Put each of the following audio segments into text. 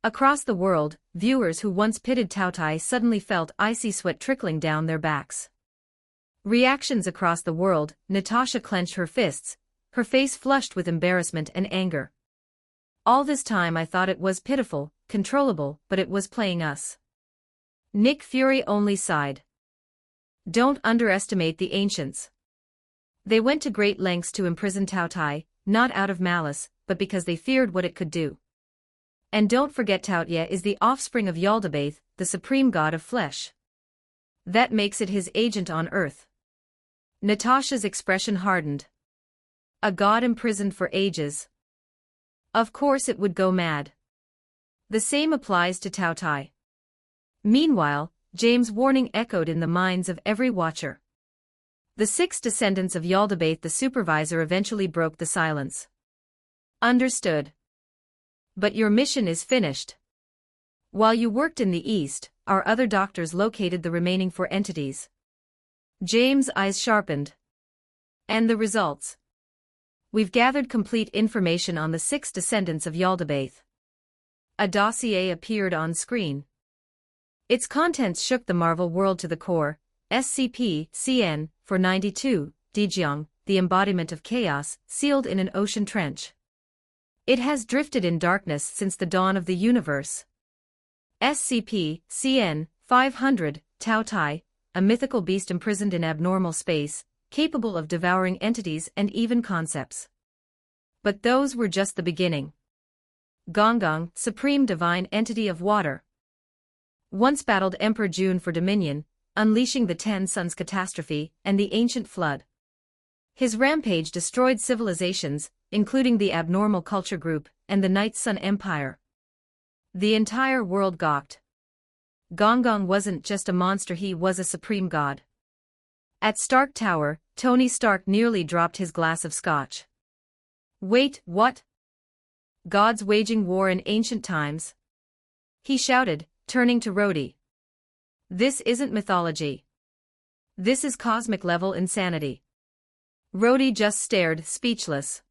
Across the world, viewers who once pitied Taotai suddenly felt icy sweat trickling down their backs. Reactions across the world, Natasha clenched her fists, her face flushed with embarrassment and anger. All this time I thought it was pitiful, controllable, but it was playing us. Nick Fury only sighed. Don't underestimate the ancients. They went to great lengths to imprison Taotai, not out of malice, but because they feared what it could do. And don't forget Taotai is the offspring of Yaldabaoth, the supreme god of flesh. That makes it his agent on earth. Natasha's expression hardened. A god imprisoned for ages. Of course it would go mad. The same applies to Taotai. Meanwhile, James' warning echoed in the minds of every watcher. The 6 descendants of Yaldabaoth, the supervisor, eventually broke the silence. Understood. But your mission is finished. While you worked in the east, our other doctors located the remaining 4 entities. James' eyes sharpened. And the results? We've gathered complete information on the 6 descendants of Yaldabaoth. A dossier appeared on screen. Its contents shook the Marvel world to the core. SCP-CN, 492, Dijiang, the embodiment of chaos, sealed in an ocean trench. It has drifted in darkness since the dawn of the universe. SCP-CN, 500, Taotai, a mythical beast imprisoned in abnormal space, capable of devouring entities and even concepts. But those were just the beginning. Gonggong, supreme divine entity of water. Once battled Emperor June for dominion, unleashing the 10 Suns catastrophe and the ancient flood. His rampage destroyed civilizations, including the abnormal culture group and the Night Sun Empire. The entire world gawked. Gonggong wasn't just a monster, he was a supreme god. At Stark Tower, Tony Stark nearly dropped his glass of scotch. Wait, what? Gods waging war in ancient times? He shouted, turning to Rhodey. This isn't mythology. This is cosmic-level insanity. Rhodey just stared, speechless.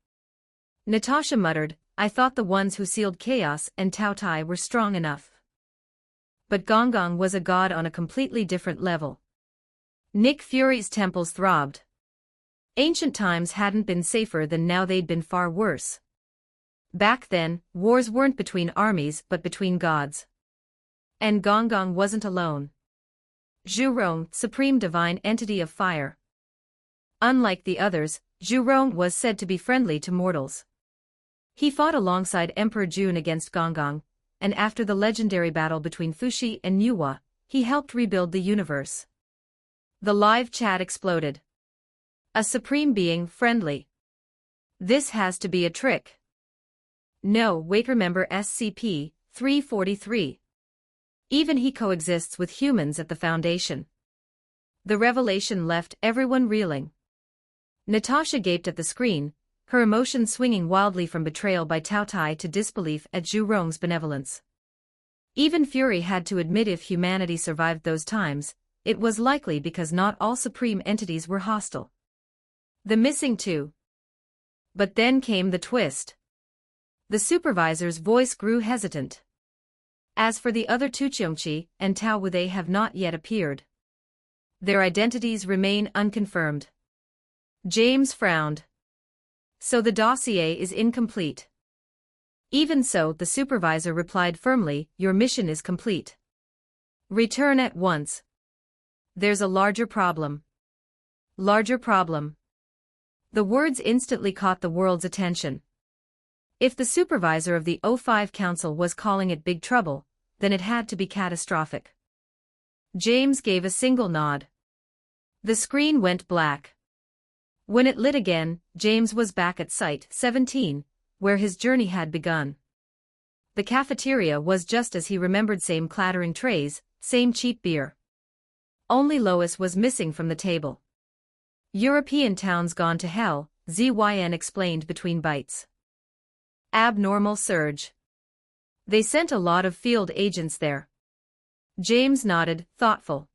Natasha muttered, I thought the ones who sealed chaos and Taotai were strong enough. But Gonggong was a god on a completely different level. Nick Fury's temples throbbed. Ancient times hadn't been safer than now, they'd been far worse. Back then, wars weren't between armies but between gods. And Gonggong wasn't alone. Zhurong, supreme divine entity of fire. Unlike the others, Zhurong was said to be friendly to mortals. He fought alongside Emperor June against Gonggong, and after the legendary battle between Fuxi and Nuwa, he helped rebuild the universe. The live chat exploded. A supreme being friendly. This has to be a trick. No, wait, remember SCP-343. Even he coexists with humans at the Foundation. The revelation left everyone reeling. Natasha gaped at the screen, her emotions swinging wildly from betrayal by Taotai to disbelief at Zhurong's benevolence. Even Fury had to admit if humanity survived those times, it was likely because not all supreme entities were hostile. The missing 2. But then came the twist. The supervisor's voice grew hesitant. As for the other 2, Cheongqi and Tao Wu, they have not yet appeared. Their identities remain unconfirmed. James frowned. So the dossier is incomplete. Even so, the supervisor replied firmly, your mission is complete. Return at once. There's a larger problem. Larger problem. The words instantly caught the world's attention. If the supervisor of the O5 Council was calling it big trouble, then it had to be catastrophic. James gave a single nod. The screen went black. When it lit again, James was back at Site 17, where his journey had begun. The cafeteria was just as he remembered, same clattering trays, same cheap beer. Only Lois was missing from the table. European towns gone to hell, ZYN explained between bites. Abnormal surge. They sent a lot of field agents there. James nodded, thoughtful.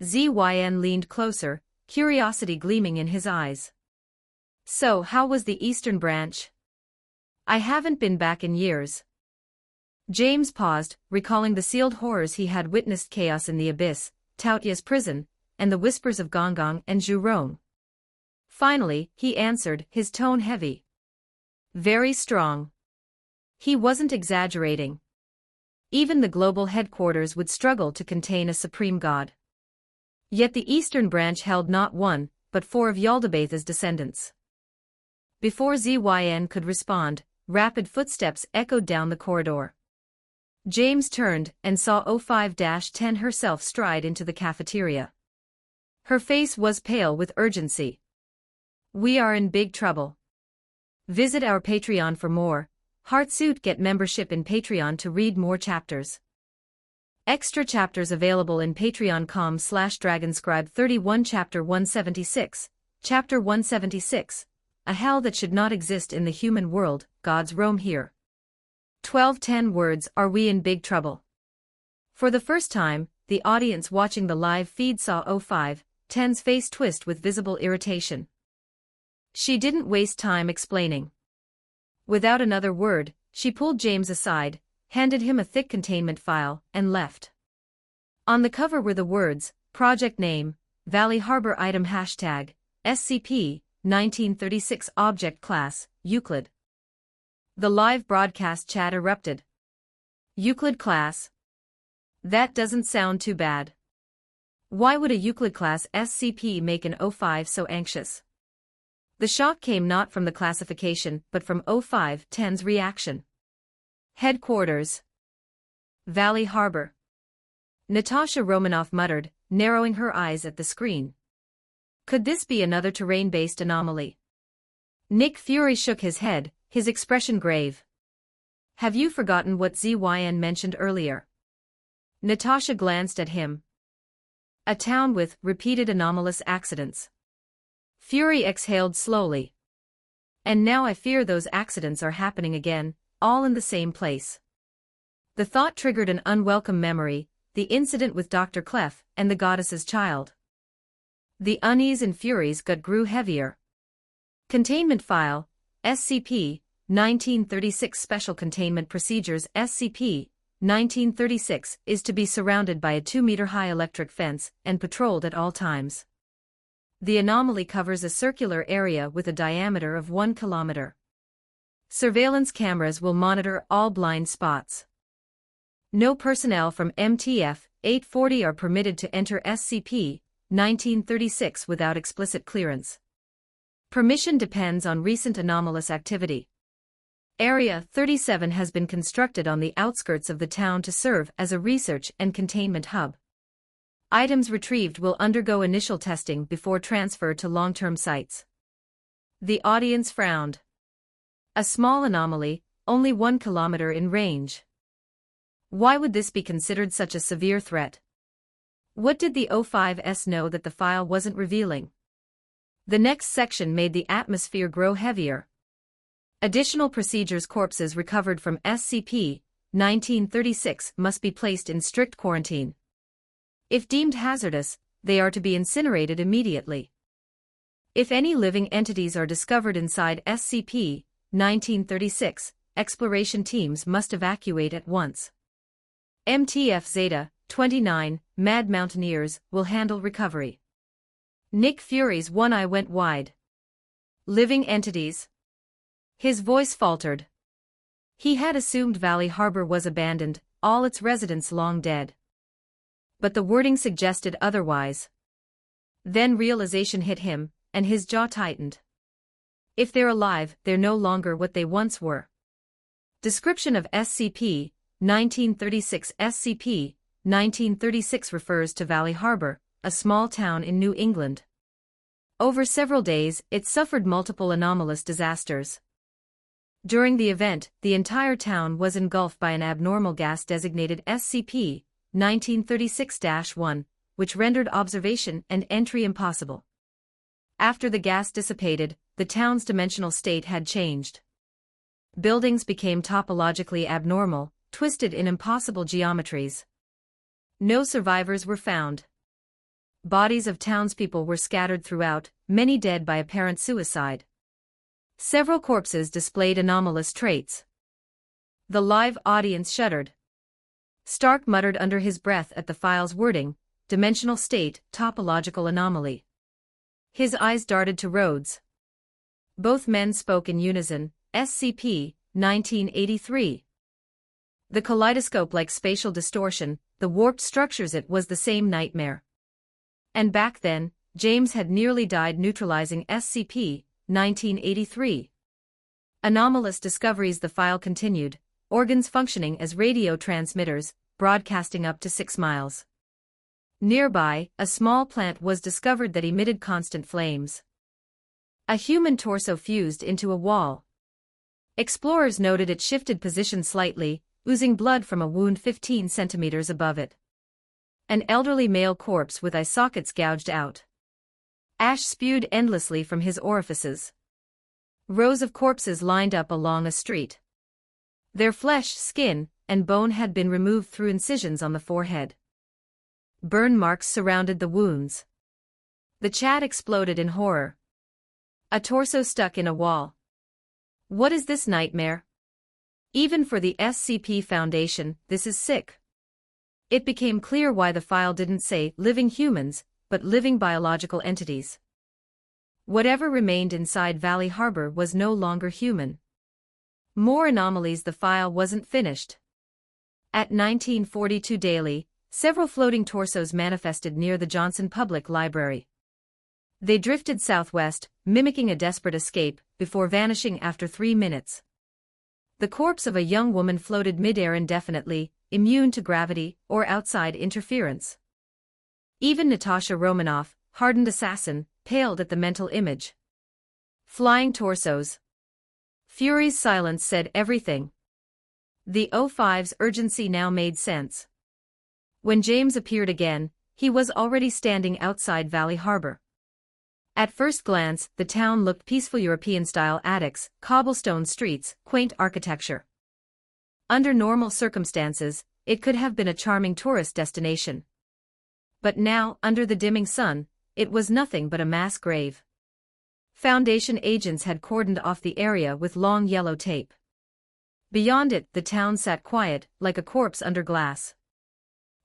ZYN leaned closer, curiosity gleaming in his eyes. So how was the Eastern Branch? I haven't been back in years. James paused, recalling the sealed horrors he had witnessed: chaos in the abyss, Taotia's prison, and the whispers of Gong and Zhurong. Finally, he answered, his tone heavy. Very strong. He wasn't exaggerating. Even the global headquarters would struggle to contain a supreme god. Yet the eastern branch held not one, but four of Yaldabaoth's descendants. Before Zyn could respond, rapid footsteps echoed down the corridor. James turned and saw 05-10 herself stride into the cafeteria. Her face was pale with urgency. We are in big trouble. Visit our Patreon for more. Heartsuit, get membership in Patreon to read more chapters. Extra chapters available in patreon.com/dragonscribe 31 Chapter 176. Chapter 176. A hell that should not exist in the human world, gods roam here. 12:10 words. Are we in big trouble? For the first time, the audience watching the live feed saw 05-10's face twist with visible irritation. She didn't waste time explaining. Without another word, she pulled James aside, handed him a thick containment file, and left. On the cover were the words, Project Name, Valley Harbor Item Hashtag, SCP, 1936 Object Class, Euclid. The live broadcast chat erupted. Euclid class? That doesn't sound too bad. Why would a Euclid class SCP make an 05 so anxious? The shock came not from the classification but from 05-10's reaction. Headquarters. Valley Harbor. Natasha Romanoff muttered, narrowing her eyes at the screen. Could this be another terrain-based anomaly? Nick Fury shook his head, his expression grave. Have you forgotten what Zyn mentioned earlier? Natasha glanced at him. A town with repeated anomalous accidents. Fury exhaled slowly. And now I fear those accidents are happening again, all in the same place. The thought triggered an unwelcome memory, the incident with Dr. Clef and the goddess's child. The unease in Fury's gut grew heavier. Containment File, SCP, 1936 Special Containment Procedures SCP, 1936 is to be surrounded by a 2-meter-high electric fence and patrolled at all times. The anomaly covers a circular area with a diameter of 1 kilometer. Surveillance cameras will monitor all blind spots. No personnel from MTF 840 are permitted to enter SCP 1936 without explicit clearance. Permission depends on recent anomalous activity. Area 37 has been constructed on the outskirts of the town to serve as a research and containment hub. Items retrieved will undergo initial testing before transfer to long-term sites. The audience frowned. A small anomaly, only 1 kilometer in range. Why would this be considered such a severe threat? What did the O5S know that the file wasn't revealing? The next section made the atmosphere grow heavier. Additional procedures: corpses recovered from SCP 1936 must be placed in strict quarantine. If deemed hazardous, they are to be incinerated immediately. If any living entities are discovered inside SCP 1936, exploration teams must evacuate at once. MTF Zeta 29 Mad Mountaineers will handle recovery. Nick Fury's one eye went wide. Living entities? His voice faltered. He had assumed Valley Harbor was abandoned, all its residents long dead. But the wording suggested otherwise. Then realization hit him, and his jaw tightened. If they're alive, they're no longer what they once were. Description of SCP 1936 SCP 1936 refers to Valley Harbor, a small town in New England. Over several days, it suffered multiple anomalous disasters. During the event, the entire town was engulfed by an abnormal gas designated SCP 1936-1, which rendered observation and entry impossible. After the gas dissipated, the town's dimensional state had changed. Buildings became topologically abnormal, twisted in impossible geometries. No survivors were found. Bodies of townspeople were scattered throughout, many dead by apparent suicide. Several corpses displayed anomalous traits. The live audience shuddered. Stark muttered under his breath at the file's wording, dimensional state, topological anomaly. His eyes darted to Rhodes. Both men spoke in unison, SCP, 1983. The kaleidoscope-like spatial distortion, the warped structures, it was the same nightmare. And back then, James had nearly died neutralizing SCP, 1983. Anomalous discoveries. The file continued, organs functioning as radio transmitters, broadcasting up to 6 miles. Nearby, a small plant was discovered that emitted constant flames. A human torso fused into a wall. Explorers noted it shifted position slightly, oozing blood from a wound 15 centimeters above it. An elderly male corpse with eye sockets gouged out. Ash spewed endlessly from his orifices. Rows of corpses lined up along a street. Their flesh, skin, and bone had been removed through incisions on the forehead. Burn marks surrounded the wounds. The chat exploded in horror. A torso stuck in a wall. What is this nightmare? Even for the SCP Foundation, this is sick. It became clear why the file didn't say living humans, but living biological entities. Whatever remained inside Valley Harbor was no longer human. More anomalies. The file wasn't finished. At 1942 daily, several floating torsos manifested near the Johnson Public Library. They drifted southwest, mimicking a desperate escape, before vanishing after 3 minutes. The corpse of a young woman floated midair indefinitely, immune to gravity or outside interference. Even Natasha Romanoff, hardened assassin, paled at the mental image. Flying torsos. Fury's silence said everything. The O5's urgency now made sense. When James appeared again, he was already standing outside Valley Harbor. At first glance, the town looked peaceful: European-style attics, cobblestone streets, quaint architecture. Under normal circumstances, it could have been a charming tourist destination. But now, under the dimming sun, it was nothing but a mass grave. Foundation agents had cordoned off the area with long yellow tape. Beyond it, the town sat quiet, like a corpse under glass.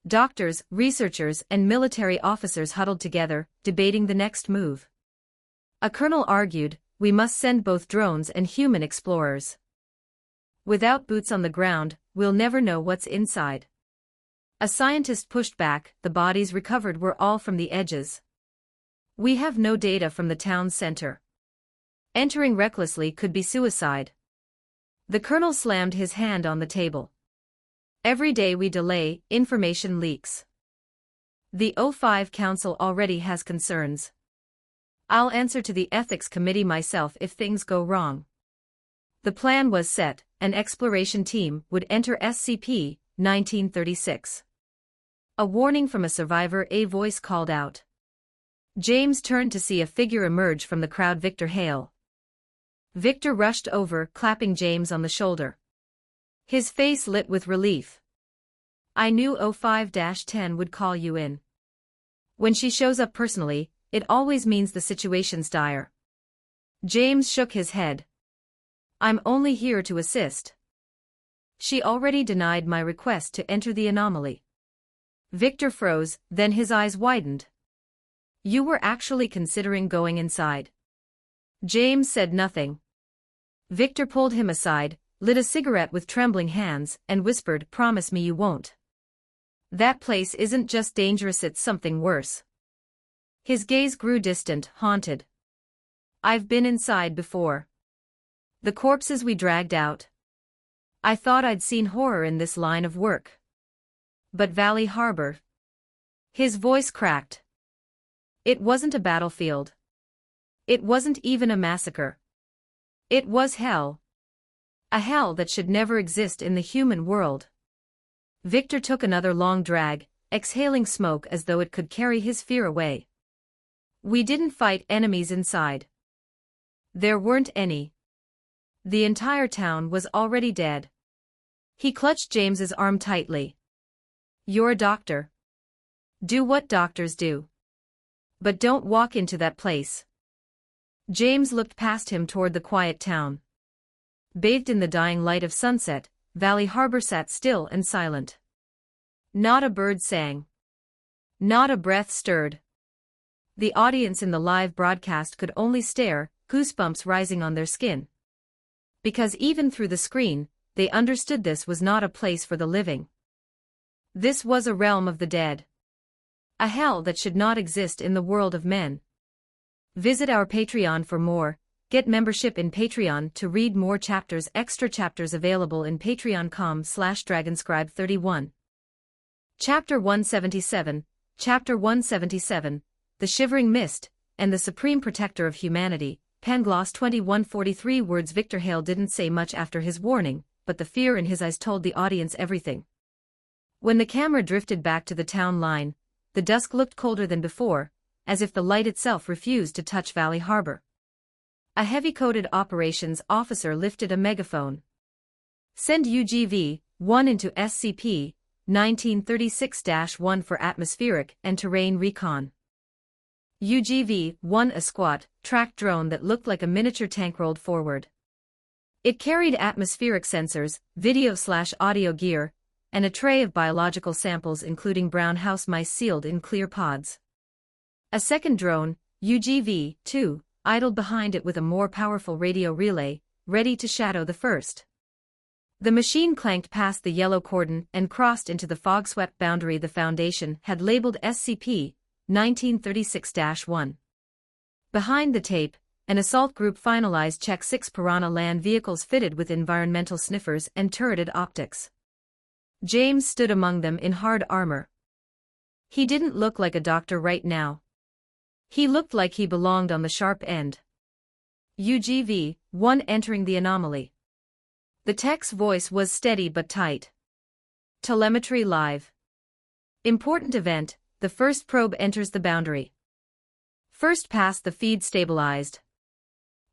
Doctors, researchers, and military officers huddled together, debating the next move. A colonel argued, "We must send both drones and human explorers. Without boots on the ground, we'll never know what's inside." A scientist pushed back, "The bodies recovered were all from the edges. We have no data from the town's center. Entering recklessly could be suicide." The colonel slammed his hand on the table. "Every day we delay, information leaks. The O5 Council already has concerns. I'll answer to the ethics committee myself if things go wrong." The plan was set: an exploration team would enter SCP, 1936. A warning from a survivor, a voice called out. James turned to see a figure emerge from the crowd. "Victor Hale." Victor rushed over, clapping James on the shoulder. His face lit with relief. "I knew O5-10 would call you in. When she shows up personally, it always means the situation's dire." James shook his head. "I'm only here to assist. She already denied my request to enter the anomaly." Victor froze, then his eyes widened. "You were actually considering going inside?" James said nothing. Victor pulled him aside, lit a cigarette with trembling hands, and whispered, "Promise me you won't. That place isn't just dangerous, it's something worse." His gaze grew distant, haunted. "I've been inside before. The corpses we dragged out. I thought I'd seen horror in this line of work. But Valley Harbor..." His voice cracked. "It wasn't a battlefield. It wasn't even a massacre. It was hell. A hell that should never exist in the human world." Victor took another long drag, exhaling smoke as though it could carry his fear away. "We didn't fight enemies inside. There weren't any. The entire town was already dead." He clutched James's arm tightly. "You're a doctor. Do what doctors do. But don't walk into that place." James looked past him toward the quiet town. Bathed in the dying light of sunset, Valley Harbor sat still and silent. Not a bird sang. Not a breath stirred. The audience in the live broadcast could only stare, goosebumps rising on their skin. Because even through the screen, they understood this was not a place for the living. This was a realm of the dead. A hell that should not exist in the world of men. Visit our Patreon for more. Get membership in Patreon to read more chapters. Extra chapters available in patreon.com/dragonscribe31. Chapter 177, Chapter 177, The Shivering Mist, and the Supreme Protector of Humanity, Pangloss 2143 words. Victor Hale didn't say much after his warning, but the fear in his eyes told the audience everything. When the camera drifted back to the town line, the dusk looked colder than before, as if the light itself refused to touch Valley Harbor. A heavy-coated operations officer lifted a megaphone. Send UGV-1 into SCP-1936-1 for atmospheric and terrain recon. UGV-1, a squat, tracked drone that looked like a miniature tank, rolled forward. It carried atmospheric sensors, video/audio gear, and a tray of biological samples including brown house mice sealed in clear pods. A second drone, UGV-2, idled behind it with a more powerful radio relay, ready to shadow the first. The machine clanked past the yellow cordon and crossed into the fog-swept boundary the Foundation had labeled SCP-1936-1. Behind the tape, an assault group finalized Check 6 Piranha land vehicles fitted with environmental sniffers and turreted optics. James stood among them in hard armor. He didn't look like a doctor right now. He looked like he belonged on the sharp end. UGV-1 entering the anomaly. The tech's voice was steady but tight. Telemetry live. Important event, the first probe enters the boundary. First pass, the feed stabilized.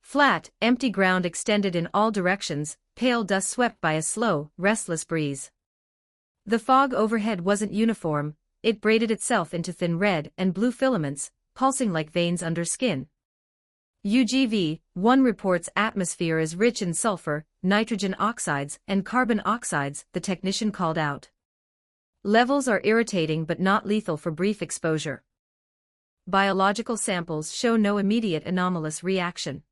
Flat, empty ground extended in all directions, pale dust swept by a slow, restless breeze. The fog overhead wasn't uniform, it braided itself into thin red and blue filaments, pulsing like veins under skin. UGV-1 reports atmosphere is rich in sulfur, nitrogen oxides, and carbon oxides, the technician called out. Levels are irritating but not lethal for brief exposure. Biological samples show no immediate anomalous reaction.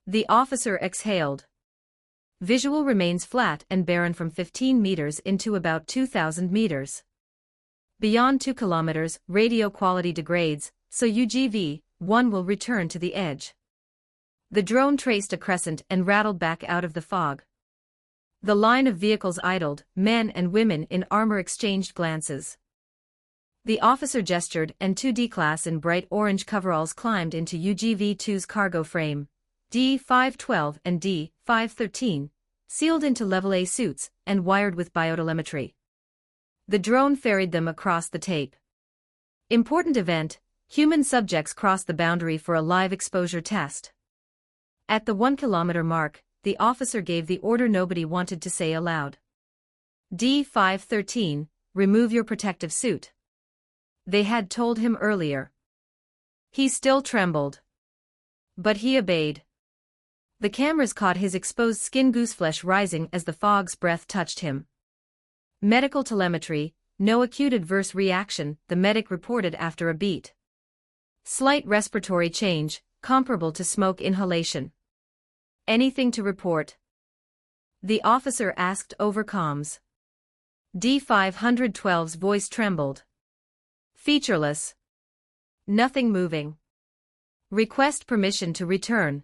The officer exhaled. Visual remains flat and barren from 15 meters into about 2,000 meters. Beyond 2 kilometers, radio quality degrades, so UGV-1 will return to the edge. The drone traced a crescent and rattled back out of the fog. The line of vehicles idled, men and women in armor exchanged glances. The officer gestured and 2 D-class in bright orange coveralls climbed into UGV-2's cargo frame, D-512 and D-513, sealed into Level A suits and wired with biotelemetry. The drone ferried them across the tape. Important event. Human subjects crossed the boundary for a live exposure test. At the 1 kilometer mark, the officer gave the order nobody wanted to say aloud. D-513, remove your protective suit. They had told him earlier. He still trembled. But he obeyed. The cameras caught his exposed skin, gooseflesh rising as the fog's breath touched him. Medical telemetry, no acute adverse reaction, the medic reported after a beat. Slight respiratory change, comparable to smoke inhalation. Anything to report? The officer asked over comms. D-512's voice trembled. Featureless. Nothing moving. Request permission to return.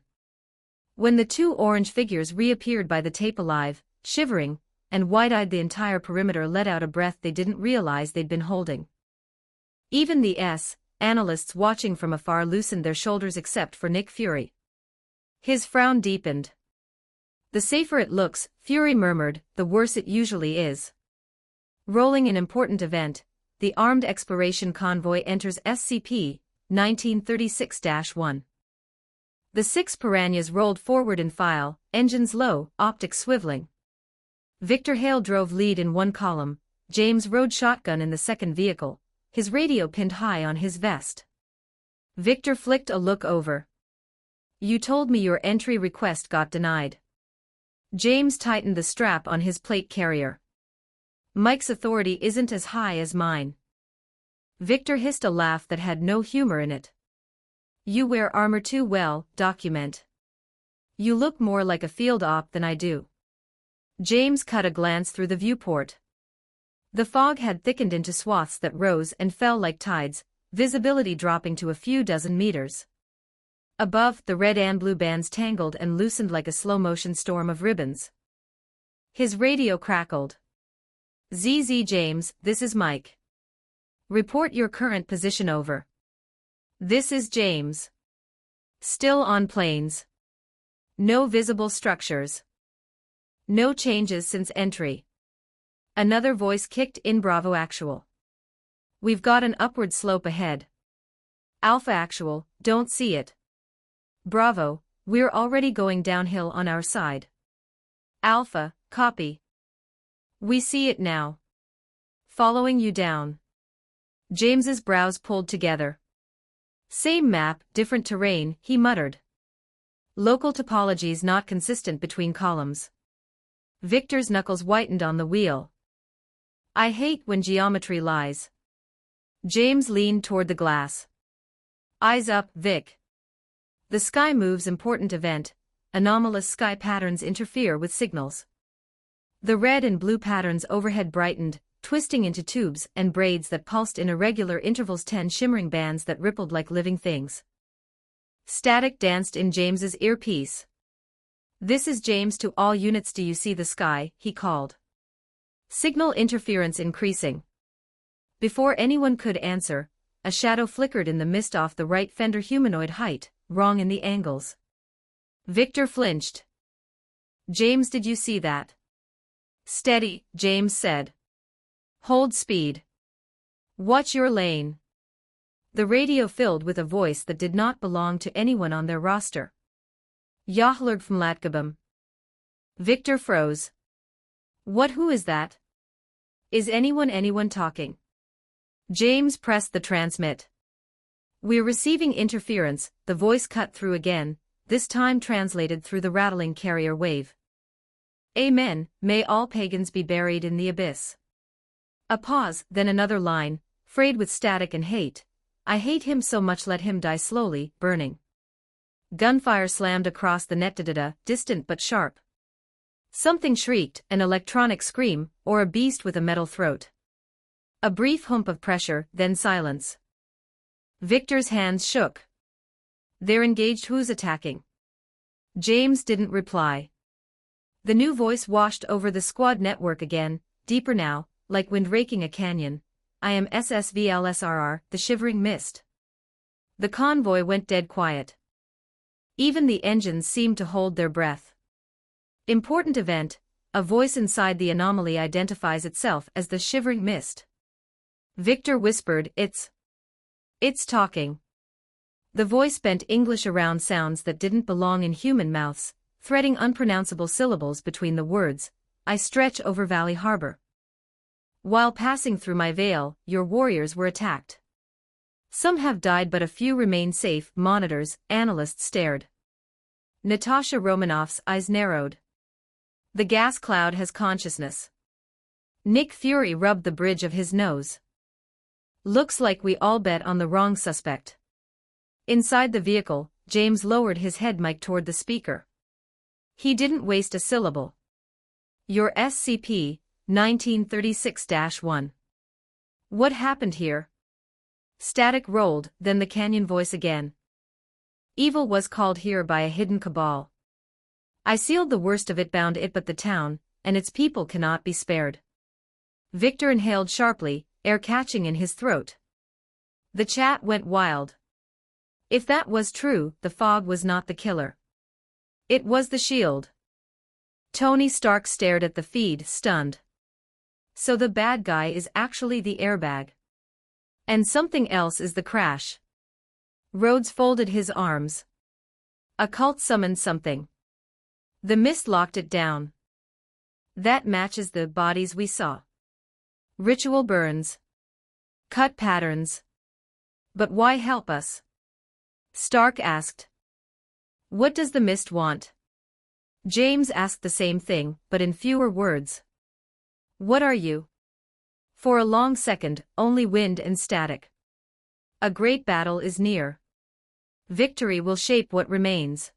When the 2 orange figures reappeared by the tape, alive, shivering, and wide-eyed, the entire perimeter let out a breath they didn't realize they'd been holding. Even the analysts watching from afar loosened their shoulders except for Nick Fury. His frown deepened. The safer it looks, Fury murmured, the worse it usually is. Rolling an important event, the armed exploration convoy enters SCP-1936-1. The 6 piranhas rolled forward in file, engines low, optics swiveling. Victor Hale drove lead in one column, James rode shotgun in the second vehicle, his radio pinned high on his vest. Victor flicked a look over. You told me your entry request got denied. James tightened the strap on his plate carrier. Mike's authority isn't as high as mine. Victor hissed a laugh that had no humor in it. You wear armor too well, document. You look more like a field op than I do. James cut a glance through the viewport. The fog had thickened into swaths that rose and fell like tides, visibility dropping to a few dozen meters. Above, the red and blue bands tangled and loosened like a slow-motion storm of ribbons. His radio crackled. ZZ James, this is Mike. Report your current position over. This is James. Still on planes. No visible structures. No changes since entry. Another voice kicked in. Bravo Actual. We've got an upward slope ahead. Alpha Actual, don't see it. Bravo, we're already going downhill on our side. Alpha, copy. We see it now. Following you down. James's brows pulled together. Same map, different terrain, he muttered. Local topologies not consistent between columns. Victor's knuckles whitened on the wheel. I hate when geometry lies. James leaned toward the glass. Eyes up, Vic. The sky moves. Important event. Anomalous sky patterns interfere with signals. The red and blue patterns overhead brightened, twisting into tubes and braids that pulsed in irregular intervals. 10 shimmering bands that rippled like living things. Static danced in James's earpiece. This is James to all units. Do you see the sky? He called. Signal interference increasing. Before anyone could answer, a shadow flickered in the mist off the right fender. Humanoid height, wrong in the angles. Victor flinched. James, did you see that? Steady, James said. Hold speed. Watch your lane. The radio filled with a voice that did not belong to anyone on their roster. Yahlurg from Latgabum. Victor froze. What? Who is that? Is anyone talking? James pressed the transmit. We're receiving interference, the voice cut through again, this time translated through the rattling carrier wave. Amen, may all pagans be buried in the abyss. A pause, then another line, frayed with static and hate. I hate him so much, let him die slowly, burning. Gunfire slammed across the net. Distant but sharp. Something shrieked, an electronic scream, or a beast with a metal throat. A brief hump of pressure, then silence. Victor's hands shook. They're engaged. Who's attacking? James didn't reply. The new voice washed over the squad network again, deeper now, like wind raking a canyon. I am SSVLSRR, the shivering mist. The convoy went dead quiet. Even the engines seemed to hold their breath. Important event, a voice inside the anomaly identifies itself as the shivering mist. Victor whispered, It's talking. The voice bent English around sounds that didn't belong in human mouths, threading unpronounceable syllables between the words. I stretch over Valley Harbor. While passing through my veil, your warriors were attacked. Some have died but a few remain safe. Monitors, analysts stared. Natasha Romanoff's eyes narrowed. The gas cloud has consciousness. Nick Fury rubbed the bridge of his nose. Looks like we all bet on the wrong suspect. Inside the vehicle, James lowered his head mic toward the speaker. He didn't waste a syllable. Your SCP, 1936-1. What happened here? Static rolled, then the canyon voice again. Evil was called here by a hidden cabal. I sealed the worst of it, bound it, but the town, and its people cannot be spared. Victor inhaled sharply, air catching in his throat. The chat went wild. If that was true, the fog was not the killer. It was the shield. Tony Stark stared at the feed, stunned. So the bad guy is actually the airbag. And something else is the crash. Rhodes folded his arms. A cult summoned something. The mist locked it down. That matches the bodies we saw. Ritual burns. Cut patterns. But why help us? Stark asked. What does the mist want? James asked the same thing, but in fewer words. What are you? For a long second, only wind and static. A great battle is near. Victory will shape what remains.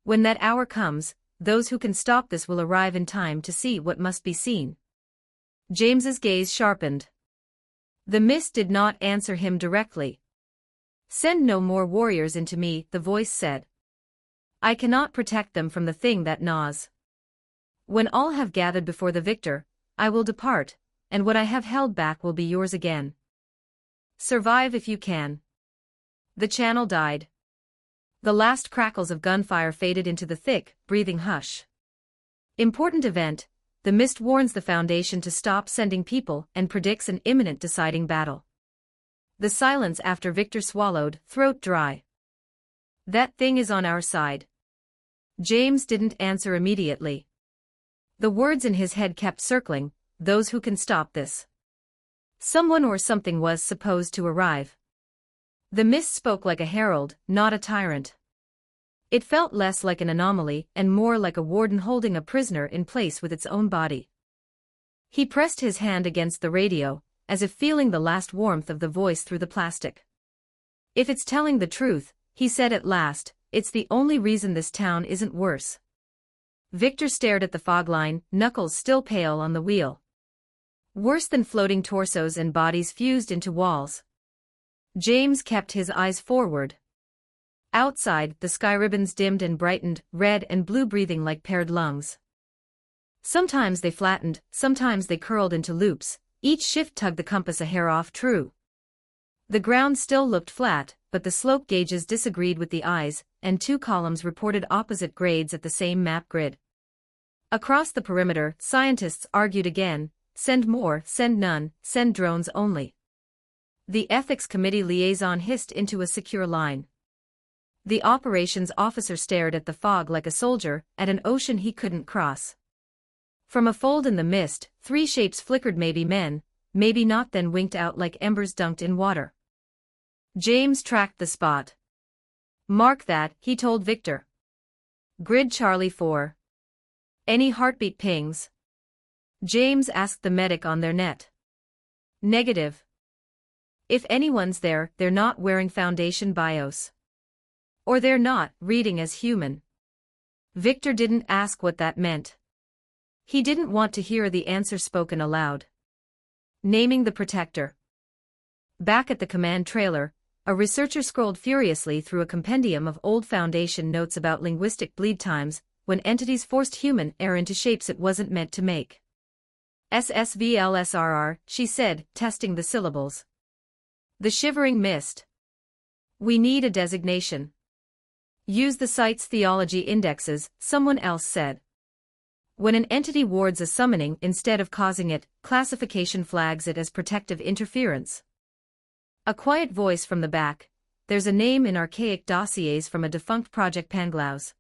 When that hour comes, those who can stop this will arrive in time to see what must be seen. James's gaze sharpened. The mist did not answer him directly. Send no more warriors into me, the voice said. I cannot protect them from the thing that gnaws. When all have gathered before the victor, I will depart, and what I have held back will be yours again. Survive if you can. The channel died. The last crackles of gunfire faded into the thick, breathing hush. Important event, the mist warns the Foundation to stop sending people and predicts an imminent deciding battle. The silence after Victor swallowed, throat dry. That thing is on our side. James didn't answer immediately. The words in his head kept circling, those who can stop this. Someone or something was supposed to arrive. The mist spoke like a herald, not a tyrant. It felt less like an anomaly and more like a warden holding a prisoner in place with its own body. He pressed his hand against the radio, as if feeling the last warmth of the voice through the plastic. If it's telling the truth, he said at last, it's the only reason this town isn't worse. Victor stared at the fog line, knuckles still pale on the wheel. Worse than floating torsos and bodies fused into walls. James kept his eyes forward. Outside, the sky ribbons dimmed and brightened, red and blue breathing like paired lungs. Sometimes they flattened, sometimes they curled into loops, each shift tugged the compass a hair off true. The ground still looked flat, but the slope gauges disagreed with the eyes, and two columns reported opposite grades at the same map grid. Across the perimeter, scientists argued again, send more, send none, send drones only. The ethics committee liaison hissed into a secure line. The operations officer stared at the fog like a soldier at an ocean he couldn't cross. From a fold in the mist, three shapes flickered, maybe men, maybe not, then winked out like embers dunked in water. James tracked the spot. Mark that, he told Victor. Grid Charlie 4. Any heartbeat pings? James asked the medic on their net. Negative. If anyone's there, they're not wearing Foundation BIOS. Or they're not reading as human. Victor didn't ask what that meant. He didn't want to hear the answer spoken aloud. Naming the protector. Back at the command trailer, a researcher scrolled furiously through a compendium of old Foundation notes about linguistic bleed times, when entities forced human air into shapes it wasn't meant to make. SSVLSRR, she said, testing the syllables. The shivering mist. We need a designation. Use the site's theology indexes, someone else said. When an entity wards a summoning instead of causing it, classification flags it as protective interference. A quiet voice from the back, there's a name in archaic dossiers from a defunct Project Pangloss.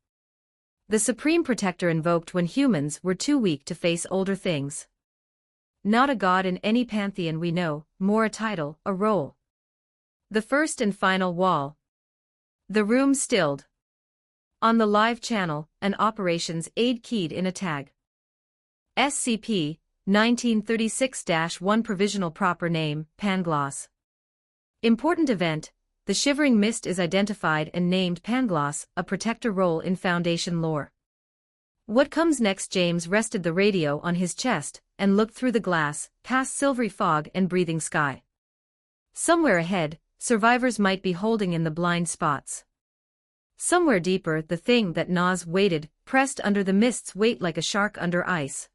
The Supreme Protector invoked when humans were too weak to face older things. Not a god in any pantheon we know, more a title, a role. The first and final wall. The room stilled. On the live channel, an operations aide keyed in a tag. SCP, 1936-1 provisional proper name, Pangloss. Important event, the shivering mist is identified and named Pangloss, a protector role in Foundation lore. What comes next? James rested the radio on his chest and looked through the glass, past silvery fog and breathing sky. Somewhere ahead, survivors might be holding in the blind spots. Somewhere deeper, the thing that gnaws waited, pressed under the mist's weight like a shark under ice.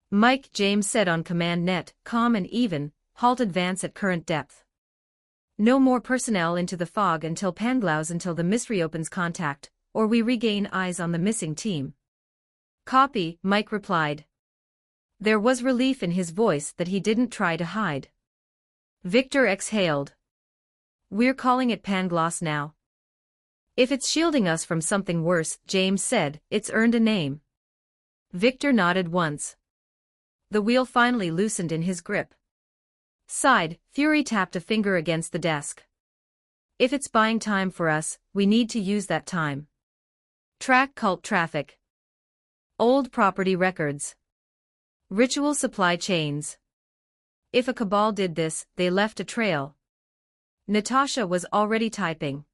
Mike, James said on command net, calm and even, halt advance at current depth. No more personnel into the fog until Pangloss, until the mist reopens contact, or we regain eyes on the missing team. Copy, Mike replied. There was relief in his voice that he didn't try to hide. Victor exhaled. We're calling it Pangloss now. If it's shielding us from something worse, James said, it's earned a name. Victor nodded once. The wheel finally loosened in his grip. Sighed, Fury tapped a finger against the desk. If it's buying time for us, we need to use that time. Track cult traffic. Old property records. Ritual supply chains. If a cabal did this, they left a trail. Natasha was already typing.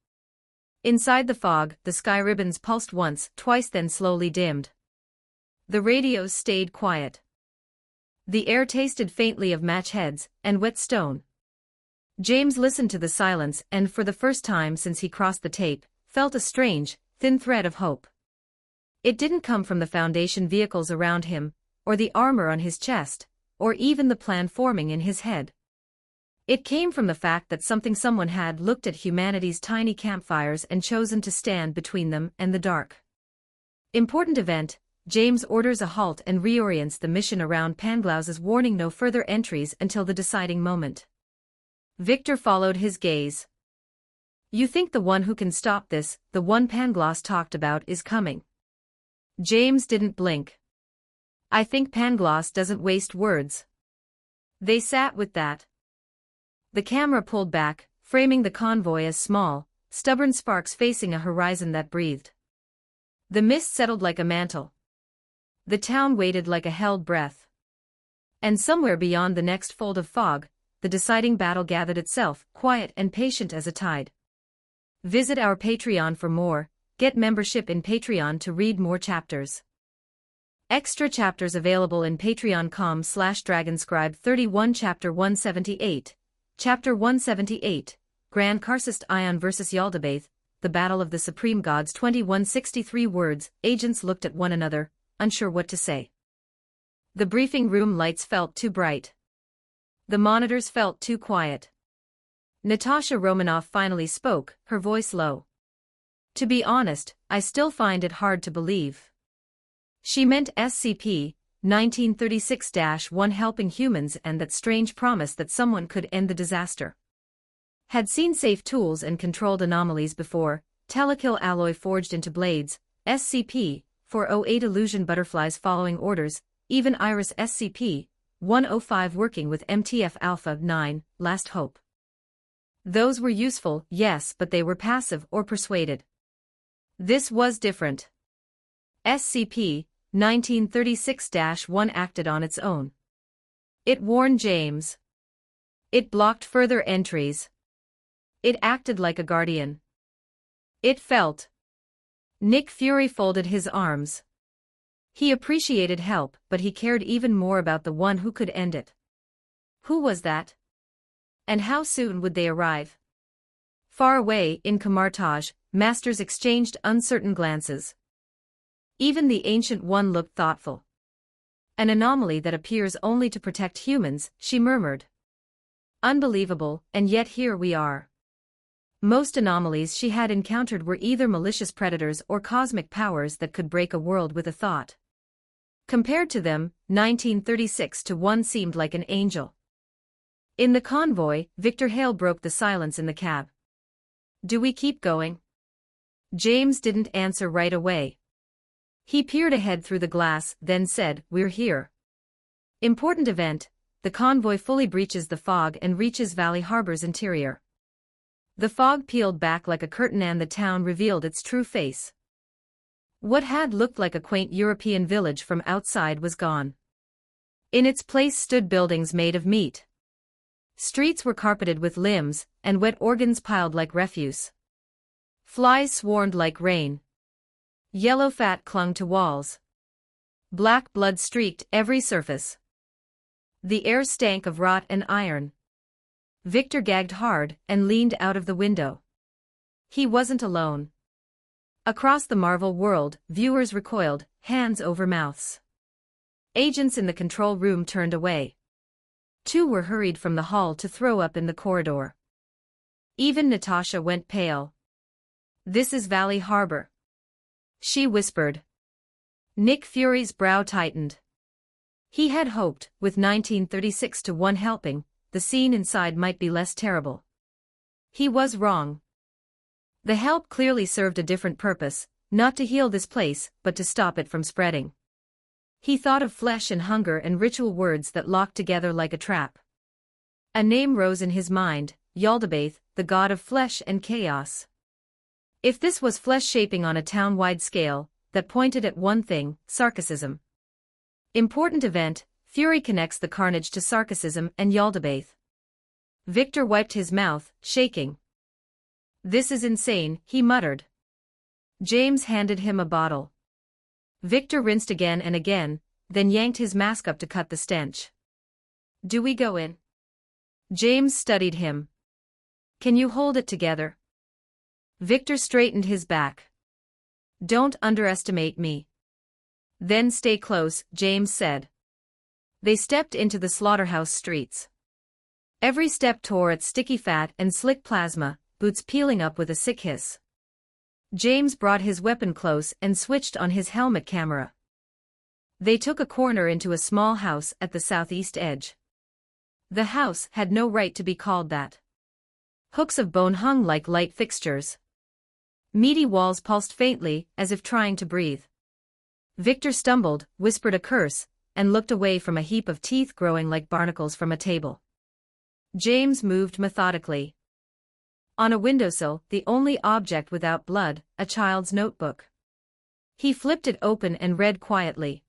Inside the fog, the sky ribbons pulsed once, twice, then slowly dimmed. The radios stayed quiet. The air tasted faintly of match heads and wet stone. James listened to the silence and, for the first time since he crossed the tape, felt a strange, thin thread of hope. It didn't come from the Foundation vehicles around him, or the armor on his chest, or even the plan forming in his head. It came from the fact that someone had looked at humanity's tiny campfires and chosen to stand between them and the dark. Important event. James orders a halt and reorients the mission around Pangloss's warning, no further entries until the deciding moment. Victor followed his gaze. You think the one who can stop this, the one Pangloss talked about, is coming? James didn't blink. I think Pangloss doesn't waste words. They sat with that. The camera pulled back, framing the convoy as small, stubborn sparks facing a horizon that breathed. The mist settled like a mantle. The town waited like a held breath. And somewhere beyond the next fold of fog, the deciding battle gathered itself, quiet and patient as a tide. Visit our Patreon for more. Get membership in Patreon to read more chapters. Extra chapters available in patreon.com/dragonscribe 31 Chapter 178. Chapter 178, Grand Karcist Ion vs Yaldabaoth, The Battle of the Supreme Gods. 2163 words. Agents looked at one another, unsure what to say. The briefing room lights felt too bright. The monitors felt too quiet. Natasha Romanoff finally spoke, her voice low. To be honest, I still find it hard to believe. She meant SCP-1936-1, helping humans, and that strange promise that someone could end the disaster. Had seen safe tools and controlled anomalies before, telekill alloy forged into blades, SCP-408 illusion butterflies following orders, even Iris SCP-105 working with MTF Alpha 9, last hope. Those were useful, yes, but they were passive or persuaded. This was different. SCP-1936-1 acted on its own. It warned James. It blocked further entries. It acted like a guardian. It felt. Nick Fury folded his arms. He appreciated help, but he cared even more about the one who could end it. Who was that? And how soon would they arrive? Far away, in Kamartaj, masters exchanged uncertain glances. Even the Ancient One looked thoughtful. An anomaly that appears only to protect humans, she murmured. Unbelievable, and yet here we are. Most anomalies she had encountered were either malicious predators or cosmic powers that could break a world with a thought. Compared to them, 1936-1 seemed like an angel. In the convoy, Victor Hale broke the silence in the cab. Do we keep going? James didn't answer right away. He peered ahead through the glass, then said, We're here. Important event. The convoy fully breaches the fog and reaches Valley Harbor's interior. The fog peeled back like a curtain and the town revealed its true face. What had looked like a quaint European village from outside was gone. In its place stood buildings made of meat. Streets were carpeted with limbs, and wet organs piled like refuse. Flies swarmed like rain. Yellow fat clung to walls. Black blood streaked every surface. The air stank of rot and iron. Victor gagged hard and leaned out of the window. He wasn't alone. Across the Marvel world, viewers recoiled, hands over mouths. Agents in the control room turned away. Two were hurried from the hall to throw up in the corridor. Even Natasha went pale. This is Valley Harbor, she whispered. Nick Fury's brow tightened. He had hoped, with 1936-1 helping, the scene inside might be less terrible. He was wrong. The help clearly served a different purpose, not to heal this place, but to stop it from spreading. He thought of flesh and hunger and ritual words that locked together like a trap. A name rose in his mind, Yaldabaoth, the god of flesh and chaos. If this was flesh shaping on a town-wide scale, that pointed at one thing, sarcasm. Important event, Fury connects the carnage to sarcasm and Yaldabaoth. Victor wiped his mouth, shaking. This is insane, he muttered. James handed him a bottle. Victor rinsed again and again, then yanked his mask up to cut the stench. Do we go in? James studied him. Can you hold it together? Victor straightened his back. Don't underestimate me. Then stay close, James said. They stepped into the slaughterhouse streets. Every step tore at sticky fat and slick plasma, boots peeling up with a sick hiss. James brought his weapon close and switched on his helmet camera. They took a corner into a small house at the southeast edge. The house had no right to be called that. Hooks of bone hung like light fixtures. Meaty walls pulsed faintly, as if trying to breathe. Victor stumbled, whispered a curse, and looked away from a heap of teeth growing like barnacles from a table. James moved methodically. On a windowsill, the only object without blood, a child's notebook. He flipped it open and read quietly.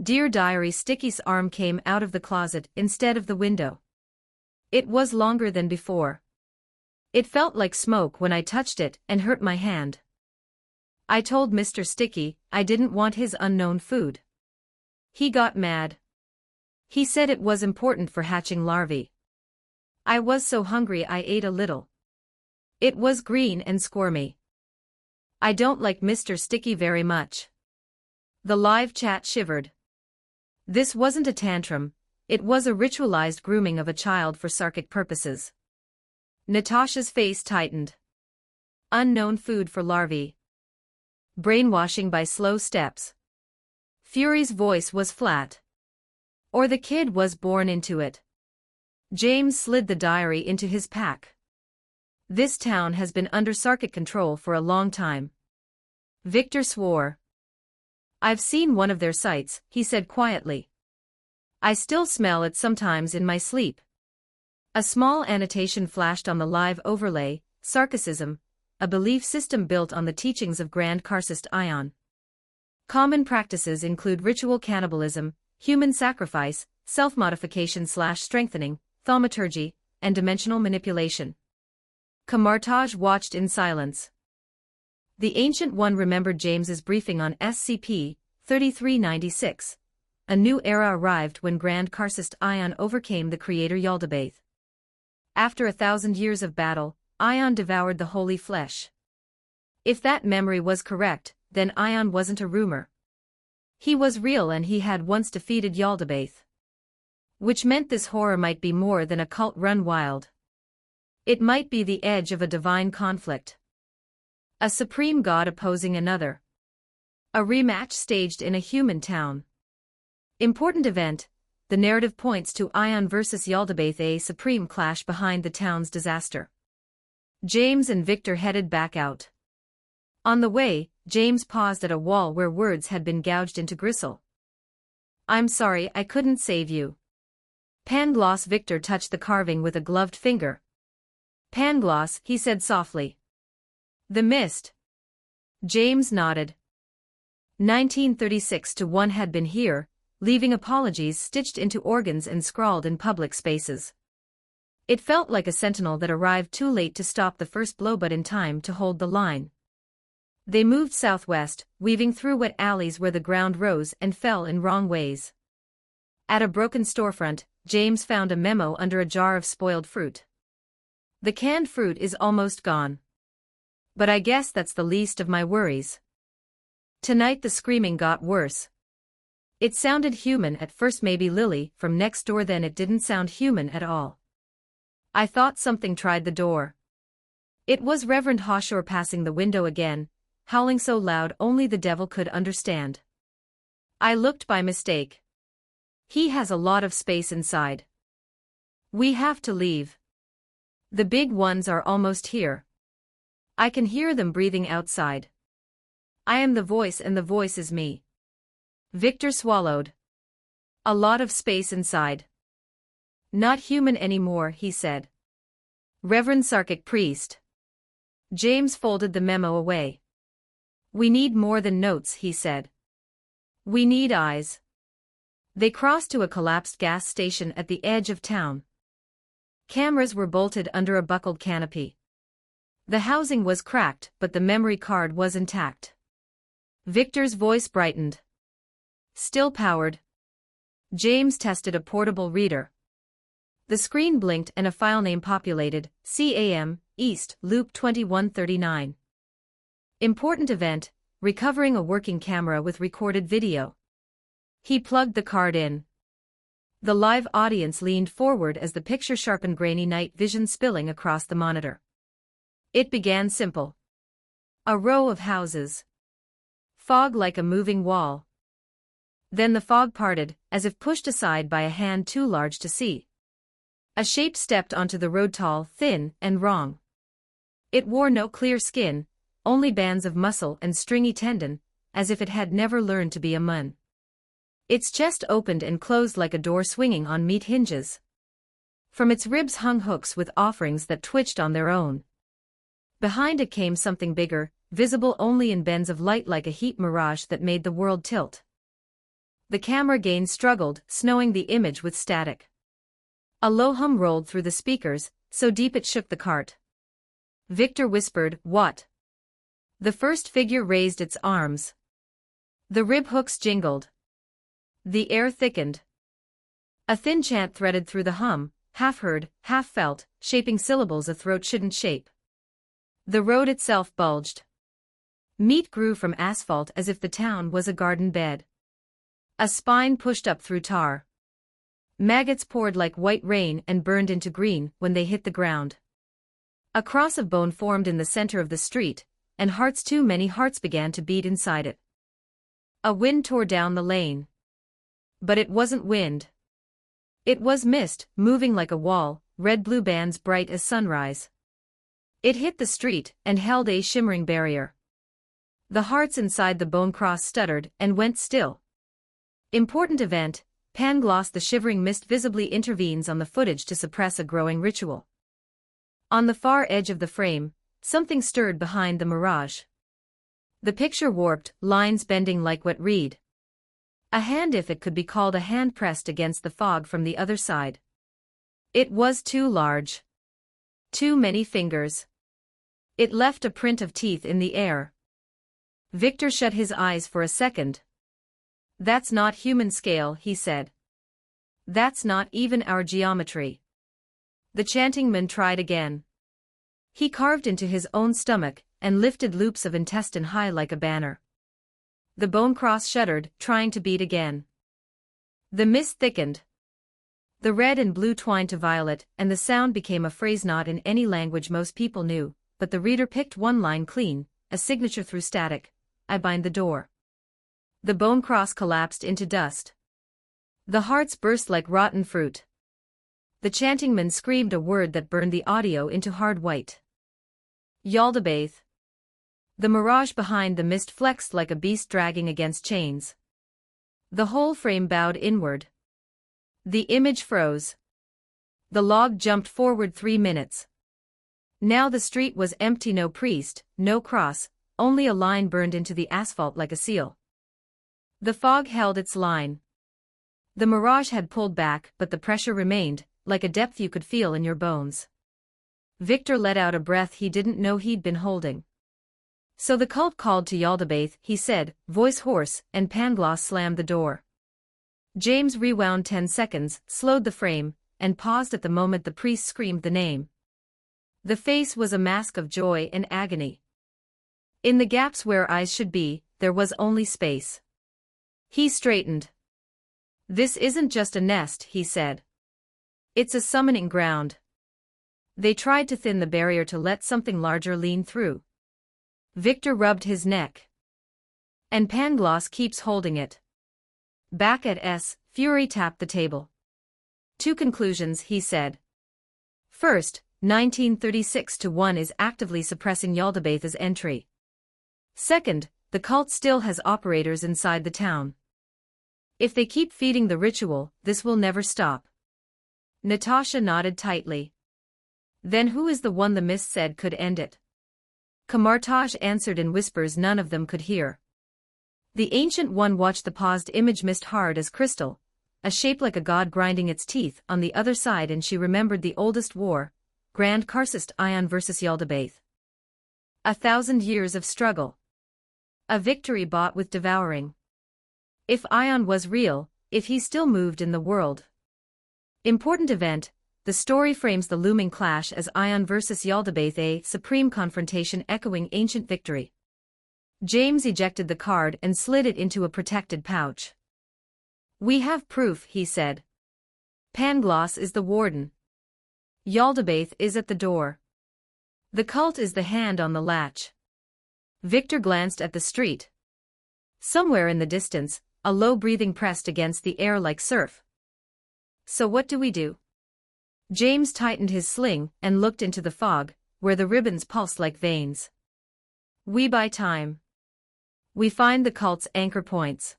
Dear Diary. Sticky's arm came out of the closet instead of the window. It was longer than before. It felt like smoke when I touched it and hurt my hand. I told Mr. Sticky I didn't want his unknown food. He got mad. He said it was important for hatching larvae. I was so hungry I ate a little. It was green and squirmy. I don't like Mr. Sticky very much. The live chat shivered. This wasn't a tantrum, it was a ritualized grooming of a child for sarkic purposes. Natasha's face tightened. Unknown food for larvae. Brainwashing by slow steps. Fury's voice was flat. Or the kid was born into it. James slid the diary into his pack. This town has been under sarkic control for a long time. Victor swore. I've seen one of their sites, he said quietly. I still smell it sometimes in my sleep. A small annotation flashed on the live overlay, sarcasm, a belief system built on the teachings of Grand Karcist Ion. Common practices include ritual cannibalism, human sacrifice, self-modification/strengthening, thaumaturgy, and dimensional manipulation. Kamartaj watched in silence. The Ancient One remembered James's briefing on SCP-3396. A new era arrived when Grand Karcist Ion overcame the creator Yaldabaoth. After 1,000 years of battle, Ion devoured the holy flesh. If that memory was correct, then Ion wasn't a rumor. He was real and he had once defeated Yaldabaoth. Which meant this horror might be more than a cult run wild. It might be the edge of a divine conflict. A supreme god opposing another. A rematch staged in a human town. Important event, the narrative points to Ion versus Yaldabaoth, a supreme clash behind the town's disaster. James and Victor headed back out. On the way, James paused at a wall where words had been gouged into gristle. I'm sorry I couldn't save you. Pangloss. Victor touched the carving with a gloved finger. Pangloss, he said softly. The mist. James nodded. 1936-1 had been here, leaving apologies stitched into organs and scrawled in public spaces. It felt like a sentinel that arrived too late to stop the first blow but in time to hold the line. They moved southwest, weaving through wet alleys where the ground rose and fell in wrong ways. At a broken storefront, James found a memo under a jar of spoiled fruit. The canned fruit is almost gone. But I guess that's the least of my worries. Tonight the screaming got worse. It sounded human at first, maybe Lily from next door, then it didn't sound human at all. I thought something tried the door. It was Reverend Hawshore passing the window again, howling so loud only the devil could understand. I looked by mistake. He has a lot of space inside. We have to leave. The big ones are almost here. I can hear them breathing outside. I am the voice and the voice is me. Victor swallowed. A lot of space inside. Not human anymore, he said. Reverend Sarkic Priest. James folded the memo away. We need more than notes, he said. We need eyes. They crossed to a collapsed gas station at the edge of town. Cameras were bolted under a buckled canopy. The housing was cracked, but the memory card was intact. Victor's voice brightened. Still powered. James tested a portable reader. The screen blinked and a file name populated, CAM, East, Loop 2139. Important event, recovering a working camera with recorded video. He plugged the card in. The live audience leaned forward as the picture sharpened grainy night vision spilling across the monitor. It began simple. A row of houses. Fog like a moving wall. Then the fog parted, as if pushed aside by a hand too large to see. A shape stepped onto the road, tall, thin, and wrong. It wore no clear skin, only bands of muscle and stringy tendon, as if it had never learned to be a man. Its chest opened and closed like a door swinging on meat hinges. From its ribs hung hooks with offerings that twitched on their own. Behind it came something bigger, visible only in bends of light like a heat mirage that made the world tilt. The camera gain struggled, snowing the image with static. A low hum rolled through the speakers, so deep it shook the cart. Victor whispered, "What?" The first figure raised its arms. The rib hooks jingled. The air thickened. A thin chant threaded through the hum, half heard, half felt, shaping syllables a throat shouldn't shape. The road itself bulged. Meat grew from asphalt as if the town was a garden bed. A spine pushed up through tar. Maggots poured like white rain and burned into green when they hit the ground. A cross of bone formed in the center of the street, and hearts, too many hearts, began to beat inside it. A wind tore down the lane. But it wasn't wind. It was mist, moving like a wall, red-blue bands bright as sunrise. It hit the street and held a shimmering barrier. The hearts inside the bone cross stuttered and went still. Important event, Pangloss. The shivering mist visibly intervenes on the footage to suppress a growing ritual. On the far edge of the frame, something stirred behind the mirage. The picture warped, lines bending like wet reed. A hand, if it could be called a hand, pressed against the fog from the other side. It was too large. Too many fingers. It left a print of teeth in the air. Victor shut his eyes for a second. That's not human scale, he said. That's not even our geometry. The chanting man tried again. He carved into his own stomach and lifted loops of intestine high like a banner. The bone cross shuddered, trying to beat again. The mist thickened. The red and blue twined to violet, and the sound became a phrase not in any language most people knew, but the reader picked one line clean, a signature through static. I bind the door. The bone cross collapsed into dust. The hearts burst like rotten fruit. The chanting man screamed a word that burned the audio into hard white. Yaldabaoth. The mirage behind the mist flexed like a beast dragging against chains. The whole frame bowed inward. The image froze. The log jumped forward 3 minutes. Now the street was empty, no priest, no cross, only a line burned into the asphalt like a seal. The fog held its line. The mirage had pulled back, but the pressure remained, like a depth you could feel in your bones. Victor let out a breath he didn't know he'd been holding. So the cult called to Yaldabaoth, he said, voice hoarse, and Pangloss slammed the door. James rewound 10 seconds, slowed the frame, and paused at the moment the priest screamed the name. The face was a mask of joy and agony. In the gaps where eyes should be, there was only space. He straightened. This isn't just a nest, he said. It's a summoning ground. They tried to thin the barrier to let something larger lean through. Victor rubbed his neck. And Pangloss keeps holding it. Back at S, Fury tapped the table. 2 conclusions, he said. First, 1936-1 is actively suppressing Yaldabaoth's entry. Second, the cult still has operators inside the town. If they keep feeding the ritual, this will never stop. Natasha nodded tightly. Then who is the one the mist said could end it? Kamartaj answered in whispers none of them could hear. The Ancient One watched the paused image mist hard as crystal, a shape like a god grinding its teeth on the other side, and she remembered the oldest war, Grand Karcist Ion versus Yaldabaoth. 1,000 years of struggle. A victory bought with devouring. If Ion was real, if he still moved in the world. Important event, the story frames the looming clash as Ion versus Yaldabaoth, a supreme confrontation echoing ancient victory. James ejected the card and slid it into a protected pouch. "We have proof," he said. "Pangloss is the warden. Yaldabaoth is at the door. The cult is the hand on the latch." Victor glanced at the street. Somewhere in the distance, a low breathing pressed against the air like surf. "So what do we do?" James tightened his sling and looked into the fog, where the ribbons pulsed like veins. "We buy time. We find the cult's anchor points.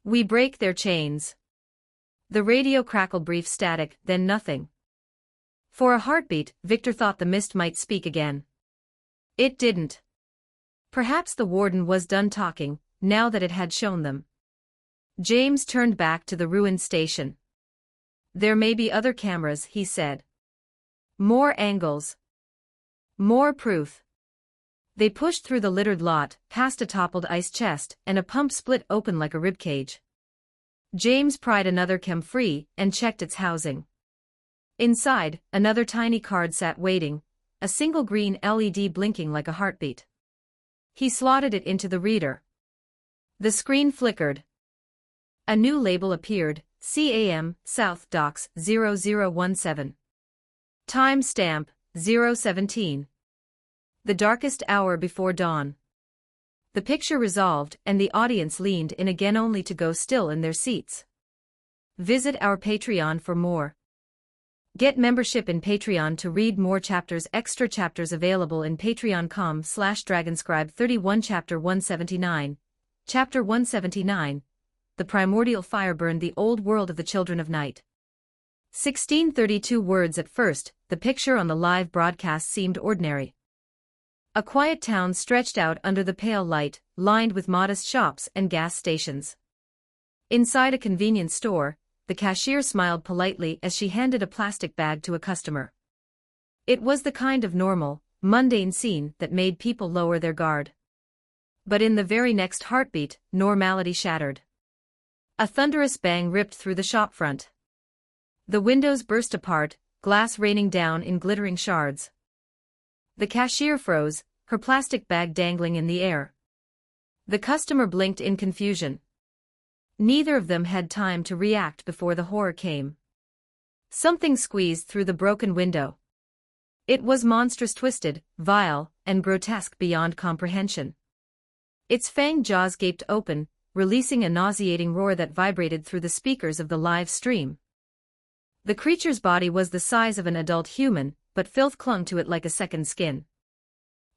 We break their chains." The radio crackled, brief static, then nothing. For a heartbeat, Victor thought the mist might speak again. It didn't. Perhaps the warden was done talking, now that it had shown them. James turned back to the ruined station. "There may be other cameras," he said. "More angles. More proof." They pushed through the littered lot, past a toppled ice chest, and a pump split open like a ribcage. James pried another chem free and checked its housing. Inside, another tiny card sat waiting, a single green LED blinking like a heartbeat. He slotted it into the reader. The screen flickered. A new label appeared, CAM, South Docks 0017. Time stamp, 017. The darkest hour before dawn. The picture resolved, and the audience leaned in again only to go still in their seats. Visit our Patreon for more. Get membership in Patreon to read more chapters. Extra chapters available in patreon.com/dragonscribe 31 Chapter 179. Chapter 179. The primordial fire burned the old world of the children of night. 1632 words. At first, the picture on the live broadcast seemed ordinary. A quiet town stretched out under the pale light, lined with modest shops and gas stations. Inside a convenience store, the cashier smiled politely as she handed a plastic bag to a customer. It was the kind of normal, mundane scene that made people lower their guard. But in the very next heartbeat, normality shattered. A thunderous bang ripped through the shopfront. The windows burst apart, glass raining down in glittering shards. The cashier froze, her plastic bag dangling in the air. The customer blinked in confusion. Neither of them had time to react before the horror came. Something squeezed through the broken window. It was monstrous, twisted, vile, and grotesque beyond comprehension. Its fanged jaws gaped open, releasing a nauseating roar that vibrated through the speakers of the live stream. The creature's body was the size of an adult human, but filth clung to it like a second skin.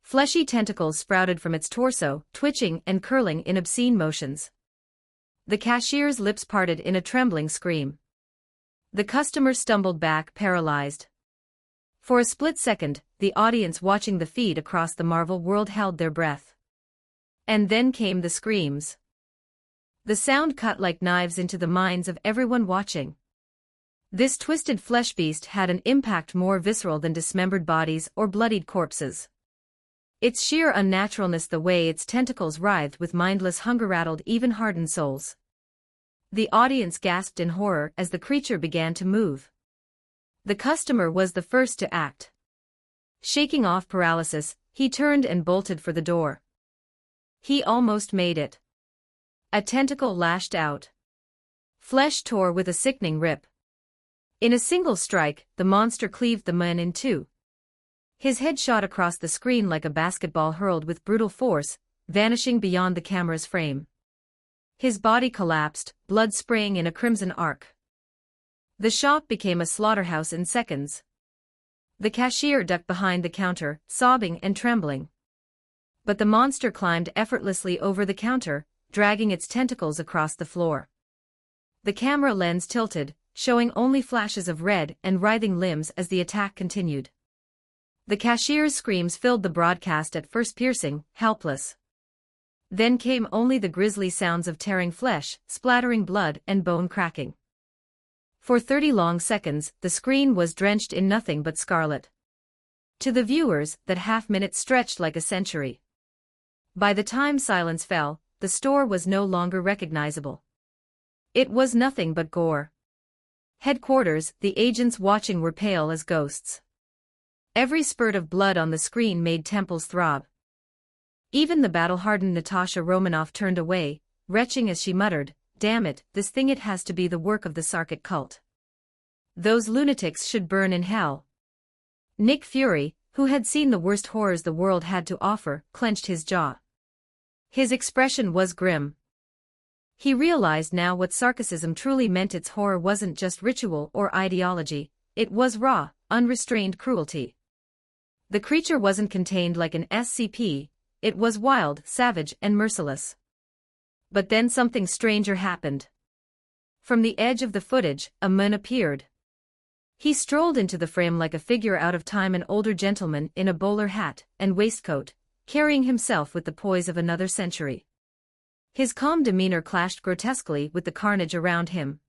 Fleshy tentacles sprouted from its torso, twitching and curling in obscene motions. The cashier's lips parted in a trembling scream. The customer stumbled back, paralyzed. For a split second, the audience watching the feed across the Marvel world held their breath. And then came the screams. The sound cut like knives into the minds of everyone watching. This twisted flesh beast had an impact more visceral than dismembered bodies or bloodied corpses. Its sheer unnaturalness, the way its tentacles writhed with mindless hunger, rattled even hardened souls. The audience gasped in horror as the creature began to move. The customer was the first to act. Shaking off paralysis, he turned and bolted for the door. He almost made it. A tentacle lashed out. Flesh tore with a sickening rip. In a single strike, the monster cleaved the man in two. His head shot across the screen like a basketball hurled with brutal force, vanishing beyond the camera's frame. His body collapsed, blood spraying in a crimson arc. The shop became a slaughterhouse in seconds. The cashier ducked behind the counter, sobbing and trembling. But the monster climbed effortlessly over the counter, dragging its tentacles across the floor. The camera lens tilted, showing only flashes of red and writhing limbs as the attack continued. The cashier's screams filled the broadcast, at first piercing, helpless. Then came only the grisly sounds of tearing flesh, splattering blood, and bone cracking. For 30 long seconds, the screen was drenched in nothing but scarlet. To the viewers, that half-minute stretched like a century. By the time silence fell, the store was no longer recognizable. It was nothing but gore. Headquarters, the agents watching were pale as ghosts. Every spurt of blood on the screen made temples throb. Even the battle-hardened Natasha Romanoff turned away, retching as she muttered, "Damn it, this thing, it has to be the work of the Sarkic cult. Those lunatics should burn in hell." Nick Fury, who had seen the worst horrors the world had to offer, clenched his jaw. His expression was grim. He realized now what Sarkicism truly meant. Its horror wasn't just ritual or ideology, it was raw, unrestrained cruelty. The creature wasn't contained like an SCP, it was wild, savage, and merciless. But then something stranger happened. From the edge of the footage, a man appeared. He strolled into the frame like a figure out of time, an older gentleman in a bowler hat and waistcoat, carrying himself with the poise of another century. His calm demeanor clashed grotesquely with the carnage around him.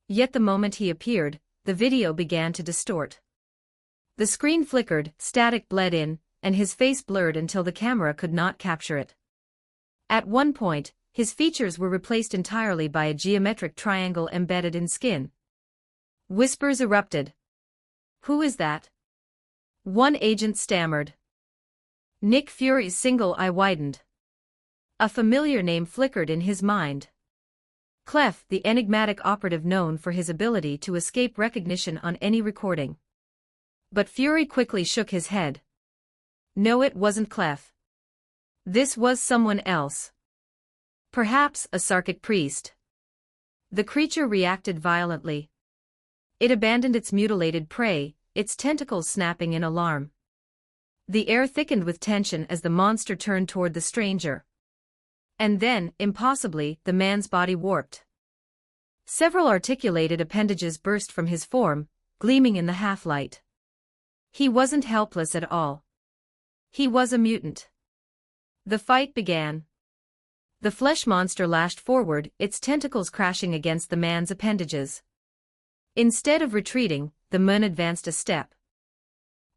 Yet the moment he appeared, the video began to distort. The screen flickered, static bled in, and his face blurred until the camera could not capture it. At one point, his features were replaced entirely by a geometric triangle embedded in skin. Whispers erupted. "Who is that?" One agent stammered. Nick Fury's single eye widened. A familiar name flickered in his mind. Clef, the enigmatic operative known for his ability to escape recognition on any recording. But Fury quickly shook his head. No, it wasn't Clef. This was someone else. Perhaps a Sarkic priest. The creature reacted violently. It abandoned its mutilated prey, its tentacles snapping in alarm. The air thickened with tension as the monster turned toward the stranger. And then, impossibly, the man's body warped. Several articulated appendages burst from his form, gleaming in the half-light. He wasn't helpless at all. He was a mutant. The fight began. The flesh monster lashed forward, its tentacles crashing against the man's appendages. Instead of retreating, the man advanced a step.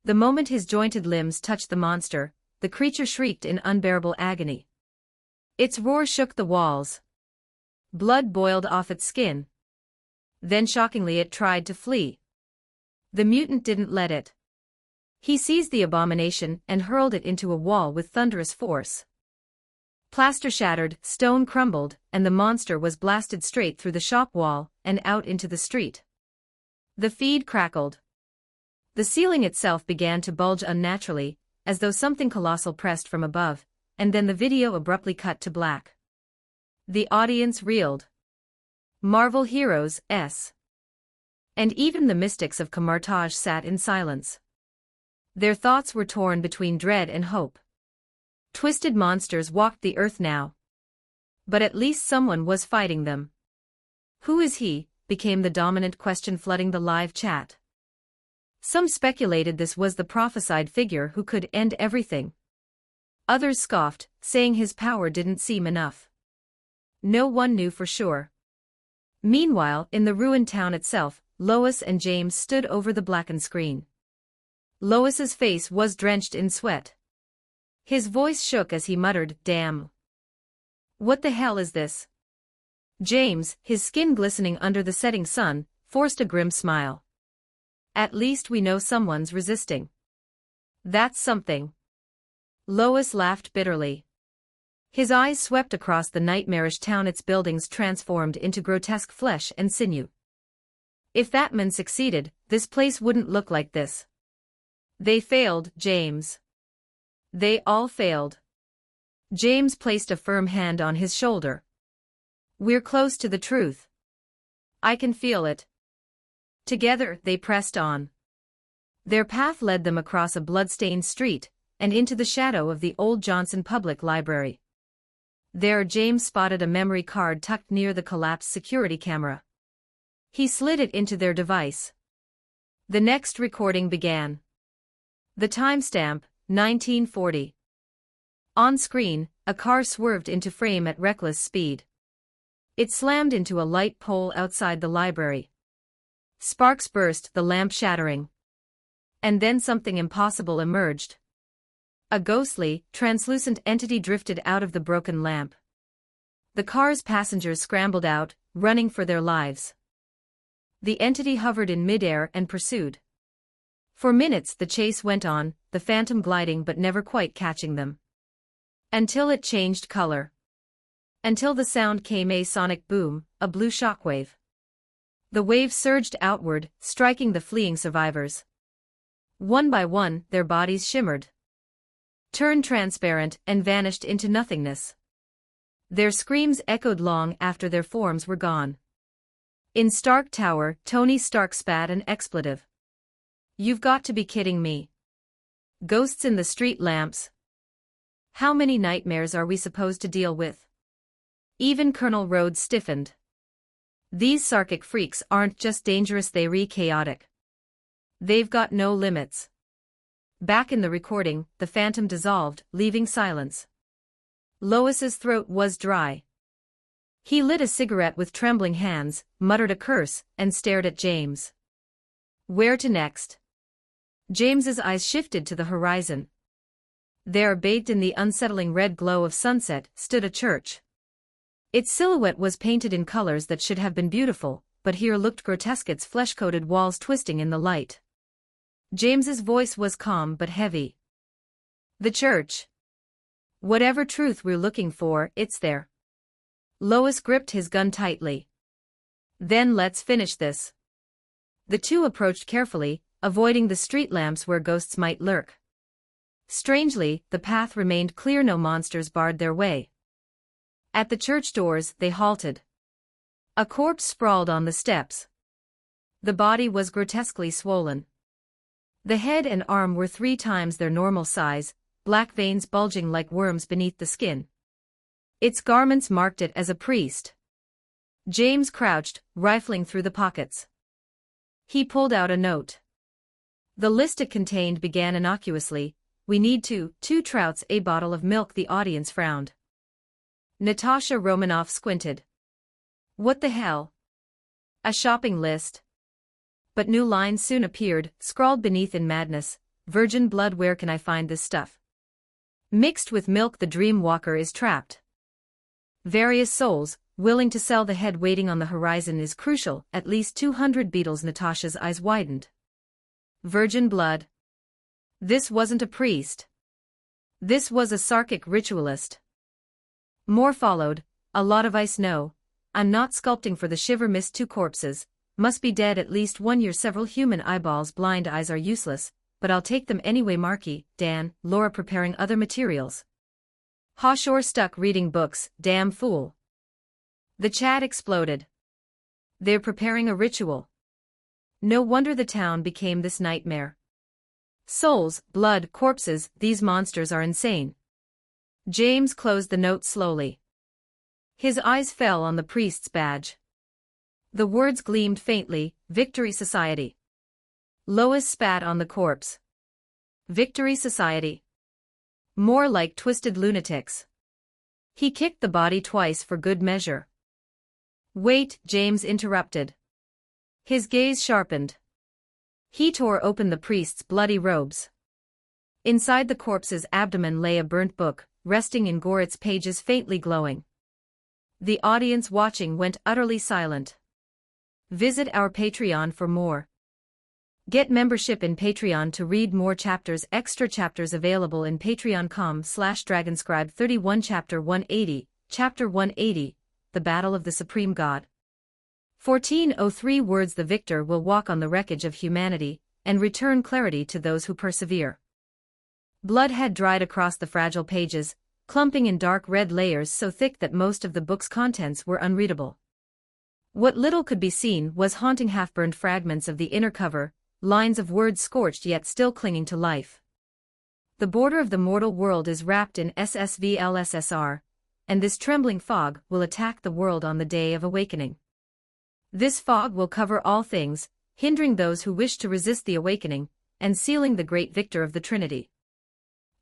The moment his jointed limbs touched the monster, the creature shrieked in unbearable agony. Its roar shook the walls. Blood boiled off its skin. Then shockingly it tried to flee. The mutant didn't let it. He seized the abomination and hurled it into a wall with thunderous force. Plaster shattered, stone crumbled, and the monster was blasted straight through the shop wall and out into the street. The feed crackled. The ceiling itself began to bulge unnaturally, as though something colossal pressed from above, and then the video abruptly cut to black. The audience reeled. Marvel heroes, and even the mystics of Kamartaj sat in silence. Their thoughts were torn between dread and hope. Twisted monsters walked the earth now. But at least someone was fighting them. Who is he? Became the dominant question flooding the live chat. Some speculated this was the prophesied figure who could end everything. Others scoffed, saying his power didn't seem enough. No one knew for sure. Meanwhile, in the ruined town itself, Lois and James stood over the blackened screen. Lois's face was drenched in sweat. His voice shook as he muttered, "Damn. What the hell is this?" James, his skin glistening under the setting sun, forced a grim smile. "At least we know someone's resisting." "That's something." Lois laughed bitterly. His eyes swept across the nightmarish town, its buildings transformed into grotesque flesh and sinew. "If that man succeeded, this place wouldn't look like this." "They failed, James. They all failed." James placed a firm hand on his shoulder. "We're close to the truth. I can feel it." Together, they pressed on. Their path led them across a blood-stained street, and into the shadow of the old Johnson Public Library. There James spotted a memory card tucked near the collapsed security camera. He slid it into their device. The next recording began. The timestamp, 1940. On screen, a car swerved into frame at reckless speed. It slammed into a light pole outside the library. Sparks burst, the lamp shattering. And then something impossible emerged. A ghostly, translucent entity drifted out of the broken lamp. The car's passengers scrambled out, running for their lives. The entity hovered in midair and pursued. For minutes the chase went on, the phantom gliding but never quite catching them. Until it changed color. Until the sound came, a sonic boom, a blue shockwave. The wave surged outward, striking the fleeing survivors. One by one, their bodies shimmered, turned transparent, and vanished into nothingness. Their screams echoed long after their forms were gone. In Stark Tower, Tony Stark spat an expletive. "You've got to be kidding me. Ghosts in the street lamps. How many nightmares are we supposed to deal with?" Even Colonel Rhodes stiffened. These Sarkic freaks aren't just dangerous, they're chaotic. They've got no limits. Back in the recording, the phantom dissolved, leaving silence. Lois's throat was dry. He lit a cigarette with trembling hands, muttered a curse, and stared at James. Where to next? James's eyes shifted to the horizon. There, bathed in the unsettling red glow of sunset, stood a church. Its silhouette was painted in colors that should have been beautiful, but here looked grotesque, its flesh-coated walls twisting in the light. James's voice was calm but heavy. "The church. Whatever truth we're looking for, it's there." Lois gripped his gun tightly. "Then let's finish this." The two approached carefully, avoiding the street lamps where ghosts might lurk. Strangely, the path remained clear, no monsters barred their way. At the church doors, they halted. A corpse sprawled on the steps. The body was grotesquely swollen. The head and arm were 3 times their normal size, black veins bulging like worms beneath the skin. Its garments marked it as a priest. James crouched, rifling through the pockets. He pulled out a note. The list it contained began innocuously, "We need 2 trouts, a bottle of milk." The audience frowned. Natasha Romanoff squinted. "What the hell? A shopping list?" But new lines soon appeared, scrawled beneath in madness. "Virgin blood, where can I find this stuff? Mixed with milk, the dream walker is trapped. Various souls, willing to sell. The head waiting on the horizon is crucial, at least 200 beetles." Natasha's eyes widened. Virgin blood. This wasn't a priest. This was a Sarkic ritualist. More followed. "A lot of ice, no. I'm not sculpting for the shiver. Missed 2 corpses. Must be dead at least 1 year. Several human eyeballs. Blind eyes are useless, but I'll take them anyway." Marky, Dan, Laura preparing other materials. Hawshore stuck reading books. Damn fool. The chat exploded. They're preparing a ritual. No wonder the town became this nightmare. Souls, blood, corpses, these monsters are insane. James closed the note slowly. His eyes fell on the priest's badge. The words gleamed faintly, "Victory Society." Lois spat on the corpse. "Victory Society. More like twisted lunatics." He kicked the body twice for good measure. "Wait," James interrupted. His gaze sharpened. He tore open the priest's bloody robes. Inside the corpse's abdomen lay a burnt book, resting in gore, its pages faintly glowing. The audience watching went utterly silent. Visit our Patreon for more. Get membership in Patreon to read more chapters. Extra chapters available in patreon.com/dragonscribe 31 Chapter 180, Chapter 180, The Battle of the Supreme God. 1403 words. The victor will walk on the wreckage of humanity, and return clarity to those who persevere. Blood had dried across the fragile pages, clumping in dark red layers so thick that most of the book's contents were unreadable. What little could be seen was haunting half-burned fragments of the inner cover, lines of words scorched yet still clinging to life. The border of the mortal world is wrapped in SSVLSSR, and this trembling fog will attack the world on the day of awakening. This fog will cover all things, hindering those who wish to resist the awakening, and sealing the great victor of the Trinity.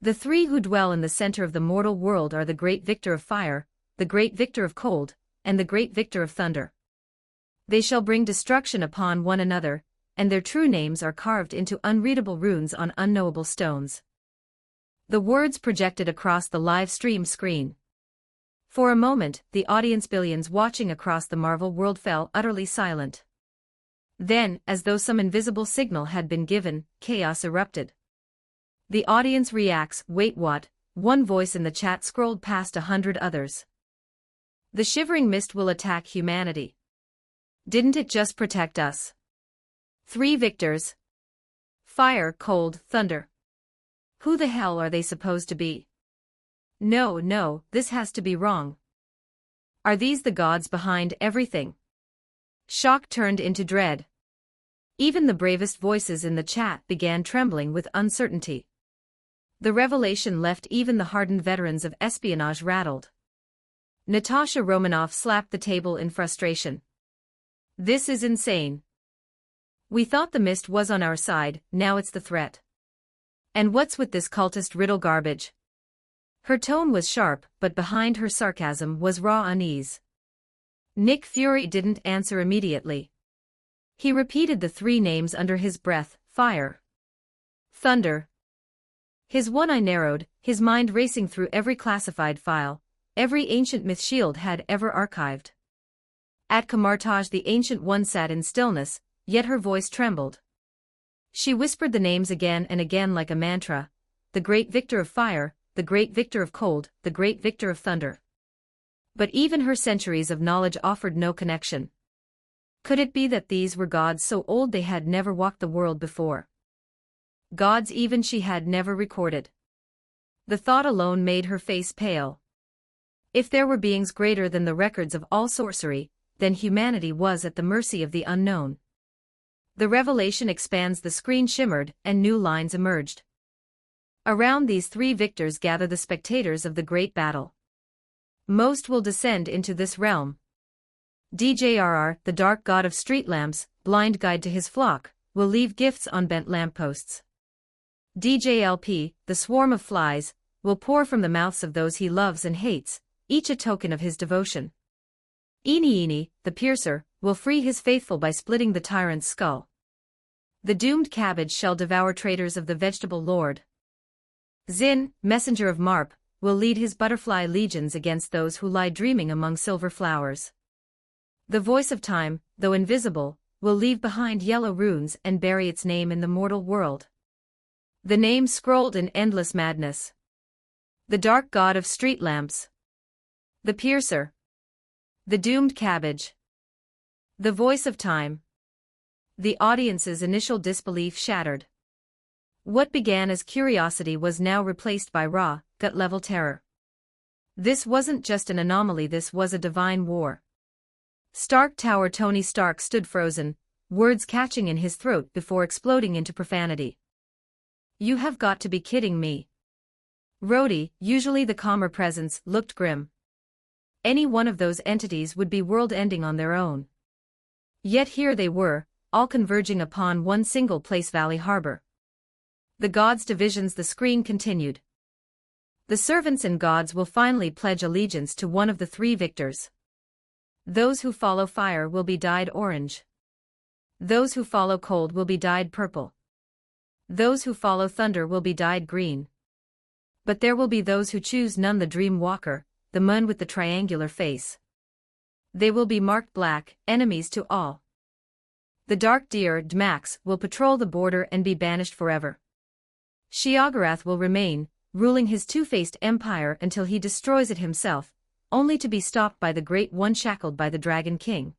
The three who dwell in the center of the mortal world are the great victor of fire, the great victor of cold, and the great victor of thunder. They shall bring destruction upon one another, and their true names are carved into unreadable runes on unknowable stones. The words projected across the live stream screen. For a moment, the audience, billions watching across the Marvel world, fell utterly silent. Then, as though some invisible signal had been given, chaos erupted. The audience reacts. Wait, what? One voice in the chat scrolled past 100 others. The shivering mist will attack humanity. Didn't it just protect us? 3 victors. Fire, cold, thunder. Who the hell are they supposed to be? No, this has to be wrong. Are these the gods behind everything? Shock turned into dread. Even the bravest voices in the chat began trembling with uncertainty. The revelation left even the hardened veterans of espionage rattled. Natasha Romanoff slapped the table in frustration. This is insane. We thought the mist was on our side, now it's the threat. And what's with this cultist riddle garbage? Her tone was sharp, but behind her sarcasm was raw unease. Nick Fury didn't answer immediately. He repeated the 3 names under his breath: fire, thunder. His one eye narrowed, his mind racing through every classified file, every ancient myth S.H.I.E.L.D. had ever archived. At Kamartaj, the Ancient One sat in stillness, yet her voice trembled. She whispered the names again and again like a mantra: the great victor of fire, the great victor of cold, the great victor of thunder. But even her centuries of knowledge offered no connection. Could it be that these were gods so old they had never walked the world before? Gods even she had never recorded. The thought alone made her face pale. If there were beings greater than the records of all sorcery, then humanity was at the mercy of the unknown. The revelation expands. The screen shimmered, and new lines emerged. Around these 3 victors gather the spectators of the great battle. Most will descend into this realm. DJRR, the dark god of street lamps, blind guide to his flock, will leave gifts on bent lampposts. DJLP, the swarm of flies, will pour from the mouths of those he loves and hates, each a token of his devotion. Eenie, the piercer, will free his faithful by splitting the tyrant's skull. The doomed cabbage shall devour traitors of the vegetable lord. Zin, messenger of Marp, will lead his butterfly legions against those who lie dreaming among silver flowers. The voice of time, though invisible, will leave behind yellow runes and bury its name in the mortal world. The name scrolled in endless madness. The dark god of street lamps. The piercer. The doomed cabbage. The voice of time. The audience's initial disbelief shattered. What began as curiosity was now replaced by raw, gut-level terror. This wasn't just an anomaly, this was a divine war. Stark Tower Tony Stark stood frozen, words catching in his throat before exploding into profanity. You have got to be kidding me. Rhodey, usually the calmer presence, looked grim. Any one of those entities would be world-ending on their own. Yet here they were, all converging upon one single place: Valley Harbor. The gods' divisions. The screen continued. The servants and gods will finally pledge allegiance to one of the 3 victors. Those who follow fire will be dyed orange. Those who follow cold will be dyed purple. Those who follow thunder will be dyed green. But there will be those who choose none: the dream walker, the man with the triangular face. They will be marked black, enemies to all. The dark deer, Dmax, will patrol the border and be banished forever. Sheogorath will remain, ruling his two-faced empire until he destroys it himself, only to be stopped by the Great One shackled by the Dragon King.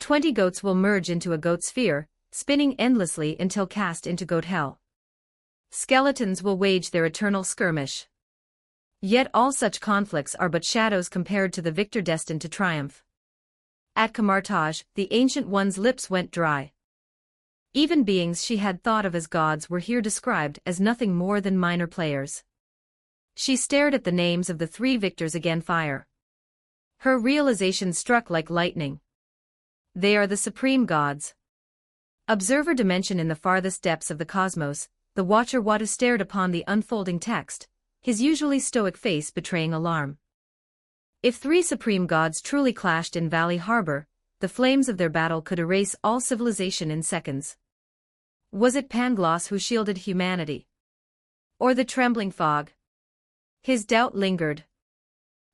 20 goats will merge into a goat sphere, spinning endlessly until cast into goat hell. Skeletons will wage their eternal skirmish. Yet all such conflicts are but shadows compared to the victor destined to triumph. At Kamartaj, the Ancient One's lips went dry. Even beings she had thought of as gods were here described as nothing more than minor players. She stared at the names of the 3 victors again. Fire. Her realization struck like lightning. They are the supreme gods. Observer dimension in the farthest depths of the cosmos, the watcher Watu stared upon the unfolding text, his usually stoic face betraying alarm. If three supreme gods truly clashed in Valley Harbor, the flames of their battle could erase all civilization in seconds. Was it Pangloss who shielded humanity? Or the trembling fog? His doubt lingered.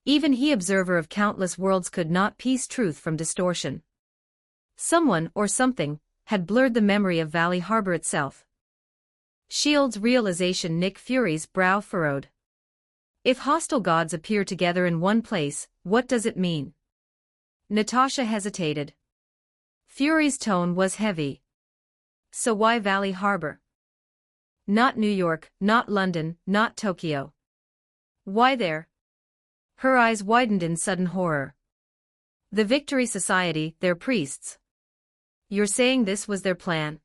Even he, observer of countless worlds, could not piece truth from distortion. Someone, or something, had blurred the memory of Valley Harbor itself. Shield's realization. Nick Fury's brow furrowed. If hostile gods appear together in one place, what does it mean? Natasha hesitated. Fury's tone was heavy. So why Valley Harbor? Not New York, not London, not Tokyo. Why there? Her eyes widened in sudden horror. The Victory Society, their priests. You're saying this was their plan?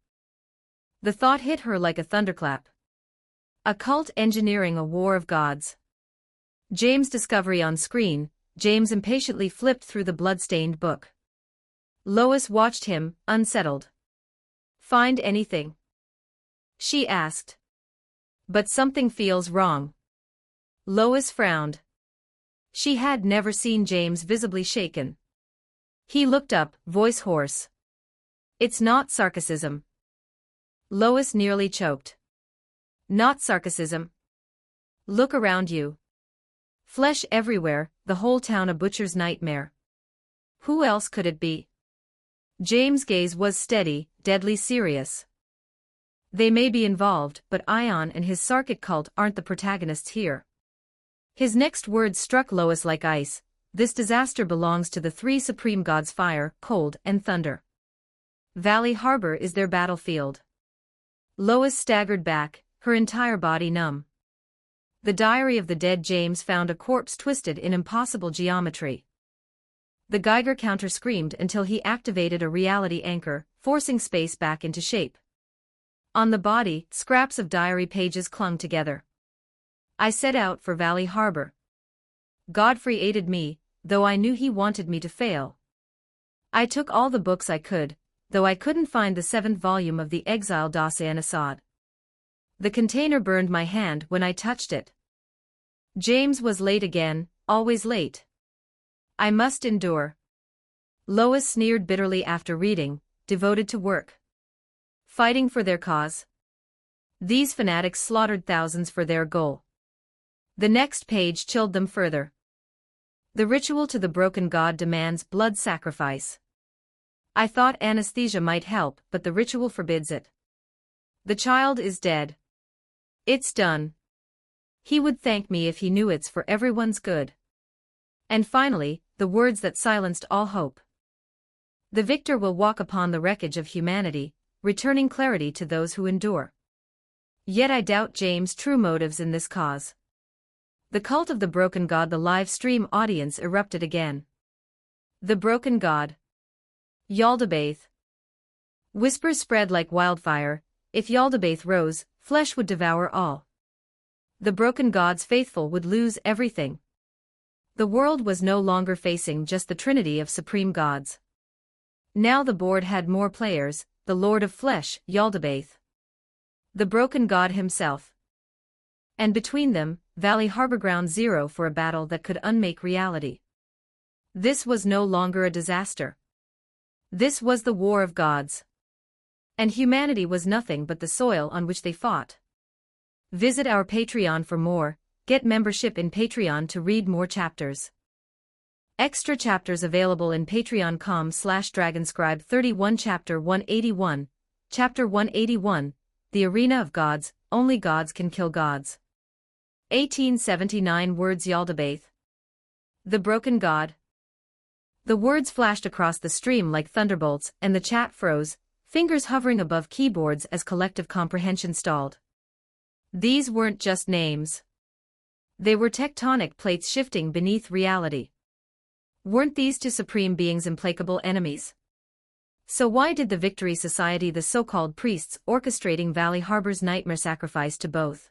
The thought hit her like a thunderclap. A cult engineering a war of gods. James' discovery on screen. James impatiently flipped through the blood-stained book. Lois watched him, unsettled. Find anything? She asked. But something feels wrong. Lois frowned. She had never seen James visibly shaken. He looked up, voice hoarse. It's not sarcasm. Lois nearly choked. Not sarcasm. Look around you. Flesh everywhere, the whole town a butcher's nightmare. Who else could it be? James' gaze was steady, deadly serious. They may be involved, but Ion and his Sarkic cult aren't the protagonists here. His next words struck Lois like ice. This disaster belongs to the three supreme gods: fire, cold, and thunder. Valley Harbor is their battlefield. Lois staggered back, her entire body numb. The diary of the dead. James found a corpse twisted in impossible geometry. The Geiger counter screamed until he activated a reality anchor, forcing space back into shape. On the body, scraps of diary pages clung together. I set out for Valley Harbor. Godfrey aided me, though I knew he wanted me to fail. I took all the books I could, though I couldn't find the 7th volume of the Exile dossier in Assad. The container burned my hand when I touched it. James was late again, always late. I must endure. Lois sneered bitterly after reading, devoted to work. Fighting for their cause. These fanatics slaughtered thousands for their goal. The next page chilled them further. The ritual to the broken god demands blood sacrifice. I thought anesthesia might help, but the ritual forbids it. The child is dead. It's done. He would thank me if he knew it's for everyone's good. And finally, the words that silenced all hope. The victor will walk upon the wreckage of humanity, returning clarity to those who endure. Yet I doubt James' true motives in this cause. The cult of the broken god. The live stream audience erupted again. The broken god. Yaldabaoth. Whispers spread like wildfire. If Yaldabaoth rose, flesh would devour all. The broken god's faithful would lose everything. The world was no longer facing just the trinity of supreme gods. Now the board had more players, the Lord of Flesh, Yaldabaoth. The broken god himself. And between them, Valley Harbor, ground zero for a battle that could unmake reality. This was no longer a disaster. This was the war of gods. And humanity was nothing but the soil on which they fought. Visit our Patreon for more. Get membership in Patreon to read more chapters. Extra chapters available in patreon.com/dragonscribe 31. Chapter 181. Chapter 181. The Arena of Gods. Only gods can kill gods. 1879 words. Yaldabaoth. The broken god. The words flashed across the stream like thunderbolts, and the chat froze, fingers hovering above keyboards as collective comprehension stalled. These weren't just names. They were tectonic plates shifting beneath reality. Weren't these two supreme beings implacable enemies? So why did the Victory Society, the so-called priests orchestrating Valley Harbor's nightmare sacrifice to both?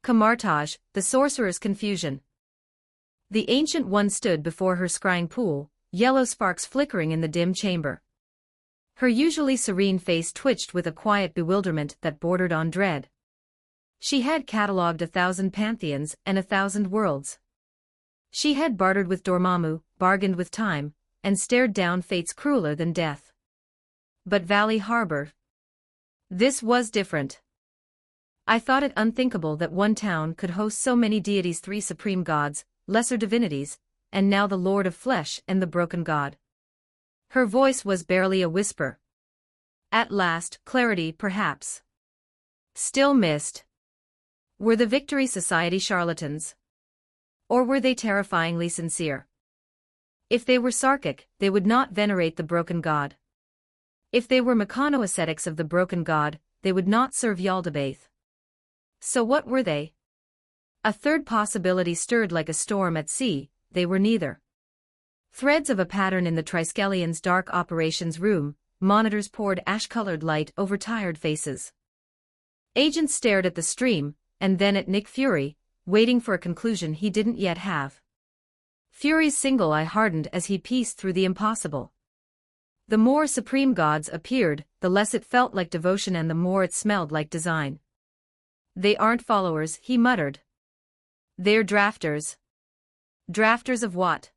Kamartaj, the sorcerer's confusion. The Ancient One stood before her scrying pool, yellow sparks flickering in the dim chamber. Her usually serene face twitched with a quiet bewilderment that bordered on dread. She had catalogued 1,000 pantheons and 1,000 worlds. She had bartered with Dormammu, bargained with time, and stared down fates crueler than death. But Valley Harbor. This was different. I thought it unthinkable that one town could host so many deities, 3 supreme gods, lesser divinities, and now the Lord of Flesh and the broken god. Her voice was barely a whisper. At last, clarity perhaps. Still mist. Were the Victory Society charlatans? Or were they terrifyingly sincere? If they were Sarkic, they would not venerate the broken god. If they were mechano-ascetics of the broken god, they would not serve Yaldabaoth. So what were they? A third possibility stirred like a storm at sea: they were neither. Threads of a pattern in the Triskelions' dark operations room, monitors poured ash-colored light over tired faces. Agents stared at the stream, and then at Nick Fury, waiting for a conclusion he didn't yet have. Fury's single eye hardened as he pieced through the impossible. The more supreme gods appeared, the less it felt like devotion and the more it smelled like design. They aren't followers, he muttered. They're drafters. Drafters of what?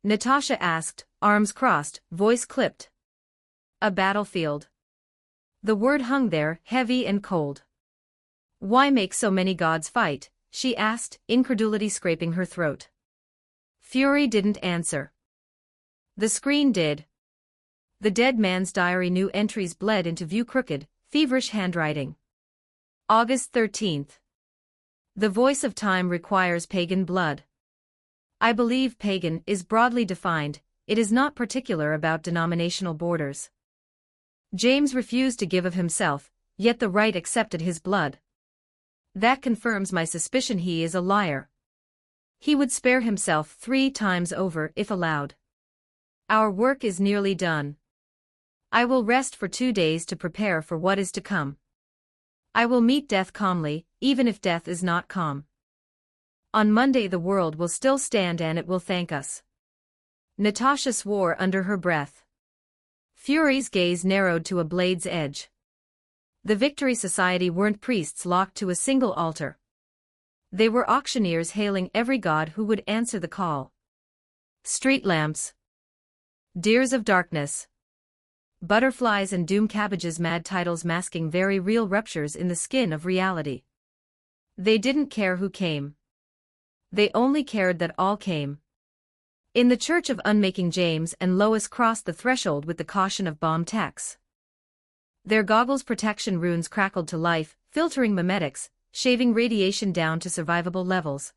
Natasha asked, arms crossed, voice clipped. A battlefield. The word hung there, heavy and cold. Why make so many gods fight? She asked, incredulity scraping her throat. Fury didn't answer. The screen did. The dead man's diary, new entries bled into view, crooked, feverish handwriting. August 13th. The voice of time requires pagan blood. I believe pagan is broadly defined, it is not particular about denominational borders. James refused to give of himself, yet the rite accepted his blood. That confirms my suspicion he is a liar. He would spare himself 3 times over if allowed. Our work is nearly done. I will rest for 2 days to prepare for what is to come. I will meet death calmly, even if death is not calm. On Monday the world will still stand and it will thank us. Natasha swore under her breath. Fury's gaze narrowed to a blade's edge. The Victory Society weren't priests locked to a single altar. They were auctioneers hailing every god who would answer the call. Street lamps. Deers of darkness. Butterflies and doom cabbages, mad titles masking very real ruptures in the skin of reality. They didn't care who came. They only cared that all came. In the Church of Unmaking, James and Lois crossed the threshold with the caution of bomb techs. Their goggles' protection runes crackled to life, filtering memetics, shaving radiation down to survivable levels.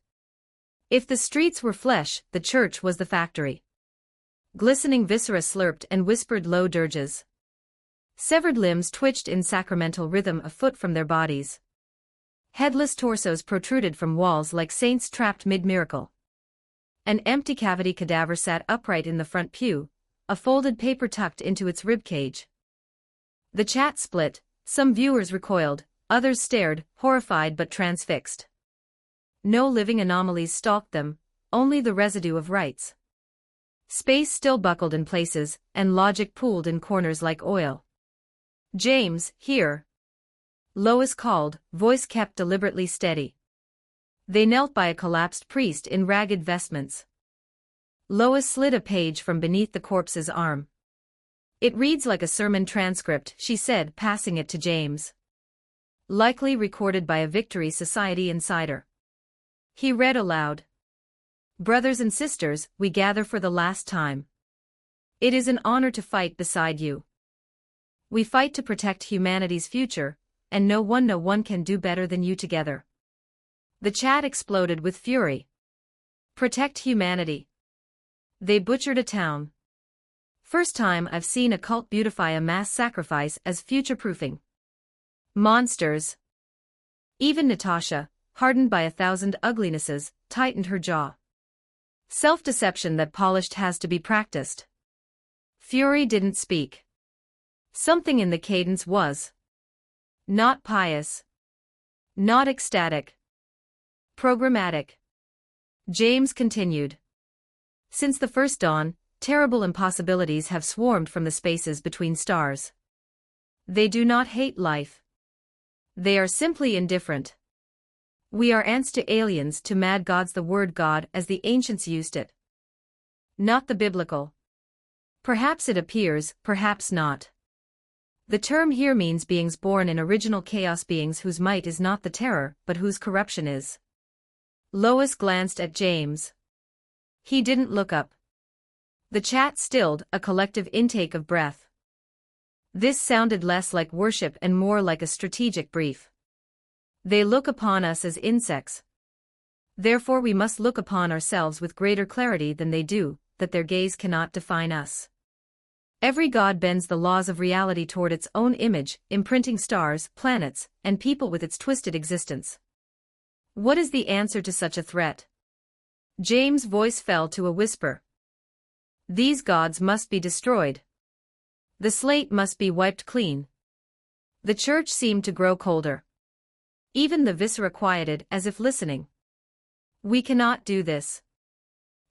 If the streets were flesh, the church was the factory. Glistening viscera slurped and whispered low dirges. Severed limbs twitched in sacramental rhythm a foot from their bodies. Headless torsos protruded from walls like saints trapped mid-miracle. An empty cavity cadaver sat upright in the front pew, a folded paper tucked into its ribcage. The chat split, some viewers recoiled, others stared, horrified but transfixed. No living anomalies stalked them, only the residue of rites. Space still buckled in places, and logic pooled in corners like oil. James, here. Lois called, voice kept deliberately steady. They knelt by a collapsed priest in ragged vestments. Lois slid a page from beneath the corpse's arm. It reads like a sermon transcript, she said, passing it to James. Likely recorded by a Victory Society insider. He read aloud. Brothers and sisters, we gather for the last time. It is an honor to fight beside you. We fight to protect humanity's future, and no one can do better than you together. The chat exploded with fury. Protect humanity. They butchered a town. First time I've seen a cult beautify a mass sacrifice as future-proofing. Monsters. Even Natasha, hardened by 1,000 uglinesses, tightened her jaw. Self-deception that polished has to be practiced. Fury didn't speak. Something in the cadence was not pious. Not ecstatic. Programmatic. James continued. Since the first dawn, Terrible impossibilities have swarmed from the spaces between stars. They do not hate life. They are simply indifferent. We are ants to aliens to mad gods, the word God as the ancients used it. Not the biblical. Perhaps it appears, perhaps not. The term here means beings born in original chaos, beings whose might is not the terror, but whose corruption is. Lois glanced at James. He didn't look up. The chat stilled, a collective intake of breath. This sounded less like worship and more like a strategic brief. They look upon us as insects. Therefore we must look upon ourselves with greater clarity than they do, that their gaze cannot define us. Every god bends the laws of reality toward its own image, imprinting stars, planets, and people with its twisted existence. What is the answer to such a threat? James' voice fell to a whisper. These gods must be destroyed. The slate must be wiped clean. The church seemed to grow colder. Even the viscera quieted as if listening. We cannot do this.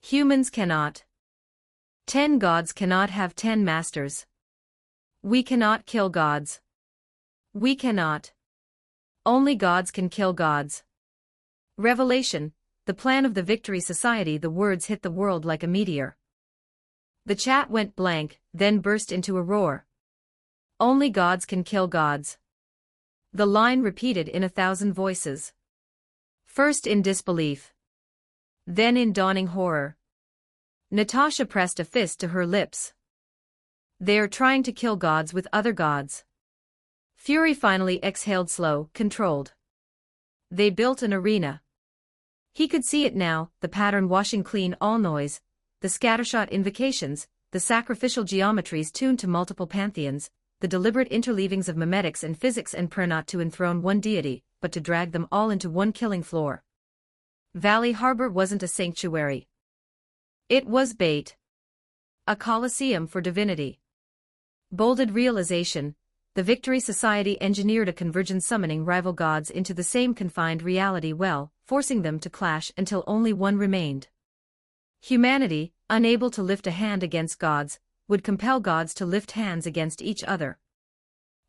Humans cannot. 10 gods cannot have 10 masters. We cannot kill gods. We cannot. Only gods can kill gods. Revelation, the plan of the Victory Society. The words hit the world like a meteor. The chat went blank, then burst into a roar. Only gods can kill gods. The line repeated in 1,000 voices. First in disbelief. Then in dawning horror. Natasha pressed a fist to her lips. They are trying to kill gods with other gods. Fury finally exhaled, slow, controlled. They built an arena. He could see it now, the pattern washing clean all noise, the scattershot invocations, the sacrificial geometries tuned to multiple pantheons, the deliberate interleavings of memetics and physics and prayer, not to enthrone one deity, but to drag them all into one killing floor. Valley Harbor wasn't a sanctuary. It was bait. A coliseum for divinity. Bolded realization, the Victory Society engineered a convergence summoning rival gods into the same confined reality, well, forcing them to clash until only one remained. Humanity, unable to lift a hand against gods, would compel gods to lift hands against each other.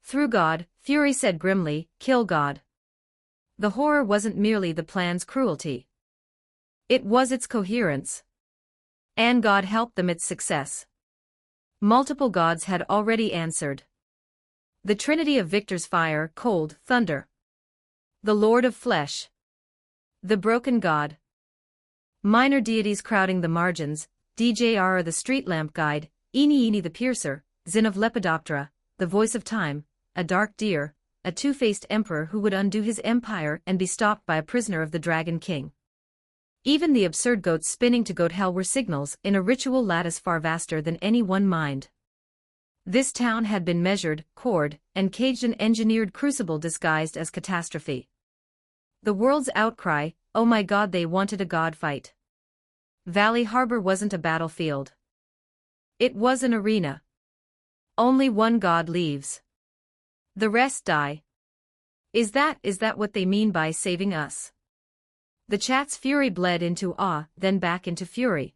Through God, Fury said grimly, kill God. The horror wasn't merely the plan's cruelty. It was its coherence. And God helped them its success. Multiple gods had already answered. The Trinity of Victor's fire, cold, thunder. The Lord of Flesh. The broken God. Minor deities crowding the margins, DJR the street lamp guide, Eni the piercer, Zin of Lepidoptera, the voice of time, a dark deer, a two-faced emperor who would undo his empire and be stopped by a prisoner of the Dragon King. Even the absurd goats spinning to goat hell were signals in a ritual lattice far vaster than any one mind. This town had been measured, cored, and caged, an engineered crucible disguised as catastrophe. The world's outcry, oh my God, they wanted a god fight. Valley Harbor wasn't a battlefield. It was an arena. Only one god leaves. The rest die. Is that what they mean by saving us? The chat's fury bled into awe, then back into fury.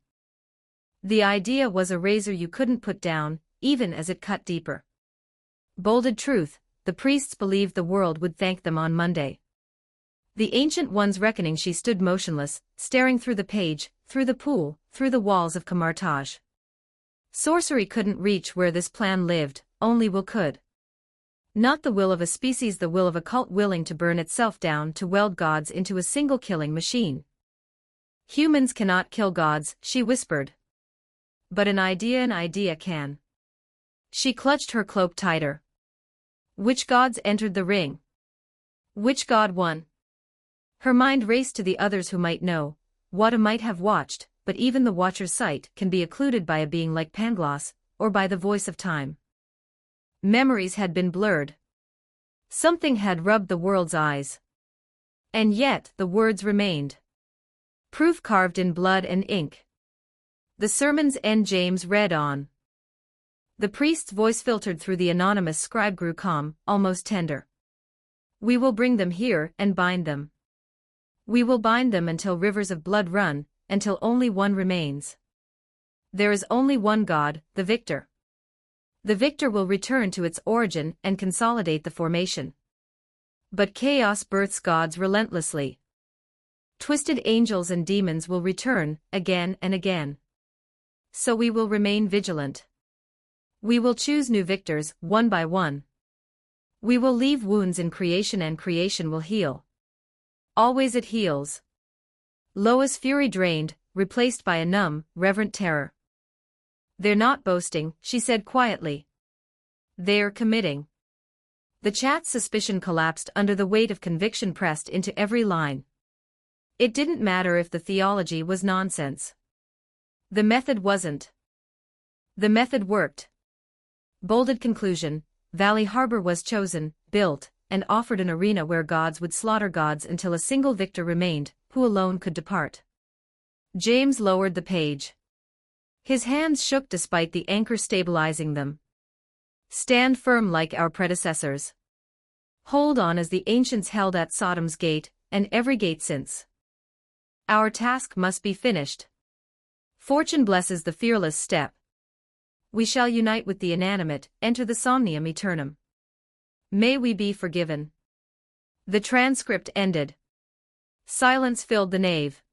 The idea was a razor you couldn't put down, even as it cut deeper. Bolded truth, the priests believed the world would thank them on Monday. The Ancient One's reckoning. She stood motionless, staring through the page, through the pool, through the walls of Camartage. Sorcery couldn't reach where this plan lived, only will could. Not the will of a species, the will of a cult willing to burn itself down to weld gods into a single killing machine. Humans cannot kill gods, she whispered. But an idea can. She clutched her cloak tighter. Which gods entered the ring? Which god won? Her mind raced to the others who might know, Wada might have watched, but even the watcher's sight can be occluded by a being like Pangloss, or by the voice of time. Memories had been blurred. Something had rubbed the world's eyes. And yet the words remained. Proof carved in blood and ink. The sermon's end. James read on. The priest's voice filtered through the anonymous scribe grew calm, almost tender. We will bring them here and bind them. We will bind them until rivers of blood run, until only one remains. There is only one God, the victor. The victor will return to its origin and consolidate the formation. But chaos births gods relentlessly. Twisted angels and demons will return, again and again. So we will remain vigilant. We will choose new victors, one by one. We will leave wounds in creation and creation will heal. Always it heals. Lois' fury drained, replaced by a numb, reverent terror. They're not boasting, she said quietly. They're committing. The chat's suspicion collapsed under the weight of conviction pressed into every line. It didn't matter if the theology was nonsense. The method wasn't. The method worked. Bolded conclusion, Valley Harbor was chosen, built, and offered an arena where gods would slaughter gods until a single victor remained, who alone could depart. James lowered the page. His hands shook despite the anchor stabilizing them. Stand firm like our predecessors. Hold on as the ancients held at Sodom's gate, and every gate since. Our task must be finished. Fortune blesses the fearless step. We shall unite with the inanimate, enter the somnium aeternum. May we be forgiven. The transcript ended. Silence filled the nave.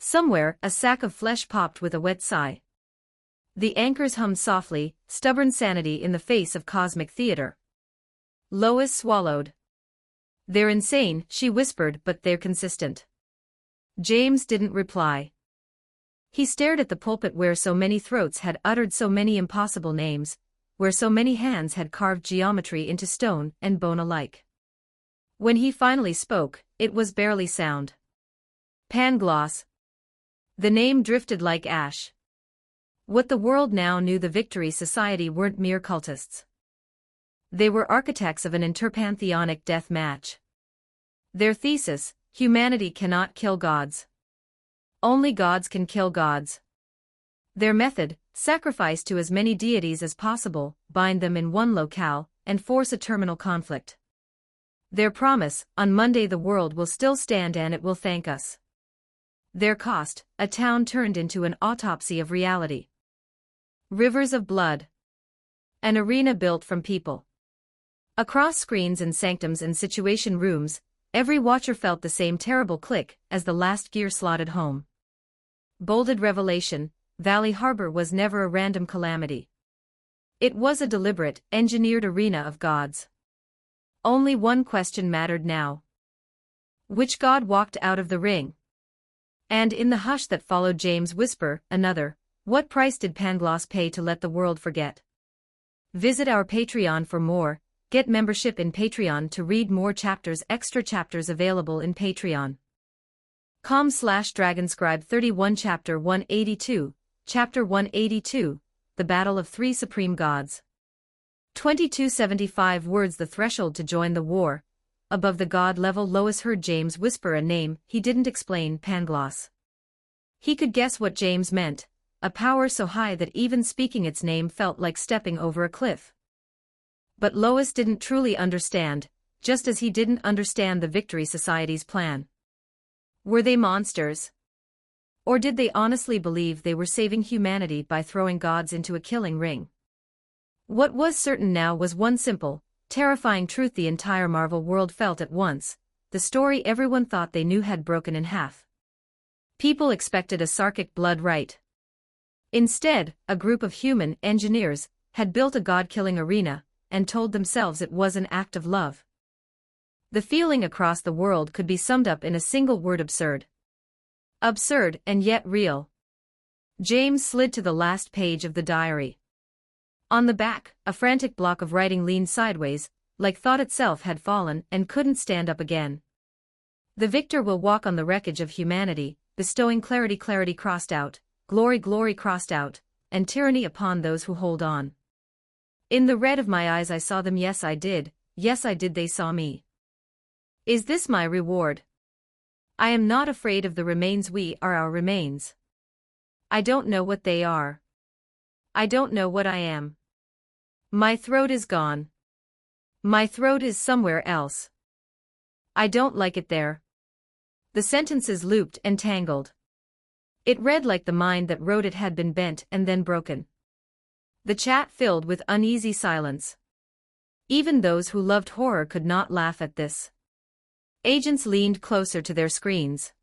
Somewhere, a sack of flesh popped with a wet sigh. The anchors hummed softly, stubborn sanity in the face of cosmic theater. Lois swallowed. They're insane, she whispered, but they're consistent. James didn't reply. He stared at the pulpit where so many throats had uttered so many impossible names, where so many hands had carved geometry into stone and bone alike. When he finally spoke, it was barely sound. Pangloss. The name drifted like ash. What the world now knew, the Victory Society weren't mere cultists. They were architects of an interpantheonic death match. Their thesis, humanity cannot kill gods. Only gods can kill gods. Their method, sacrifice to as many deities as possible, bind them in one locale, and force a terminal conflict. Their promise, on Monday the world will still stand and it will thank us. Their cost, a town turned into an autopsy of reality. Rivers of blood. An arena built from people. Across screens and sanctums and situation rooms, every watcher felt the same terrible click as the last gear slotted home. Bolded revelation, Valley Harbor was never a random calamity. It was a deliberate, engineered arena of gods. Only one question mattered now. Which god walked out of the ring? And in the hush that followed James' whisper, another, what price did Pangloss pay to let the world forget? Visit our Patreon for more, get membership in Patreon to read more chapters, extra chapters available in Patreon. com/Dragonscribe 31 Chapter 182, Chapter 182, The Battle of Three Supreme Gods. 2275 words, the threshold to join the war. Above the god level, Lois heard James whisper a name. He didn't explain. Pangloss. He could guess what James meant, a power so high that even speaking its name felt like stepping over a cliff. But Lois didn't truly understand, just as he didn't understand the Victory Society's plan. Were they monsters? Or did they honestly believe they were saving humanity by throwing gods into a killing ring? What was certain now was one simple, terrifying truth the entire Marvel world felt at once: the story everyone thought they knew had broken in half. People expected a Sarkic blood right. Instead, a group of human engineers had built a god-killing arena, and told themselves it was an act of love. The feeling across the world could be summed up in a single word: absurd. Absurd, and yet real. James slid to the last page of the diary. On the back, a frantic block of writing leaned sideways, like thought itself had fallen and couldn't stand up again. The victor will walk on the wreckage of humanity, bestowing clarity, clarity crossed out, glory, glory crossed out, and tyranny upon those who hold on. In the red of my eyes I saw them, yes I did, they saw me. Is this my reward? I am not afraid of the remains, we are our remains. I don't know what they are. I don't know what I am. My throat is gone. My throat is somewhere else. I don't like it there. The sentences looped and tangled. It read like the mind that wrote it had been bent and then broken. The chat filled with uneasy silence. Even those who loved horror could not laugh at this. Agents leaned closer to their screens.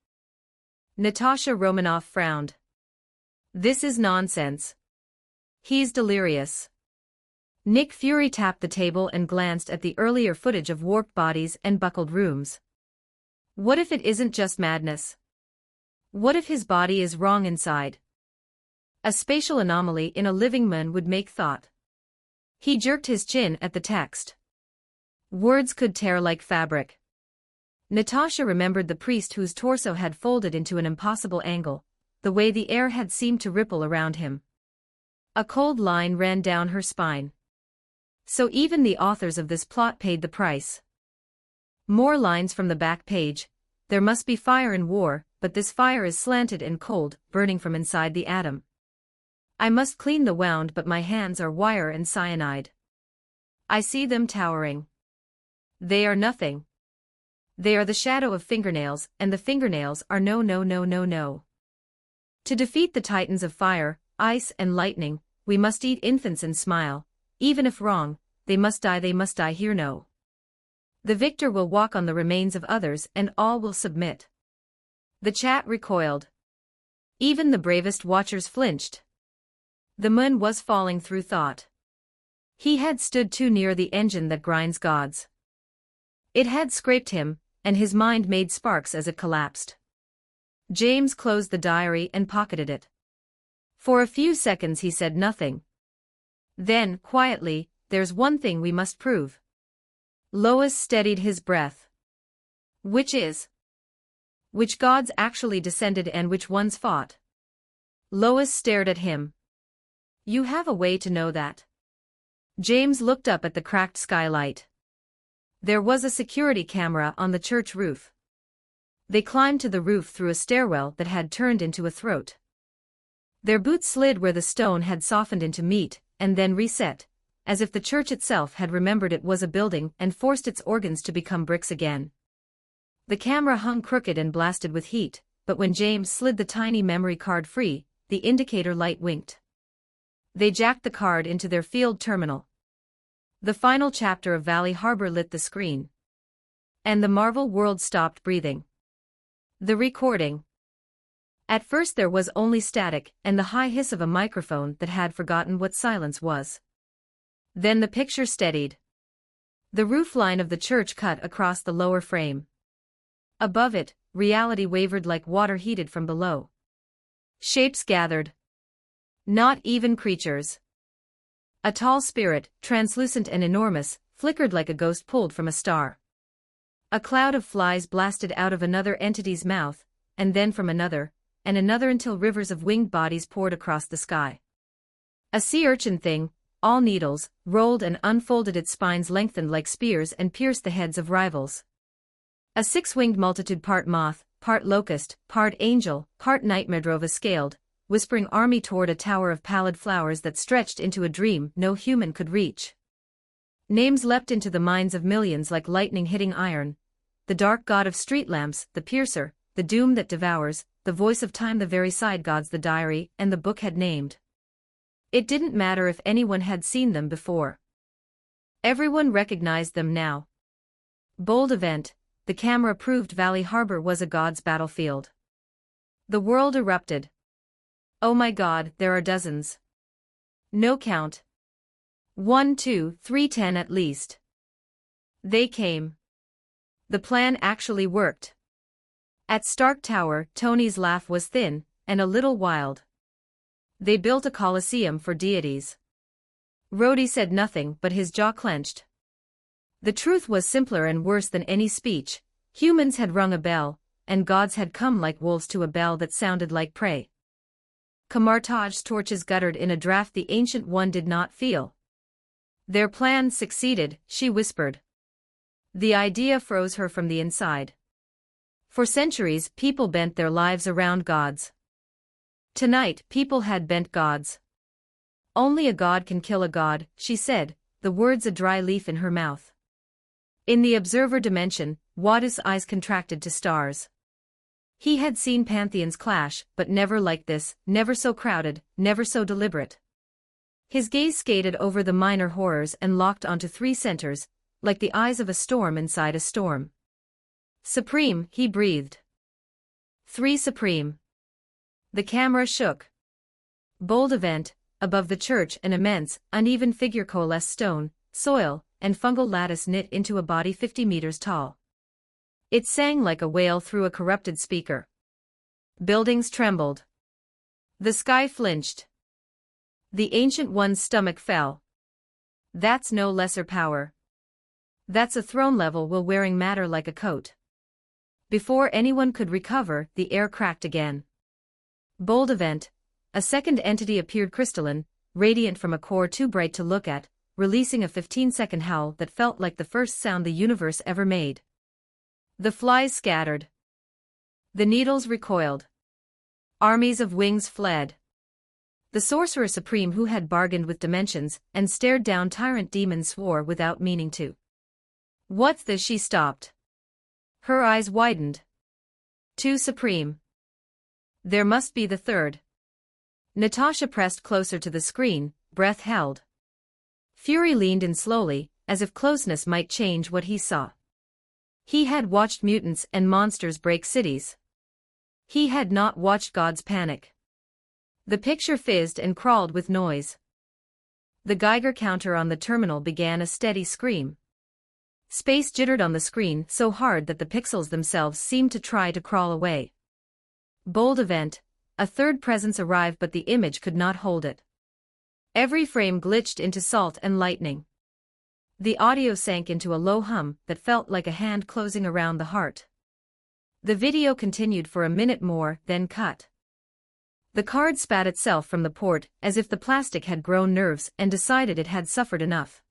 Natasha Romanoff frowned. This is nonsense. He's delirious. Nick Fury tapped the table and glanced at the earlier footage of warped bodies and buckled rooms. What if it isn't just madness? What if his body is wrong inside? A spatial anomaly in a living man would make thought. He jerked his chin at the text. Words could tear like fabric. Natasha remembered the priest whose torso had folded into an impossible angle, the way the air had seemed to ripple around him. A cold line ran down her spine. So even the authors of this plot paid the price. More lines from the back page. There must be fire in war, but this fire is slanted and cold, burning from inside the atom. I must clean the wound, but my hands are wire and cyanide. I see them towering. They are nothing. They are the shadow of fingernails, and the fingernails are no. To defeat the titans of fire, ice and lightning, we must eat infants and smile. Even if wrong, they must die here no. The victor will walk on the remains of others and all will submit. The chat recoiled. Even the bravest watchers flinched. The moon was falling through thought. He had stood too near the engine that grinds gods. It had scraped him, and his mind made sparks as it collapsed. James closed the diary and pocketed it. For a few seconds he said nothing. Then, quietly, there's one thing we must prove. Lois steadied his breath. Which is? Which gods actually descended and which ones fought? Lois stared at him. You have a way to know that. James looked up at the cracked skylight. There was a security camera on the church roof. They climbed to the roof through a stairwell that had turned into a throat. Their boots slid where the stone had softened into meat, and then reset, as if the church itself had remembered it was a building and forced its organs to become bricks again. The camera hung crooked and blasted with heat, but when James slid the tiny memory card free, the indicator light winked. They jacked the card into their field terminal. The final chapter of Valley Harbor lit the screen. And the Marvel world stopped breathing. The recording. At first there was only static and the high hiss of a microphone that had forgotten what silence was. Then the picture steadied. The roofline of the church cut across the lower frame. Above it, reality wavered like water heated from below. Shapes gathered. Not even creatures. A tall spirit, translucent and enormous, flickered like a ghost pulled from a star. A cloud of flies blasted out of another entity's mouth, and then from another, and another until rivers of winged bodies poured across the sky. A sea urchin thing, all needles, rolled and unfolded, its spines lengthened like spears and pierced the heads of rivals. A six-winged multitude, part moth, part locust, part angel, part nightmare, drove a scaled, whispering army toward a tower of pallid flowers that stretched into a dream no human could reach. Names leapt into the minds of millions like lightning hitting iron. The dark god of street lamps, the piercer, the doom that devours, the voice of time, the very side gods the diary and the book had named. It didn't matter if anyone had seen them before. Everyone recognized them now. Bold event, the camera proved Valley Harbor was a god's battlefield. The world erupted. Oh my God, there are dozens. No count. 1, 2, 3, 10 at least. They came. The plan actually worked. At Stark Tower, Tony's laugh was thin, and a little wild. They built a coliseum for deities. Rhodey said nothing, but his jaw clenched. The truth was simpler and worse than any speech. Humans had rung a bell, and gods had come like wolves to a bell that sounded like prey. Kamartaj's torches guttered in a draft the Ancient One did not feel. Their plan succeeded, she whispered. The idea froze her from the inside. For centuries, people bent their lives around gods. Tonight, people had bent gods. Only a god can kill a god, she said, the words a dry leaf in her mouth. In the observer dimension, Wadus' eyes contracted to stars. He had seen pantheons clash, but never like this, never so crowded, never so deliberate. His gaze skated over the minor horrors and locked onto three centers, like the eyes of a storm inside a storm. Supreme, he breathed. Three supreme. The camera shook. Bold event, above the church an immense, uneven figure coalesced stone, soil, and fungal lattice knit into a body 50 meters tall. It sang like a wail through a corrupted speaker. Buildings trembled. The sky flinched. The Ancient One's stomach fell. That's no lesser power. That's a throne level will wearing matter like a coat. Before anyone could recover, the air cracked again. Bold event. A second entity appeared crystalline, radiant from a core too bright to look at, releasing a 15-second howl that felt like the first sound the universe ever made. The flies scattered. The needles recoiled. Armies of wings fled. The Sorcerer Supreme who had bargained with dimensions and stared down tyrant demons swore without meaning to. What's this? She stopped. Her eyes widened. Two supreme. There must be the third. Natasha pressed closer to the screen, breath held. Fury leaned in slowly, as if closeness might change what he saw. He had watched mutants and monsters break cities. He had not watched gods panic. The picture fizzed and crawled with noise. The Geiger counter on the terminal began a steady scream. Space jittered on the screen so hard that the pixels themselves seemed to try to crawl away. Bold event. A third presence arrived, but the image could not hold it. Every frame glitched into salt and lightning. The audio sank into a low hum that felt like a hand closing around the heart. The video continued for a minute more, then cut. The card spat itself from the port, as if the plastic had grown nerves and decided it had suffered enough.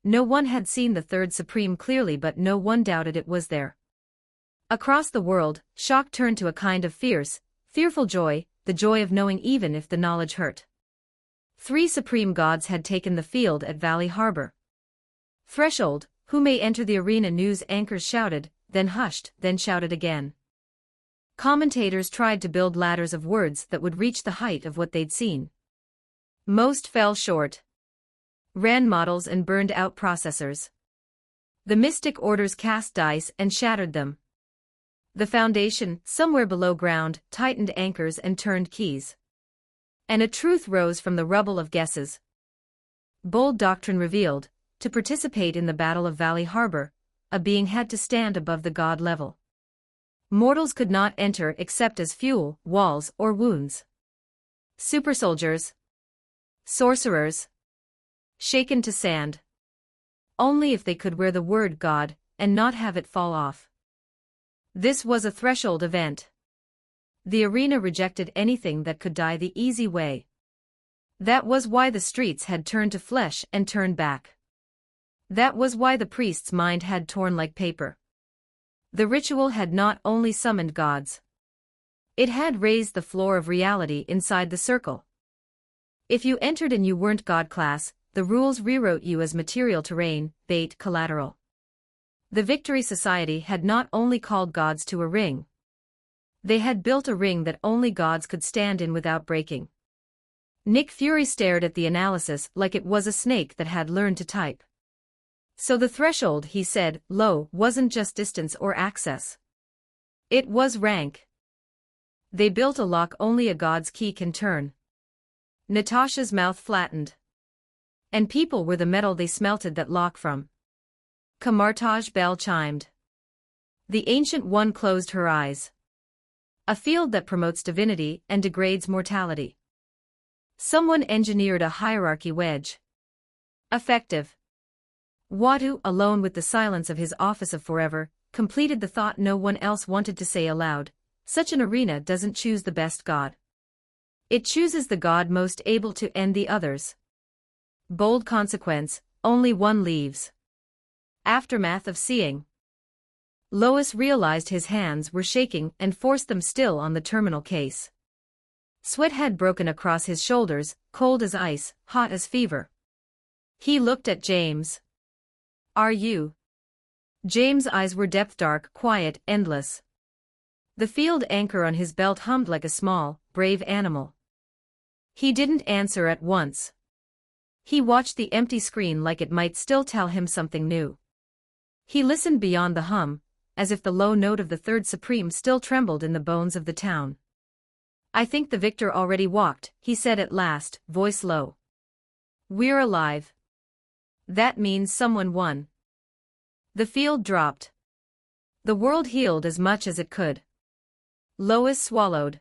No one had seen the third supreme clearly, but no one doubted it was there. Across the world, shock turned to a kind of fierce, fearful joy, the joy of knowing even if the knowledge hurt. Three supreme gods had taken the field at Valley Harbor. Threshold, who may enter the arena? News anchors shouted, then hushed, then shouted again. Commentators tried to build ladders of words that would reach the height of what they'd seen. Most fell short. Ran models and burned out processors. The mystic orders cast dice and shattered them. The Foundation, somewhere below ground, tightened anchors and turned keys. And a truth rose from the rubble of guesses. Bold doctrine revealed. To participate in the Battle of Valley Harbor, a being had to stand above the god level. Mortals could not enter except as fuel, walls, or wounds. Supersoldiers. Sorcerers. Shaken to sand. Only if they could wear the word God, and not have it fall off. This was a threshold event. The arena rejected anything that could die the easy way. That was why the streets had turned to flesh and turned back. That was why the priest's mind had torn like paper. The ritual had not only summoned gods. It had raised the floor of reality inside the circle. If you entered and you weren't god class, the rules rewrote you as material terrain, bait, collateral. The Victory Society had not only called gods to a ring. They had built a ring that only gods could stand in without breaking. Nick Fury stared at the analysis like it was a snake that had learned to type. So the threshold, he said, low, wasn't just distance or access. It was rank. They built a lock only a god's key can turn. Natasha's mouth flattened. And people were the metal they smelted that lock from. Kamartaj bell chimed. The Ancient One closed her eyes. A field that promotes divinity and degrades mortality. Someone engineered a hierarchy wedge. Effective. Watu, alone with the silence of his office of forever, completed the thought no one else wanted to say aloud. Such an arena doesn't choose the best god. It chooses the god most able to end the others. Bold consequence, only one leaves. Aftermath of seeing. Lois realized his hands were shaking and forced them still on the terminal case. Sweat had broken across his shoulders, cold as ice, hot as fever. He looked at James. Are you? James' eyes were depth dark, quiet, endless. The field anchor on his belt hummed like a small, brave animal. He didn't answer at once. He watched the empty screen like it might still tell him something new. He listened beyond the hum, as if the low note of the Third Supreme still trembled in the bones of the town. "I think the victor already walked," he said at last, voice low. "We're alive. That means someone won." The field dropped. The world healed as much as it could. Lois swallowed.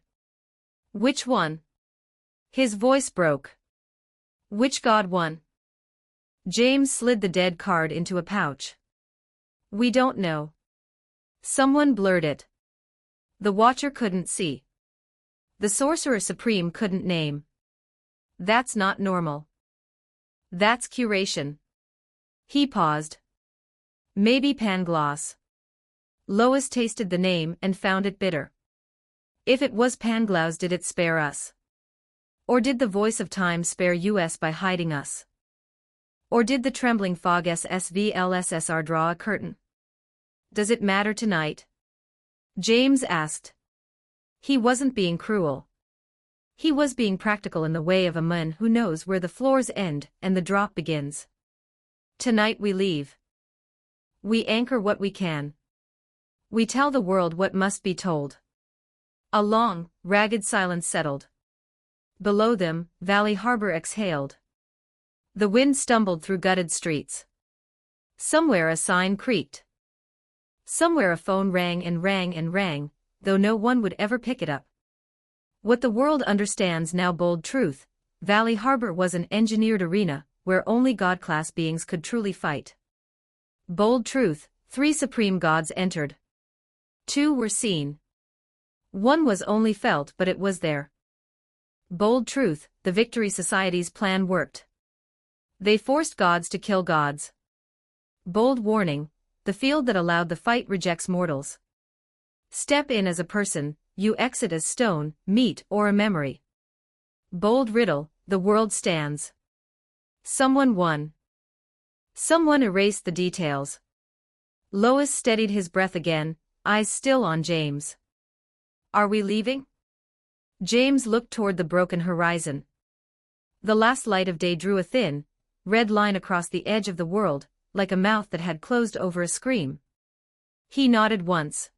"Which one?" His voice broke. "Which god won?" James slid the dead card into a pouch. "We don't know. Someone blurred it. The Watcher couldn't see. The Sorcerer Supreme couldn't name. That's not normal. That's curation." He paused. "Maybe Pangloss." Lois tasted the name and found it bitter. If it was Pangloss, did it spare us? Or did the voice of time spare us by hiding us? Or did the trembling fog SSVLSSR draw a curtain? Does it matter tonight? James asked. He wasn't being cruel. He was being practical in the way of a man who knows where the floors end and the drop begins. "Tonight we leave. We anchor what we can. We tell the world what must be told." A long, ragged silence settled. Below them, Valley Harbor exhaled. The wind stumbled through gutted streets. Somewhere a sign creaked. Somewhere a phone rang and rang and rang, though no one would ever pick it up. What the world understands now: bold truth, Valley Harbor was an engineered arena, where only God-class beings could truly fight. Bold truth, 3 supreme gods entered. 2 were seen. 1 was only felt, but it was there. Bold truth, the Victory Society's plan worked. They forced gods to kill gods. Bold warning, the field that allowed the fight rejects mortals. Step in as a person, you exit as stone, meat, or a memory. Bold riddle, the world stands. Someone won. Someone erased the details. Lois steadied his breath again, eyes still on James. "Are we leaving?" James looked toward the broken horizon. The last light of day drew a thin, red line across the edge of the world, like a mouth that had closed over a scream. He nodded once.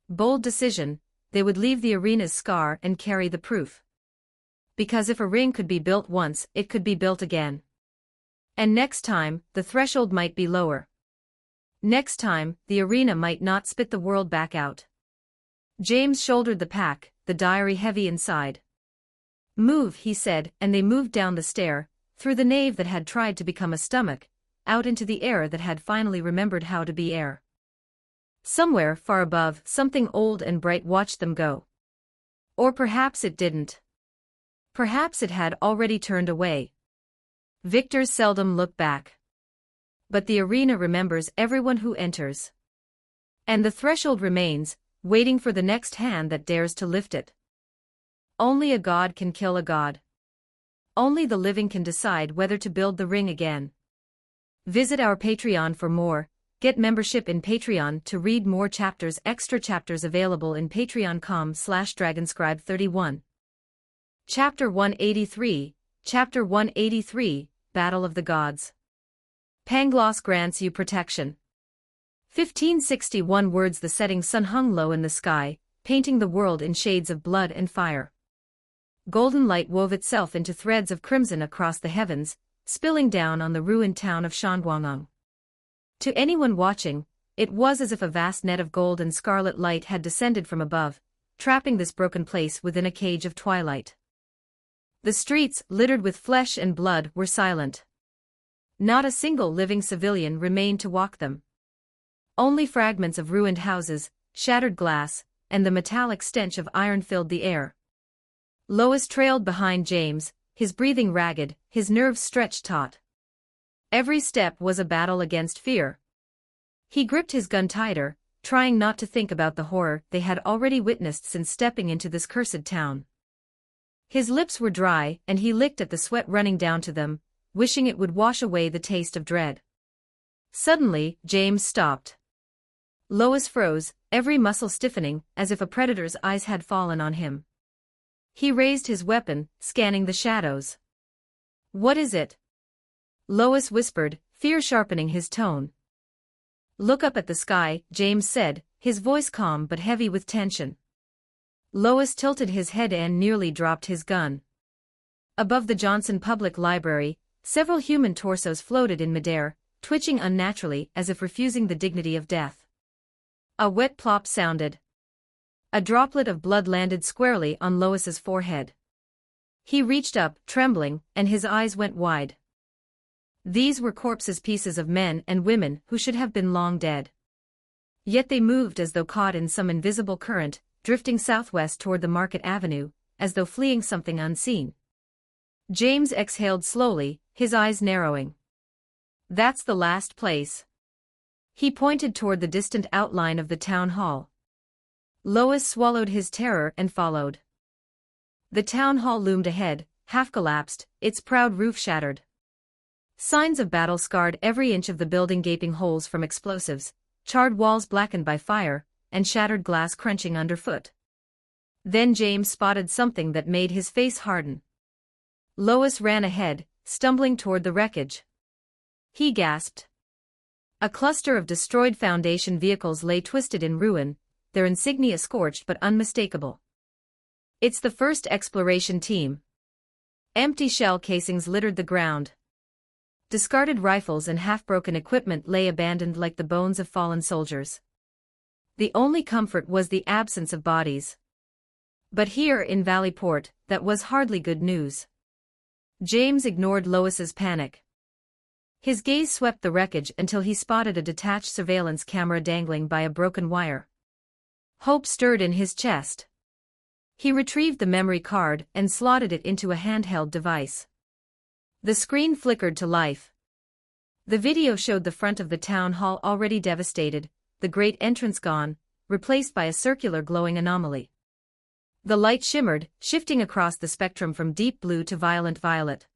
Bold decision, they would leave the arena's scar and carry the proof. Because if a ring could be built once, it could be built again. And next time, the threshold might be lower. Next time, the arena might not spit the world back out. James shouldered the pack, the diary heavy inside. "Move," he said, and they moved down the stair, through the nave that had tried to become a stomach, out into the air that had finally remembered how to be air. Somewhere far above, something old and bright watched them go. Or perhaps it didn't. Perhaps it had already turned away. Victors seldom look back. But the arena remembers everyone who enters. And the threshold remains, waiting for the next hand that dares to lift it. Only a god can kill a god. Only the living can decide whether to build the ring again. Visit our Patreon for more. Get membership in Patreon to read more chapters. Extra chapters available in patreon.com/dragonscribe31. Chapter 183, Chapter 183, Battle of the Gods. Pangloss grants you protection. 1561 words. The setting sun hung low in the sky, painting the world in shades of blood and fire. Golden light wove itself into threads of crimson across the heavens, spilling down on the ruined town of Shanguangang. To anyone watching, it was as if a vast net of gold and scarlet light had descended from above, trapping this broken place within a cage of twilight. The streets, littered with flesh and blood, were silent. Not a single living civilian remained to walk them. Only fragments of ruined houses, shattered glass, and the metallic stench of iron filled the air. Lois trailed behind James, his breathing ragged, his nerves stretched taut. Every step was a battle against fear. He gripped his gun tighter, trying not to think about the horror they had already witnessed since stepping into this cursed town. His lips were dry, and he licked at the sweat running down to them, wishing it would wash away the taste of dread. Suddenly, James stopped. Lois froze, every muscle stiffening as if a predator's eyes had fallen on him. He raised his weapon, scanning the shadows. "What is it?" Lois whispered, fear sharpening his tone. "Look up at the sky," James said, his voice calm but heavy with tension. Lois tilted his head and nearly dropped his gun. Above the Johnson Public Library, several human torsos floated in midair, twitching unnaturally as if refusing the dignity of death. A wet plop sounded. A droplet of blood landed squarely on Lois's forehead. He reached up, trembling, and his eyes went wide. These were corpses, pieces of men and women who should have been long dead. Yet they moved as though caught in some invisible current, drifting southwest toward the Market Avenue, as though fleeing something unseen. James exhaled slowly, his eyes narrowing. "That's the last place." He pointed toward the distant outline of the town hall. Lois swallowed his terror and followed. The town hall loomed ahead, half collapsed, its proud roof shattered. Signs of battle scarred every inch of the building, gaping holes from explosives, charred walls blackened by fire, and shattered glass crunching underfoot. Then James spotted something that made his face harden. Lois ran ahead, stumbling toward the wreckage. He gasped. A cluster of destroyed Foundation vehicles lay twisted in ruin, their insignia scorched but unmistakable. "It's the first exploration team." Empty shell casings littered the ground. Discarded rifles and half-broken equipment lay abandoned like the bones of fallen soldiers. The only comfort was the absence of bodies. But here in Valleyport, that was hardly good news. James ignored Lois's panic. His gaze swept the wreckage until he spotted a detached surveillance camera dangling by a broken wire. Hope stirred in his chest. He retrieved the memory card and slotted it into a handheld device. The screen flickered to life. The video showed the front of the town hall already devastated, the great entrance gone, replaced by a circular glowing anomaly. The light shimmered, shifting across the spectrum from deep blue to violent violet.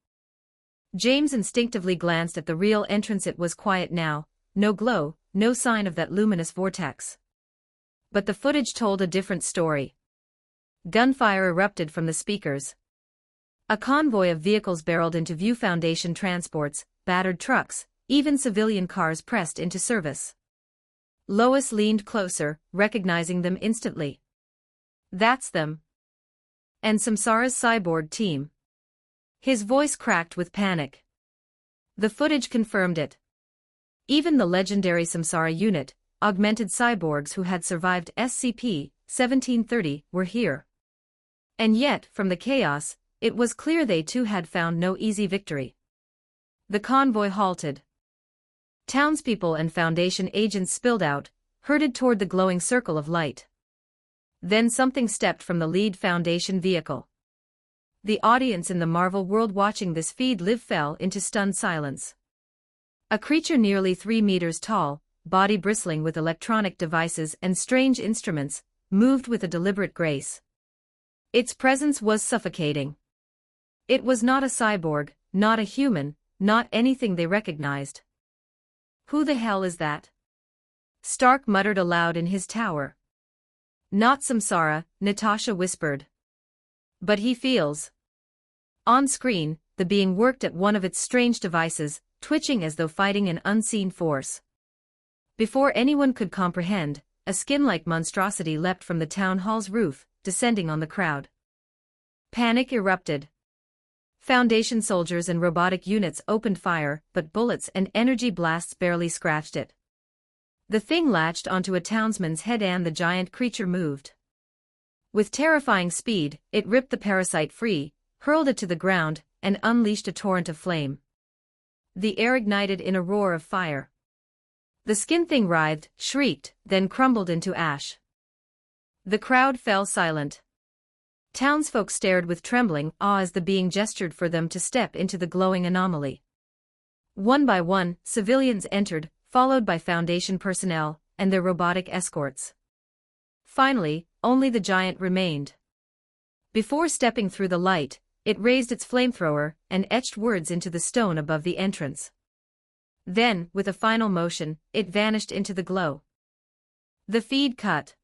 James instinctively glanced at the real entrance. It was quiet now, no glow, no sign of that luminous vortex. But the footage told a different story. Gunfire erupted from the speakers. A convoy of vehicles barreled into view. Foundation transports, battered trucks, even civilian cars pressed into service. Lois leaned closer, recognizing them instantly. "That's them. And Samsara's cyborg team." His voice cracked with panic. The footage confirmed it. Even the legendary Samsara unit, augmented cyborgs who had survived SCP-1730, were here. And yet, from the chaos, it was clear they too had found no easy victory. The convoy halted. Townspeople and Foundation agents spilled out, herded toward the glowing circle of light. Then something stepped from the lead Foundation vehicle. The audience in the Marvel world watching this feed live fell into stunned silence. A creature nearly 3 meters tall, body bristling with electronic devices and strange instruments, moved with a deliberate grace. Its presence was suffocating. It was not a cyborg, not a human, not anything they recognized. "Who the hell is that?" Stark muttered aloud in his tower. "Not Samsara," Natasha whispered. "But he feels." On screen, the being worked at one of its strange devices, twitching as though fighting an unseen force. Before anyone could comprehend, a skin-like monstrosity leapt from the town hall's roof, descending on the crowd. Panic erupted. Foundation soldiers and robotic units opened fire, but bullets and energy blasts barely scratched it. The thing latched onto a townsman's head and the giant creature moved. With terrifying speed, it ripped the parasite free, hurled it to the ground, and unleashed a torrent of flame. The air ignited in a roar of fire. The skin thing writhed, shrieked, then crumbled into ash. The crowd fell silent. Townsfolk stared with trembling awe as the being gestured for them to step into the glowing anomaly. One by one, civilians entered, followed by Foundation personnel and their robotic escorts. Finally, only the giant remained. Before stepping through the light, it raised its flamethrower and etched words into the stone above the entrance. Then, with a final motion, it vanished into the glow. The feed cut.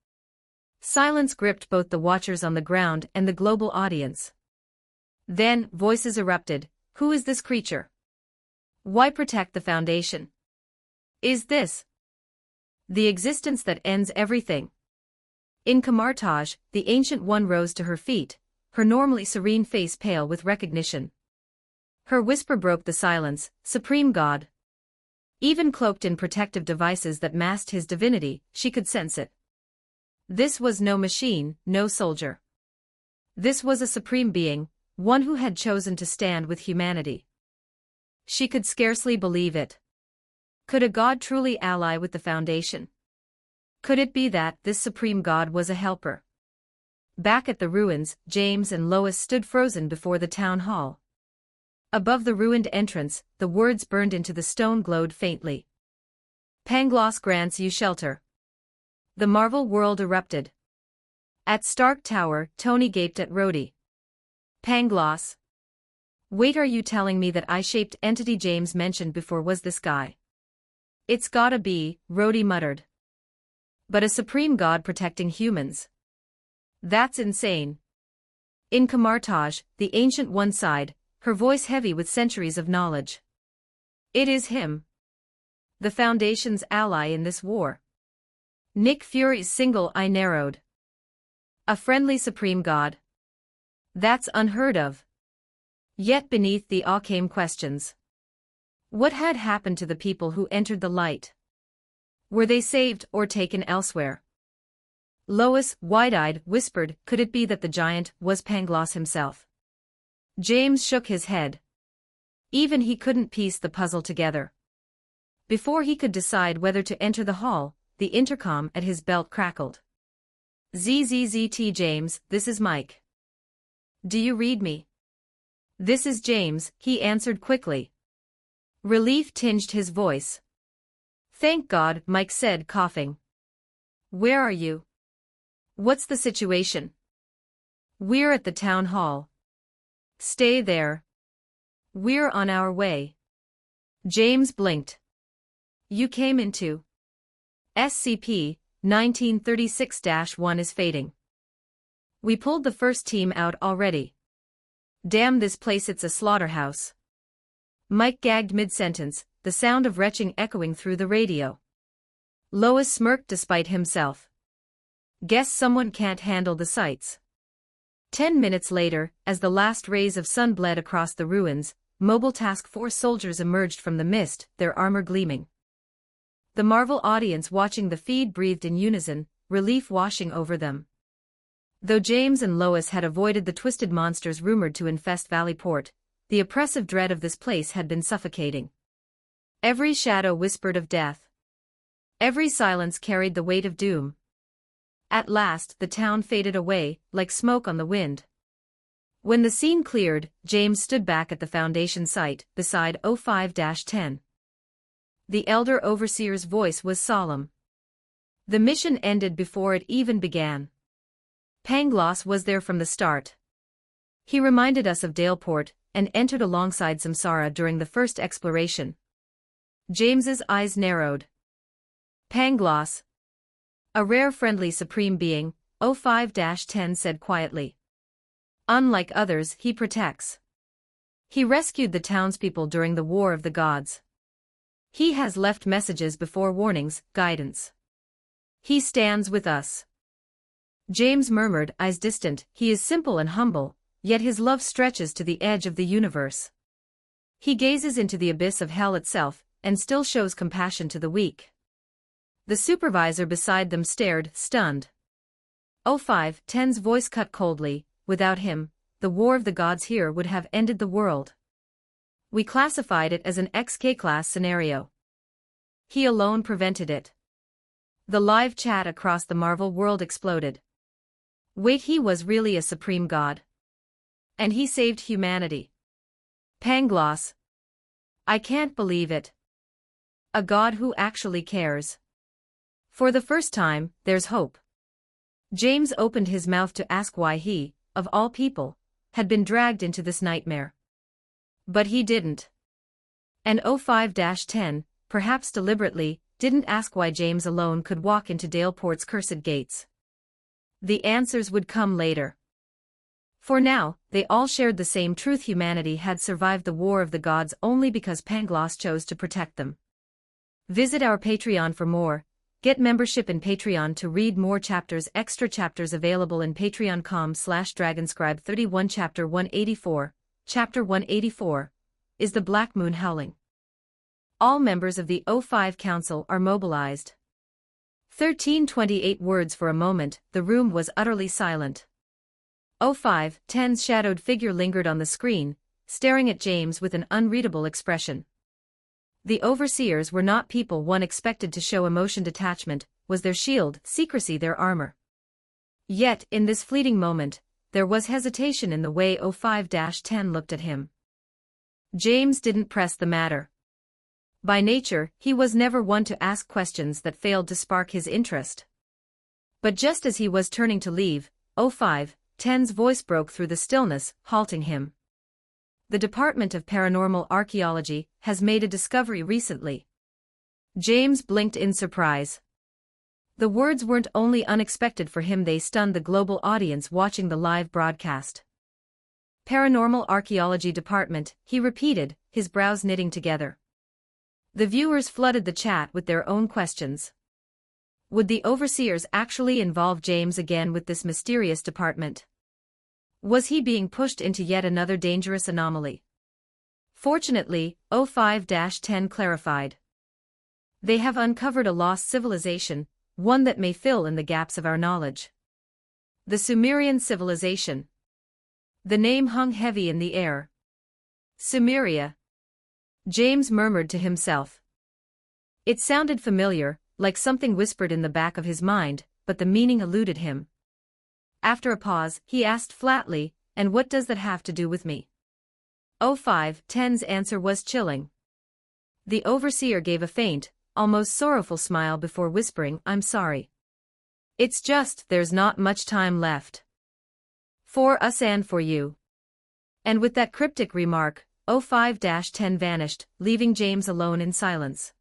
Silence gripped both the watchers on the ground and the global audience. Then, voices erupted. Who is this creature? Why protect the Foundation? Is this the existence that ends everything? In Kamartaj, the Ancient One rose to her feet, her normally serene face pale with recognition. Her whisper broke the silence, Supreme God. Even cloaked in protective devices that masked his divinity, she could sense it. This was no machine, no soldier. This was a supreme being, one who had chosen to stand with humanity. She could scarcely believe it. Could a god truly ally with the Foundation? Could it be that this supreme god was a helper? Back at the ruins, James and Lois stood frozen before the town hall. Above the ruined entrance, the words burned into the stone glowed faintly. Pangloss grants you shelter. The Marvel world erupted. At Stark Tower, Tony gaped at Rhodey. Pangloss? Wait, are you telling me that eye-shaped entity James mentioned before was this guy? It's gotta be, Rhodey muttered. But a supreme god protecting humans? That's insane. In Kamartaj, the Ancient One sighed, her voice heavy with centuries of knowledge. It is him. The Foundation's ally in this war. Nick Fury's single eye narrowed. A friendly supreme god? That's unheard of. Yet beneath the awe came questions. What had happened to the people who entered the light? Were they saved or taken elsewhere? Lois, wide-eyed, whispered, could it be that the giant was Pangloss himself? James shook his head. Even he couldn't piece the puzzle together. Before he could decide whether to enter the hall, the intercom at his belt crackled. ZZZT James, this is Mike. Do you read me? This is James, he answered quickly. Relief tinged his voice. Thank God, Mike said, coughing. Where are you? What's the situation? We're at the town hall. Stay there. We're on our way. James blinked. You came into SCP 1936-1 is fading. We pulled the first team out already. Damn this place, it's a slaughterhouse. Mike gagged mid-sentence, the sound of retching echoing through the radio. Lois smirked despite himself. Guess someone can't handle the sights. 10 minutes later, as the last rays of sun bled across the ruins, mobile task force soldiers emerged from the mist, their armor gleaming. The Marvel audience watching the feed breathed in unison, relief washing over them. Though James and Lois had avoided the twisted monsters rumored to infest Valleyport, the oppressive dread of this place had been suffocating. Every shadow whispered of death. Every silence carried the weight of doom. At last, the town faded away, like smoke on the wind. When the scene cleared, James stood back at the Foundation site, beside 05-10. The elder overseer's voice was solemn. The mission ended before it even began. Pangloss was there from the start. He reminded us of Daleport, and entered alongside Samsara during the first exploration. James's eyes narrowed. Pangloss. A rare friendly supreme being, 05-10 said quietly. Unlike others, he protects. He rescued the townspeople during the War of the Gods. He has left messages before warnings, guidance. He stands with us. James murmured, eyes distant, he is simple and humble, yet his love stretches to the edge of the universe. He gazes into the abyss of hell itself, and still shows compassion to the weak. The supervisor beside them stared, stunned. 05-10's voice cut coldly, without him, the War of the Gods here would have ended the world. We classified it as an XK-class scenario. He alone prevented it. The live chat across the Marvel world exploded. Wait, he was really a supreme god. And he saved humanity. Pangloss. I can't believe it. A god who actually cares. For the first time, there's hope. James opened his mouth to ask why he, of all people, had been dragged into this nightmare. But he didn't. And 05-10, perhaps deliberately, didn't ask why James alone could walk into Daleport's cursed gates. The answers would come later. For now, they all shared the same truth: humanity had survived the War of the Gods only because Pangloss chose to protect them. Visit our Patreon for more. Get membership in Patreon to read more chapters. Extra chapters available in patreon.com/dragonscribe31. Chapter 184. Chapter 184. Is the Black Moon howling? All members of the O5 Council are mobilized. 1328 words. For a moment, the room was utterly silent. O5-10's shadowed figure lingered on the screen, staring at James with an unreadable expression. The overseers were not people one expected to show emotion. Detachment was their shield, secrecy their armor. Yet, in this fleeting moment, there was hesitation in the way O5-10 looked at him. James didn't press the matter. By nature, he was never one to ask questions that failed to spark his interest. But just as he was turning to leave, O5-10's voice broke through the stillness, halting him. The Department of Paranormal Archaeology has made a discovery recently. James blinked in surprise. The words weren't only unexpected for him, they stunned the global audience watching the live broadcast. Paranormal Archaeology Department, he repeated, his brows knitting together. The viewers flooded the chat with their own questions. Would the overseers actually involve James again with this mysterious department? Was he being pushed into yet another dangerous anomaly? Fortunately, O5-10 clarified. They have uncovered a lost civilization, one that may fill in the gaps of our knowledge. The Sumerian civilization. The name hung heavy in the air. Sumeria. James murmured to himself. It sounded familiar, like something whispered in the back of his mind, but the meaning eluded him. After a pause, he asked flatly, "And what does that have to do with me?" O5-10's answer was chilling. The overseer gave a faint, almost sorrowful smile before whispering, "I'm sorry. It's just, there's not much time left. For us and for you." And with that cryptic remark, O5-10 vanished, leaving James alone in silence.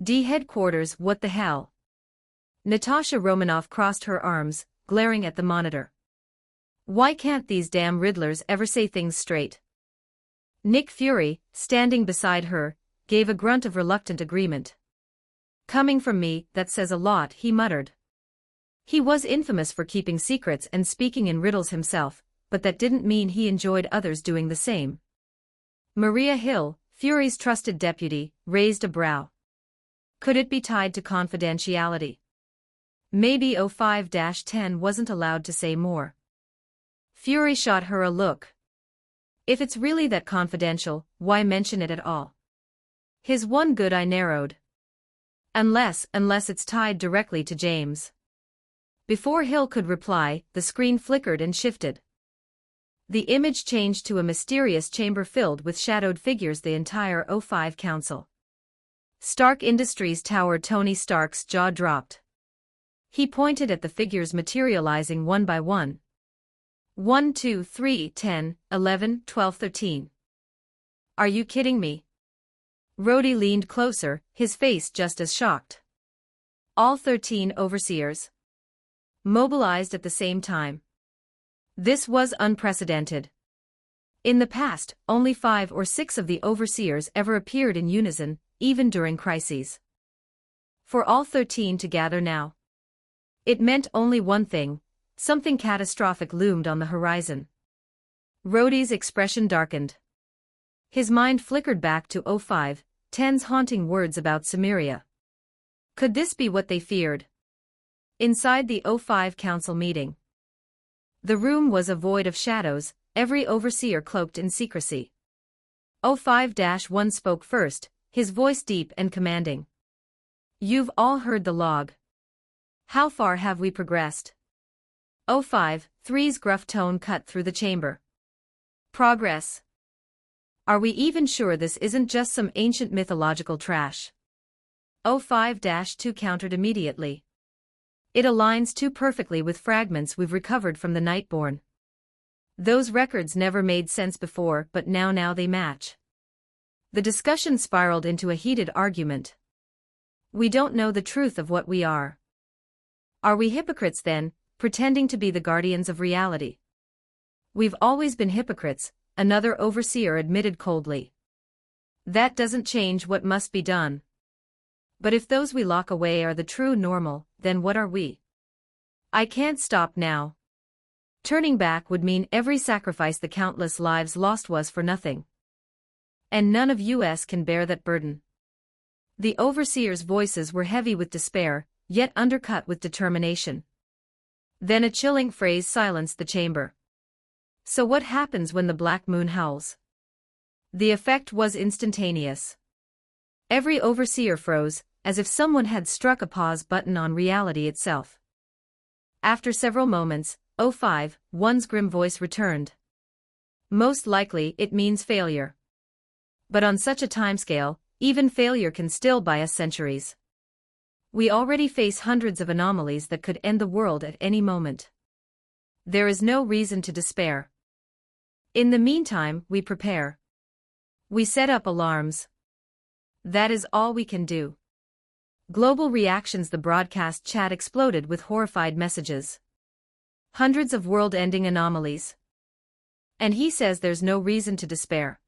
D headquarters, what the hell? Natasha Romanoff crossed her arms, glaring at the monitor. Why can't these damn Riddlers ever say things straight? Nick Fury, standing beside her, gave a grunt of reluctant agreement. Coming from me, that says a lot, he muttered. He was infamous for keeping secrets and speaking in riddles himself, but that didn't mean he enjoyed others doing the same. Maria Hill, Fury's trusted deputy, raised a brow. Could it be tied to confidentiality? Maybe O5-10 wasn't allowed to say more. Fury shot her a look. If it's really that confidential, why mention it at all? His one good eye narrowed. Unless it's tied directly to James. Before Hill could reply, the screen flickered and shifted. The image changed to a mysterious chamber filled with shadowed figures, the entire O5 Council. Stark Industries towered. Tony Stark's jaw dropped. He pointed at the figures materializing one by one. 1, 2, 3, 10, 11, 12, 13. Are you kidding me? Rhodey leaned closer, his face just as shocked. All 13 overseers. Mobilized at the same time. This was unprecedented. In the past, only 5 or 6 of the overseers ever appeared in unison, even during crises. For all 13 to gather now. It meant only one thing: something catastrophic loomed on the horizon. Rhodey's expression darkened. His mind flickered back to O5-10's haunting words about Sumeria. Could this be what they feared? Inside the O5 Council meeting. The room was a void of shadows, every overseer cloaked in secrecy. O5-1 spoke first, his voice deep and commanding. You've all heard the log. How far have we progressed? O5-3's gruff tone cut through the chamber. Progress. Are we even sure this isn't just some ancient mythological trash? O5-2 countered immediately. It aligns too perfectly with fragments we've recovered from the Nightborn. Those records never made sense before, but now they match. The discussion spiraled into a heated argument. We don't know the truth of what we are. Are we hypocrites then, pretending to be the guardians of reality? We've always been hypocrites, another overseer admitted coldly. That doesn't change what must be done. But if those we lock away are the true normal, then what are we? I can't stop now. Turning back would mean every sacrifice the countless lives lost was for nothing. And none of us can bear that burden. The overseers' voices were heavy with despair, yet undercut with determination. Then a chilling phrase silenced the chamber. So what happens when the black moon howls? The effect was instantaneous. Every overseer froze, as if someone had struck a pause button on reality itself. After several moments, 051's grim voice returned. Most likely it means failure. But on such a timescale, even failure can still buy us centuries. We already face hundreds of anomalies that could end the world at any moment. There is no reason to despair. In the meantime, we prepare. We set up alarms. That is all we can do. Global reactions. The broadcast chat exploded with horrified messages. Hundreds of world-ending anomalies. And he says there's no reason to despair.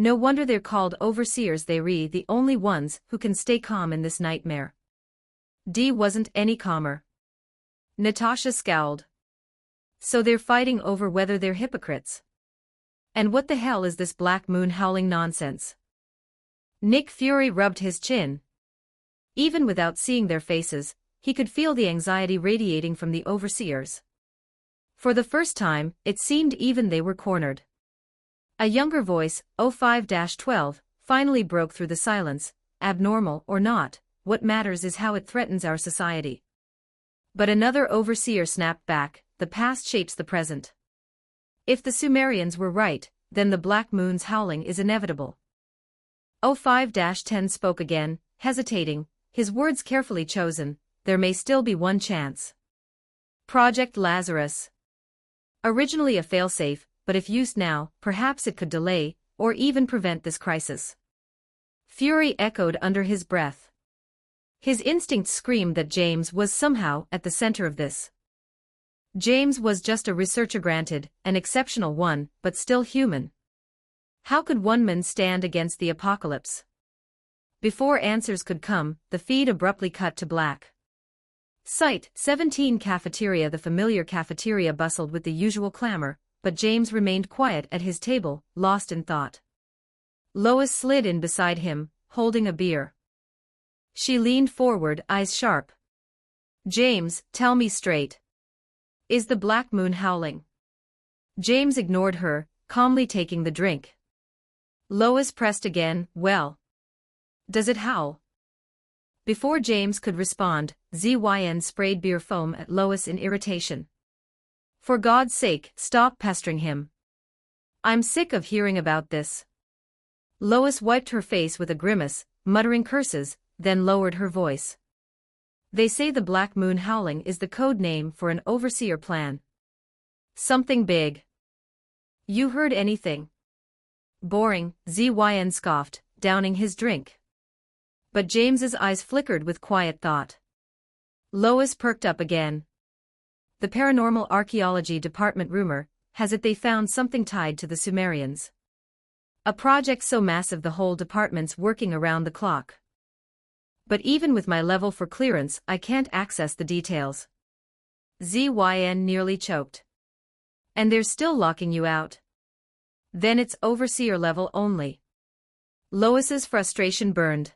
No wonder they're called overseers. They're the only ones who can stay calm in this nightmare. Dee wasn't any calmer. Natasha scowled. So they're fighting over whether they're hypocrites. And what the hell is this black moon howling nonsense? Nick Fury rubbed his chin. Even without seeing their faces, he could feel the anxiety radiating from the overseers. For the first time, it seemed even they were cornered. A younger voice, 05-12, finally broke through the silence. Abnormal or not, what matters is how it threatens our society. But another overseer snapped back, the past shapes the present. If the Sumerians were right, then the black moon's howling is inevitable. 05-10 spoke again, hesitating, his words carefully chosen. There may still be one chance. Project Lazarus. Originally a failsafe, but if used now, perhaps it could delay, or even prevent this crisis. Fury echoed under his breath. His instincts screamed that James was somehow at the center of this. James was just a researcher, granted, an exceptional one, but still human. How could one man stand against the apocalypse? Before answers could come, the feed abruptly cut to black. Site 17 cafeteria. The familiar cafeteria bustled with the usual clamor, but James remained quiet at his table, lost in thought. Lois slid in beside him, holding a beer. She leaned forward, eyes sharp. James, tell me straight. Is the black moon howling? James ignored her, calmly taking the drink. Lois pressed again, well. Does it howl? Before James could respond, ZYN sprayed beer foam at Lois in irritation. For God's sake, stop pestering him. I'm sick of hearing about this. Lois wiped her face with a grimace, muttering curses, then lowered her voice. They say the black moon howling is the code name for an overseer plan. Something big. You heard anything? Boring, ZYN scoffed, downing his drink. But James's eyes flickered with quiet thought. Lois perked up again. The Paranormal Archaeology Department rumor has it they found something tied to the Sumerians. A project so massive the whole department's working around the clock. But even with my level for clearance, I can't access the details. ZYN nearly choked. And they're still locking you out? Then it's overseer level only. Lois's frustration burned.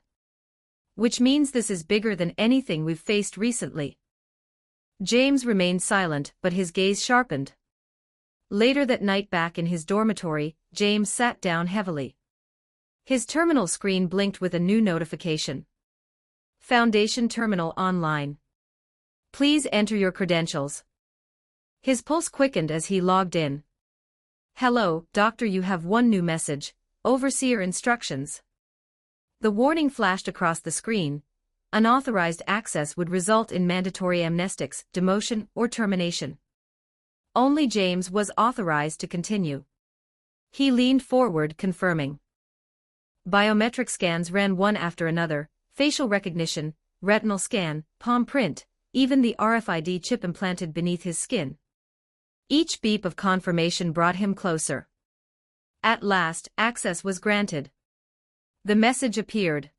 Which means this is bigger than anything we've faced recently. James remained silent, but his gaze sharpened. Later that night, back in his dormitory, James sat down heavily. His terminal screen blinked with a new notification. Foundation terminal online. Please enter your credentials. His pulse quickened as he logged in. Hello, Doctor, you have one new message. Overseer instructions. The warning flashed across the screen. Unauthorized access would result in mandatory amnestics, demotion, or termination. Only James was authorized to continue. He leaned forward, confirming. Biometric scans ran one after another, facial recognition, retinal scan, palm print, even the RFID chip implanted beneath his skin. Each beep of confirmation brought him closer. At last, access was granted. The message appeared.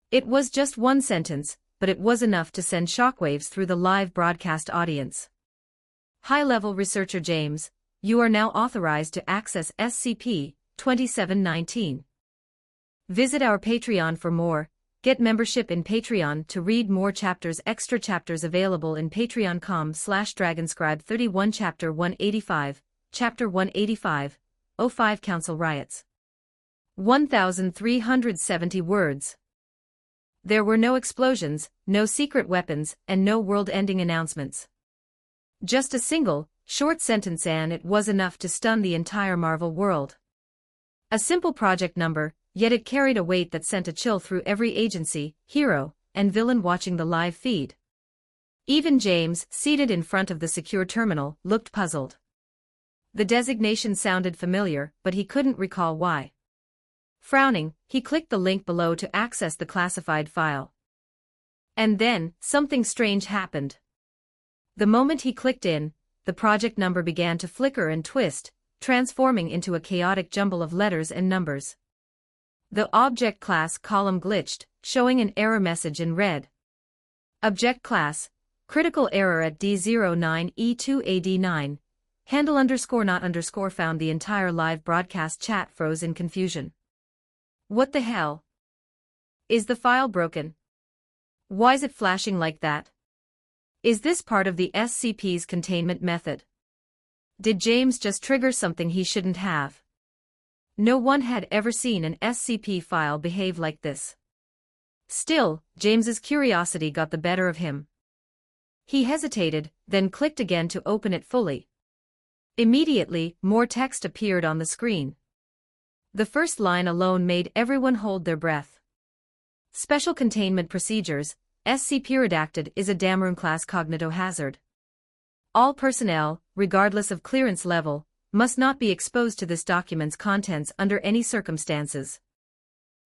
It was just one sentence, but it was enough to send shockwaves through the live broadcast audience. High-level researcher James, you are now authorized to access SCP-2719. Visit our Patreon for more. Get membership in Patreon to read more chapters. Extra chapters available in patreon.com/dragonscribe31 Chapter 185, Chapter 185, O5 Council Riots. 1,370 words. There were no explosions, no secret weapons, and no world-ending announcements. Just a single, short sentence, and it was enough to stun the entire Marvel world. A simple project number, yet it carried a weight that sent a chill through every agency, hero, and villain watching the live feed. Even James, seated in front of the secure terminal, looked puzzled. The designation sounded familiar, but he couldn't recall why. Frowning, he clicked the link below to access the classified file. And then, something strange happened. The moment he clicked in, the project number began to flicker and twist, transforming into a chaotic jumble of letters and numbers. The Object Class column glitched, showing an error message in red. Object Class, critical error at D09E2AD9, handle_not_ found. The entire live broadcast chat froze in confusion. What the hell? Is the file broken? Why's it flashing like that? Is this part of the SCP's containment method? Did James just trigger something he shouldn't have? No one had ever seen an SCP file behave like this. Still, James's curiosity got the better of him. He hesitated, then clicked again to open it fully. Immediately, more text appeared on the screen. The first line alone made everyone hold their breath. Special Containment Procedures, SCP-Redacted is a Damrune-class cognitohazard. All personnel, regardless of clearance level, must not be exposed to this document's contents under any circumstances.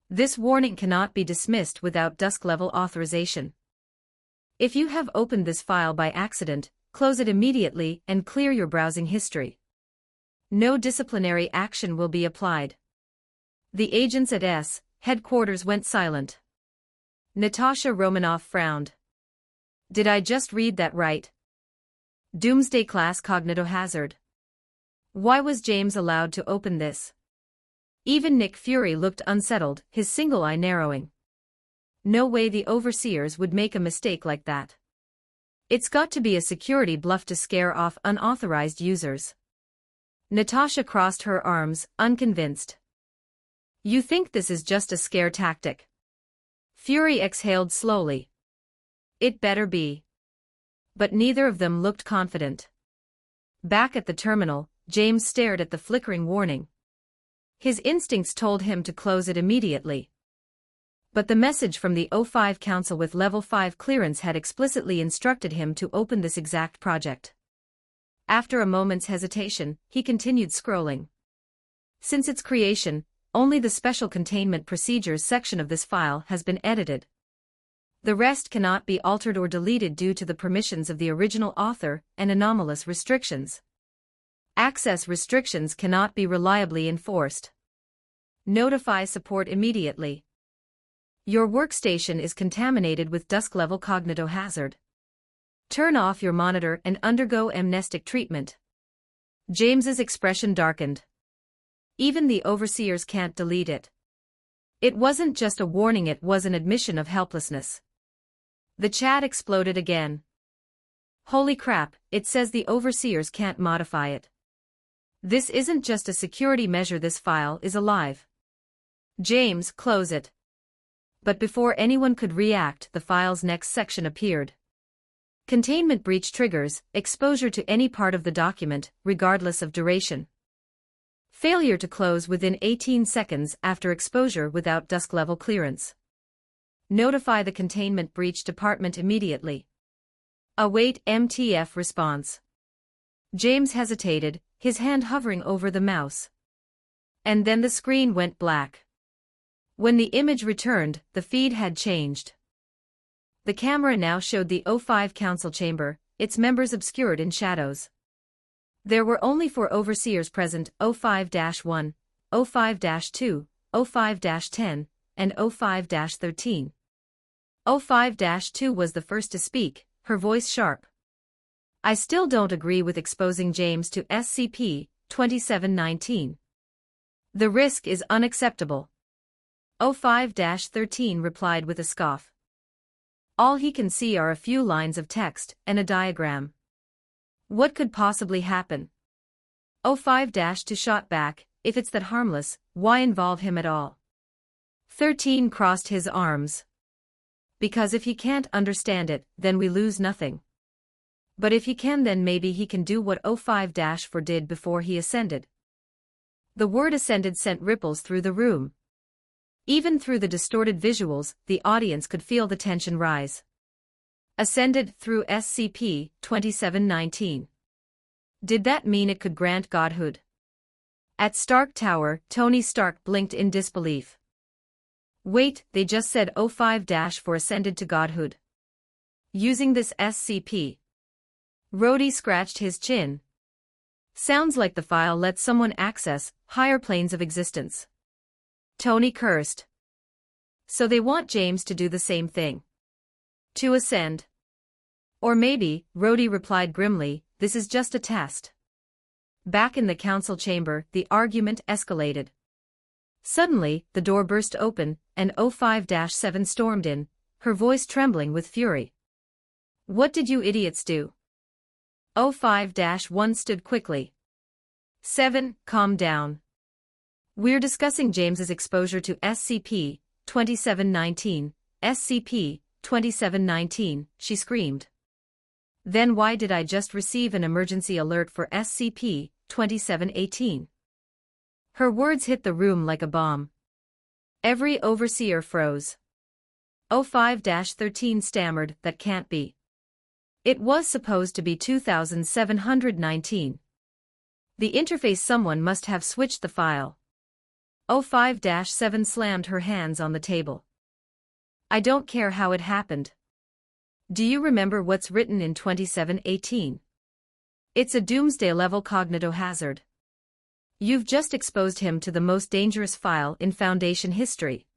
This warning cannot be dismissed without dusk-level authorization. If you have opened this file by accident, close it immediately and clear your browsing history. No disciplinary action will be applied. The agents at S headquarters went silent. Natasha Romanoff frowned. Did I just read that right? Doomsday-class cognitohazard. Why was James allowed to open this? Even Nick Fury looked unsettled, his single eye narrowing. No way the overseers would make a mistake like that. It's got to be a security bluff to scare off unauthorized users. Natasha crossed her arms, unconvinced. You think this is just a scare tactic? Fury exhaled slowly. It better be. But neither of them looked confident. Back at the terminal, James stared at the flickering warning. His instincts told him to close it immediately. But the message from the O5 Council with Level 5 clearance had explicitly instructed him to open this exact project. After a moment's hesitation, he continued scrolling. Since its creation, only the Special Containment Procedures section of this file has been edited. The rest cannot be altered or deleted due to the permissions of the original author and anomalous restrictions. Access restrictions cannot be reliably enforced. Notify support immediately. Your workstation is contaminated with dusk-level cognitohazard. Turn off your monitor and undergo amnestic treatment. James's expression darkened. Even the overseers can't delete it. It wasn't just a warning, it was an admission of helplessness. The chat exploded again. Holy crap, it says the overseers can't modify it. This isn't just a security measure, this file is alive. James, close it. But before anyone could react, the file's next section appeared. Containment breach triggers exposure to any part of the document, regardless of duration. Failure to close within 18 seconds after exposure without dusk-level clearance. Notify the Containment Breach Department immediately. Await MTF response. James hesitated, his hand hovering over the mouse. And then the screen went black. When the image returned, the feed had changed. The camera now showed the O5 council chamber, its members obscured in shadows. There were only 4 overseers present: O5-1, O5-2, O5-10, and O5-13. O5-2 was the first to speak, her voice sharp. "I still don't agree with exposing James to SCP-2719. The risk is unacceptable." O5-13 replied with a scoff. "All he can see are a few lines of text and a diagram. What could possibly happen?" O5-2 shot back, "If it's that harmless, why involve him at all?" 13 crossed his arms. "Because if he can't understand it, then we lose nothing. But if he can, then maybe he can do what O5-4 did before he ascended." The word ascended sent ripples through the room. Even through the distorted visuals, the audience could feel the tension rise. Ascended through SCP-2719. Did that mean it could grant godhood? At Stark Tower, Tony Stark blinked in disbelief. "Wait, they just said O5-4 ascended to godhood. Using this SCP?" Rhodey scratched his chin. "Sounds like the file lets someone access higher planes of existence." Tony cursed. "So they want James to do the same thing. To ascend. Or maybe," Rhodey replied grimly, "this is just a test." Back in the council chamber, the argument escalated. Suddenly, the door burst open, and O5-7 stormed in, her voice trembling with fury. "What did you idiots do?" O5-1 stood quickly. "7, calm down. We're discussing James's exposure to SCP-2719, SCP-2719, she screamed. "Then why did I just receive an emergency alert for SCP-2718? Her words hit the room like a bomb. Every overseer froze. O5-13 stammered, "That can't be. It was supposed to be 2719. The interface, someone must have switched the file." O5-7 slammed her hands on the table. "I don't care how it happened. Do you remember what's written in 2718? It's a doomsday-level cognitohazard. You've just exposed him to the most dangerous file in Foundation history."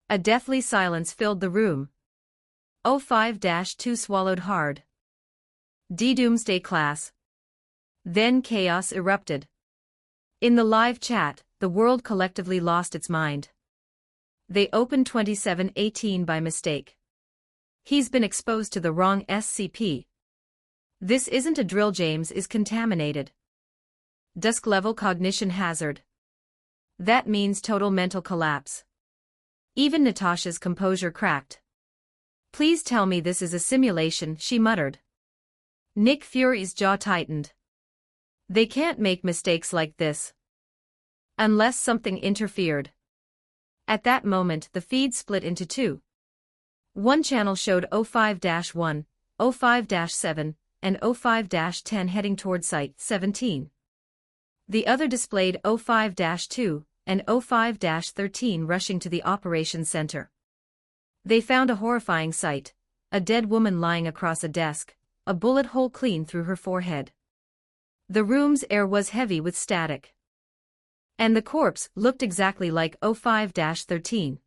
A deathly silence filled the room. O5-2 swallowed hard. "Doomsday class." Then chaos erupted. In the live chat, the world collectively lost its mind. They opened 2718 by mistake. He's been exposed to the wrong SCP. This isn't a drill, James is contaminated. Dusk-level cognition hazard. That means total mental collapse. Even Natasha's composure cracked. "Please tell me this is a simulation," she muttered. Nick Fury's jaw tightened. They can't make mistakes like this. Unless something interfered. At that moment, the feed split into 2. One channel showed O5-1, O5-7, and O5-10 heading toward Site 17. The other displayed O5-2 and O5-13 rushing to the operations center. They found a horrifying sight: a dead woman lying across a desk, a bullet hole clean through her forehead. The room's air was heavy with static. And the corpse looked exactly like O5-13.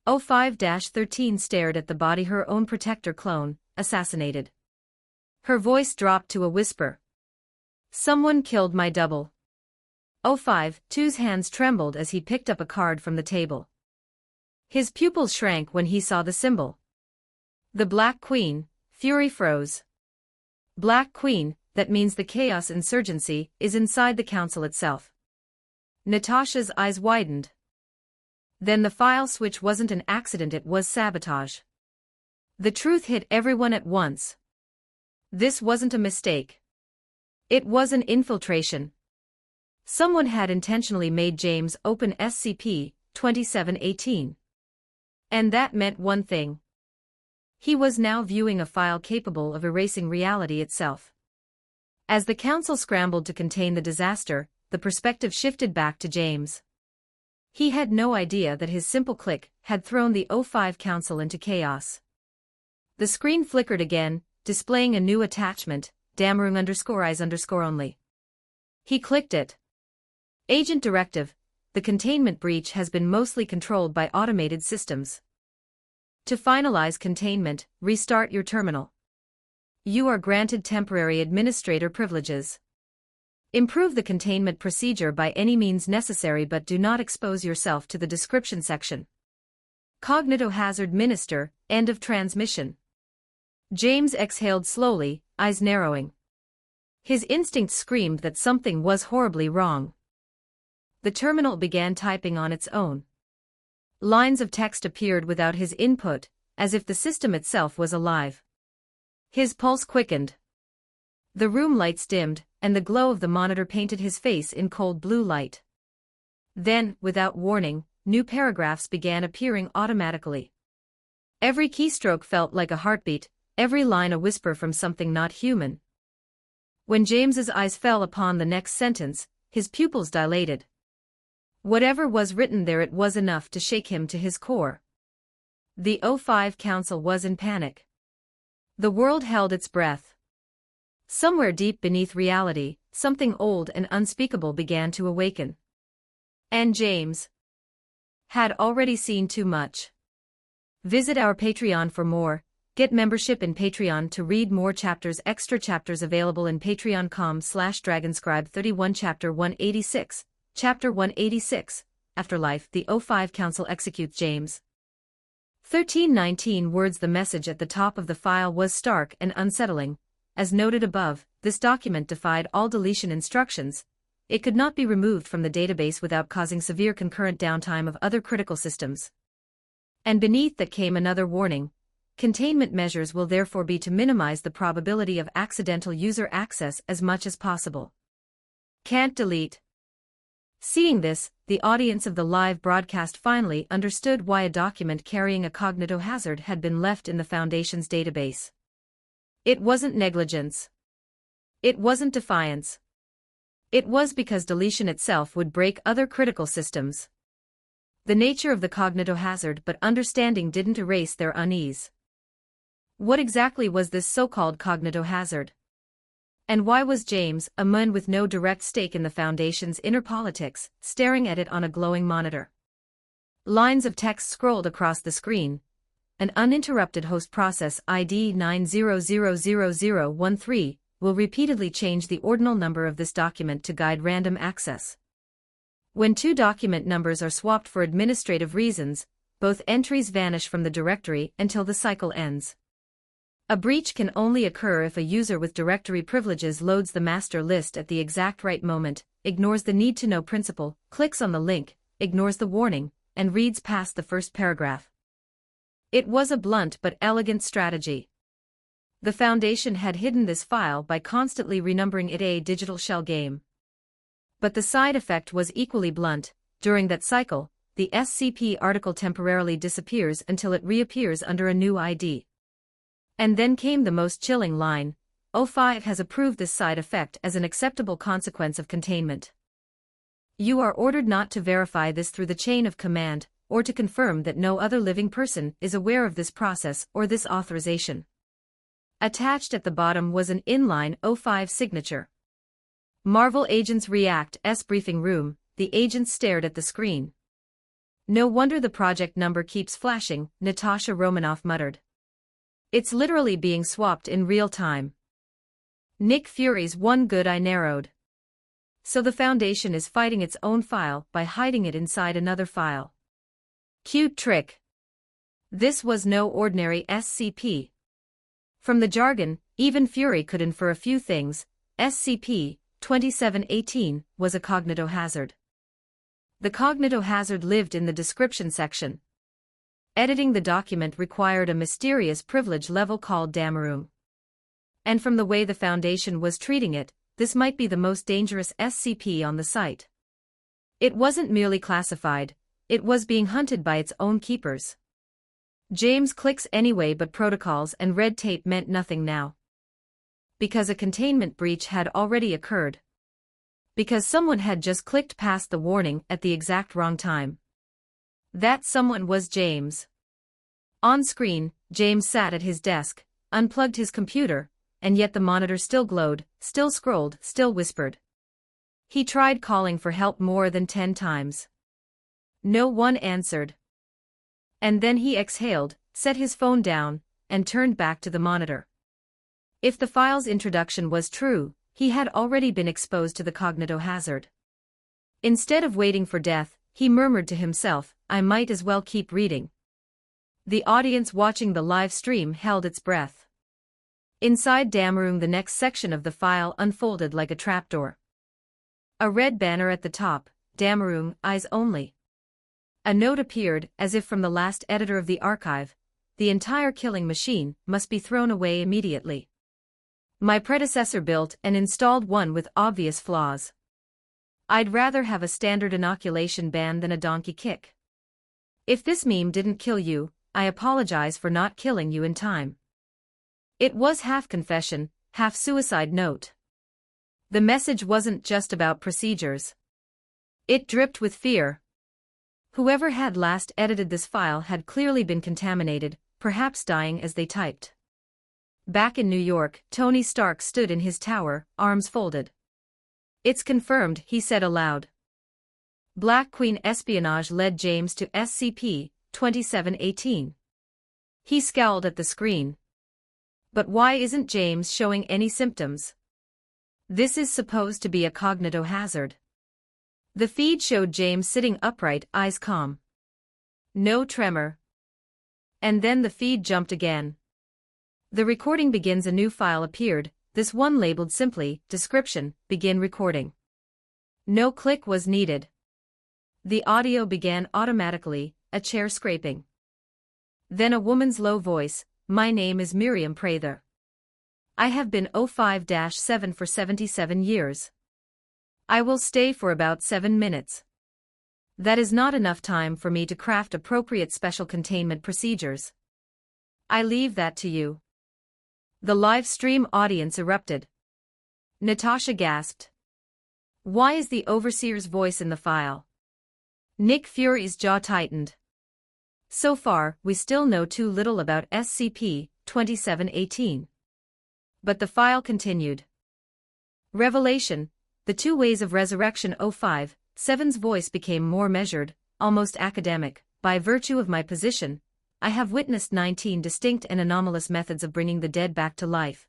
O5-13 stared at the body, her own protector clone, assassinated. Her voice dropped to a whisper. "Someone killed my double." O5-2's hands trembled as he picked up a card from the table. His pupils shrank when he saw the symbol. The Black Queen. Fury froze. Black Queen, that means the Chaos Insurgency is inside the council itself. Natasha's eyes widened. Then the file switch wasn't an accident, it was sabotage. The truth hit everyone at once. This wasn't a mistake. It was an infiltration. Someone had intentionally made James open SCP-2718. And that meant one thing. He was now viewing a file capable of erasing reality itself. As the council scrambled to contain the disaster, the perspective shifted back to James. He had no idea that his simple click had thrown the O5 Council into chaos. The screen flickered again, displaying a new attachment, Damarung_eyes_only. He clicked it. Agent Directive: the containment breach has been mostly controlled by automated systems. To finalize containment, restart your terminal. You are granted temporary administrator privileges. Improve the containment procedure by any means necessary, but do not expose yourself to the description section. Cognitohazard Minister, end of transmission. James exhaled slowly, eyes narrowing. His instincts screamed that something was horribly wrong. The terminal began typing on its own. Lines of text appeared without his input, as if the system itself was alive. His pulse quickened. The room lights dimmed, and the glow of the monitor painted his face in cold blue light. Then, without warning, new paragraphs began appearing automatically. Every keystroke felt like a heartbeat, every line a whisper from something not human. When James's eyes fell upon the next sentence, his pupils dilated. Whatever was written there, it was enough to shake him to his core. The O5 Council was in panic. The world held its breath. Somewhere deep beneath reality, something old and unspeakable began to awaken. And James had already seen too much. Visit our Patreon for more. Get membership in Patreon to read more chapters. Extra chapters available in patreon.com/dragonscribe31. Chapter 186. Chapter 186. Afterlife. The O5 Council executes James. 1319 words. The message at the top of the file was stark and unsettling. As noted above, this document defied all deletion instructions. It could not be removed from the database without causing severe concurrent downtime of other critical systems. And beneath that came another warning. Containment measures will therefore be to minimize the probability of accidental user access as much as possible. Can't delete. Seeing this, the audience of the live broadcast finally understood why a document carrying a cognitohazard had been left in the Foundation's database. It wasn't negligence. It wasn't defiance. It was because deletion itself would break other critical systems. The nature of the cognitohazard, but understanding didn't erase their unease. What exactly was this so-called cognitohazard? And why was James, a man with no direct stake in the Foundation's inner politics, staring at it on a glowing monitor? Lines of text scrolled across the screen. An uninterrupted host process ID 9000013 will repeatedly change the ordinal number of this document to guide random access. When two document numbers are swapped for administrative reasons, both entries vanish from the directory until the cycle ends. A breach can only occur if a user with directory privileges loads the master list at the exact right moment, ignores the need-to-know principle, clicks on the link, ignores the warning, and reads past the first paragraph. It was a blunt but elegant strategy. The Foundation had hidden this file by constantly renumbering it, a digital shell game. But the side effect was equally blunt. During that cycle, the SCP article temporarily disappears until it reappears under a new ID. And then came the most chilling line: O5 has approved this side effect as an acceptable consequence of containment. You are ordered not to verify this through the chain of command, or to confirm that no other living person is aware of this process or this authorization. Attached at the bottom was an inline O5 signature. Marvel Agents React S briefing room. The agents stared at the screen. No wonder the project number keeps flashing, Natasha Romanoff muttered. It's literally being swapped in real time. Nick Fury's one good eye narrowed. So the Foundation is fighting its own file by hiding it inside another file. Cute trick. This was no ordinary SCP. From the jargon, even Fury could infer a few things. SCP-2718 was a cognitohazard. The cognitohazard lived in the description section. Editing the document required a mysterious privilege level called Damarung. And from the way the Foundation was treating it, this might be the most dangerous SCP on the site. It wasn't merely classified. It was being hunted by its own keepers. James clicks anyway, but protocols and red tape meant nothing now. Because a containment breach had already occurred. Because someone had just clicked past the warning at the exact wrong time. That someone was James. On screen, James sat at his desk, unplugged his computer, and yet the monitor still glowed, still scrolled, still whispered. He tried calling for help more than 10 times. No one answered. And then he exhaled, set his phone down, and turned back to the monitor. If the file's introduction was true, he had already been exposed to the cognitohazard. Instead of waiting for death, he murmured to himself, I might as well keep reading. The audience watching the live stream held its breath. Inside Damarung, the next section of the file unfolded like a trapdoor. A red banner at the top, Damarung, eyes only. A note appeared, as if from the last editor of the archive, the entire killing machine must be thrown away immediately. My predecessor built and installed one with obvious flaws. I'd rather have a standard inoculation ban than a donkey kick. If this meme didn't kill you, I apologize for not killing you in time. It was half confession, half suicide note. The message wasn't just about procedures. It dripped with fear. Whoever had last edited this file had clearly been contaminated, perhaps dying as they typed. Back in New York, Tony Stark stood in his tower, arms folded. It's confirmed, he said aloud. Black Queen espionage led James to SCP-2718. He scowled at the screen. But why isn't James showing any symptoms? This is supposed to be a cognitohazard. The feed showed James sitting upright, eyes calm. No tremor. And then the feed jumped again. The recording begins. A new file appeared, this one labeled simply, Description, Begin Recording. No click was needed. The audio began automatically, a chair scraping. Then a woman's low voice, My name is Miriam Prather. I have been 05-7 for 77 years. I will stay for about 7 minutes. That is not enough time for me to craft appropriate special containment procedures. I leave that to you. The live stream audience erupted. Natasha gasped. Why is the overseer's voice in the file? Nick Fury's jaw tightened. So far, we still know too little about SCP-2718. But the file continued. Revelation, the 2 ways of resurrection. 05-7's voice became more measured, almost academic. By virtue of my position, I have witnessed 19 distinct and anomalous methods of bringing the dead back to life.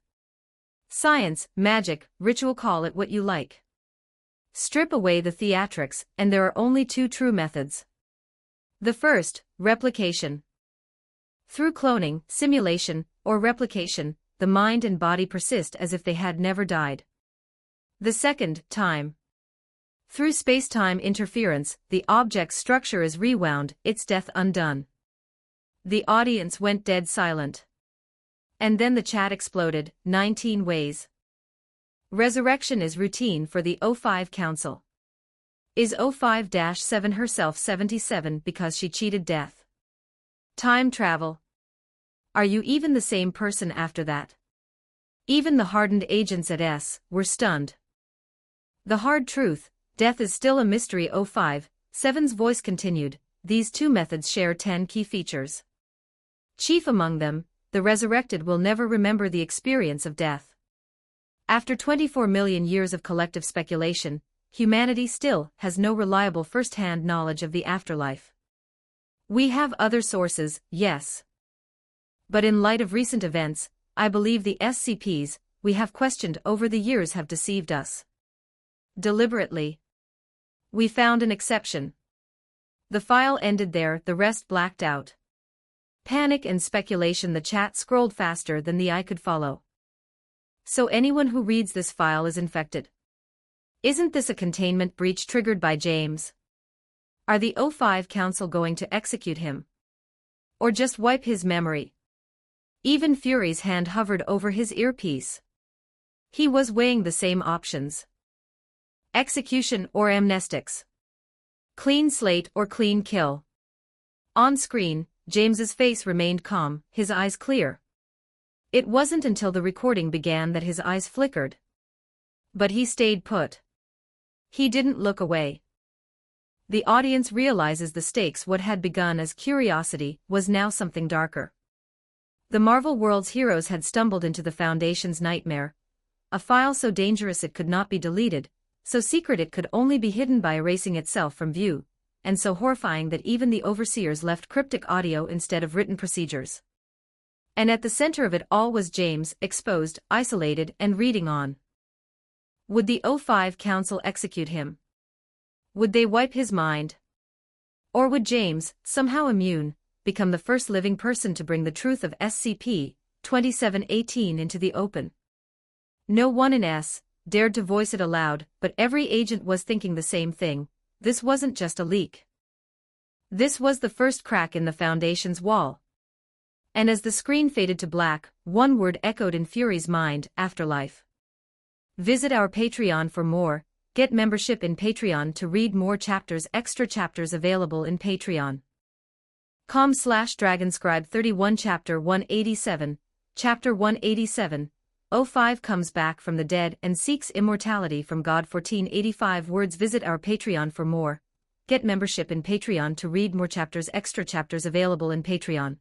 Science, magic, ritual, call it what you like. Strip away the theatrics, and there are only 2 true methods. The first, replication. Through cloning, simulation, or replication, the mind and body persist as if they had never died. The second, time. Through space-time interference, the object's structure is rewound, its death undone. The audience went dead silent. And then the chat exploded, 19 ways. Resurrection is routine for the 05 Council. Is 05-7 herself 77 because she cheated death? Time travel. Are you even the same person after that? Even the hardened agents at S were stunned. The hard truth, death is still a mystery. 05-7's voice continued, these 2 methods share 10 key features. Chief among them, the resurrected will never remember the experience of death. After 24 million years of collective speculation, humanity still has no reliable first-hand knowledge of the afterlife. We have other sources, yes. But in light of recent events, I believe the SCPs we have questioned over the years have deceived us. Deliberately. We found an exception. The file ended there, the rest blacked out. Panic and speculation. The chat scrolled faster than the eye could follow. So anyone who reads this file is infected. Isn't this a containment breach triggered by James? Are the 05 Council going to execute him? Or just wipe his memory? Even Fury's hand hovered over his earpiece. He was weighing the same options. Execution or amnestics. Clean slate or clean kill. On screen, James's face remained calm, his eyes clear. It wasn't until the recording began that his eyes flickered. But he stayed put. He didn't look away. the audience realizes the stakes. What had begun as curiosity was now something darker. The Marvel World's heroes had stumbled into the Foundation's nightmare, a file so dangerous it could not be deleted, so secret it could only be hidden by erasing itself from view, and so horrifying that even the overseers left cryptic audio instead of written procedures. And at the center of it all was James, exposed, isolated, and reading on. Would the O5 Council execute him? Would they wipe his mind? Or would James, somehow immune, become the first living person to bring the truth of SCP-2718 into the open? No one in S dared to voice it aloud, but every agent was thinking the same thing. This wasn't just a leak. This was the first crack in the Foundation's wall. And as the screen faded to black, one word echoed in Fury's mind: afterlife. Visit our Patreon for more. Get membership in Patreon to read more chapters. Extra chapters available in Patreon. com/Dragonscribe 31 Chapter 187. Chapter 187. O5 comes back from the dead and seeks immortality from God. 1485 words. Visit our Patreon for more. Get membership in Patreon to read more chapters. Extra chapters available in Patreon.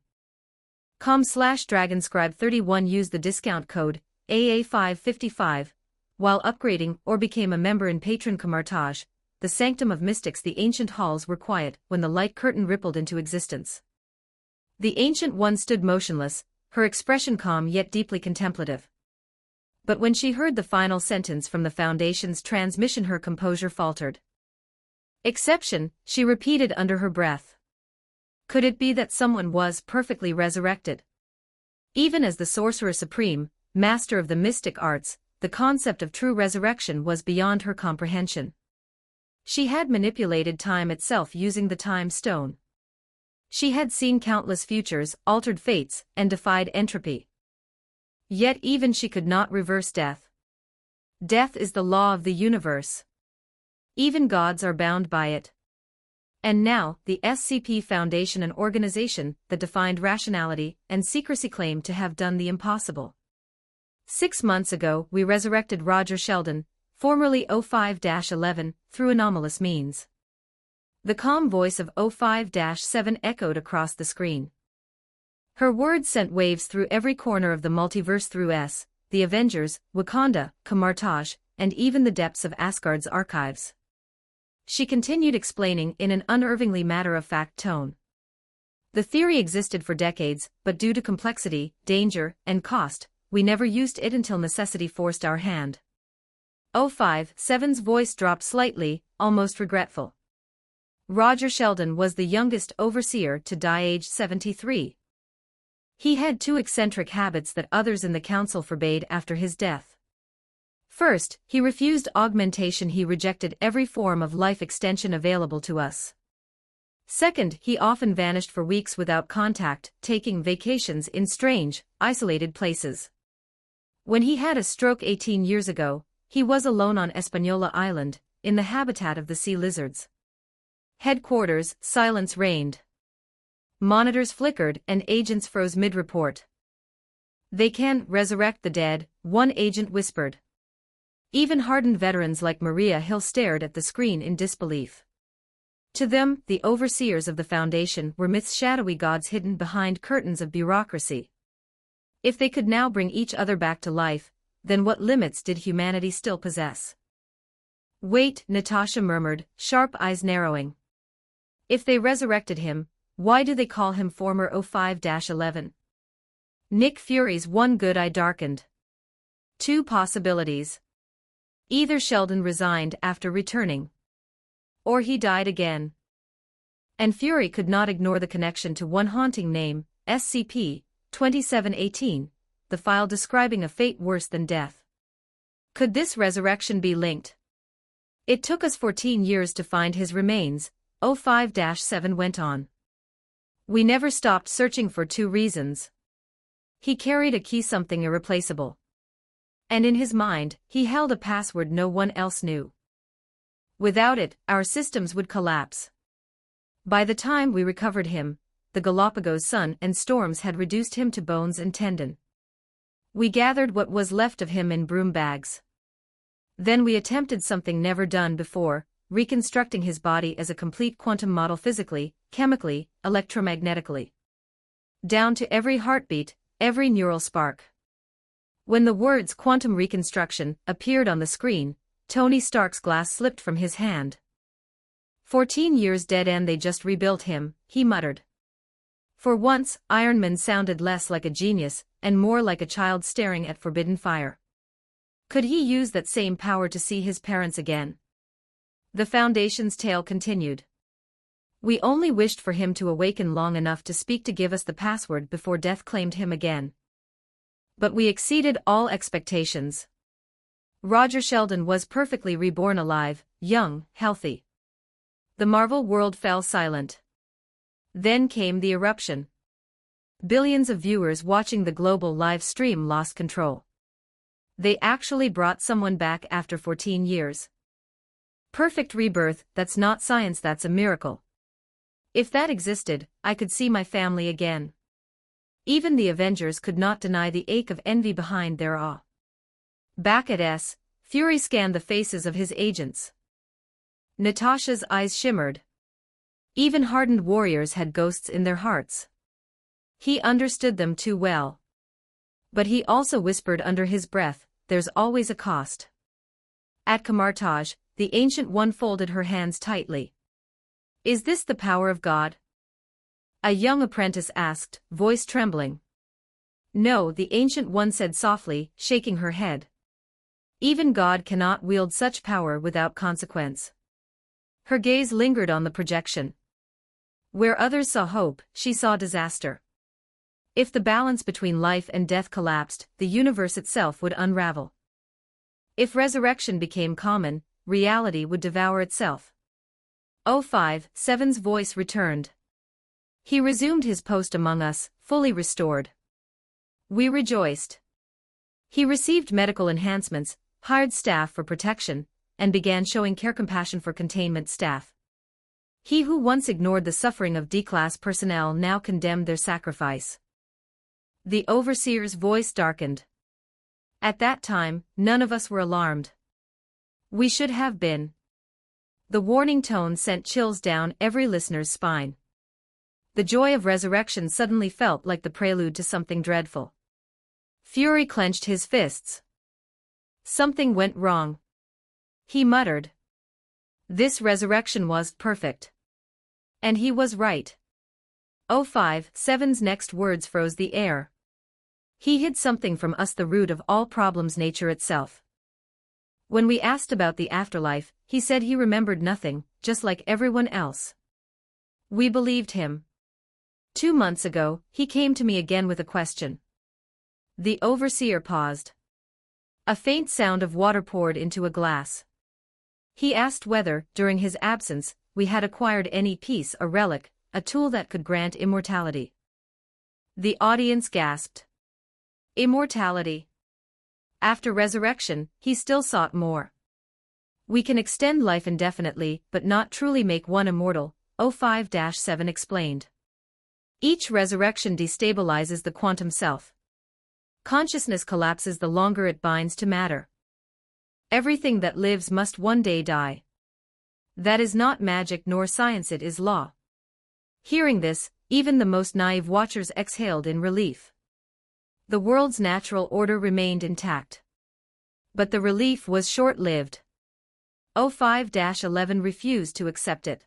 com/Dragonscribe 31. Use the discount code AA555 while upgrading or became a member in Patron. Camartage, the sanctum of mystics. The ancient halls were quiet when the light curtain rippled into existence. The Ancient One stood motionless, her expression calm yet deeply contemplative. But when she heard the final sentence from the Foundation's transmission, her composure faltered. Exception, she repeated under her breath. Could it be that someone was perfectly resurrected? Even as the Sorcerer Supreme, master of the mystic arts, the concept of true resurrection was beyond her comprehension. She had manipulated time itself using the time stone. She had seen countless futures, altered fates, and defied entropy. Yet even she could not reverse death. Death is the law of the universe. Even gods are bound by it. And now, the SCP Foundation, an organization that defined rationality and secrecy, claimed to have done the impossible. 6 months ago, we resurrected Roger Sheldon, formerly O5-11, through anomalous means. The calm voice of O5-7 echoed across the screen. Her words sent waves through every corner of the multiverse, through S, the Avengers, Wakanda, Camartage, and even the depths of Asgard's archives. She continued explaining in an unervingly matter-of-fact tone. The theory existed for decades, but due to complexity, danger, and cost, we never used it until necessity forced our hand. O5-7's voice dropped slightly, almost regretful. Roger Sheldon was the youngest overseer to die, aged 73. He had 2 eccentric habits that others in the council forbade after his death. First, he refused augmentation. He rejected every form of life extension available to us. Second, he often vanished for weeks without contact, taking vacations in strange, isolated places. When he had a stroke 18 years ago, he was alone on Espanola Island, in the habitat of the sea lizards. Headquarters, silence reigned. Monitors flickered and agents froze mid-report. They can resurrect the dead, one agent whispered. Even hardened veterans like Maria Hill stared at the screen in disbelief. To them, the overseers of the Foundation were myths, shadowy gods hidden behind curtains of bureaucracy. If they could now bring each other back to life, then what limits did humanity still possess? Wait, Natasha murmured, sharp eyes narrowing. If they resurrected him, why do they call him former O5-11? Nick Fury's one good eye darkened. 2 possibilities. Either Sheldon resigned after returning, or he died again. And Fury could not ignore the connection to one haunting name, SCP-2718, the file describing a fate worse than death. Could this resurrection be linked? It took us 14 years to find his remains, O5-7 went on. We never stopped searching for 2 reasons. He carried a key, something irreplaceable. And in his mind, he held a password no one else knew. Without it, our systems would collapse. By the time we recovered him, the Galapagos sun and storms had reduced him to bones and tendon. We gathered what was left of him in broom bags. Then we attempted something never done before, reconstructing his body as a complete quantum model physically, chemically, electromagnetically. Down to every heartbeat, every neural spark. When the words quantum reconstruction appeared on the screen, Tony Stark's glass slipped from his hand. 14 years dead and they just rebuilt him, he muttered. For once, Iron Man sounded less like a genius, and more like a child staring at forbidden fire. Could he use that same power to see his parents again? The Foundation's tale continued. We only wished for him to awaken long enough to speak to give us the password before death claimed him again. But we exceeded all expectations. Roger Sheldon was perfectly reborn alive, young, healthy. The Marvel world fell silent. Then came the eruption. Billions of viewers watching the global live stream lost control. They actually brought someone back after 14 years. Perfect rebirth, that's not science, that's a miracle. If that existed, I could see my family again. Even the Avengers could not deny the ache of envy behind their awe. Back at S, Fury scanned the faces of his agents. Natasha's eyes shimmered. Even hardened warriors had ghosts in their hearts. He understood them too well. But he also whispered under his breath, there's always a cost. At Kamartaj, the Ancient One folded her hands tightly. Is this the power of God? A young apprentice asked, voice trembling. No, the Ancient One said softly, shaking her head. Even God cannot wield such power without consequence. Her gaze lingered on the projection. Where others saw hope, she saw disaster. If the balance between life and death collapsed, the universe itself would unravel. If resurrection became common, reality would devour itself. 057's voice returned. He resumed his post among us, fully restored. We rejoiced. He received medical enhancements, hired staff for protection, and began showing compassion for containment staff. He who once ignored the suffering of D-class personnel now condemned their sacrifice. The overseer's voice darkened. At that time, none of us were alarmed. We should have been. The warning tone sent chills down every listener's spine. The joy of resurrection suddenly felt like the prelude to something dreadful. Fury clenched his fists. Something went wrong. He muttered. This resurrection was perfect. And he was right. 057's next words froze the air. He hid something from us, the root of all problems, nature itself. When we asked about the afterlife, he said he remembered nothing, just like everyone else. We believed him. 2 months ago, he came to me again with a question. The overseer paused. A faint sound of water poured into a glass. He asked whether, during his absence, we had acquired any piece, a relic, a tool that could grant immortality. The audience gasped. Immortality. After resurrection, he still sought more. We can extend life indefinitely, but not truly make one immortal, 057 explained. Each resurrection destabilizes the quantum self. Consciousness collapses the longer it binds to matter. Everything that lives must one day die. That is not magic nor science, it is law. Hearing this, even the most naive watchers exhaled in relief. The world's natural order remained intact. But the relief was short-lived. 05-11 refused to accept it.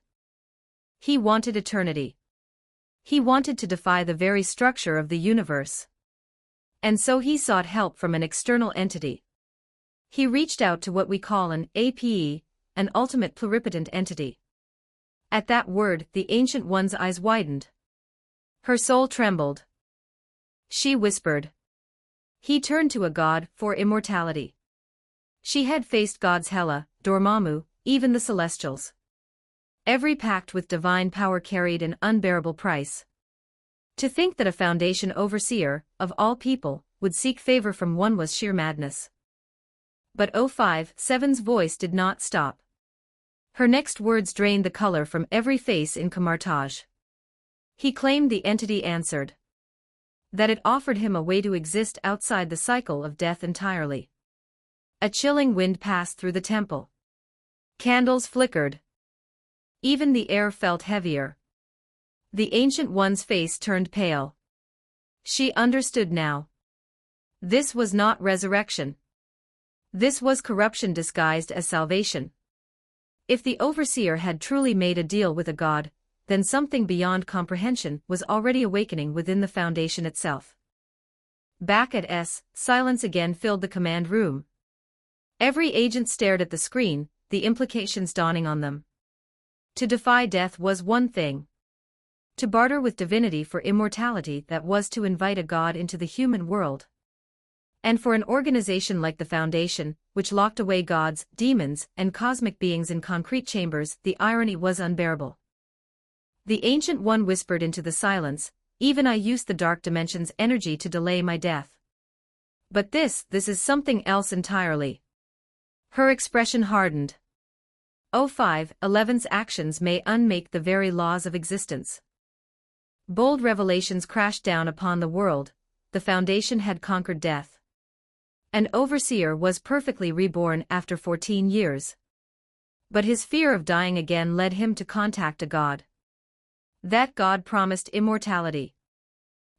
He wanted eternity. He wanted to defy the very structure of the universe. And so he sought help from an external entity. He reached out to what we call an APE, an ultimate pluripotent entity. At that word, the Ancient One's eyes widened. Her soul trembled. She whispered. He turned to a god for immortality. She had faced gods Hela, Dormammu, even the Celestials. Every pact with divine power carried an unbearable price. To think that a Foundation overseer, of all people, would seek favor from one was sheer madness. But 057's voice did not stop. Her next words drained the color from every face in Kamartaj. He claimed the entity answered. That it offered him a way to exist outside the cycle of death entirely. A chilling wind passed through the temple. Candles flickered. Even the air felt heavier. The Ancient One's face turned pale. She understood now. This was not resurrection. This was corruption disguised as salvation. If the Overseer had truly made a deal with a god, then something beyond comprehension was already awakening within the Foundation itself. Back at S, silence again filled the command room. Every agent stared at the screen, the implications dawning on them. To defy death was one thing. To barter with divinity for immortality, that was to invite a god into the human world. And for an organization like the Foundation, which locked away gods, demons, and cosmic beings in concrete chambers, the irony was unbearable. The Ancient One whispered into the silence, "Even I used the dark dimension's energy to delay my death. But this is something else entirely." Her expression hardened. 05-11's actions may unmake the very laws of existence. Bold revelations crashed down upon the world. The Foundation had conquered death. An Overseer was perfectly reborn after 14 years. But his fear of dying again led him to contact a god. That god promised immortality.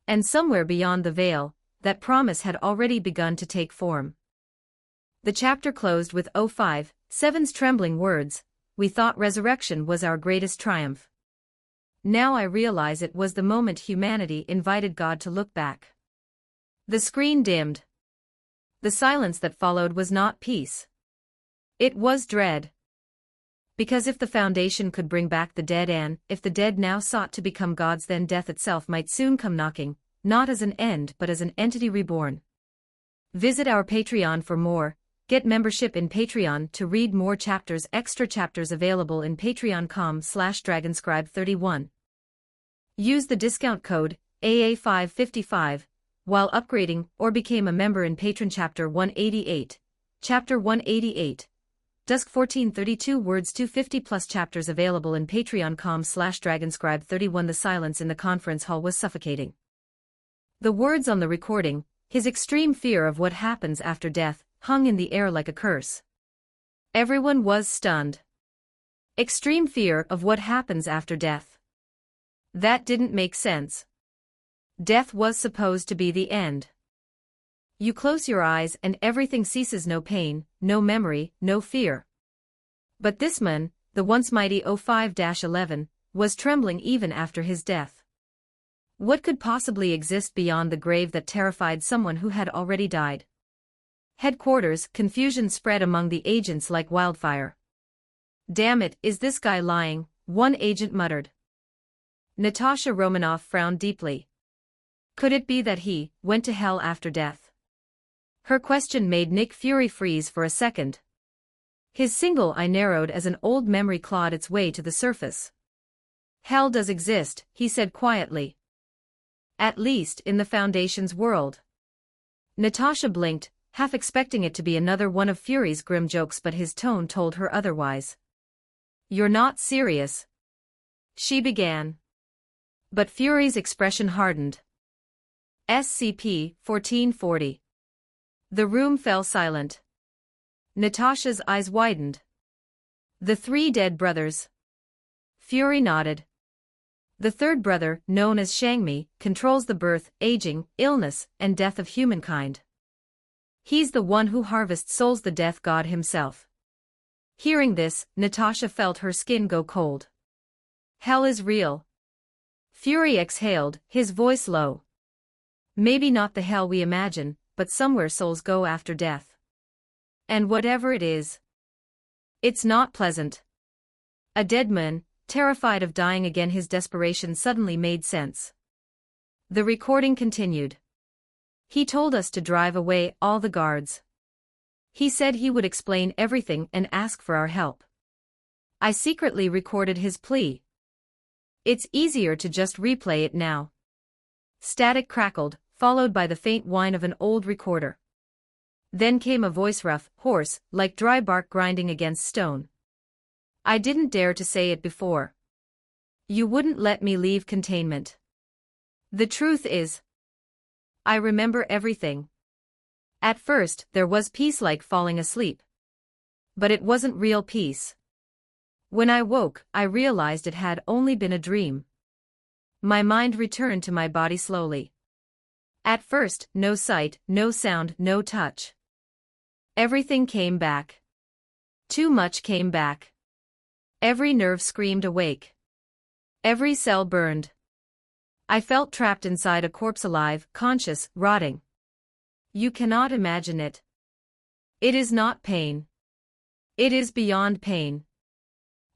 And somewhere beyond the veil, that promise had already begun to take form. The chapter closed with 05-7's trembling words, "We thought resurrection was our greatest triumph. Now I realize it was the moment humanity invited God to look back." The screen dimmed. The silence that followed was not peace. It was dread. Because if the Foundation could bring back the dead, and if the dead now sought to become gods, then death itself might soon come knocking, not as an end but as an entity reborn. Visit our Patreon for more. Get membership in Patreon to read more chapters. Extra chapters available in patreon.com/dragonscribe31. Use the discount code AA555 while upgrading, or became a member in Patron Chapter 188. Chapter 188. Dusk 1432 words 250 plus chapters available in patreon.com/dragonscribe31. The silence in the conference hall was suffocating. The words on the recording, "his extreme fear of what happens after death," hung in the air like a curse. Everyone was stunned. Extreme fear of what happens after death. That didn't make sense. Death was supposed to be the end. You close your eyes and everything ceases, no pain, no memory, no fear. But this man, the once mighty 05-11, was trembling even after his death. What could possibly exist beyond the grave that terrified someone who had already died? Headquarters, confusion spread among the agents like wildfire. "Damn it, is this guy lying?" one agent muttered. Natasha Romanoff frowned deeply. Could it be that he went to hell after death? Her question made Nick Fury freeze for a second. His single eye narrowed as an old memory clawed its way to the surface. "Hell does exist," he said quietly. "At least in the Foundation's world." Natasha blinked, half expecting it to be another one of Fury's grim jokes, but his tone told her otherwise. "You're not serious," she began. But Fury's expression hardened. SCP-1440. The room fell silent. Natasha's eyes widened. "The three dead brothers." Fury nodded. "The third brother, known as Shangmi, controls the birth, aging, illness, and death of humankind. He's the one who harvests souls, the death god himself." Hearing this, Natasha felt her skin go cold. "Hell is real." Fury exhaled, his voice low. "Maybe not the hell we imagine, but somewhere souls go after death. And whatever it is, it's not pleasant." A dead man, terrified of dying again, his desperation suddenly made sense. The recording continued. "He told us to drive away all the guards. He said he would explain everything and ask for our help. I secretly recorded his plea. It's easier to just replay it now." Static crackled, followed by the faint whine of an old recorder. Then came a voice, rough, hoarse, like dry bark grinding against stone. "I didn't dare to say it before. You wouldn't let me leave containment. The truth is, I remember everything. At first, there was peace, like falling asleep. But it wasn't real peace. When I woke, I realized it had only been a dream. My mind returned to my body slowly. At first, no sight, no sound, no touch. Everything came back. Too much came back. Every nerve screamed awake. Every cell burned. I felt trapped inside a corpse, alive, conscious, rotting. You cannot imagine it. It is not pain. It is beyond pain.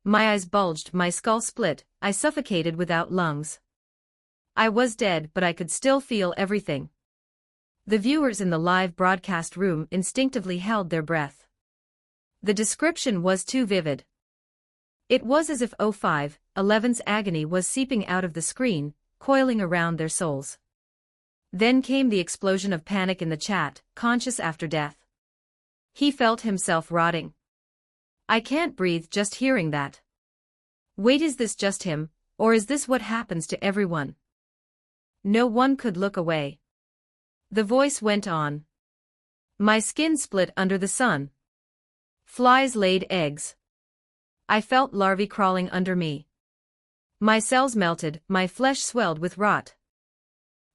My eyes bulged, my skull split, I suffocated without lungs. I was dead, but I could still feel everything. The viewers in the live broadcast room instinctively held their breath. The description was too vivid. It was as if 05-11's agony was seeping out of the screen, coiling around their souls. Then came the explosion of panic in the chat, conscious after death. He felt himself rotting. I can't breathe just hearing that. Wait, is this just him, or is this what happens to everyone? No one could look away. The voice went on. My skin split under the sun. Flies laid eggs. I felt larvae crawling under me. My cells melted, my flesh swelled with rot.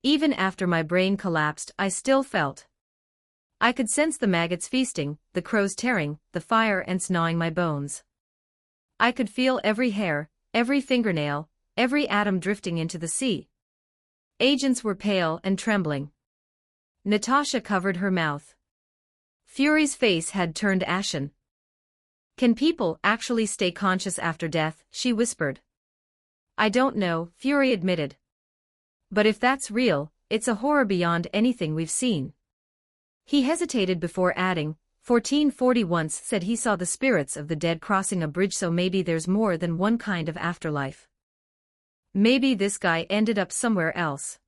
Even after my brain collapsed, I still felt. I could sense the maggots feasting, the crows tearing, the fire ants gnawing my bones. I could feel every hair, every fingernail, every atom drifting into the sea. Agents were pale and trembling. Natasha covered her mouth. Fury's face had turned ashen. Can people actually stay conscious after death? She whispered. I don't know, Fury admitted. But if that's real, it's a horror beyond anything we've seen. He hesitated before adding, 1440 once said he saw the spirits of the dead crossing a bridge, so maybe there's more than one kind of afterlife. Maybe this guy ended up somewhere else.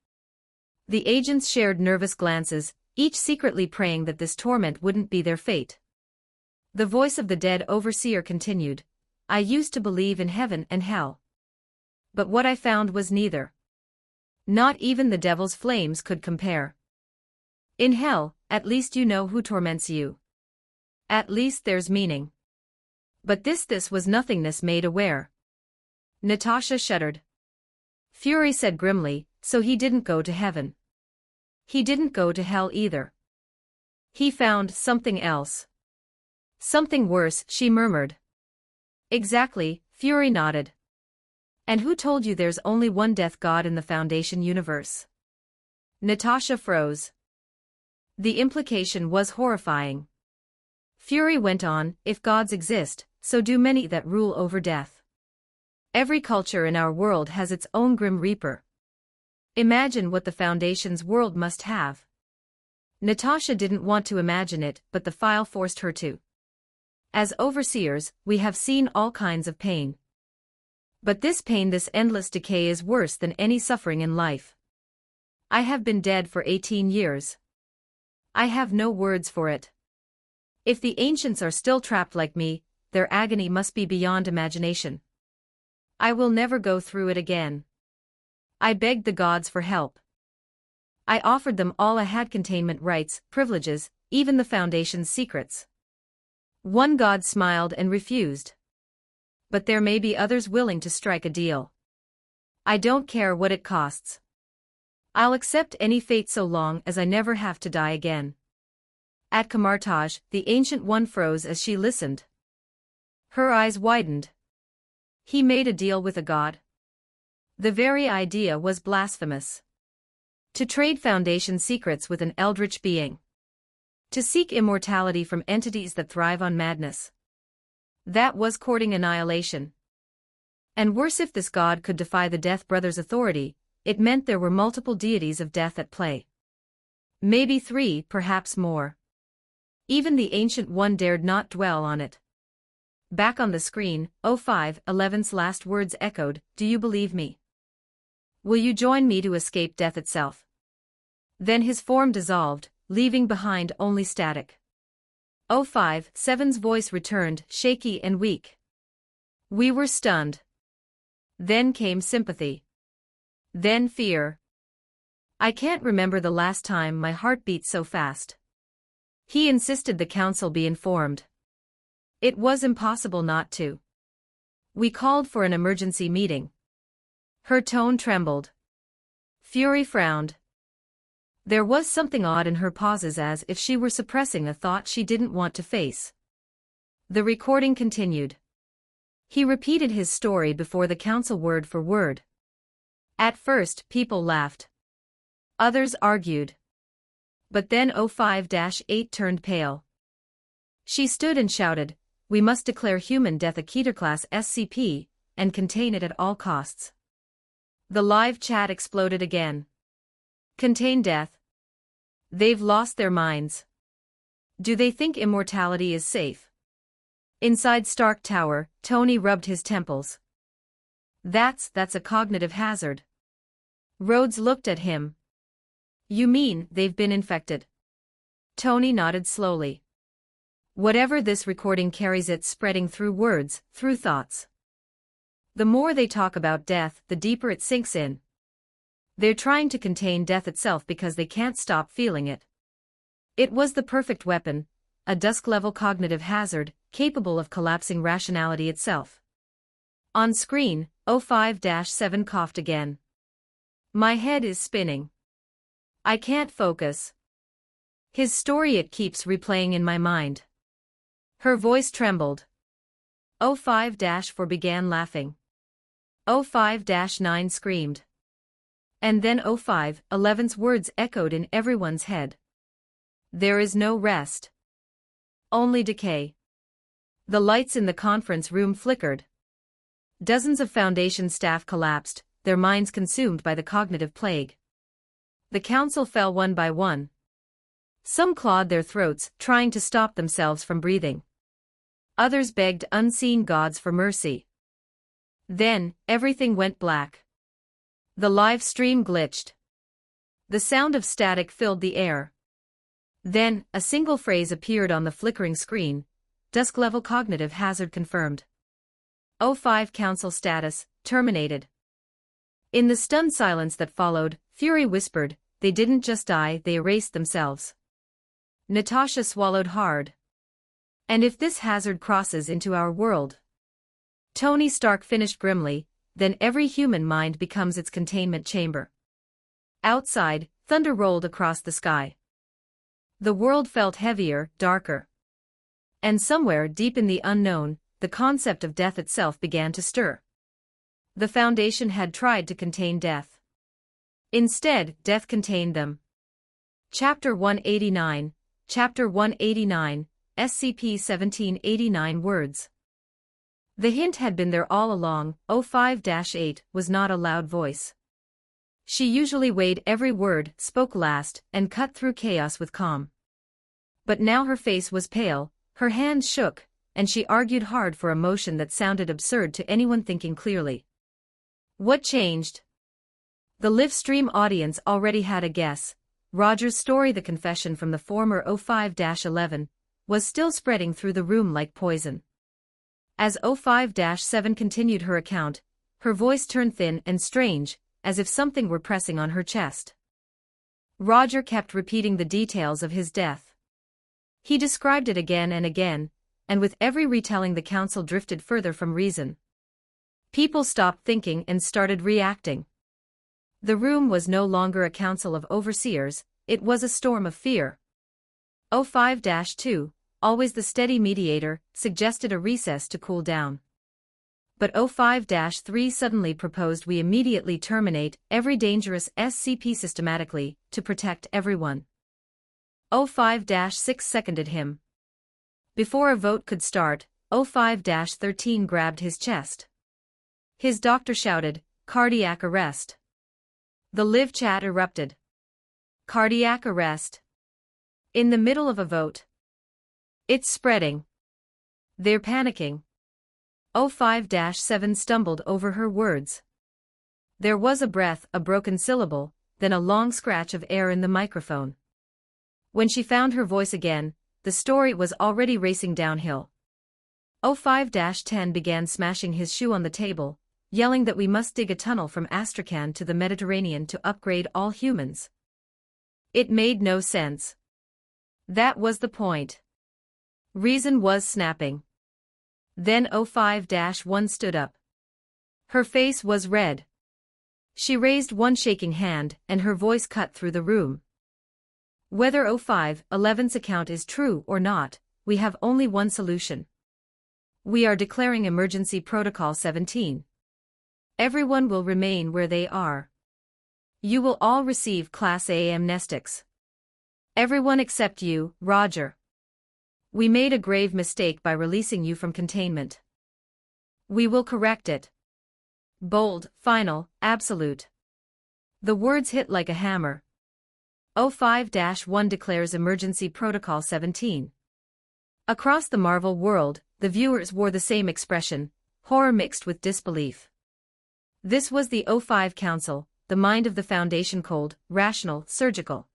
The agents shared nervous glances, each secretly praying that this torment wouldn't be their fate. The voice of the dead overseer continued, I used to believe in heaven and hell. But what I found was neither. Not even the devil's flames could compare. In hell, at least you know who torments you. At least there's meaning. But this was nothingness made aware. Natasha shuddered. Fury said grimly, so he didn't go to heaven. He didn't go to hell either. He found something else. Something worse, she murmured. Exactly, Fury nodded. And who told you there's only one death god in the Foundation universe? Natasha froze. The implication was horrifying. Fury went on, if gods exist, so do many that rule over death. Every culture in our world has its own grim reaper. Imagine what the Foundation's world must have. Natasha didn't want to imagine it, but the file forced her to. As overseers, we have seen all kinds of pain. But this pain, this endless decay, is worse than any suffering in life. I have been dead for 18 years. I have no words for it. If the ancients are still trapped like me, their agony must be beyond imagination. I will never go through it again. I begged the gods for help. I offered them all I had: containment rights, privileges, even the Foundation's secrets. One god smiled and refused. But there may be others willing to strike a deal. I don't care what it costs. I'll accept any fate so long as I never have to die again. At Kamartaj, the Ancient One froze as she listened. Her eyes widened. He made a deal with a god. The very idea was blasphemous. To trade Foundation secrets with an eldritch being. To seek immortality from entities that thrive on madness. That was courting annihilation. And worse, if this god could defy the Death Brothers' authority, it meant there were multiple deities of death at play. Maybe 3, perhaps more. Even the Ancient One dared not dwell on it. Back on the screen, 05-11's last words echoed, do you believe me? Will you join me to escape death itself? Then his form dissolved, leaving behind only static. 05-7's voice returned, shaky and weak. We were stunned. Then came sympathy. Then fear. I can't remember the last time my heart beat so fast. He insisted the council be informed. It was impossible not to. We called for an emergency meeting. Her tone trembled. Fury frowned. There was something odd in her pauses, as if she were suppressing a thought she didn't want to face. The recording continued. He repeated his story before the council word for word. At first, people laughed. Others argued. But then 05-8 turned pale. She stood and shouted, "We must declare human death a Keter-class SCP, and contain it at all costs." The live chat exploded again. Contain death? They've lost their minds. Do they think immortality is safe? Inside Stark Tower, Tony rubbed his temples. That's a cognitive hazard. Rhodes looked at him. You mean they've been infected? Tony nodded slowly. Whatever this recording carries, it's spreading through words, through thoughts. The more they talk about death, the deeper it sinks in. They're trying to contain death itself because they can't stop feeling it. It was the perfect weapon, a dusk-level cognitive hazard, capable of collapsing rationality itself. On screen, 05-7 coughed again. My head is spinning. I can't focus. His story, it keeps replaying in my mind. Her voice trembled. 05-4 began laughing. 05-9 screamed. And then 05-11's words echoed in everyone's head. There is no rest. Only decay. The lights in the conference room flickered. Dozens of Foundation staff collapsed, their minds consumed by the cognitive plague. The council fell one by one. Some clawed their throats, trying to stop themselves from breathing. Others begged unseen gods for mercy. Then, everything went black. The live stream glitched. The sound of static filled the air. Then, a single phrase appeared on the flickering screen. Dusk-level cognitive hazard confirmed. 05 council status, terminated. In the stunned silence that followed, Fury whispered, they didn't just die, they erased themselves. Natasha swallowed hard. And if this hazard crosses into our world? Tony Stark finished grimly, then every human mind becomes its containment chamber. Outside, thunder rolled across the sky. The world felt heavier, darker. And somewhere deep in the unknown, the concept of death itself began to stir. The Foundation had tried to contain death. Instead, death contained them. Chapter 189, Chapter 189, SCP-1789 words. The hint had been there all along. 05-8 was not a loud voice. She usually weighed every word, spoke last, and cut through chaos with calm. But now her face was pale, her hands shook, and she argued hard for a motion that sounded absurd to anyone thinking clearly. What changed? The live stream audience already had a guess. Roger's story, the confession from the former 05-11, was still spreading through the room like poison. As 05-7 continued her account, her voice turned thin and strange, as if something were pressing on her chest. Roger kept repeating the details of his death. He described it again and again, and with every retelling the council drifted further from reason. People stopped thinking and started reacting. The room was no longer a council of overseers, it was a storm of fear. 05-2, always the steady mediator, suggested a recess to cool down. But 05-3 suddenly proposed we immediately terminate every dangerous SCP systematically, to protect everyone. 05-6 seconded him. Before a vote could start, 05-13 grabbed his chest. His doctor shouted, "Cardiac arrest." The live chat erupted. Cardiac arrest? In the middle of a vote? It's spreading. They're panicking. 05-7 stumbled over her words. There was a breath, a broken syllable, then a long scratch of air in the microphone. When she found her voice again, the story was already racing downhill. 05-10 began smashing his shoe on the table, yelling that we must dig a tunnel from Astrakhan to the Mediterranean to upgrade all humans. It made no sense. That was the point. Reason was snapping. Then 05-1 stood up. Her face was red. She raised one shaking hand, and her voice cut through the room. Whether 05-11's account is true or not, we have only one solution. We are declaring Emergency Protocol 17. Everyone will remain where they are. You will all receive Class A amnestics. Everyone except you, Roger. We made a grave mistake by releasing you from containment. We will correct it. Bold, final, absolute. The words hit like a hammer. 05-1 declares Emergency Protocol 17. Across the Marvel world, the viewers wore the same expression, horror mixed with disbelief. This was the 05 Council, the mind of the Foundation, cold, rational, surgical.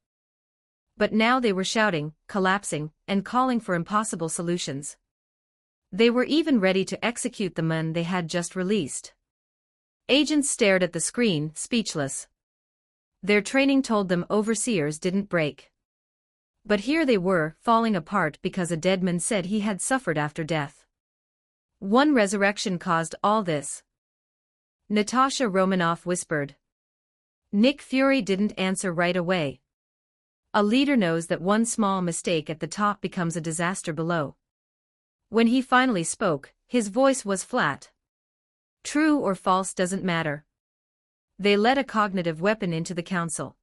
But now they were shouting, collapsing, and calling for impossible solutions. They were even ready to execute the men they had just released. Agents stared at the screen, speechless. Their training told them overseers didn't break. But here they were, falling apart because a dead man said he had suffered after death. One resurrection caused all this. Natasha Romanoff whispered. Nick Fury didn't answer right away. A leader knows that one small mistake at the top becomes a disaster below. When he finally spoke, his voice was flat. True or false doesn't matter. They let a cognitive weapon into the council.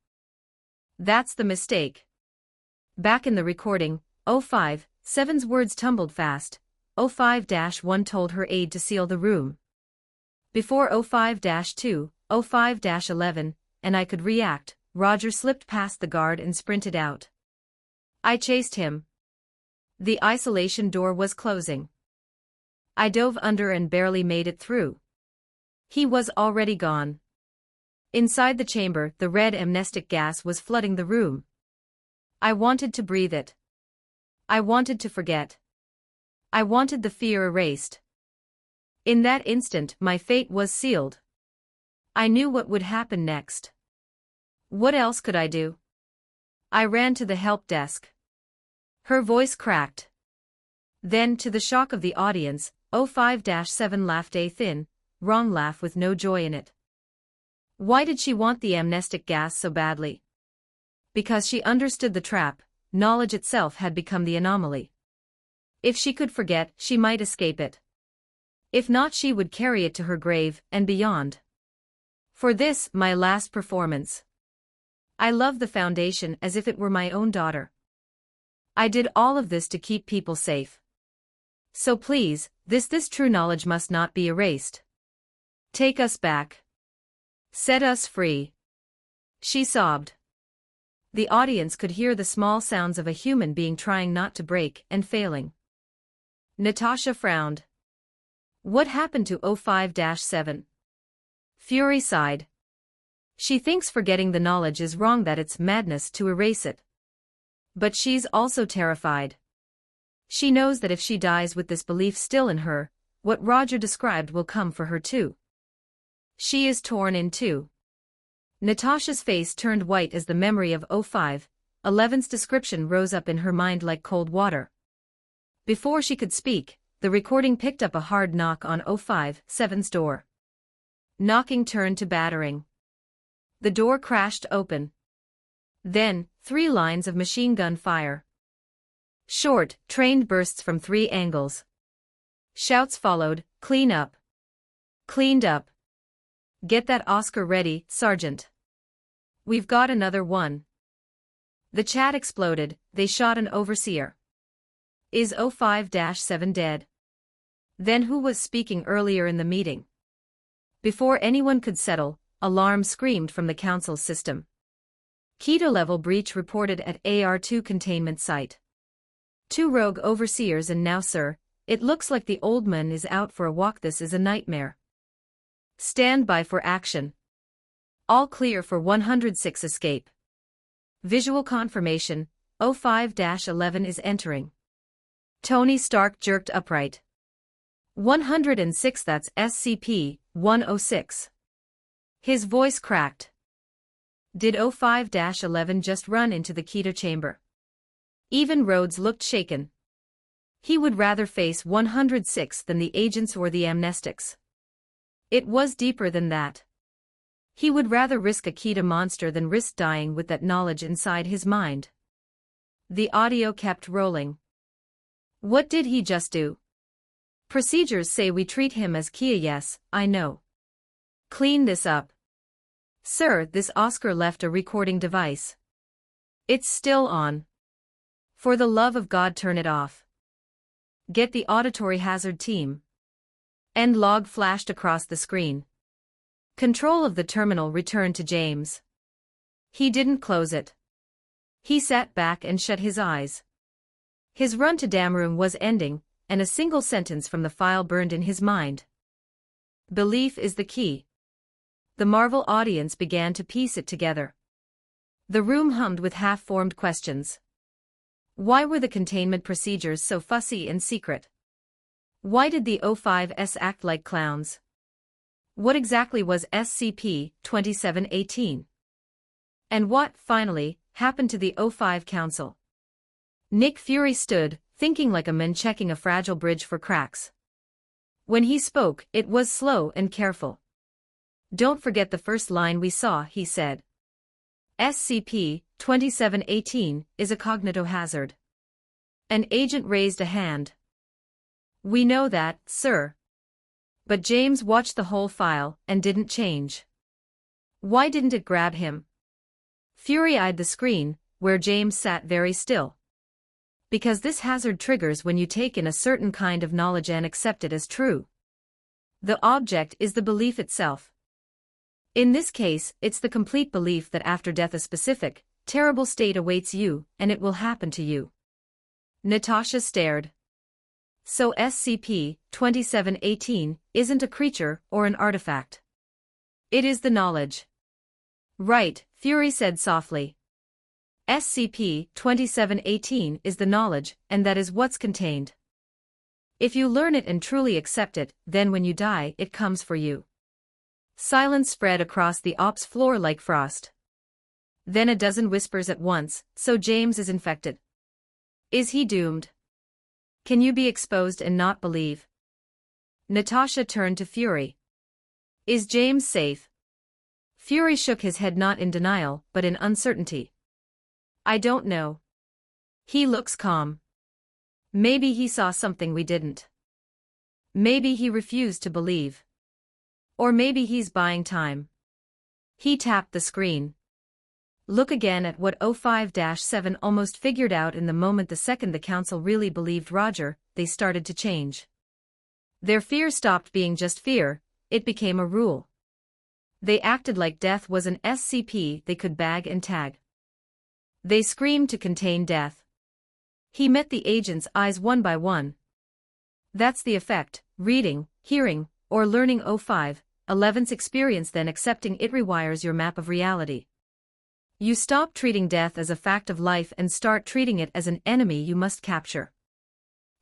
That's the mistake. Back in the recording, 05-7's words tumbled fast. 05-1 told her aide to seal the room. Before 05-2, 05-11, and I could react, Roger slipped past the guard and sprinted out. I chased him. The isolation door was closing. I dove under and barely made it through. He was already gone. Inside the chamber, the red amnestic gas was flooding the room. I wanted to breathe it. I wanted to forget. I wanted the fear erased. In that instant, my fate was sealed. I knew what would happen next. What else could I do? I ran to the help desk. Her voice cracked. Then, to the shock of the audience, 05-7 laughed a thin, wrong laugh with no joy in it. Why did she want the amnestic gas so badly? Because she understood the trap. Knowledge itself had become the anomaly. If she could forget, she might escape it. If not, she would carry it to her grave, and beyond. For this, my last performance. I love the Foundation as if it were my own daughter. I did all of this to keep people safe. So please, this true knowledge must not be erased. Take us back. Set us free. She sobbed. The audience could hear the small sounds of a human being trying not to break and failing. Natasha frowned. What happened to 05-7? Fury sighed. She thinks forgetting the knowledge is wrong, that it's madness to erase it. But she's also terrified. She knows that if she dies with this belief still in her, what Roger described will come for her too. She is torn in two. Natasha's face turned white as the memory of 05-11's description rose up in her mind like cold water. Before she could speak, the recording picked up a hard knock on 05-7's door. Knocking turned to battering. The door crashed open. Then, 3 lines of machine gun fire. Short, trained bursts from 3 angles. Shouts followed, "Clean up! Cleaned up! Get that Oscar ready, Sergeant! We've got another one!" The chat exploded. They shot an overseer. Is 05-7 dead? Then who was speaking earlier in the meeting? Before anyone could settle, alarm screamed from the council system. Keto level breach reported at AR2 containment site. 2 rogue overseers, and now, sir, it looks like the old man is out for a walk. This is a nightmare. Stand by for action. All clear for 106 escape. Visual confirmation, 05-11 is entering. Tony Stark jerked upright. 106, that's SCP-106. His voice cracked. Did 05-11 just run into the Keto chamber? Even Rhodes looked shaken. He would rather face 106 than the agents or the amnestics. It was deeper than that. He would rather risk a Kita monster than risk dying with that knowledge inside his mind. The audio kept rolling. What did he just do? Procedures say we treat him as Kia. Yes, I know. Clean this up. Sir, this Oscar left a recording device. It's still on. For the love of God, turn it off. Get the auditory hazard team. End log flashed across the screen. Control of the terminal returned to James. He didn't close it. He sat back and shut his eyes. His run to Damroom was ending, and a single sentence from the file burned in his mind. Belief is the key. The Marvel audience began to piece it together. The room hummed with half-formed questions. Why were the containment procedures so fussy and secret? Why did the O5s act like clowns? What exactly was SCP-2718? And what, finally, happened to the O5 Council? Nick Fury stood, thinking like a man checking a fragile bridge for cracks. When he spoke, it was slow and careful. Don't forget the first line we saw, he said. SCP-2718 is a cognitohazard. An agent raised a hand. We know that, sir. But James watched the whole file and didn't change. Why didn't it grab him? Fury eyed the screen, where James sat very still. Because this hazard triggers when you take in a certain kind of knowledge and accept it as true. The object is the belief itself. In this case, it's the complete belief that after death a specific, terrible state awaits you, and it will happen to you. Natasha stared. So SCP-2718 isn't a creature or an artifact. It is the knowledge. Right, Fury said softly. SCP-2718 is the knowledge, and that is what's contained. If you learn it and truly accept it, then when you die, it comes for you. Silence spread across the ops floor like frost. Then a dozen whispers at once, so James is infected. Is he doomed? Can you be exposed and not believe? Natasha turned to Fury. Is James safe? Fury shook his head, not in denial, but in uncertainty. I don't know. He looks calm. Maybe he saw something we didn't. Maybe he refused to believe. Or maybe he's buying time. He tapped the screen. Look again at what O5-7 almost figured out in the moment. The second the council really believed Roger, they started to change. Their fear stopped being just fear, it became a rule. They acted like death was an SCP they could bag and tag. They screamed to contain death. He met the agent's eyes one by one. That's the effect, reading, hearing, or learning O5-11's experience, then accepting it rewires your map of reality. You stop treating death as a fact of life and start treating it as an enemy you must capture.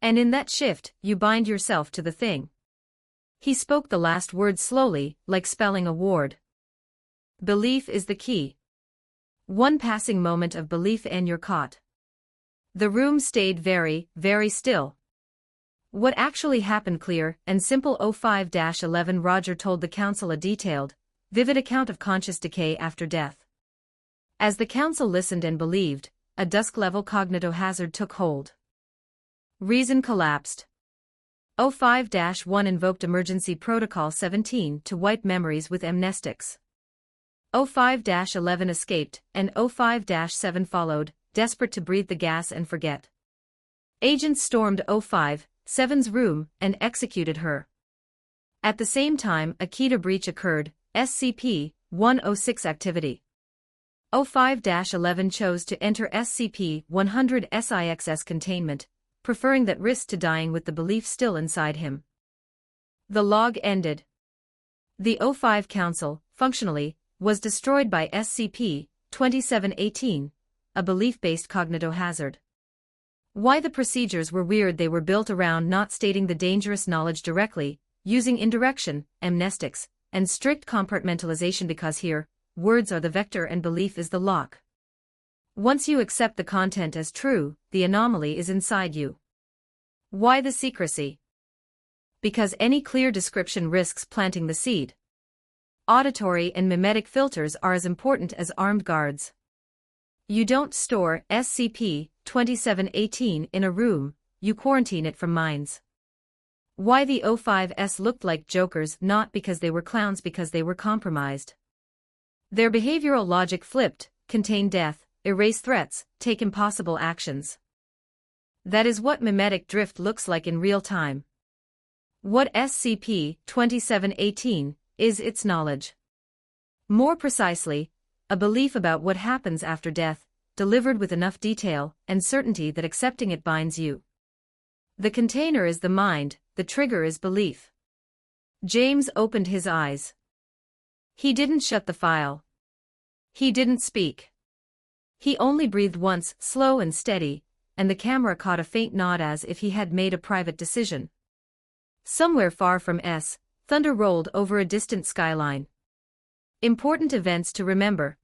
And in that shift, you bind yourself to the thing. He spoke the last word slowly, like spelling a word. Belief is the key. One passing moment of belief and you're caught. The room stayed very, very still. What actually happened? Clear and simple. O5-11 Roger told the council a detailed, vivid account of conscious decay after death. As the council listened and believed, a dusk-level cognitohazard took hold. Reason collapsed. O5-1 invoked Emergency Protocol 17 to wipe memories with amnestics. O5-11 escaped, and O5-7 followed, desperate to breathe the gas and forget. Agents stormed O5-7's room and executed her. At the same time, a Kita breach occurred, SCP-106 activity. O5-11 chose to enter SCP-100-SIXS containment, preferring that risk to dying with the belief still inside him. The log ended. The O5 Council, functionally, was destroyed by SCP-2718, a belief-based cognitohazard. Why the procedures were weird? They were built around not stating the dangerous knowledge directly, using indirection, amnestics, and strict compartmentalization because here, words are the vector and belief is the lock. Once you accept the content as true, the anomaly is inside you. Why the secrecy? Because any clear description risks planting the seed. Auditory and mimetic filters are as important as armed guards. You don't store SCP-2718 in a room, you quarantine it from minds. Why the O5s looked like jokers? Not because they were clowns, because they were compromised. Their behavioral logic flipped: contain death, erase threats, take impossible actions. That is what mimetic drift looks like in real time. What SCP-2718 is its knowledge. More precisely, a belief about what happens after death, delivered with enough detail and certainty that accepting it binds you. The container is the mind, the trigger is belief. James opened his eyes. He didn't shut the file. He didn't speak. He only breathed once, slow and steady, and the camera caught a faint nod as if he had made a private decision. Somewhere far from thunder rolled over a distant skyline. Important events to remember.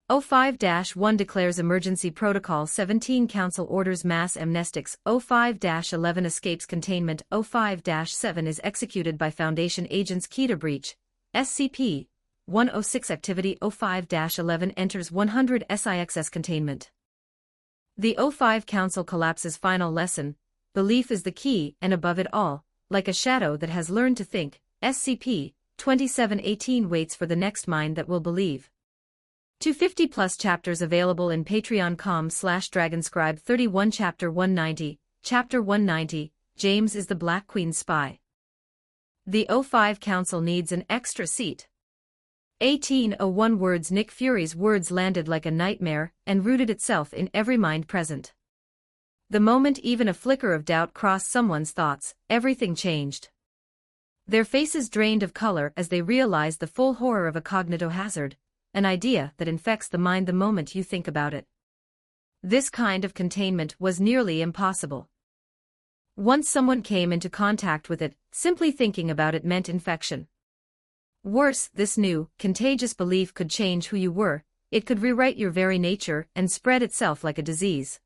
O5-1 declares emergency protocol. 17 Council orders mass amnestics. O5-11 escapes containment. O5-7 is executed by Foundation agents. Key to breach. SCP-106 activity. O5-11 enters 100 SIXS containment. The O5 Council collapses. Final lesson: belief is the key, and above it all, like a shadow that has learned to think, SCP-2718 waits for the next mind that will believe. 250+ chapters available in patreon.com/dragonscribe. 31 Chapter 190. Chapter 190, James is the Black Queen's spy. The O5 Council needs an extra seat. 1801 words. Nick Fury's words landed like a nightmare and rooted itself in every mind present. The moment even a flicker of doubt crossed someone's thoughts, everything changed. Their faces drained of color as they realized the full horror of a cognitohazard, an idea that infects the mind the moment you think about it. This kind of containment was nearly impossible. Once someone came into contact with it, simply thinking about it meant infection. Worse, this new, contagious belief could change who you were, it could rewrite your very nature and spread itself like a disease.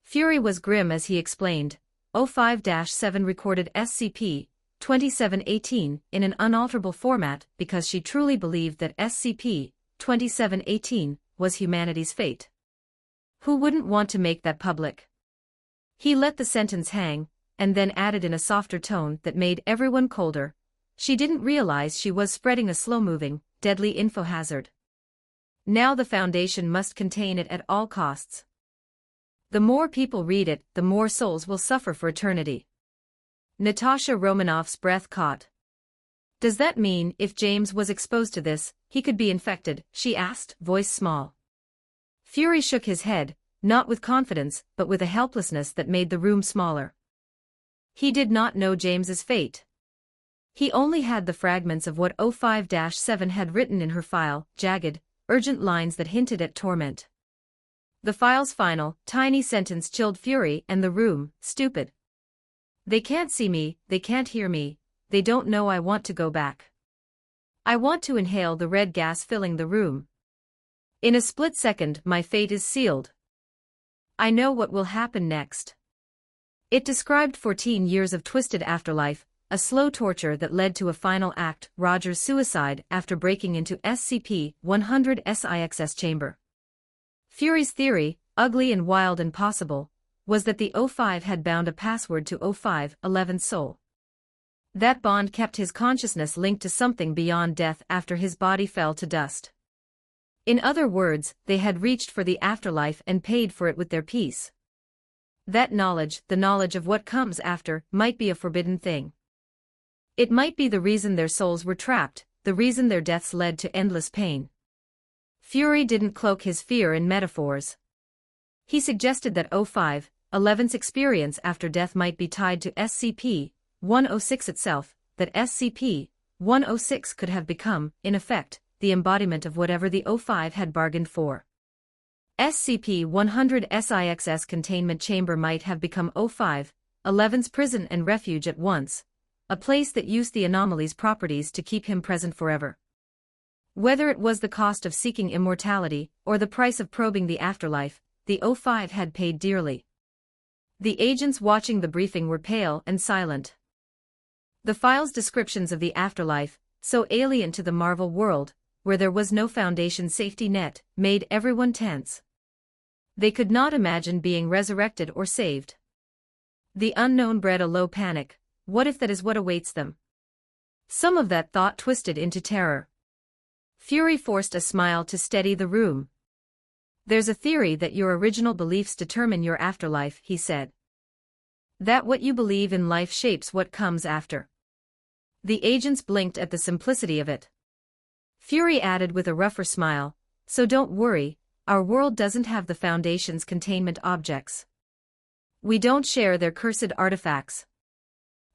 Fury was grim as he explained. O5-7 recorded SCP-2718 in an unalterable format because she truly believed that SCP-2718 was humanity's fate. Who wouldn't want to make that public? He let the sentence hang, and then added in a softer tone that made everyone colder. She didn't realize she was spreading a slow-moving, deadly info hazard. Now the Foundation must contain it at all costs. The more people read it, the more souls will suffer for eternity. Natasha Romanoff's breath caught. Does that mean if James was exposed to this, he could be infected? She asked, voice small. Fury shook his head, not with confidence, but with a helplessness that made the room smaller. He did not know James's fate. He only had the fragments of what O5-7 had written in her file, jagged, urgent lines that hinted at torment. The file's final, tiny sentence chilled Fury and the room. Stupid. They can't see me, they can't hear me, they don't know I want to go back. I want to inhale the red gas filling the room. In a split second, my fate is sealed. I know what will happen next. It described 14 years of twisted afterlife, a slow torture that led to a final act, Roger's suicide after breaking into SCP-100 SIXS chamber. Fury's theory, ugly and wild and possible, was that the O5 had bound a password to O5-11's soul. That bond kept his consciousness linked to something beyond death after his body fell to dust. In other words, they had reached for the afterlife and paid for it with their peace. That knowledge, the knowledge of what comes after, might be a forbidden thing. It might be the reason their souls were trapped, the reason their deaths led to endless pain. Fury didn't cloak his fear in metaphors. He suggested that O5-11's experience after death might be tied to SCP-106 itself, that SCP-106 could have become, in effect, the embodiment of whatever the O5 had bargained for. SCP-100 SIXS containment chamber might have become O5-11's prison and refuge at once, a place that used the anomaly's properties to keep him present forever. Whether it was the cost of seeking immortality or the price of probing the afterlife, the O5 had paid dearly. The agents watching the briefing were pale and silent. The file's descriptions of the afterlife, so alien to the Marvel world, where there was no foundation safety net, made everyone tense. They could not imagine being resurrected or saved. The unknown bred a low panic. What if that is what awaits them? Some of that thought twisted into terror. Fury forced a smile to steady the room. There's a theory that your original beliefs determine your afterlife, he said. That what you believe in life shapes what comes after. The agents blinked at the simplicity of it. Fury added with a rougher smile, so don't worry, our world doesn't have the Foundation's containment objects. We don't share their cursed artifacts.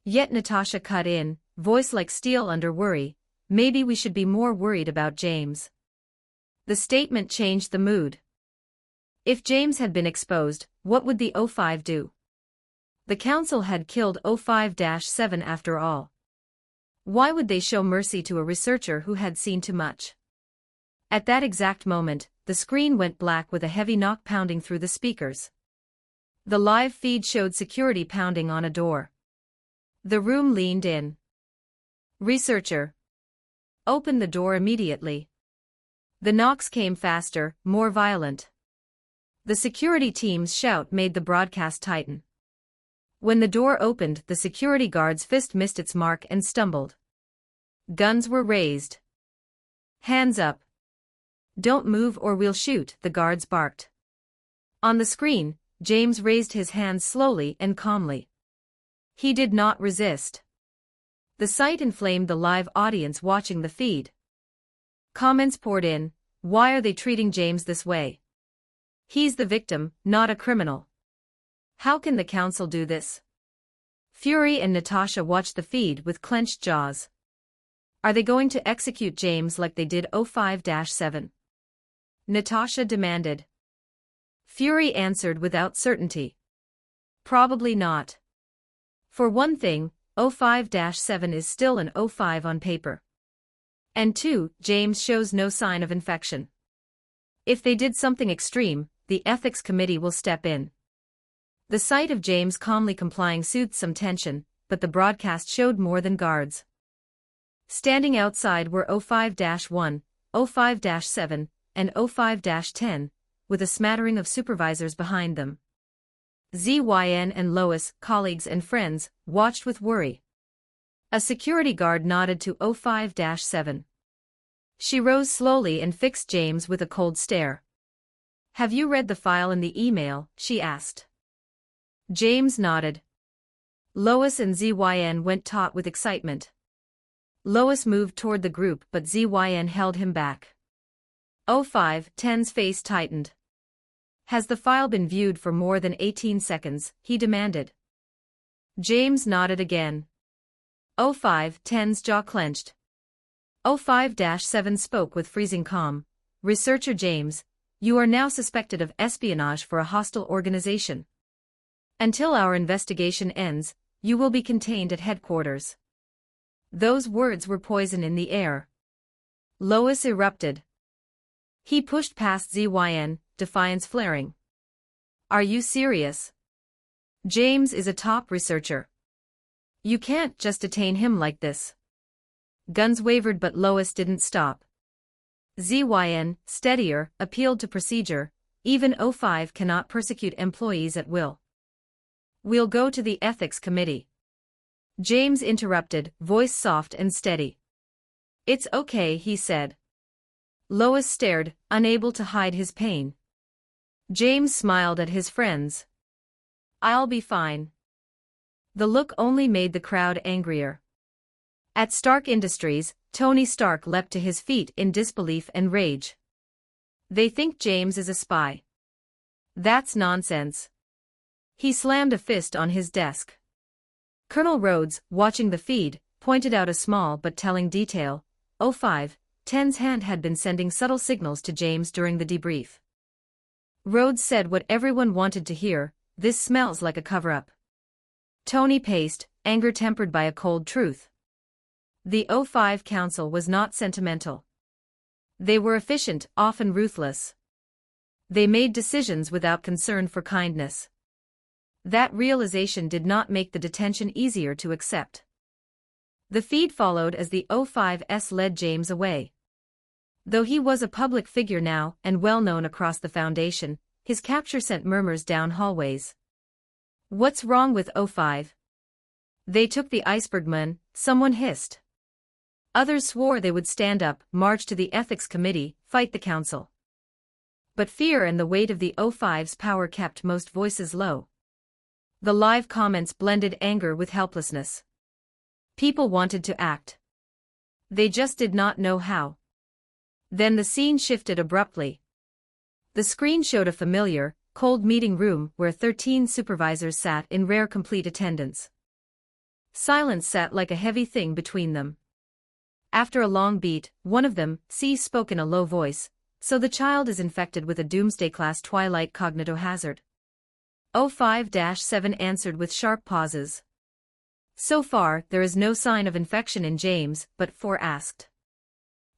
Yet Natasha cut in, voice like steel under worry, maybe we should be more worried about James. The statement changed the mood. If James had been exposed, what would the O5 do? The Council had killed O5-7 after all. Why would they show mercy to a researcher who had seen too much? At that exact moment, the screen went black with a heavy knock pounding through the speakers. The live feed showed security pounding on a door. The room leaned in. Researcher. Open the door immediately. The knocks came faster, more violent. The security team's shout made the broadcast tighten. When the door opened, the security guard's fist missed its mark and stumbled. Guns were raised. Hands up. Don't move or we'll shoot, the guards barked. On the screen, James raised his hands slowly and calmly. He did not resist. The sight inflamed the live audience watching the feed. Comments poured in. Why are they treating James this way? He's the victim, not a criminal. How can the Council do this? Fury and Natasha watched the feed with clenched jaws. Are they going to execute James like they did O5-7? Natasha demanded. Fury answered without certainty. Probably not. For one thing, O5-7 is still an O5 on paper. And two, James shows no sign of infection. If they did something extreme, the ethics committee will step in. The sight of James calmly complying soothed some tension, but the broadcast showed more than guards. Standing outside were O5-1, O5-7, and O5-10, with a smattering of supervisors behind them. ZYN and Lois, colleagues and friends, watched with worry. A security guard nodded to O5-7. She rose slowly and fixed James with a cold stare. Have you read the file in the email? She asked. James nodded. Lois and ZYN went taut with excitement. Lois moved toward the group but ZYN held him back. O5-10's face tightened. Has the file been viewed for more than 18 seconds? He demanded. James nodded again. O5-10's jaw clenched. O5-7 spoke with freezing calm. Researcher James, you are now suspected of espionage for a hostile organization. Until our investigation ends, you will be contained at headquarters. Those words were poison in the air. Lois erupted. He pushed past ZYN, defiance flaring. Are you serious? James is a top researcher. You can't just detain him like this. Guns wavered but Lois didn't stop. ZYN, steadier, appealed to procedure. Even O5 cannot persecute employees at will. We'll go to the ethics committee. James interrupted, voice soft and steady. It's okay, he said. Lois stared, unable to hide his pain. James smiled at his friends. I'll be fine. The look only made the crowd angrier. At Stark Industries, Tony Stark leapt to his feet in disbelief and rage. They think James is a spy. That's nonsense. He slammed a fist on his desk. Colonel Rhodes, watching the feed, pointed out a small but telling detail. O5-10's hand had been sending subtle signals to James during the debrief. Rhodes said what everyone wanted to hear, this smells like a cover-up. Tony paced, anger tempered by a cold truth. The O5 Council was not sentimental. They were efficient, often ruthless. They made decisions without concern for kindness. That realization did not make the detention easier to accept. The feed followed as the O5s led James away. Though he was a public figure now and well known across the Foundation, his capture sent murmurs down hallways. "What's wrong with O5? They took the icebergman," someone hissed. Others swore they would stand up, march to the ethics committee, fight the council. But fear and the weight of the O5's power kept most voices low. The live comments blended anger with helplessness. People wanted to act. They just did not know how. Then the scene shifted abruptly. The screen showed a familiar, cold meeting room where 13 supervisors sat in rare complete attendance. Silence sat like a heavy thing between them. After a long beat, one of them, C, spoke in a low voice, "So the child is infected with a doomsday-class twilight cognitohazard." O5-7 answered with sharp pauses. "So far, there is no sign of infection in James," but 4 asked.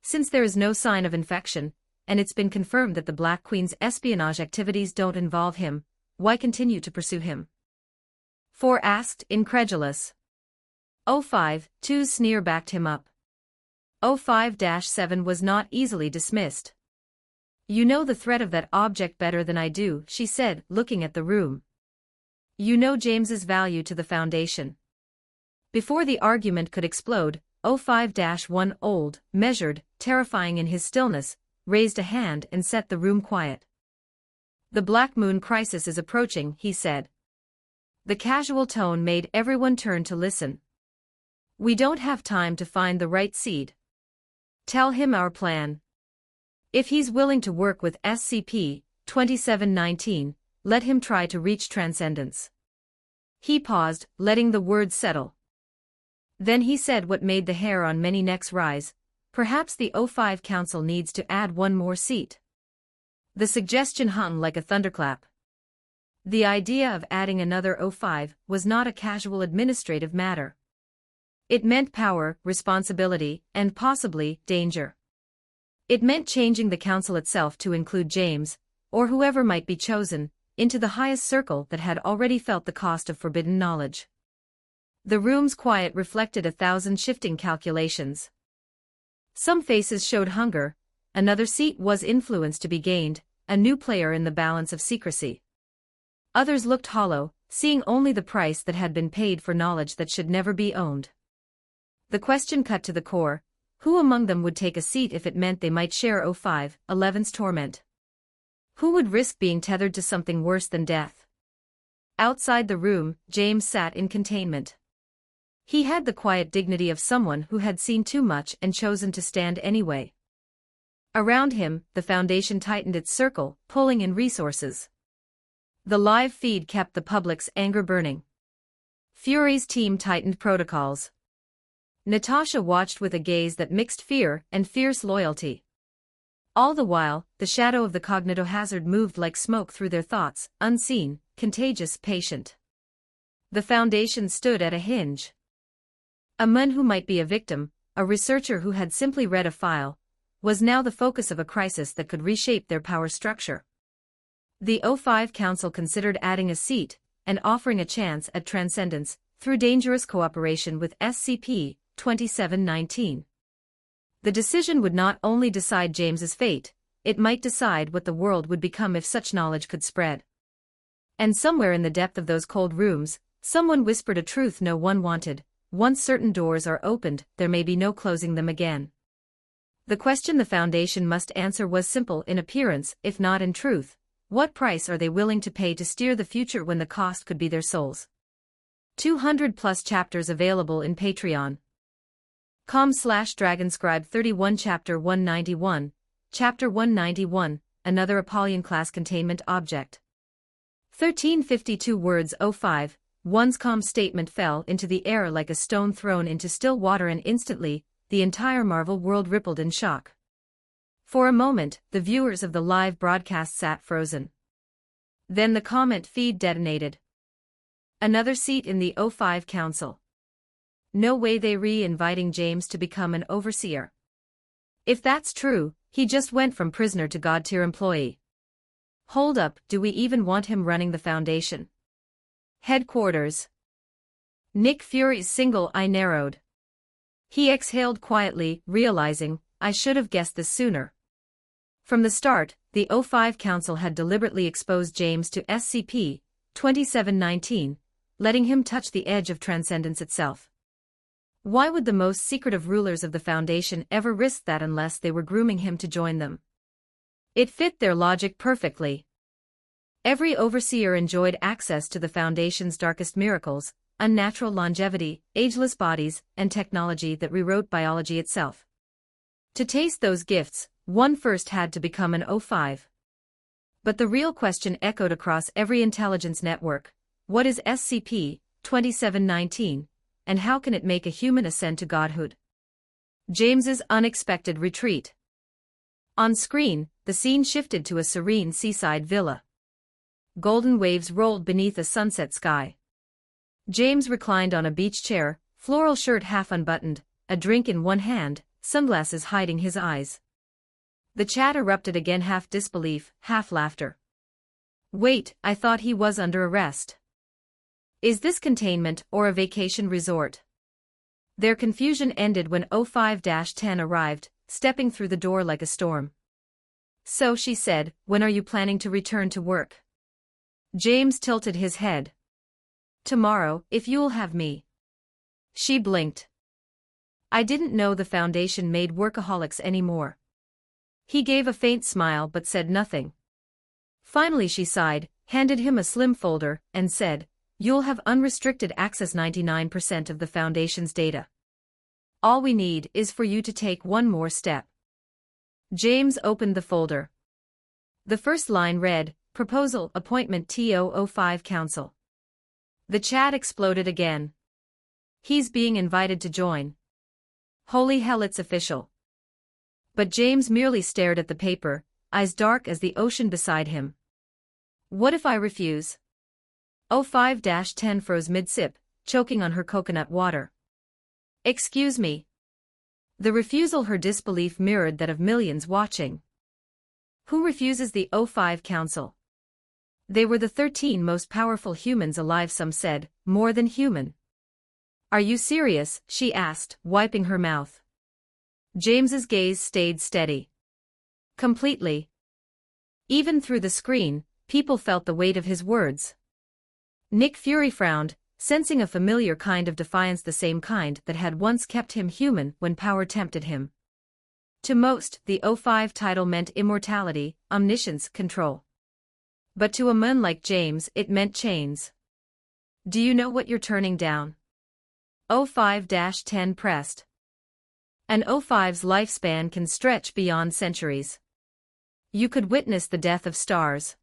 "Since there is no sign of infection, and it's been confirmed that the Black Queen's espionage activities don't involve him, why continue to pursue him?" 4 asked, incredulous. O5-2's sneer backed him up. O5-7 was not easily dismissed. "You know the threat of that object better than I do," she said, looking at the room. "You know James's value to the Foundation." Before the argument could explode, O5-1, old, measured, terrifying in his stillness, raised a hand and set the room quiet. "The Black Moon crisis is approaching," he said. The casual tone made everyone turn to listen. "We don't have time to find the right seed. Tell him our plan. If he's willing to work with SCP-2719, let him try to reach transcendence." He paused, letting the words settle. Then he said what made the hair on many necks rise, "Perhaps the O5 Council needs to add one more seat." The suggestion hung like a thunderclap. The idea of adding another O5 was not a casual administrative matter. It meant power, responsibility, and possibly, danger. It meant changing the council itself to include James, or whoever might be chosen, into the highest circle that had already felt the cost of forbidden knowledge. The room's quiet reflected 1,000 shifting calculations. Some faces showed hunger, another seat was influence to be gained, a new player in the balance of secrecy. Others looked hollow, seeing only the price that had been paid for knowledge that should never be owned. The question cut to the core: who among them would take a seat if it meant they might share O5-11's torment? Who would risk being tethered to something worse than death? Outside the room, James sat in containment. He had the quiet dignity of someone who had seen too much and chosen to stand anyway. Around him, the Foundation tightened its circle, pulling in resources. The live feed kept the public's anger burning. Fury's team tightened protocols. Natasha watched with a gaze that mixed fear and fierce loyalty. All the while, the shadow of the cognitohazard moved like smoke through their thoughts, unseen, contagious, patient. The Foundation stood at a hinge. A man who might be a victim, a researcher who had simply read a file, was now the focus of a crisis that could reshape their power structure. The O5 Council considered adding a seat and offering a chance at transcendence through dangerous cooperation with SCP-2719. The decision would not only decide James's fate, it might decide what the world would become if such knowledge could spread. And somewhere in the depth of those cold rooms, someone whispered a truth no one wanted: once certain doors are opened, there may be no closing them again. The question the Foundation must answer was simple in appearance, if not in truth: what price are they willing to pay to steer the future when the cost could be their souls? 200+ chapters available in Patreon. com/Dragonscribe 31 Chapter 191, Chapter 191, Another Apollyon Class Containment Object. 1352 words. O5, one's calm statement fell into the air like a stone thrown into still water, and instantly, the entire Marvel world rippled in shock. For a moment, the viewers of the live broadcast sat frozen. Then the comment feed detonated. Another seat in the O5 Council. No way they re-inviting James to become an overseer. If that's true, he just went from prisoner to god-tier employee. Hold up, do we even want him running the Foundation? Headquarters. Nick Fury's single eye narrowed. He exhaled quietly, realizing, I should have guessed this sooner. From the start, the O5 Council had deliberately exposed James to SCP-2719, letting him touch the edge of transcendence itself. Why would the most secretive rulers of the Foundation ever risk that unless they were grooming him to join them? It fit their logic perfectly. Every overseer enjoyed access to the Foundation's darkest miracles, unnatural longevity, ageless bodies, and technology that rewrote biology itself. To taste those gifts, one first had to become an O5. But the real question echoed across every intelligence network: what is SCP-2719, and how can it make a human ascend to godhood? James's unexpected retreat. On screen, the scene shifted to a serene seaside villa. Golden waves rolled beneath a sunset sky. James reclined on a beach chair, floral shirt half unbuttoned, a drink in one hand, sunglasses hiding his eyes. The chat erupted again, half disbelief, half laughter. Wait, I thought he was under arrest. Is this containment or a vacation resort? Their confusion ended when O5-10 arrived, stepping through the door like a storm. So she said, when are you planning to return to work? James tilted his head. Tomorrow, if you'll have me. She blinked. I didn't know the Foundation made workaholics anymore. He gave a faint smile but said nothing. Finally she sighed, handed him a slim folder, and said, you'll have unrestricted access 99% of the Foundation's data. All we need is for you to take one more step. James opened the folder. The first line read, Proposal, Appointment TO05 Council. The chat exploded again. He's being invited to join. Holy hell, it's official. But James merely stared at the paper, eyes dark as the ocean beside him. What if I refuse? O5-10 froze mid-sip, choking on her coconut water. Excuse me. The refusal, her disbelief mirrored that of millions watching. Who refuses the O5 Council? They were the 13 most powerful humans alive, some said, more than human. Are you serious? She asked, wiping her mouth. James's gaze stayed steady. Completely. Even through the screen, people felt the weight of his words. Nick Fury frowned, sensing a familiar kind of defiance, the same kind that had once kept him human when power tempted him. To most, the O5 title meant immortality, omniscience, control. But to a man like James, it meant chains. Do you know what you're turning down? O5-10 pressed. An O5's lifespan can stretch beyond centuries. You could witness the death of stars.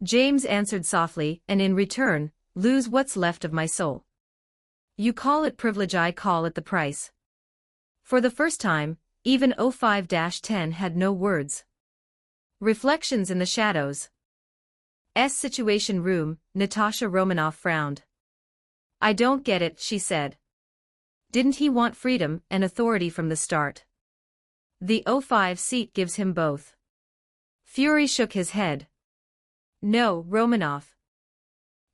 James answered softly, and in return, lose what's left of my soul. You call it privilege, I call it the price. For the first time, even O5-10 had no words. Reflections in the shadows. Situation Room, Natasha Romanoff frowned. I don't get it, she said. Didn't he want freedom and authority from the start? The O5 seat gives him both. Fury shook his head. No, Romanoff.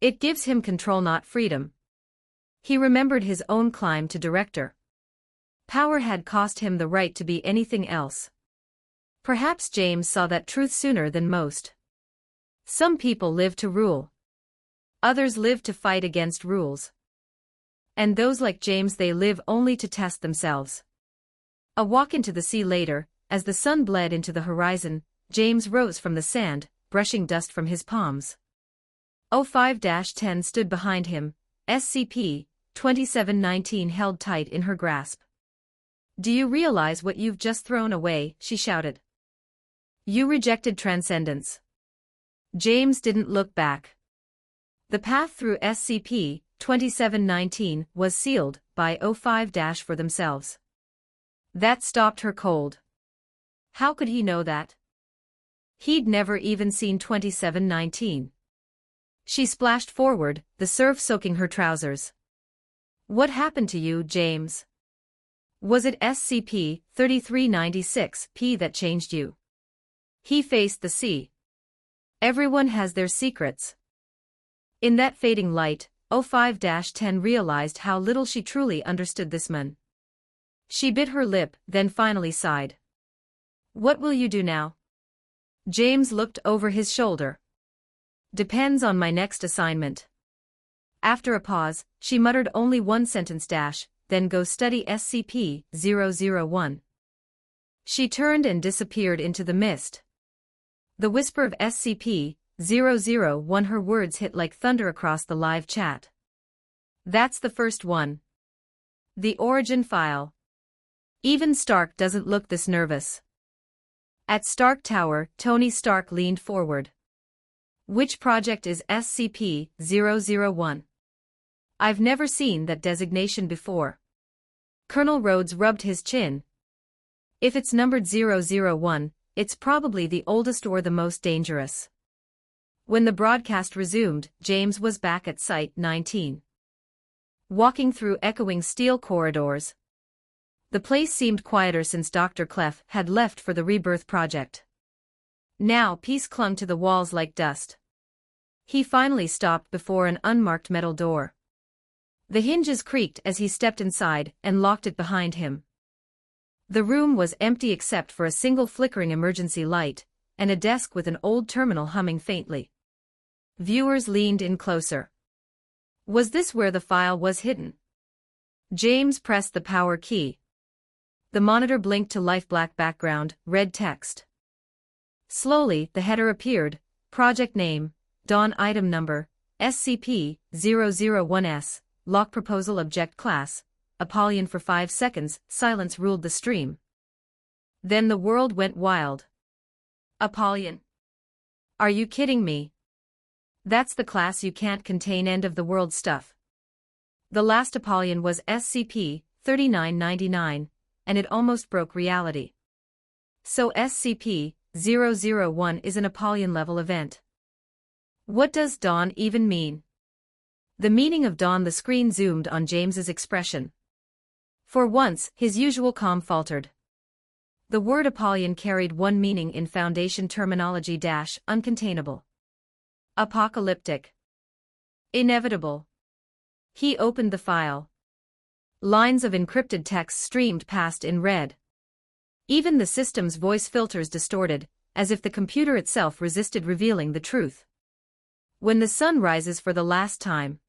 It gives him control, not freedom. He remembered his own climb to director. Power had cost him the right to be anything else. Perhaps James saw that truth sooner than most. Some people live to rule. Others live to fight against rules. And those like James, they live only to test themselves. A walk into the sea later, as the sun bled into the horizon, James rose from the sand, brushing dust from his palms. O5-10 stood behind him, SCP-2719 held tight in her grasp. Do you realize what you've just thrown away? She shouted. You rejected transcendence. James didn't look back. The path through SCP-2719 was sealed by O5- for themselves. That stopped her cold. How could he know that? He'd never even seen 2719. She splashed forward, the surf soaking her trousers. What happened to you, James? Was it SCP-3396-P that changed you? He faced the sea. Everyone has their secrets. In that fading light, 05-10 realized how little she truly understood this man. She bit her lip, then finally sighed. What will you do now? James looked over his shoulder. Depends on my next assignment. After a pause, she muttered only one sentence then go study SCP-001. She turned and disappeared into the mist. The whisper of SCP-001, her words hit like thunder across the live chat. That's the first one. The origin file. Even Stark doesn't look this nervous. At Stark Tower, Tony Stark leaned forward. Which project is SCP-001? I've never seen that designation before. Colonel Rhodes rubbed his chin. If it's numbered 001, it's probably the oldest or the most dangerous. When the broadcast resumed, James was back at Site 19. Walking through echoing steel corridors. The place seemed quieter since Dr. Clef had left for the Rebirth Project. Now peace clung to the walls like dust. He finally stopped before an unmarked metal door. The hinges creaked as he stepped inside and locked it behind him. The room was empty except for a single flickering emergency light, and a desk with an old terminal humming faintly. Viewers leaned in closer. Was this where the file was hidden? James pressed the power key. The monitor blinked to life. Black background, red text. Slowly, the header appeared, project name, Dawn item number, SCP-001S, lock proposal object class, Apollyon. For 5 seconds, silence ruled the stream. Then the world went wild. Apollyon? Are you kidding me? That's the class you can't contain. End of the world stuff. The last Apollyon was SCP-3999, and it almost broke reality. So SCP-001 is an Apollyon-level event. What does Dawn even mean? The meaning of Dawn. The screen zoomed on James's expression. For once, his usual calm faltered. The word Apollyon carried one meaning in Foundation terminology: uncontainable. Apocalyptic. Inevitable. He opened the file. Lines of encrypted text streamed past in red. Even the system's voice filters distorted, as if the computer itself resisted revealing the truth. When the sun rises for the last time,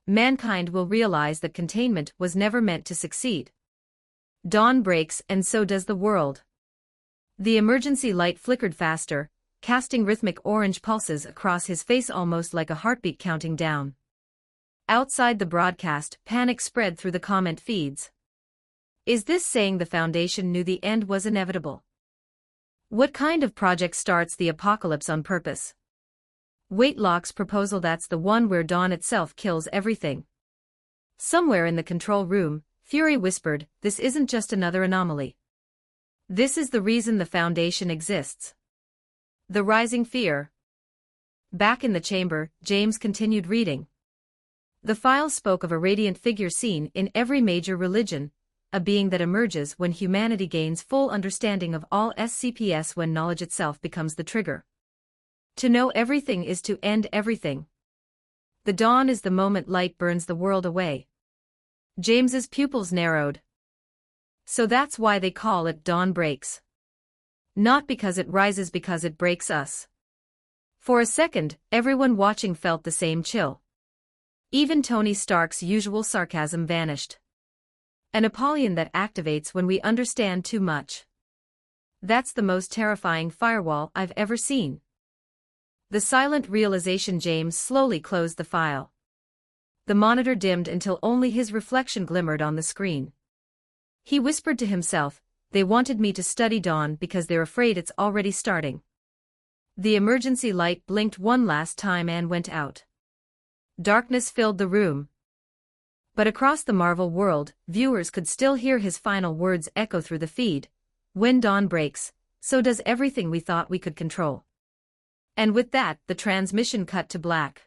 mankind will realize that containment was never meant to succeed. Dawn breaks, and so does the world. The emergency light flickered faster, casting rhythmic orange pulses across his face almost like a heartbeat counting down. Outside the broadcast, panic spread through the comment feeds. Is this saying the Foundation knew the end was inevitable? What kind of project starts the apocalypse on purpose? Waitlock's proposal. That's the one where Dawn itself kills everything. Somewhere in the control room, Fury whispered, this isn't just another anomaly. This is the reason the Foundation exists. The rising fear. Back in the chamber, James continued reading. The file spoke of a radiant figure seen in every major religion, a being that emerges when humanity gains full understanding of all SCPs, when knowledge itself becomes the trigger. To know everything is to end everything. The dawn is the moment light burns the world away. James's pupils narrowed. So that's why they call it Dawn Breaks. Not because it rises, because it breaks us. For a second, everyone watching felt the same chill. Even Tony Stark's usual sarcasm vanished. An Apollyon that activates when we understand too much. That's the most terrifying firewall I've ever seen. The silent realization. James slowly closed the file. The monitor dimmed until only his reflection glimmered on the screen. He whispered to himself, they wanted me to study Dawn because they're afraid it's already starting. The emergency light blinked one last time and went out. Darkness filled the room. But across the Marvel world, viewers could still hear his final words echo through the feed. When dawn breaks, so does everything we thought we could control. And with that, the transmission cut to black.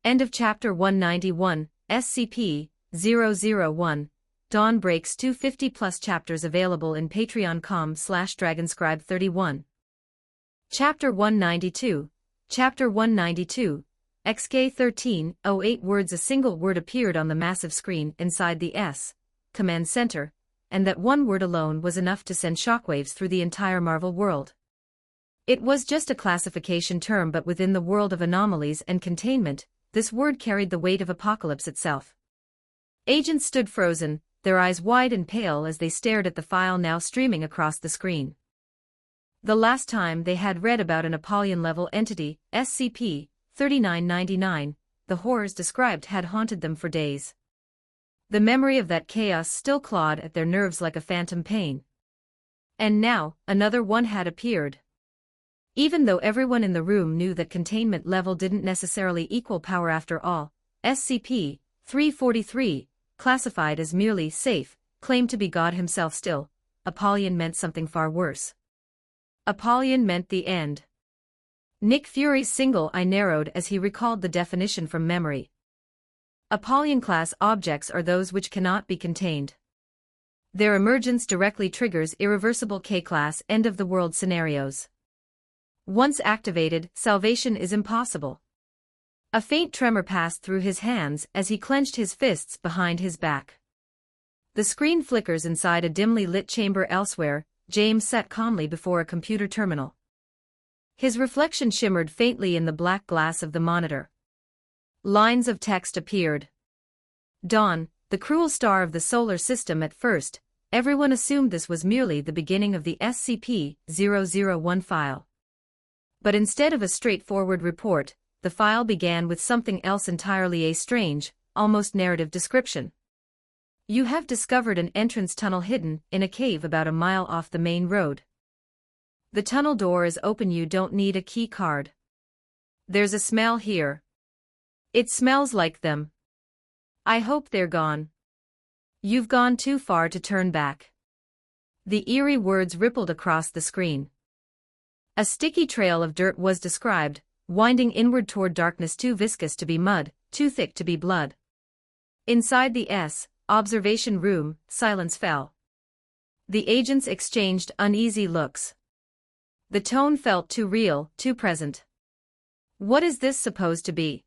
End of Chapter 191, SCP-001, Dawn Breaks. 250+ chapters available in patreon.com/dragonscribe31. Chapter 192, Chapter 192, XK1308 words. A single word appeared on the massive screen inside the command center, and that one word alone was enough to send shockwaves through the entire Marvel world. It was just a classification term, but within the world of anomalies and containment, this word carried the weight of apocalypse itself. Agents stood frozen, their eyes wide and pale as they stared at the file now streaming across the screen. The last time they had read about an Apollyon-level entity, SCP-3999, the horrors described had haunted them for days. The memory of that chaos still clawed at their nerves like a phantom pain. And now, another one had appeared. Even though everyone in the room knew that containment level didn't necessarily equal power after all, SCP-343, classified as merely safe, claimed to be God himself still. Apollyon meant something far worse. Apollyon meant the end. Nick Fury's single eye narrowed as he recalled the definition from memory. Apollyon-class objects are those which cannot be contained. Their emergence directly triggers irreversible K-class end-of-the-world scenarios. Once activated, salvation is impossible. A faint tremor passed through his hands as he clenched his fists behind his back. The screen flickers inside a dimly lit chamber elsewhere. James sat calmly before a computer terminal. His reflection shimmered faintly in the black glass of the monitor. Lines of text appeared. Dawn, the cruel star of the solar system. At first, everyone assumed this was merely the beginning of the SCP-001 file. But instead of a straightforward report, the file began with something else entirely: a strange, almost narrative description. You have discovered an entrance tunnel hidden in a cave about a mile off the main road. The tunnel door is open. You don't need a key card. There's a smell here. It smells like them. I hope they're gone. You've gone too far to turn back. The eerie words rippled across the screen. A sticky trail of dirt was described, winding inward toward darkness, too viscous to be mud, too thick to be blood. Inside the observation room, silence fell. The agents exchanged uneasy looks. The tone felt too real, too present. What is this supposed to be?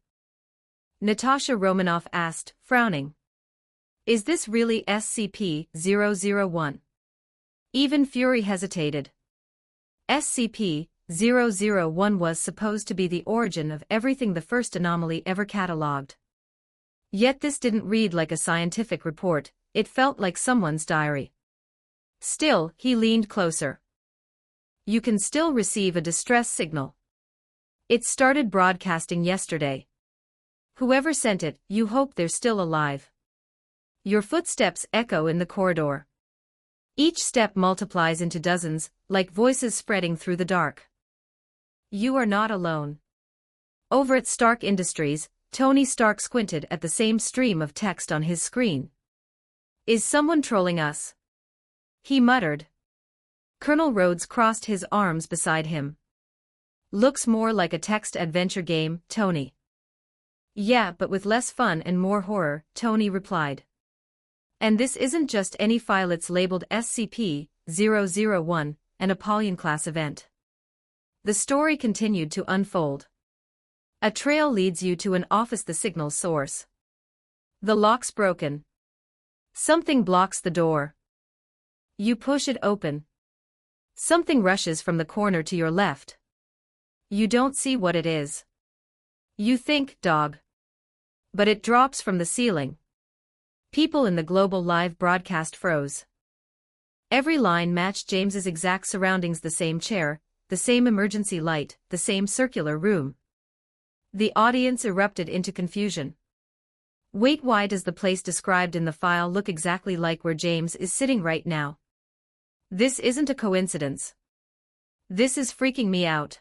Natasha Romanoff asked, frowning. Is this really SCP-001? Even Fury hesitated. SCP-001 was supposed to be the origin of everything, the first anomaly ever catalogued. Yet this didn't read like a scientific report, it felt like someone's diary. Still, he leaned closer. You can still receive a distress signal. It started broadcasting yesterday. Whoever sent it, you hope they're still alive. Your footsteps echo in the corridor. Each step multiplies into dozens, like voices spreading through the dark. You are not alone. Over at Stark Industries, Tony Stark squinted at the same stream of text on his screen. Is someone trolling us? He muttered. Colonel Rhodes crossed his arms beside him. Looks more like a text adventure game, Tony. Yeah, but with less fun and more horror, Tony replied. And this isn't just any file, it's labeled SCP-001, an Apollyon-class event. The story continued to unfold. A trail leads you to an office, the signal source. The lock's broken. Something blocks the door. You push it open. Something rushes from the corner to your left. You don't see what it is. You think, dog. But it drops from the ceiling. People in the global live broadcast froze. Every line matched James's exact surroundings: the same chair, the same emergency light, the same circular room. The audience erupted into confusion. Wait, why does the place described in the file look exactly like where James is sitting right now? This isn't a coincidence. This is freaking me out.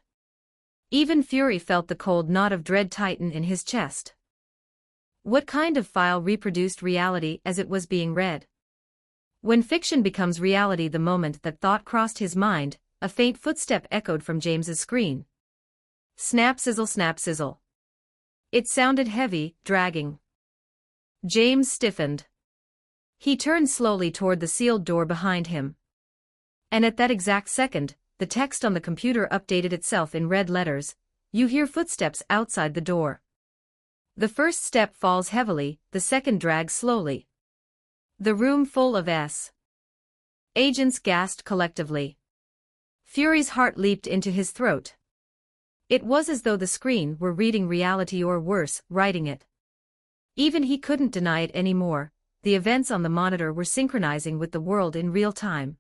Even Fury felt the cold knot of dread tighten in his chest. What kind of file reproduced reality as it was being read? When fiction becomes reality, the moment that thought crossed his mind, a faint footstep echoed from James's screen. Snap sizzle, snap sizzle. It sounded heavy, dragging. James stiffened. He turned slowly toward the sealed door behind him. And at that exact second, the text on the computer updated itself in red letters. You hear footsteps outside the door. The first step falls heavily, the second drags slowly. The room full of agents gasped collectively. Fury's heart leaped into his throat. It was as though the screen were reading reality or worse, writing it. Even he couldn't deny it anymore, the events on the monitor were synchronizing with the world in real time.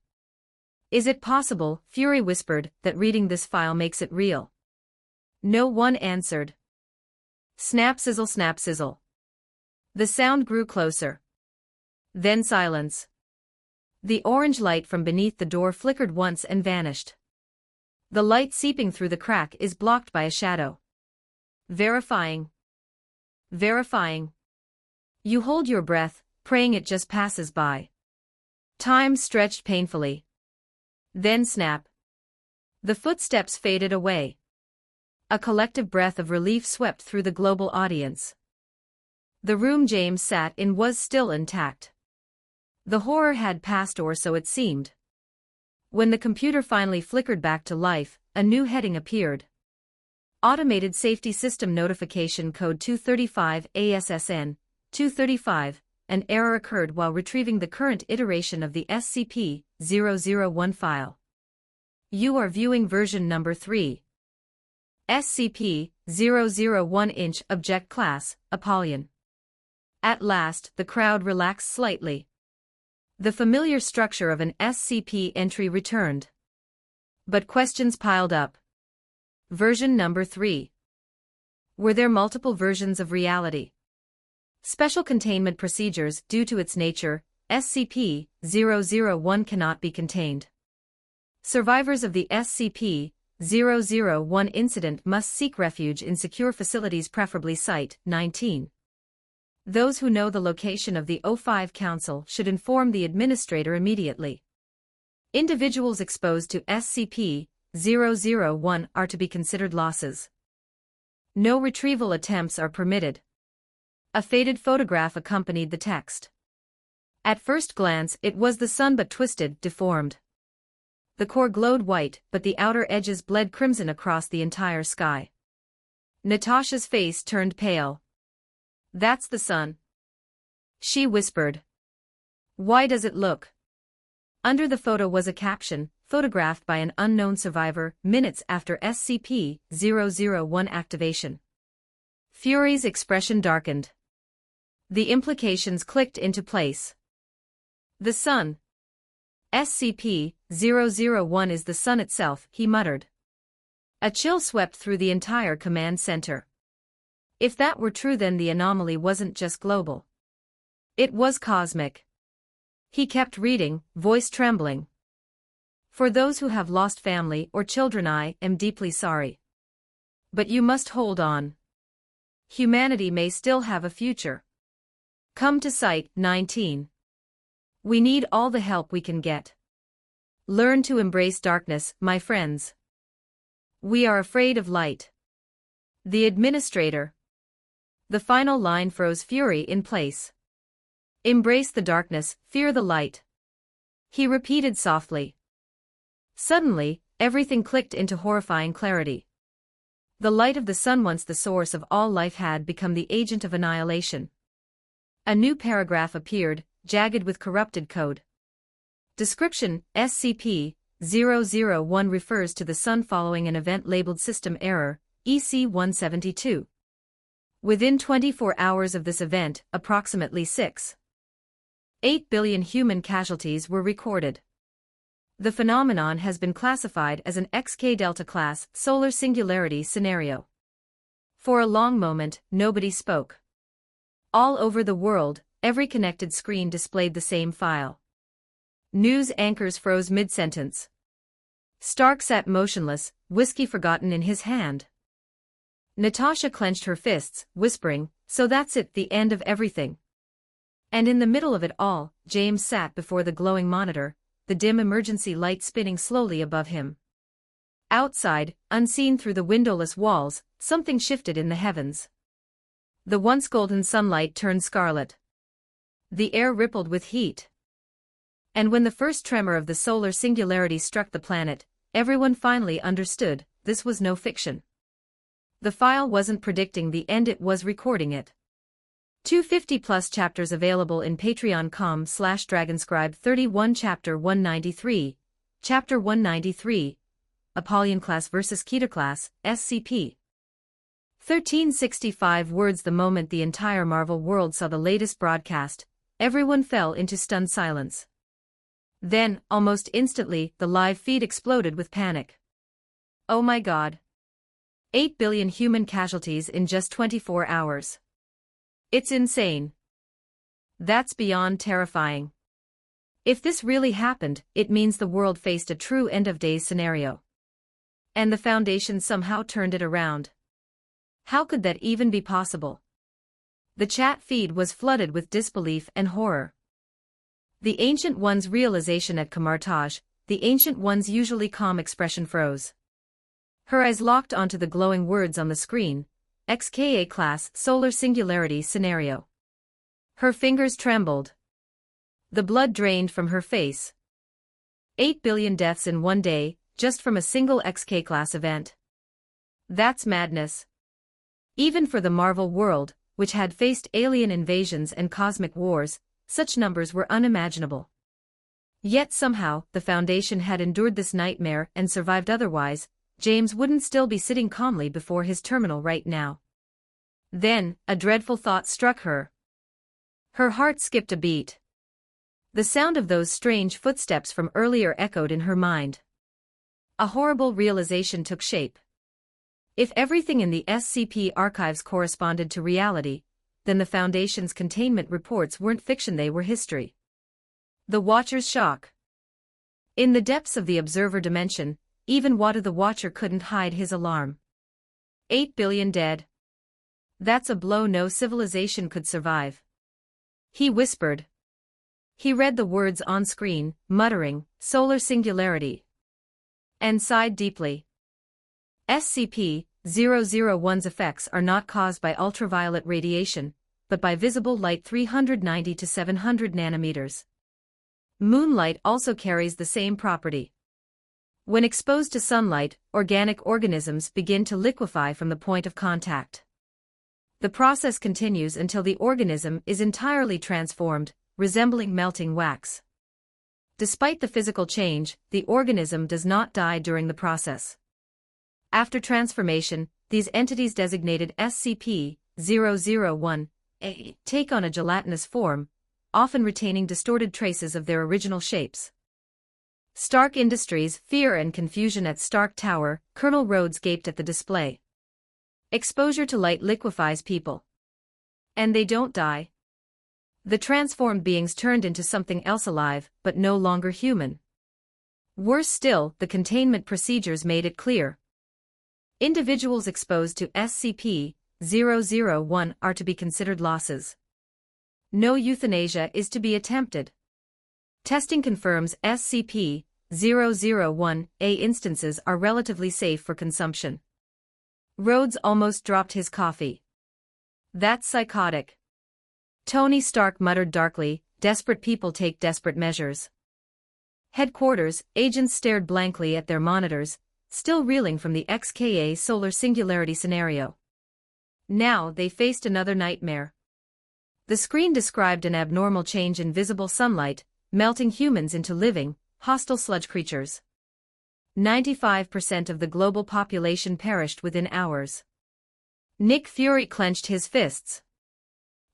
Is it possible, Fury whispered, that reading this file makes it real? No one answered. Snap sizzle snap sizzle. The sound grew closer. Then silence. The orange light from beneath the door flickered once and vanished. The light seeping through the crack is blocked by a shadow. Verifying. Verifying. You hold your breath, praying it just passes by. Time stretched painfully. Then snap. The footsteps faded away. A collective breath of relief swept through the global audience. The room James sat in was still intact. The horror had passed, or so it seemed. When the computer finally flickered back to life, a new heading appeared. Automated Safety System Notification Code 235 ASSN 235. An error occurred while retrieving the current iteration of the SCP-001 file. You are viewing version number 3. SCP-001 Object Class, Apollyon. At last, the crowd relaxed slightly. The familiar structure of an SCP entry returned. But questions piled up. Version number 3. Were there multiple versions of reality? Special containment procedures. Due to its nature, SCP-001 cannot be contained. Survivors of the SCP-001 incident must seek refuge in secure facilities, preferably Site-19. Those who know the location of the O5 Council should inform the administrator immediately. Individuals exposed to SCP-001 are to be considered losses. No retrieval attempts are permitted. A faded photograph accompanied the text. At first glance, it was the sun, but twisted, deformed. The core glowed white, but the outer edges bled crimson across the entire sky. Natasha's face turned pale. That's the sun, she whispered. Why does it look? Under the photo was a caption, photographed by an unknown survivor, minutes after SCP-001 activation. Fury's expression darkened. The implications clicked into place. The sun. SCP-001 is the sun itself, he muttered. A chill swept through the entire command center. If that were true, then the anomaly wasn't just global. It was cosmic. He kept reading, voice trembling. For those who have lost family or children, I am deeply sorry. But you must hold on. Humanity may still have a future. Come to Site-19. We need all the help we can get. Learn to embrace darkness, my friends. We are afraid of light. The administrator. The final line froze Fury in place. Embrace the darkness, fear the light. He repeated softly. Suddenly, everything clicked into horrifying clarity. The light of the sun, once the source of all life, had become the agent of annihilation. A new paragraph appeared, jagged with corrupted code. Description: SCP-001 refers to the sun following an event labeled System Error, EC-172. Within 24 hours of this event, approximately 6.8 billion human casualties were recorded. The phenomenon has been classified as an XK Delta class solar singularity scenario. For a long moment, nobody spoke. All over the world, every connected screen displayed the same file. News anchors froze mid-sentence. Stark sat motionless, whiskey forgotten in his hand. Natasha clenched her fists, whispering, "So that's it, the end of everything." And in the middle of it all, James sat before the glowing monitor, the dim emergency light spinning slowly above him. Outside, unseen through the windowless walls, something shifted in the heavens. The once golden sunlight turned scarlet. The air rippled with heat. And when the first tremor of the solar singularity struck the planet, everyone finally understood, this was no fiction. The file wasn't predicting the end, it was recording it. 250+ chapters available in patreon.com/dragonscribe 31 Chapter 193. Chapter 193. Apollyon Class vs. Keter Class, SCP. 1365 words. The moment the entire Marvel world saw the latest broadcast, everyone fell into stunned silence. Then, almost instantly, the live feed exploded with panic. Oh my god. 8 billion human casualties in just 24 hours. It's insane. That's beyond terrifying. If this really happened, it means the world faced a true end-of-days scenario. And the Foundation somehow turned it around. How could that even be possible? The chat feed was flooded with disbelief and horror. The Ancient One's realization at Kamartaj, the Ancient One's usually calm expression froze. Her eyes locked onto the glowing words on the screen, XKA Class Solar Singularity Scenario. Her fingers trembled. The blood drained from her face. 8 billion deaths in one day, just from a single XK Class event. That's madness. Even for the Marvel world, which had faced alien invasions and cosmic wars, such numbers were unimaginable. Yet somehow, the Foundation had endured this nightmare and survived. Otherwise, James wouldn't still be sitting calmly before his terminal right now. Then, a dreadful thought struck her. Her heart skipped a beat. The sound of those strange footsteps from earlier echoed in her mind. A horrible realization took shape. If everything in the SCP archives corresponded to reality, then the Foundation's containment reports weren't fiction, they were history. The Watcher's shock. In the depths of the observer dimension, even Wada the Watcher couldn't hide his alarm. 8 billion dead. That's a blow no civilization could survive. He whispered. He read the words on screen, muttering, "Solar Singularity," and sighed deeply. SCP-001's effects are not caused by ultraviolet radiation, but by visible light 390 to 700 nanometers. Moonlight also carries the same property. When exposed to sunlight, organic organisms begin to liquefy from the point of contact. The process continues until the organism is entirely transformed, resembling melting wax. Despite the physical change, the organism does not die during the process. After transformation, these entities designated SCP-001 take on a gelatinous form, often retaining distorted traces of their original shapes. Stark Industries, fear and confusion at Stark Tower, Colonel Rhodes gaped at the display. Exposure to light liquefies people. And they don't die. The transformed beings turned into something else alive, but no longer human. Worse still, the containment procedures made it clear. Individuals exposed to SCP-001 are to be considered losses. No euthanasia is to be attempted. Testing confirms SCP-001-A instances are relatively safe for consumption. Rhodes almost dropped his coffee. That's psychotic. Tony Stark muttered darkly, desperate people take desperate measures. Headquarters, agents stared blankly at their monitors, still reeling from the XKA Solar Singularity scenario. Now they faced another nightmare. The screen described an abnormal change in visible sunlight, melting humans into living, hostile sludge creatures. 95% of the global population perished within hours. Nick Fury clenched his fists.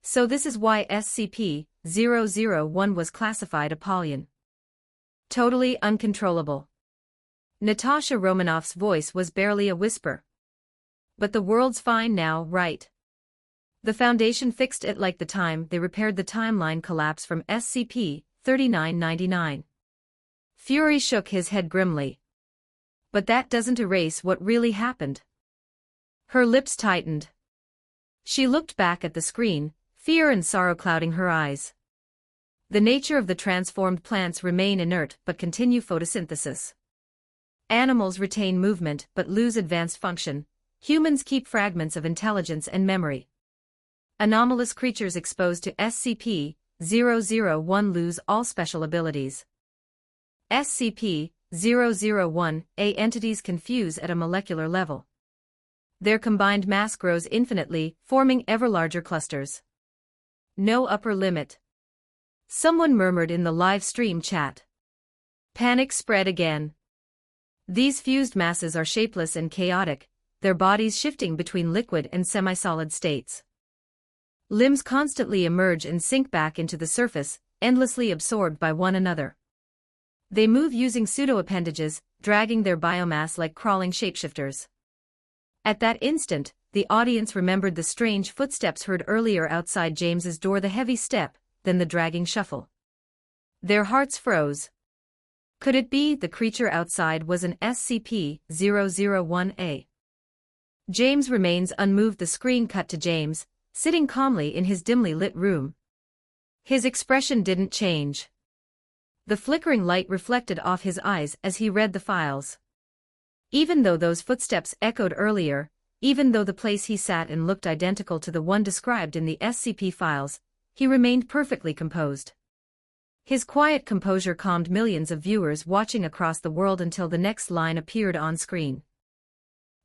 So this is why SCP-001 was classified Apollyon. Totally uncontrollable. Natasha Romanoff's voice was barely a whisper. But the world's fine now, right? The Foundation fixed it like the time they repaired the timeline collapse from SCP-3999. Fury shook his head grimly. But that doesn't erase what really happened. Her lips tightened. She looked back at the screen, fear and sorrow clouding her eyes. The nature of the transformed plants remain inert but continue photosynthesis. Animals retain movement but lose advanced function. Humans keep fragments of intelligence and memory. Anomalous creatures exposed to SCP-001 lose all special abilities. SCP-001-A entities confuse at a molecular level. Their combined mass grows infinitely, forming ever larger clusters. No upper limit. Someone murmured in the live stream chat. Panic spread again. These fused masses are shapeless and chaotic, their bodies shifting between liquid and semi-solid states. Limbs constantly emerge and sink back into the surface, endlessly absorbed by one another. They move using pseudo-appendages, dragging their biomass like crawling shapeshifters. At that instant, the audience remembered the strange footsteps heard earlier outside James's door, the heavy step, then the dragging shuffle. Their hearts froze. Could it be the creature outside was an SCP-001-A? James remains unmoved. The screen cut to James, sitting calmly in his dimly lit room. His expression didn't change. The flickering light reflected off his eyes as he read the files. Even though those footsteps echoed earlier, even though the place he sat in looked identical to the one described in the SCP files, he remained perfectly composed. His quiet composure calmed millions of viewers watching across the world until the next line appeared on screen.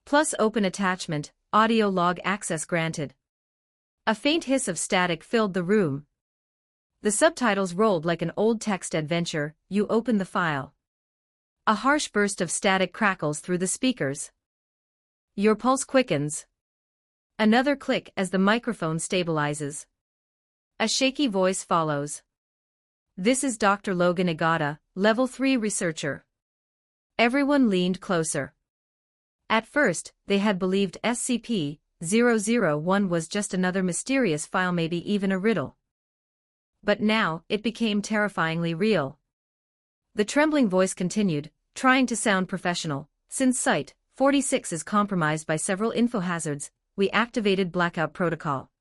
Plus open attachment, audio log access granted. A faint hiss of static filled the room. The subtitles rolled like an old text adventure. You open the file. A harsh burst of static crackles through the speakers. Your pulse quickens. Another click as the microphone stabilizes. A shaky voice follows. This is Dr. Logan Igata, Level 3 researcher. Everyone leaned closer. At first, they had believed SCP-001 was just another mysterious file, maybe even a riddle. But now, it became terrifyingly real. The trembling voice continued, trying to sound professional. Since Site-46 is compromised by several infohazards, we activated blackout protocol.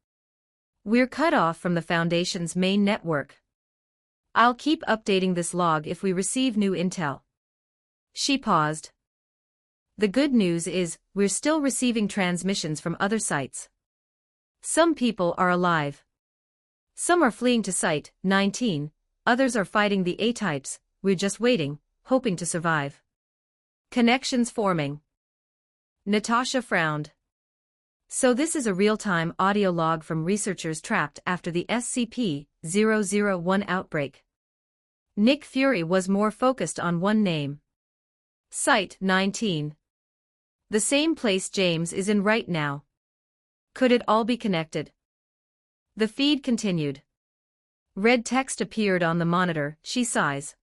We're cut off from the Foundation's main network. I'll keep updating this log if we receive new intel. She paused. The good news is, we're still receiving transmissions from other sites. Some people are alive. Some are fleeing to Site-19, others are fighting the A-types. We're just waiting, hoping to survive. Connections forming. Natasha frowned. So this is a real-time audio log from researchers trapped after the SCP-001 outbreak. Nick Fury was more focused on one name. Site-19. The same place James is in right now. Could it all be connected? The feed continued. Red text appeared on the monitor. She sighs.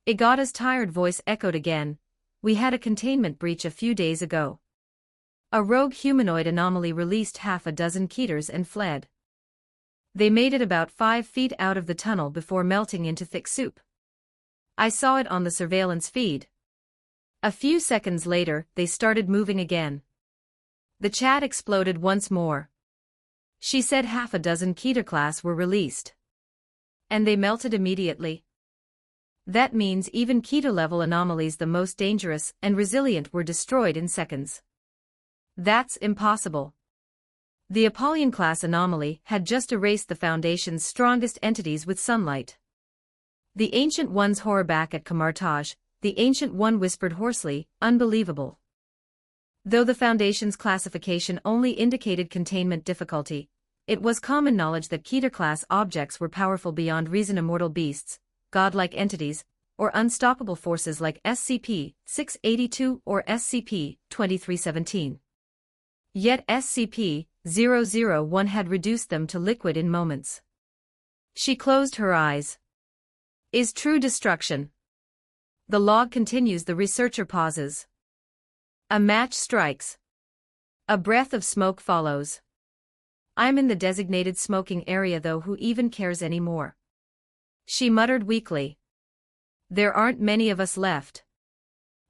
Igata's tired voice echoed again. We had a containment breach a few days ago. A rogue humanoid anomaly released half a dozen Keters and fled. They made it about 5 feet out of the tunnel before melting into thick soup. I saw it on the surveillance feed. A few seconds later, they started moving again. The chat exploded once more. She said half a dozen Keter class were released. And they melted immediately. That means even Keter-level anomalies, the most dangerous and resilient, were destroyed in seconds. That's impossible. The Apollyon-class anomaly had just erased the Foundation's strongest entities with sunlight. The Ancient One's horror back at Kamartaj, the Ancient One whispered hoarsely, unbelievable. Though the Foundation's classification only indicated containment difficulty, it was common knowledge that Keter-class objects were powerful beyond reason, immortal beasts, godlike entities, or unstoppable forces like SCP-682 or SCP-2317. Yet SCP-001 had reduced them to liquid in moments. She closed her eyes. Is true destruction. The log continues. The researcher pauses. A match strikes. A breath of smoke follows. I'm in the designated smoking area though, who even cares anymore? She muttered weakly. There aren't many of us left.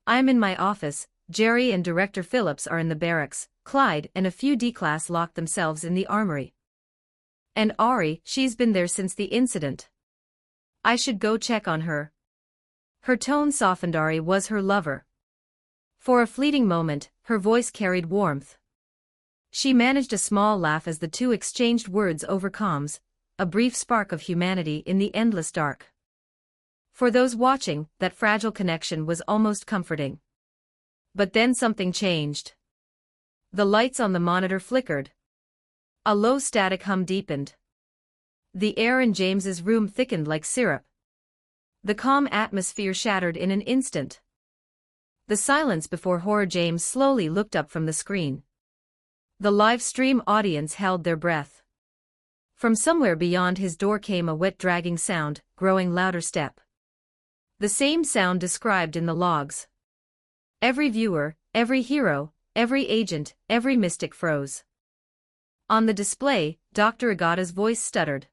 I'm in my office, Jerry and Director Phillips are in the barracks, Clyde and a few D-class locked themselves in the armory. And Ari, she's been there since the incident. I should go check on her. Her tone softened. Ari was her lover. For a fleeting moment, her voice carried warmth. She managed a small laugh as the two exchanged words over comms, a brief spark of humanity in the endless dark. For those watching, that fragile connection was almost comforting. But then something changed. The lights on the monitor flickered. A low static hum deepened. The air in James's room thickened like syrup. The calm atmosphere shattered in an instant. The silence before horror. James slowly looked up from the screen. The live stream audience held their breath. From somewhere beyond his door came a wet dragging sound, growing louder step. The same sound described in the logs. Every viewer, every hero, every agent, every mystic froze. On the display, Dr. Agata's voice stuttered.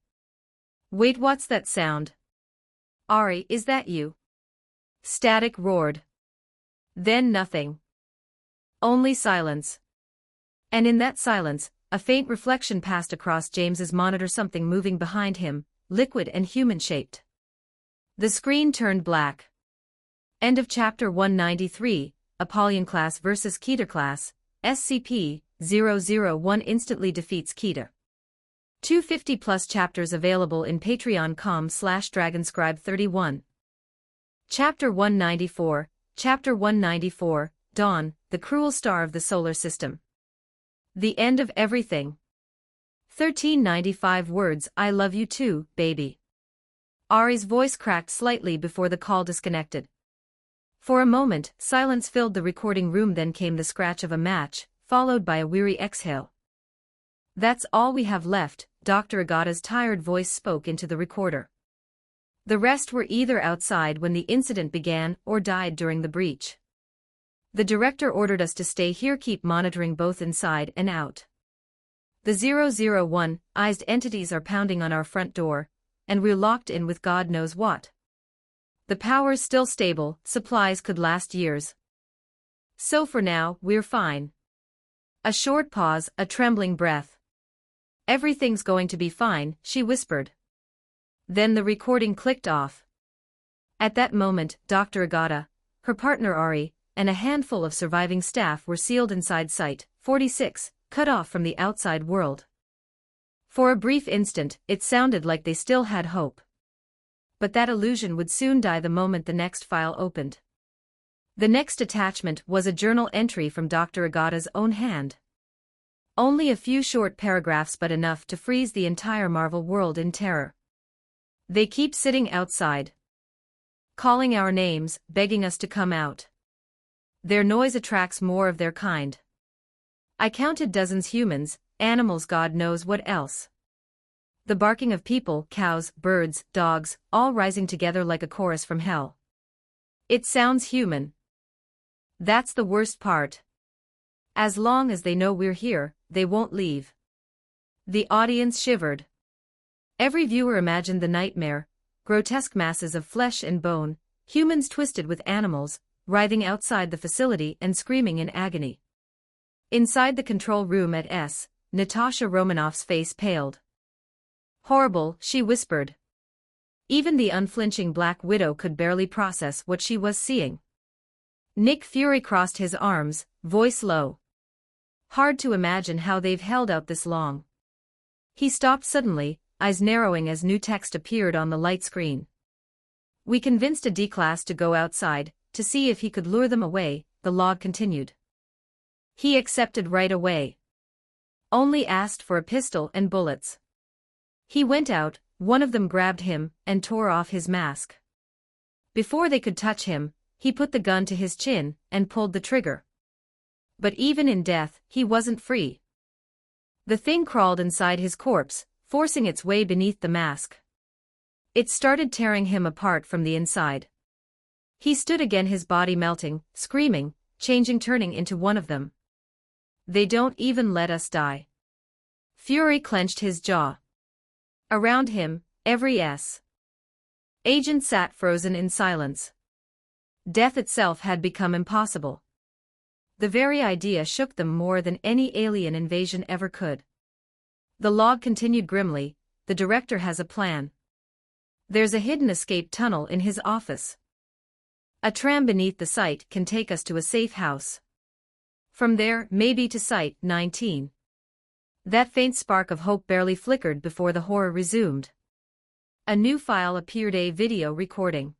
"Wait, what's that sound? Ari, is that you?" Static roared. Then nothing. Only silence. And in that silence, a faint reflection passed across James's monitor, something moving behind him, liquid and human-shaped. The screen turned black. End of Chapter 193, Apollyon Class vs. Keter Class, SCP-001 instantly defeats Keter. 250+ chapters available in patreon.com/dragonscribe31. Chapter 194, Chapter 194, Dawn, the cruel star of the solar system. The end of everything. 1395 words. I love you too, baby. Ari's voice cracked slightly before the call disconnected. For a moment, silence filled the recording room, then came the scratch of a match, followed by a weary exhale. "That's all we have left," Dr. Agata's tired voice spoke into the recorder. "The rest were either outside when the incident began or died during the breach. The director ordered us to stay here, keep monitoring both inside and out. The 001-ized entities are pounding on our front door, and we're locked in with God knows what. The power's still stable, supplies could last years. So for now, we're fine." A short pause, a trembling breath. "Everything's going to be fine," she whispered. Then the recording clicked off. At that moment, Dr. Agata, her partner Ari, and a handful of surviving staff were sealed inside Site-46, cut off from the outside world. For a brief instant, it sounded like they still had hope. But that illusion would soon die the moment the next file opened. The next attachment was a journal entry from Dr. Agata's own hand. Only a few short paragraphs, but enough to freeze the entire Marvel world in terror. "They keep sitting outside, calling our names, begging us to come out. Their noise attracts more of their kind. I counted dozens, humans, animals, God knows what else. The barking of people, cows, birds, dogs, all rising together like a chorus from hell. It sounds human. That's the worst part. As long as they know we're here, they won't leave." The audience shivered. Every viewer imagined the nightmare: grotesque masses of flesh and bone, humans twisted with animals, writhing outside the facility and screaming in agony. Inside the control room at S, Natasha Romanoff's face paled. "Horrible," she whispered. Even the unflinching Black Widow could barely process what she was seeing. Nick Fury crossed his arms, voice low. "Hard to imagine how they've held out this long." He stopped suddenly, eyes narrowing as new text appeared on the light screen. "We convinced a D-class to go outside, to see if he could lure them away," the log continued. "He accepted right away. Only asked for a pistol and bullets. He went out, one of them grabbed him, and tore off his mask. Before they could touch him, he put the gun to his chin, and pulled the trigger. But even in death, he wasn't free. The thing crawled inside his corpse, forcing its way beneath the mask. It started tearing him apart from the inside. He stood again, his body melting, screaming, changing, turning into one of them. They don't even let us die." Fury clenched his jaw. Around him, every agent sat frozen in silence. Death itself had become impossible. The very idea shook them more than any alien invasion ever could. The log continued grimly, "The director has a plan. There's a hidden escape tunnel in his office. A tram beneath the site can take us to a safe house. From there, maybe to Site 19. That faint spark of hope barely flickered before the horror resumed. A new file appeared, a video recording.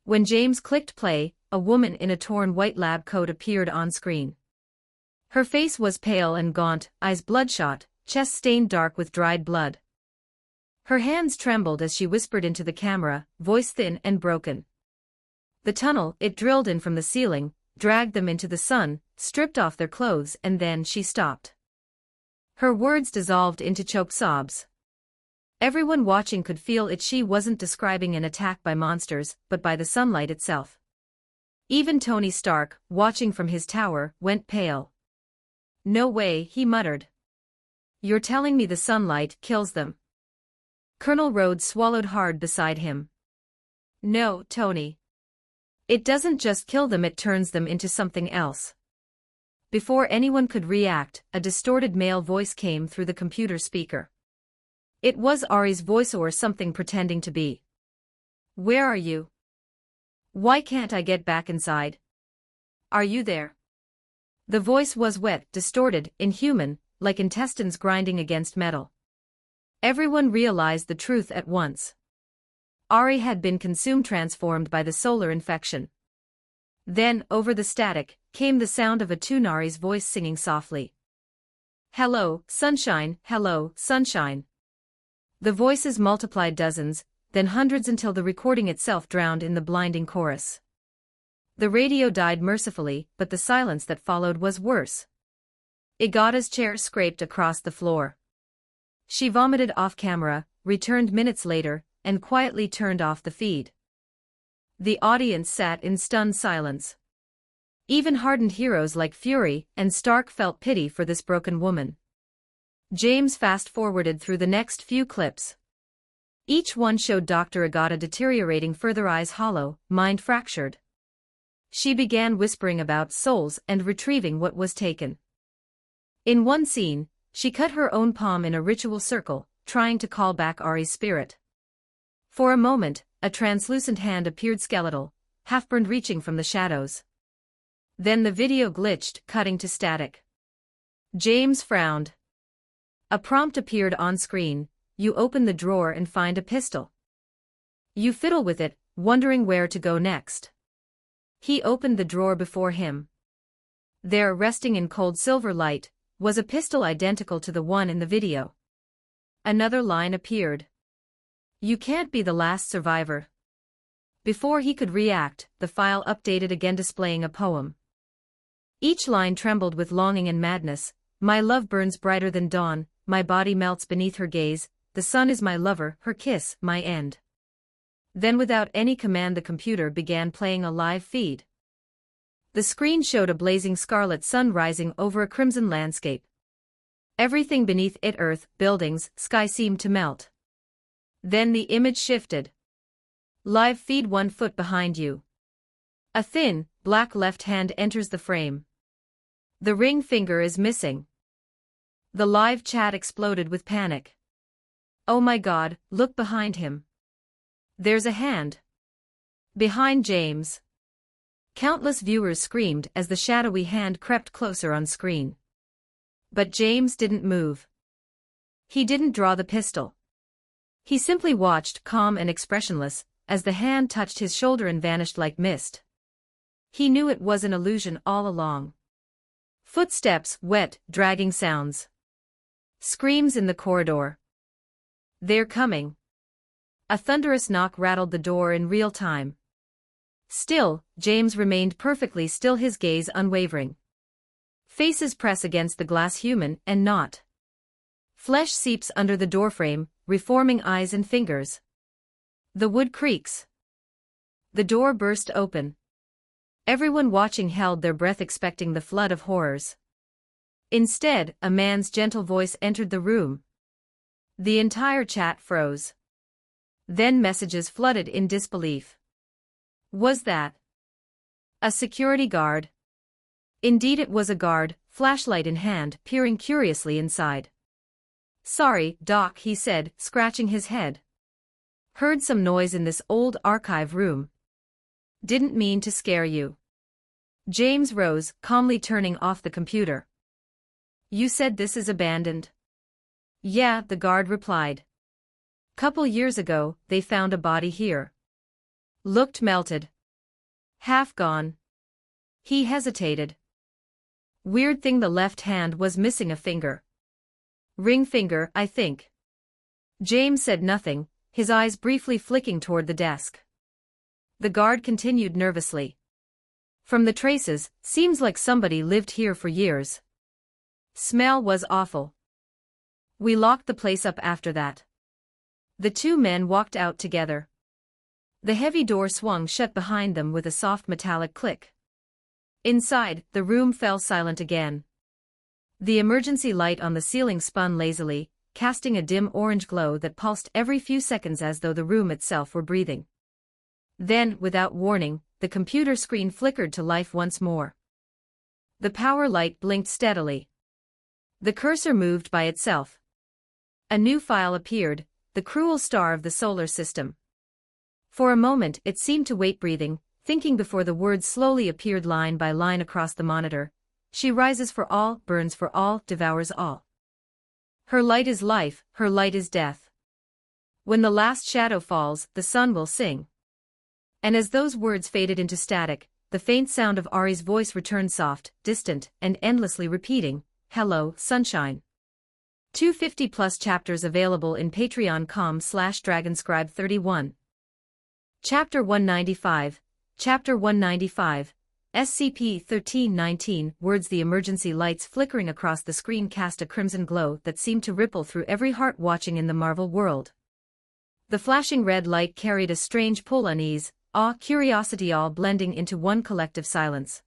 When James clicked play, a woman in a torn white lab coat appeared on screen. Her face was pale and gaunt, eyes bloodshot, chest stained dark with dried blood. Her hands trembled as she whispered into the camera, voice thin and broken. The tunnel it drilled in from the ceiling dragged them into the sun, stripped off their clothes, and then she stopped. Her words dissolved into choked sobs. Everyone watching could feel it. She wasn't describing an attack by monsters, but by the sunlight itself. Even Tony Stark, watching from his tower, went pale. "No way," he muttered. "You're telling me the sunlight kills them?" Colonel Rhodes swallowed hard beside him. "No, Tony. It doesn't just kill them, it turns them into something else." Before anyone could react, a distorted male voice came through the computer speaker. It was Ari's voice, or something pretending to be. "Where are you? Why can't I get back inside? Are you there?" The voice was wet, distorted, inhuman, like intestines grinding against metal. Everyone realized the truth at once. Ari had been consumed, transformed by the solar infection. Then, over the static, came the sound of a Tunari's voice singing softly. "Hello, sunshine, hello, sunshine." The voices multiplied dozens, then hundreds, until the recording itself drowned in the blinding chorus. The radio died mercifully, but the silence that followed was worse. Igata's chair scraped across the floor. She vomited off camera, returned minutes later, and quietly turned off the feed. The audience sat in stunned silence. Even hardened heroes like Fury and Stark felt pity for this broken woman. James fast-forwarded through the next few clips. Each one showed Dr. Igata deteriorating further, eyes hollow, mind fractured. She began whispering about souls and retrieving what was taken. In one scene, she cut her own palm in a ritual circle, trying to call back Ari's spirit. For a moment, a translucent hand appeared, skeletal, half-burned, reaching from the shadows. Then the video glitched, cutting to static. James frowned. A prompt appeared on screen: you open the drawer and find a pistol. You fiddle with it, wondering where to go next. He opened the drawer before him. There, resting in cold silver light, was a pistol identical to the one in the video. Another line appeared. "You can't be the last survivor." Before he could react, the file updated again, displaying a poem. Each line trembled with longing and madness. "My love burns brighter than dawn, my body melts beneath her gaze, the sun is my lover, her kiss, my end." Then, without any command, the computer began playing a live feed. The screen showed a blazing scarlet sun rising over a crimson landscape. Everything beneath it, earth, buildings, sky, seemed to melt. Then the image shifted. Live feed: 1 foot behind you. A thin, black left hand enters the frame. The ring finger is missing. The live chat exploded with panic. "Oh my God, look behind him. There's a hand. Behind James." Countless viewers screamed as the shadowy hand crept closer on screen. But James didn't move. He didn't draw the pistol. He simply watched, calm and expressionless, as the hand touched his shoulder and vanished like mist. He knew it was an illusion all along. Footsteps, wet, dragging sounds. Screams in the corridor. "They're coming." A thunderous knock rattled the door in real time. Still, James remained perfectly still, his gaze unwavering. Faces press against the glass, human and not. Flesh seeps under the doorframe, reforming eyes and fingers. The wood creaks. The door burst open. Everyone watching held their breath, expecting the flood of horrors. Instead, a man's gentle voice entered the room. The entire chat froze. Then messages flooded in disbelief. Was that a security guard? Indeed, it was a guard, flashlight in hand, peering curiously inside. "Sorry, Doc," he said, scratching his head. "Heard some noise in this old archive room. Didn't mean to scare you." James rose, calmly turning off the computer. "You said this is abandoned?" "Yeah," the guard replied. "Couple years ago, they found a body here. Looked melted. Half gone." He hesitated. Weird thing, the left hand was missing a finger. Ring finger, I think. James said nothing, his eyes briefly flicking toward the desk. The guard continued nervously. From the traces, seems like somebody lived here for years. Smell was awful. We locked the place up after that. The two men walked out together. The heavy door swung shut behind them with a soft metallic click. Inside, the room fell silent again. The emergency light on the ceiling spun lazily, casting a dim orange glow that pulsed every few seconds as though the room itself were breathing. Then, without warning, the computer screen flickered to life once more. The power light blinked steadily. The cursor moved by itself. A new file appeared, the cruel star of the solar system. For a moment it seemed to wait, breathing, thinking before the words slowly appeared line by line across the monitor. She rises for all, burns for all, devours all. Her light is life, her light is death. When the last shadow falls, the sun will sing. And as those words faded into static, the faint sound of Ari's voice returned, soft, distant, and endlessly repeating, "Hello, sunshine." 250+ chapters available in patreon.com/dragonscribe31. Chapter 195. Chapter 195. SCP-1319. Words. The emergency lights flickering across the screen cast a crimson glow that seemed to ripple through every heart watching in the Marvel world. The flashing red light carried a strange pull, unease, awe, curiosity, all blending into one collective silence.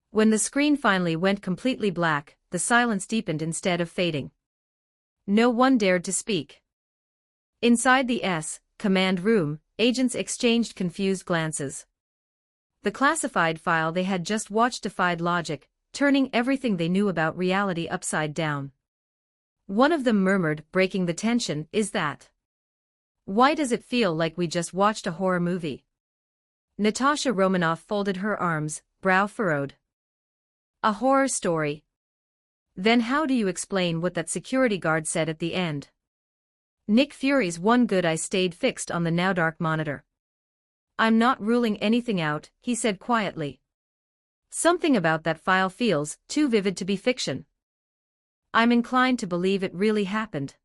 When the screen finally went completely black, the silence deepened instead of fading. No one dared to speak. Inside the command room, agents exchanged confused glances. The classified file they had just watched defied logic, turning everything they knew about reality upside down. One of them murmured, breaking the tension, "Is that? Why does it feel like we just watched a horror movie?" Natasha Romanoff folded her arms, brow furrowed. A horror story. Then how do you explain what that security guard said at the end? Nick Fury's one good eye stayed fixed on the now dark monitor. "I'm not ruling anything out," he said quietly. "Something about that file feels too vivid to be fiction. I'm inclined to believe it really happened."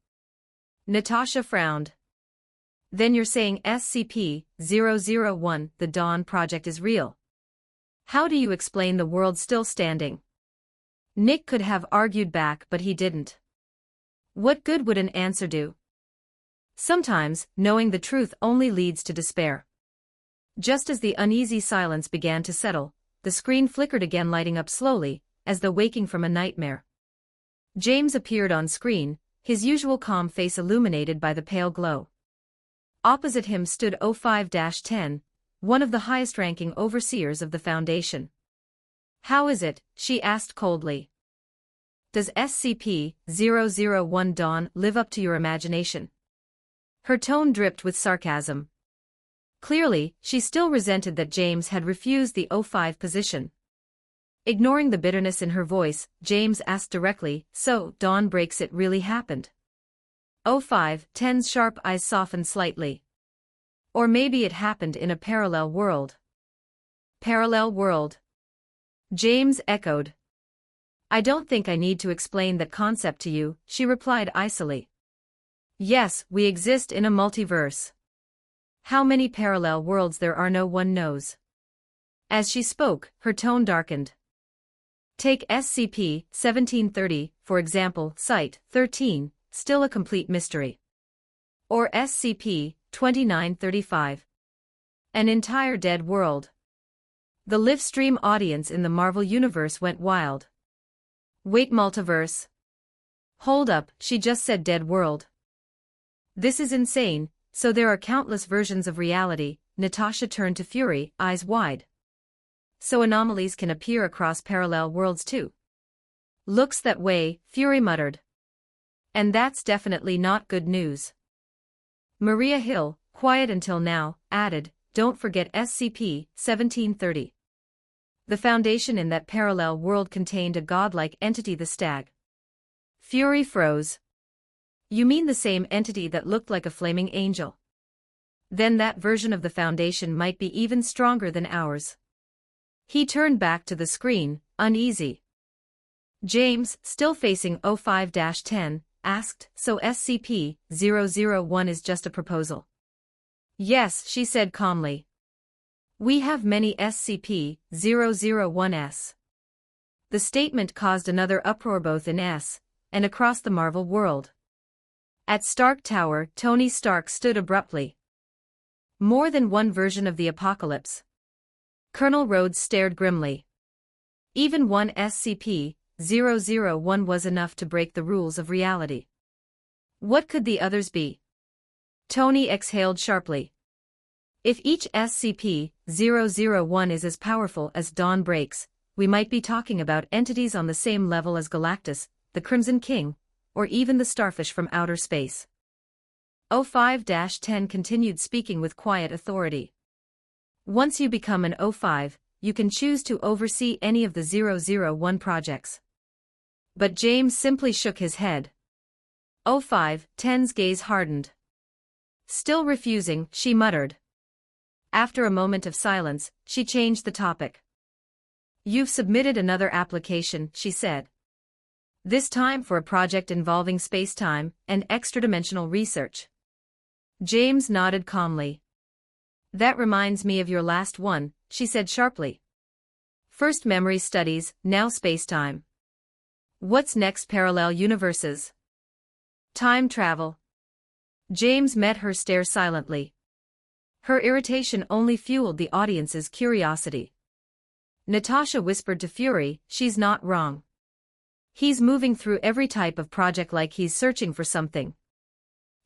Natasha frowned. "Then you're saying SCP-001, the Dawn Project, is real? How do you explain the world still standing?" Nick could have argued back, but he didn't. What good would an answer do? Sometimes, knowing the truth only leads to despair. Just as the uneasy silence began to settle, the screen flickered again, lighting up slowly, as though waking from a nightmare. James appeared on screen, his usual calm face illuminated by the pale glow. Opposite him stood 05-10, one of the highest-ranking overseers of the Foundation. "How is it?" she asked coldly. "Does SCP-001 Dawn live up to your imagination?" Her tone dripped with sarcasm. Clearly, she still resented that James had refused the O5 position. Ignoring the bitterness in her voice, James asked directly, "So, Dawn breaks, it really happened?" 05-10's sharp eyes softened slightly. "Or maybe it happened in a parallel world." "Parallel world?" James echoed. "I don't think I need to explain that concept to you," she replied icily. "Yes, we exist in a multiverse. How many parallel worlds there are no one knows." As she spoke, her tone darkened. Take SCP-1730, for example, Site-13, still a complete mystery. Or SCP-2935. An entire dead world. The live-stream audience in the Marvel Universe went wild. "Wait, multiverse? Hold up, she just said dead world. This is insane, so there are countless versions of reality." Natasha turned to Fury, eyes wide. "So anomalies can appear across parallel worlds too?" "Looks that way," Fury muttered. "And that's definitely not good news." Maria Hill, quiet until now, added, "Don't forget SCP-1730. The Foundation in that parallel world contained a godlike entity, the Stag." Fury froze. "You mean the same entity that looked like a flaming angel? Then that version of the Foundation might be even stronger than ours." He turned back to the screen, uneasy. James, still facing 05-10, asked, so SCP-001 is just a proposal? Yes, she said calmly. We have many SCP-001s. The statement caused another uproar both in S and across the Marvel world. At Stark Tower, Tony Stark stood abruptly. More than one version of the apocalypse. Colonel Rhodes stared grimly. Even one SCP-001 was enough to break the rules of reality. What could the others be? Tony exhaled sharply. If each SCP-001 is as powerful as Dawn Breaks, we might be talking about entities on the same level as Galactus, the Crimson King, or even the starfish from outer space. 05-10 continued speaking with quiet authority. Once you become an 05, you can choose to oversee any of the 001 projects. But James simply shook his head. 05-10's gaze hardened. Still refusing, she muttered. After a moment of silence, she changed the topic. You've submitted another application, she said. This time for a project involving space-time and extradimensional research. James nodded calmly. That reminds me of your last one, she said sharply. First memory studies, now space-time. What's next? Parallel universes. Time travel. James met her stare silently. Her irritation only fueled the audience's curiosity. Natasha whispered to Fury, she's not wrong. He's moving through every type of project like he's searching for something.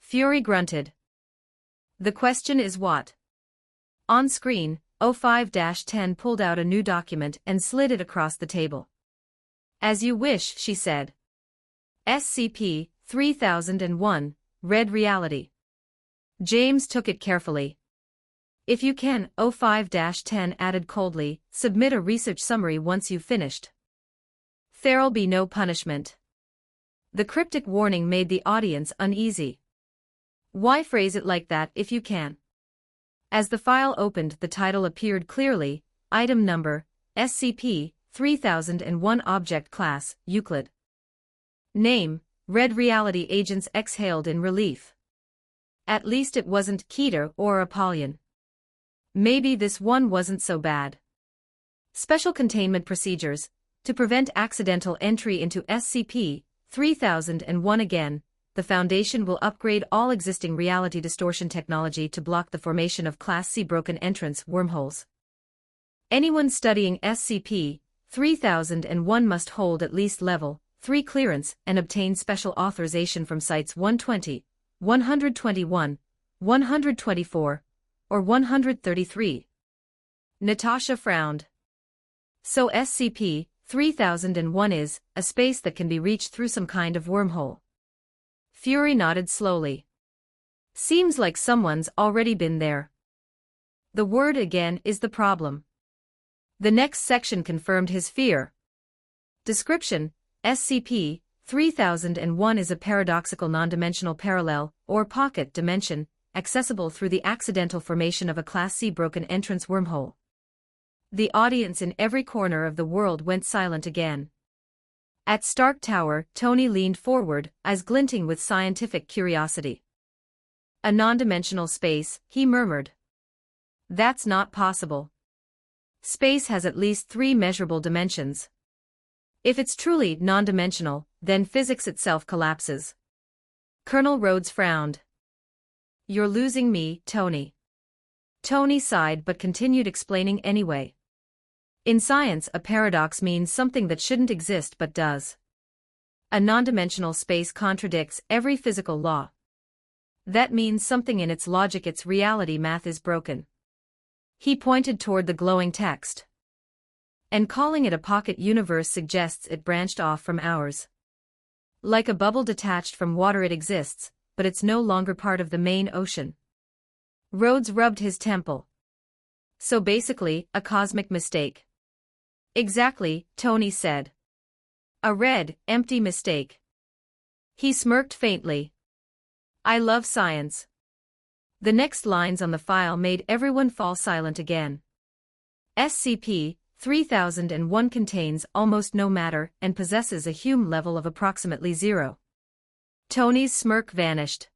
Fury grunted. The question is what? On screen, 05-10 pulled out a new document and slid it across the table. As you wish, she said. SCP-3001, Red Reality. James took it carefully. If you can, 05-10 added coldly, submit a research summary once you've finished. There'll be no punishment. The cryptic warning made the audience uneasy. Why phrase it like that if you can? As the file opened, the title appeared clearly, item number, SCP-3001 Object Class, Euclid. Name, Red Reality. Agents exhaled in relief. At least it wasn't Keter or Apollyon. Maybe this one wasn't so bad. Special containment procedures. To prevent accidental entry into SCP-3001 again, the Foundation will upgrade all existing reality distortion technology to block the formation of Class C broken entrance wormholes. Anyone studying SCP-3001 must hold at least Level 3 clearance and obtain special authorization from Sites 120, 121, 124, or 133. Natasha frowned. So SCP-3001 is a space that can be reached through some kind of wormhole. Fury nodded slowly. Seems like someone's already been there. The word again is the problem. The next section confirmed his fear. Description: SCP-3001 is a paradoxical non-dimensional parallel, or pocket dimension, accessible through the accidental formation of a Class C broken entrance wormhole. The audience in every corner of the world went silent again. At Stark Tower, Tony leaned forward, eyes glinting with scientific curiosity. A non-dimensional space, he murmured. That's not possible. Space has at least 3 measurable dimensions. If it's truly non-dimensional, then physics itself collapses. Colonel Rhodes frowned. You're losing me, Tony. Tony sighed but continued explaining anyway. In science, a paradox means something that shouldn't exist but does. A non-dimensional space contradicts every physical law. That means something in its logic, its reality math is broken. He pointed toward the glowing text. And calling it a pocket universe suggests it branched off from ours. Like a bubble detached from water, it exists, but it's no longer part of the main ocean. Rhodes rubbed his temple. So basically, a cosmic mistake. Exactly, Tony said. A red, empty mistake. He smirked faintly. I love science. The next lines on the file made everyone fall silent again. SCP 3001 contains almost no matter and possesses a Hume level of approximately 0. Tony's smirk vanished.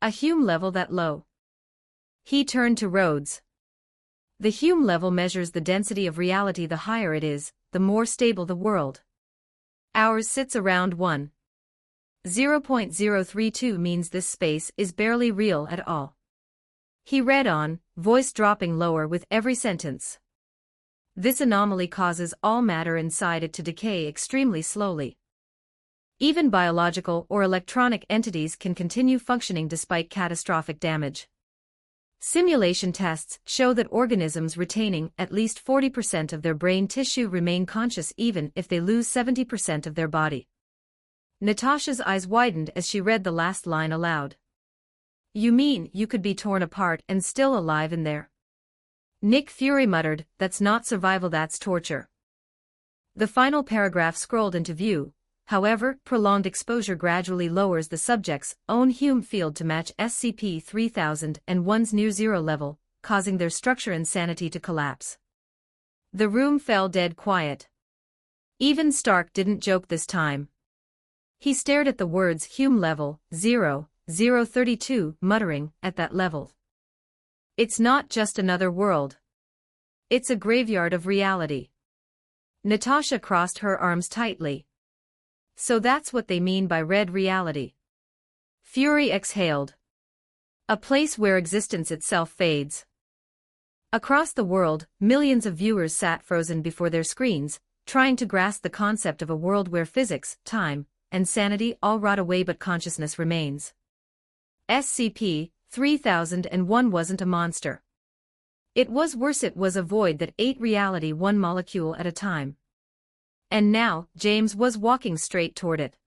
A Hume level that low? He turned to Rhodes. The Hume level measures the density of reality. The higher it is, the more stable the world. Ours sits around 1.032 means this space is barely real at all. He read on, voice dropping lower with every sentence. This anomaly causes all matter inside it to decay extremely slowly. Even biological or electronic entities can continue functioning despite catastrophic damage. Simulation tests show that organisms retaining at least 40% of their brain tissue remain conscious even if they lose 70% of their body. Natasha's eyes widened as she read the last line aloud. You mean you could be torn apart and still alive in there? Nick Fury muttered, that's not survival, that's torture. The final paragraph scrolled into view. However, prolonged exposure gradually lowers the subject's own Hume field to match SCP-3001's near-zero level, causing their structure insanity to collapse. The room fell dead quiet. Even Stark didn't joke this time. He stared at the words Hume level, 0.032, muttering, at that level. It's not just another world. It's a graveyard of reality. Natasha crossed her arms tightly. So that's what they mean by red reality. Fury exhaled. A place where existence itself fades. Across the world, millions of viewers sat frozen before their screens, trying to grasp the concept of a world where physics, time, and sanity all rot away but consciousness remains. SCP-3001 wasn't a monster. It was worse, it was a void that ate reality one molecule at a time. And now, James was walking straight toward it.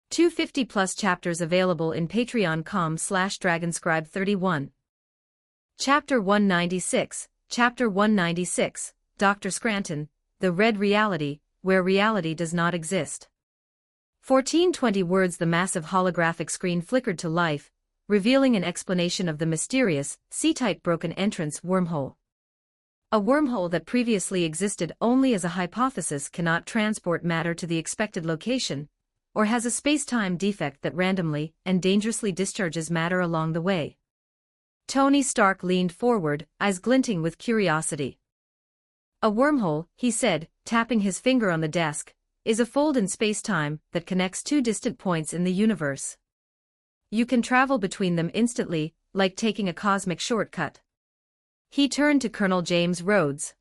250+ chapters available in patreon.com/dragonscribe31. Chapter 196, Chapter 196, Dr. Scranton, The Red Reality, Where Reality Does Not Exist. 1420 words. The massive holographic screen flickered to life, revealing an explanation of the mysterious, C-type broken entrance wormhole. A wormhole that previously existed only as a hypothesis cannot transport matter to the expected location, or has a space-time defect that randomly and dangerously discharges matter along the way. Tony Stark leaned forward, eyes glinting with curiosity. A wormhole, he said, tapping his finger on the desk, is a fold in space-time that connects two distant points in the universe. You can travel between them instantly, like taking a cosmic shortcut. He turned to Colonel James Rhodes.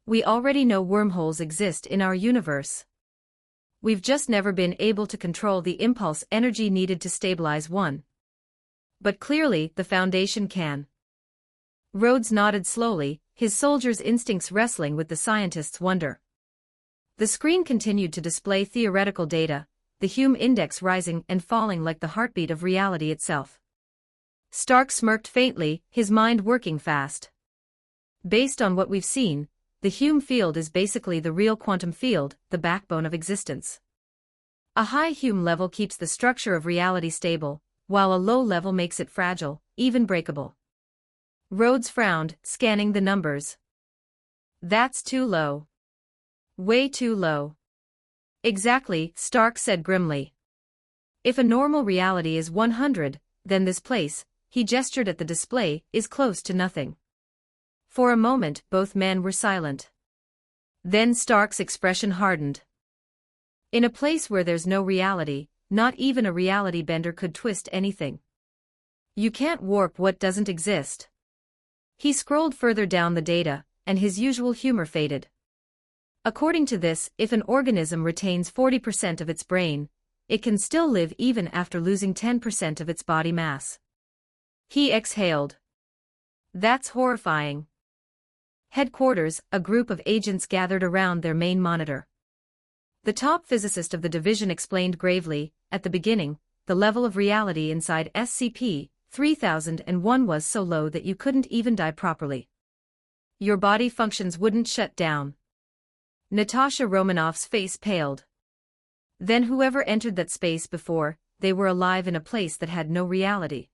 We already know wormholes exist in our universe. We've just never been able to control the impulse energy needed to stabilize one. But clearly, the Foundation can. Rhodes nodded slowly, his soldier's instincts wrestling with the scientist's wonder. The screen continued to display theoretical data, the Hume index rising and falling like the heartbeat of reality itself. Stark smirked faintly, his mind working fast. Based on what we've seen, the Hume field is basically the real quantum field, the backbone of existence. A high Hume level keeps the structure of reality stable, while a low level makes it fragile, even breakable. Rhodes frowned, scanning the numbers. That's too low. Way too low. Exactly, Stark said grimly. If a normal reality is 100, then this place, he gestured at the display, is close to nothing. For a moment, both men were silent. Then Stark's expression hardened. In a place where there's no reality, not even a reality bender could twist anything. You can't warp what doesn't exist. He scrolled further down the data, and his usual humor faded. According to this, if an organism retains 40% of its brain, it can still live even after losing 10% of its body mass. He exhaled. That's horrifying. Headquarters, a group of agents gathered around their main monitor. The top physicist of the division explained gravely, at the beginning, the level of reality inside SCP-3001 was so low that you couldn't even die properly. Your body functions wouldn't shut down. Natasha Romanoff's face paled. Then whoever entered that space before, they were alive in a place that had no reality.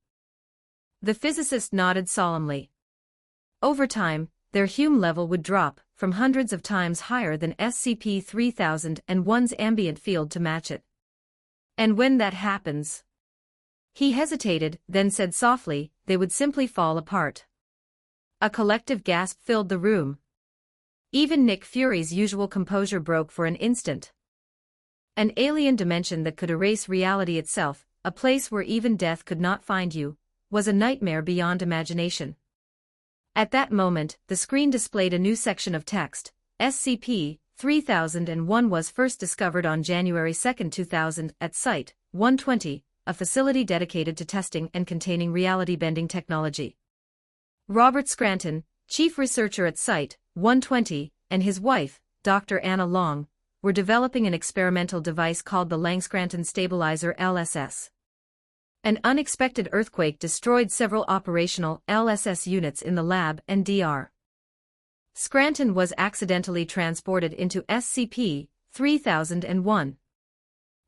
The physicist nodded solemnly. Over time, their Hume level would drop, from hundreds of times higher than SCP-3001's ambient field to match it. And when that happens... He hesitated, then said softly, they would simply fall apart. A collective gasp filled the room. Even Nick Fury's usual composure broke for an instant. An alien dimension that could erase reality itself, a place where even death could not find you, was a nightmare beyond imagination. At that moment, the screen displayed a new section of text. SCP-3001 was first discovered on January 2, 2000, at Site-120, a facility dedicated to testing and containing reality-bending technology. Robert Scranton, chief researcher at Site-120, and his wife, Dr. Anna Long, were developing an experimental device called the Lang-Scranton Stabilizer LSS. An unexpected earthquake destroyed several operational LSS units in the lab and Dr. Scranton was accidentally transported into SCP-3001.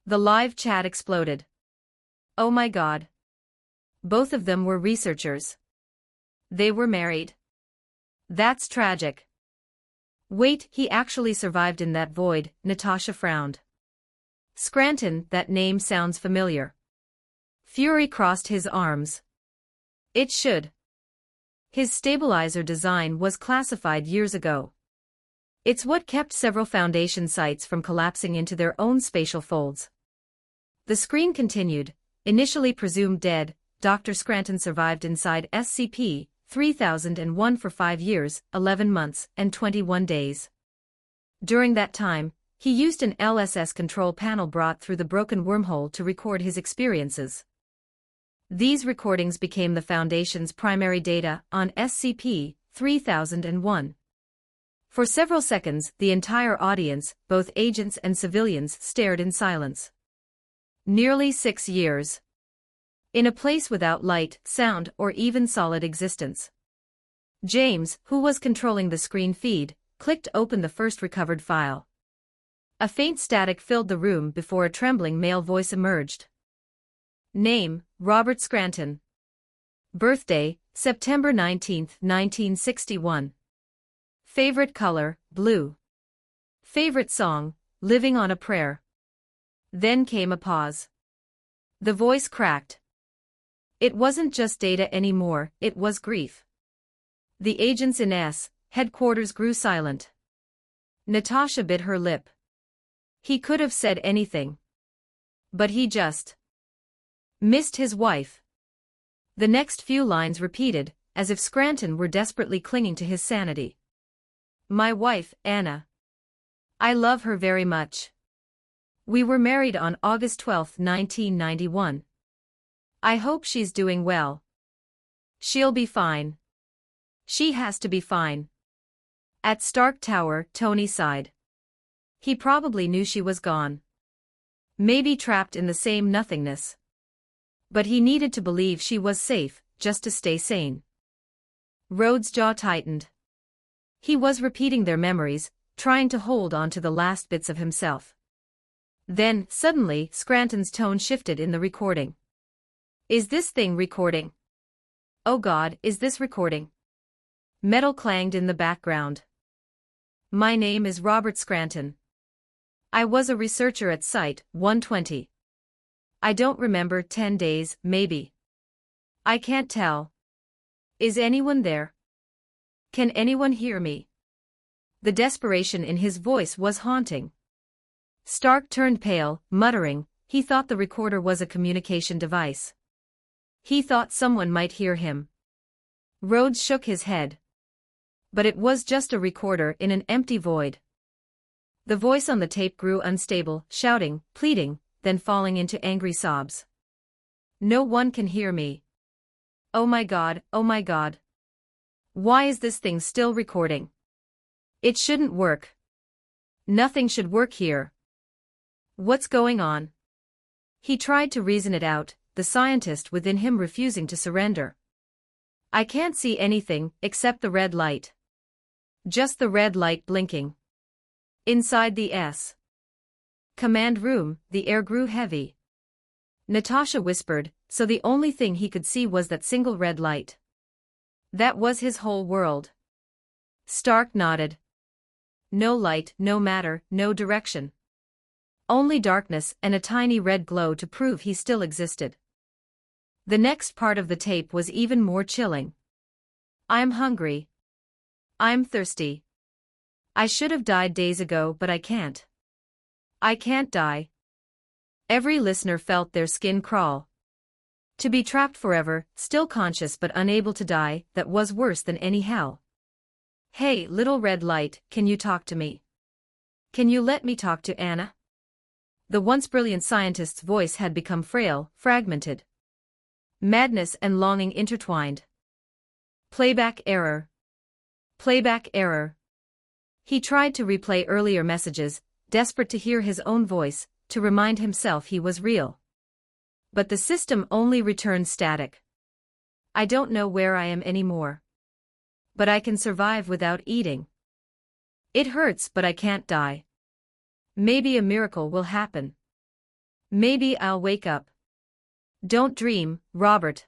The live chat exploded. Oh my God. Both of them were researchers. They were married. That's tragic. Wait, he actually survived in that void, Natasha frowned. Scranton, that name sounds familiar. Fury crossed his arms. It should. His stabilizer design was classified years ago. It's what kept several Foundation sites from collapsing into their own spatial folds. The screen continued. Initially presumed dead, Dr. Scranton survived inside SCP-3001 for 5 years, 11 months, and 21 days. During that time, he used an LSS control panel brought through the broken wormhole to record his experiences. These recordings became the Foundation's primary data on SCP-3001. For several seconds, the entire audience, both agents and civilians, stared in silence. Nearly 6 years. In a place without light, sound, or even solid existence. James, who was controlling the screen feed, clicked open the first recovered file. A faint static filled the room before a trembling male voice emerged. Name, Robert Scranton. Birthday, September 19, 1961. Favorite color, blue. Favorite song, Living on a Prayer. Then came a pause. The voice cracked. It wasn't just data anymore, it was grief. The agents in headquarters grew silent. Natasha bit her lip. He could have said anything. But he just missed his wife. The next few lines repeated, as if Scranton were desperately clinging to his sanity. My wife, Anna. I love her very much. We were married on August 12, 1991. I hope she's doing well. She'll be fine. She has to be fine. At Stark Tower, Tony sighed. He probably knew she was gone. Maybe trapped in the same nothingness. But he needed to believe she was safe, just to stay sane. Rhodes' jaw tightened. He was repeating their memories, trying to hold on to the last bits of himself. Then, suddenly, Scranton's tone shifted in the recording. Is this thing recording? Oh God, is this recording? Metal clanged in the background. My name is Robert Scranton. I was a researcher at Site-120. I don't remember 10 days, maybe. I can't tell. Is anyone there? Can anyone hear me? The desperation in his voice was haunting. Stark turned pale, muttering, he thought the recorder was a communication device. He thought someone might hear him. Rhodes shook his head. But it was just a recorder in an empty void. The voice on the tape grew unstable, shouting, pleading, then falling into angry sobs. No one can hear me. Oh my God, oh my God. Why is this thing still recording? It shouldn't work. Nothing should work here. What's going on? He tried to reason it out, the scientist within him refusing to surrender. I can't see anything, except the red light. Just the red light blinking. Inside the command room, the air grew heavy. Natasha whispered, so the only thing he could see was that single red light. That was his whole world. Stark nodded. no light, no matter, no direction. Only darkness and a tiny red glow to prove he still existed. The next part of the tape was even more chilling. "I'm hungry. I'm thirsty. I should have died days ago, but I can't. I can't die." Every listener felt their skin crawl. To be trapped forever, still conscious but unable to die, that was worse than any hell. "Hey, little red light, can you talk to me? Can you let me talk to Anna?" The once brilliant scientist's voice had become frail, fragmented. Madness and longing intertwined. Playback error. Playback error. He tried to replay earlier messages, desperate to hear his own voice, to remind himself he was real. But the system only returned static. "I don't know where I am anymore. But I can survive without eating. It hurts, but I can't die. Maybe a miracle will happen. Maybe I'll wake up." "Don't dream, Robert."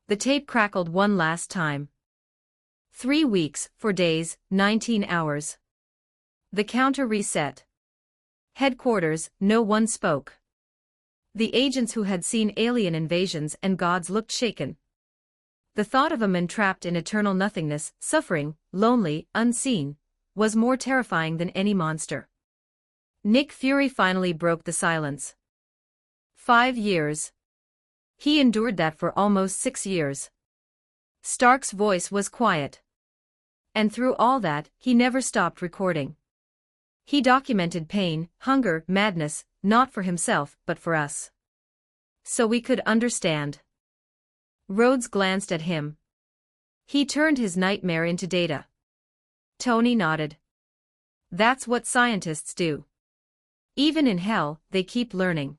The tape crackled one last time. 3 weeks, 4 days, 19 hours. The counter reset. Headquarters, no one spoke. The agents who had seen alien invasions and gods looked shaken. The thought of a man trapped in eternal nothingness, suffering, lonely, unseen, was more terrifying than any monster. Nick Fury finally broke the silence. 5 years. He endured that for almost 6 years. Stark's voice was quiet. And through all that, he never stopped recording. He documented pain, hunger, madness, not for himself, but for us. So we could understand. Rhodes glanced at him. He turned his nightmare into data. Tony nodded. That's what scientists do. Even in hell, they keep learning.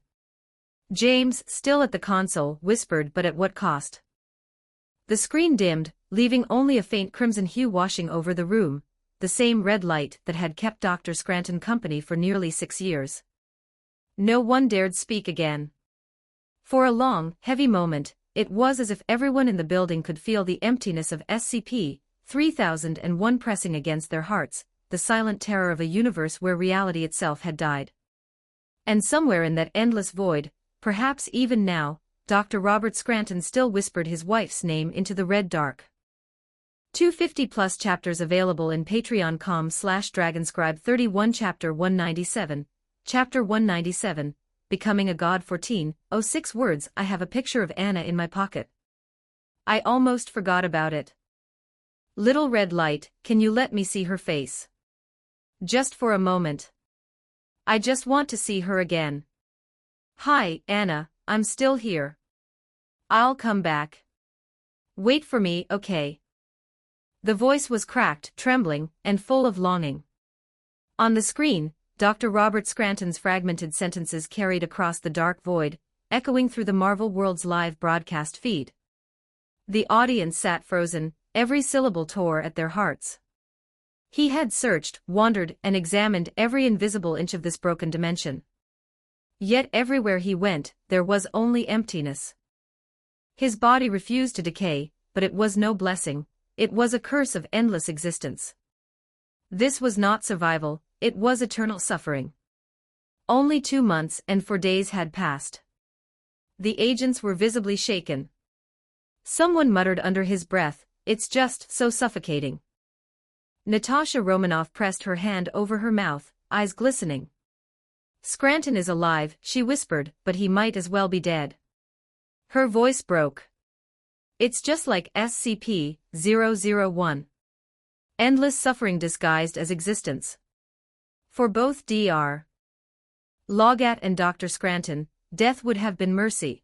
James, still at the console, whispered, "But at what cost?" The screen dimmed, leaving only a faint crimson hue washing over the room, the same red light that had kept Dr. Scranton company for nearly 6 years. No one dared speak again. For a long, heavy moment, it was as if everyone in the building could feel the emptiness of SCP-3001 pressing against their hearts, the silent terror of a universe where reality itself had died. And somewhere in that endless void, perhaps even now, Dr. Robert Scranton still whispered his wife's name into the red dark. 250+ chapters available in patreon.com/dragonscribe31 Chapter 197, Chapter 197, Becoming a God 14:06 words. "I have a picture of Anna in my pocket. I almost forgot about it. Little red light, can you let me see her face? Just for a moment. I just want to see her again. Hi, Anna, I'm still here. I'll come back. Wait for me, okay?" The voice was cracked, trembling, and full of longing. On the screen, Dr. Robert Scranton's fragmented sentences carried across the dark void, echoing through the Marvel World's live broadcast feed. The audience sat frozen, every syllable tore at their hearts. He had searched, wandered, and examined every invisible inch of this broken dimension. Yet everywhere he went, there was only emptiness. His body refused to decay, but it was no blessing, it was a curse of endless existence. This was not survival, it was eternal suffering. Only 2 months and 4 days had passed. The agents were visibly shaken. Someone muttered under his breath, "It's just so suffocating." Natasha Romanoff pressed her hand over her mouth, eyes glistening. "Scranton is alive," she whispered, "but he might as well be dead." Her voice broke. "It's just like SCP-001. Endless suffering disguised as existence." For both Dr. Logat and Dr. Scranton, death would have been mercy.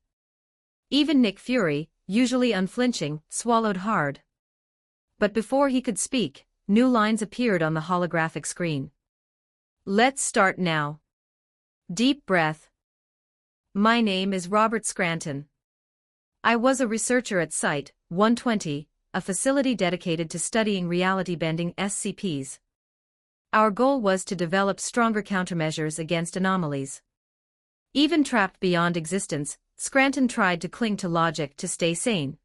Even Nick Fury, usually unflinching, swallowed hard. But before he could speak, new lines appeared on the holographic screen. "Let's start now. Deep breath. My name is Robert Scranton. I was a researcher at Site-120, a facility dedicated to studying reality-bending SCPs. Our goal was to develop stronger countermeasures against anomalies. Even trapped beyond existence, Scranton tried to cling to logic to stay sane.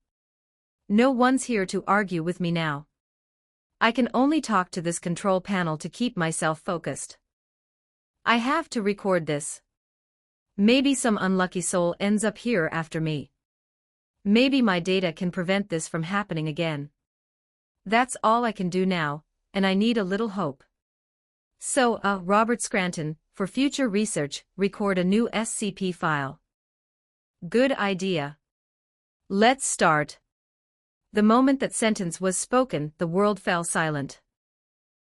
No one's here to argue with me now. I can only talk to this control panel to keep myself focused. I have to record this. Maybe some unlucky soul ends up here after me. Maybe my data can prevent this from happening again. That's all I can do now, and I need a little hope. So, Robert Scranton, for future research, record a new SCP file. Good idea. Let's start. The moment that sentence was spoken, the world fell silent.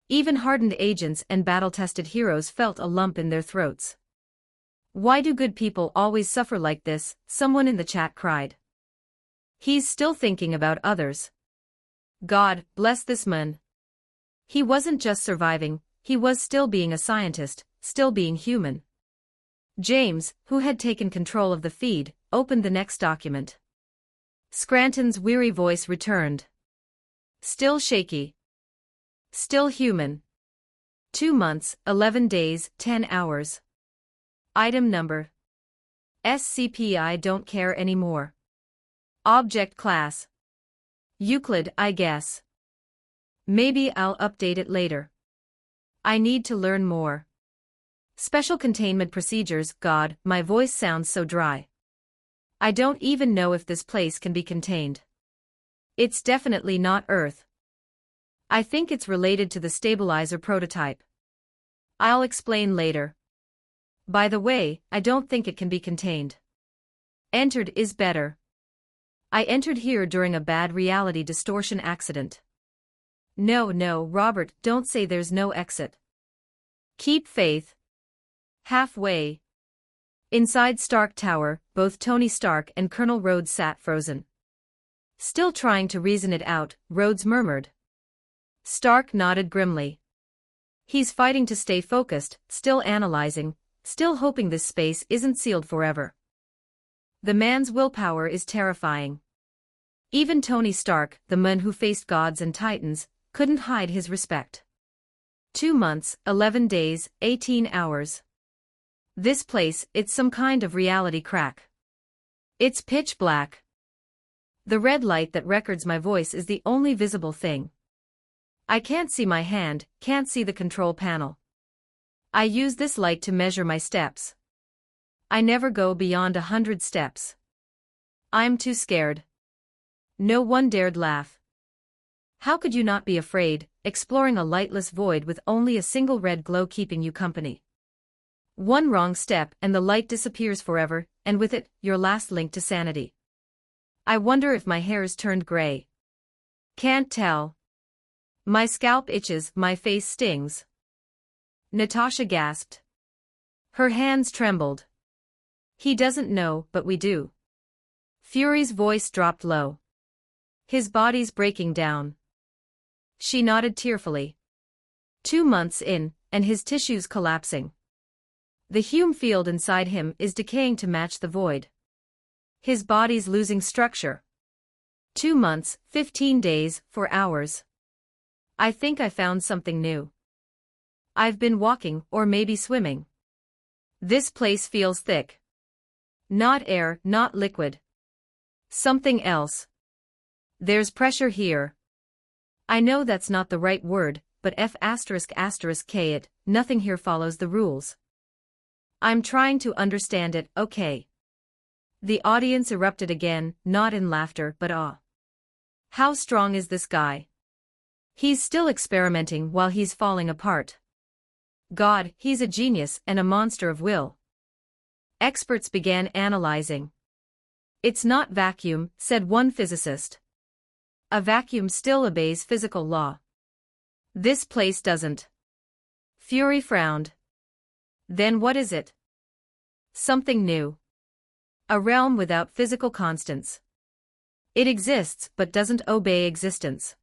Even hardened agents and battle-tested heroes felt a lump in their throats. Why do good people always suffer like this? Someone in the chat cried. He's still thinking about others. God bless this man. He wasn't just surviving, he was still being a scientist, still being human. James, who had taken control of the feed, opened the next document. Scranton's weary voice returned. Still shaky. Still human. 2 months, 11 days, 10 hours. Item number. SCP I don't care anymore. Object class. Euclid, I guess. Maybe I'll update it later. I need to learn more. Special containment procedures. God, my voice sounds so dry. I don't even know if this place can be contained. It's definitely not Earth. I think it's related to the stabilizer prototype. I'll explain later. By the way, I don't think it can be contained. Entered is better. I entered here during a bad reality distortion accident. No, Robert, don't say there's no exit. Keep faith. Halfway. Inside Stark Tower, both Tony Stark and Colonel Rhodes sat frozen. Still trying to reason it out, Rhodes murmured. Stark nodded grimly. He's fighting to stay focused, still analyzing, still hoping this space isn't sealed forever. The man's willpower is terrifying. Even Tony Stark, the man who faced gods and titans, couldn't hide his respect. 2 months, 11 days, 18 hours. This place, it's some kind of reality crack. It's pitch black. The red light that records my voice is the only visible thing. I can't see my hand, can't see the control panel. I use this light to measure my steps. I never go beyond 100 steps. I'm too scared. No one dared laugh. How could you not be afraid, exploring a lightless void with only a single red glow keeping you company? One wrong step and the light disappears forever, and with it, your last link to sanity. I wonder if my hair's turned gray. Can't tell. My scalp itches, my face stings. Natasha gasped. Her hands trembled. He doesn't know, but we do. Fury's voice dropped low. His body's breaking down. She nodded tearfully. 2 months in, and his tissues collapsing. The Hume field inside him is decaying to match the void. His body's losing structure. 2 months, 15 days, 4 hours. I think I found something new. I've been walking, or maybe swimming. This place feels thick. Not air, not liquid. Something else. There's pressure here. I know that's not the right word, but F***K it, nothing here follows the rules. I'm trying to understand it, okay. The audience erupted again, not in laughter but awe. How strong is this guy? He's still experimenting while he's falling apart. God, he's a genius and a monster of will. Experts began analyzing. It's not vacuum, said one physicist. A vacuum still obeys physical law. This place doesn't. Fury frowned. Then what is it? Something new. A realm without physical constants. It exists but doesn't obey existence.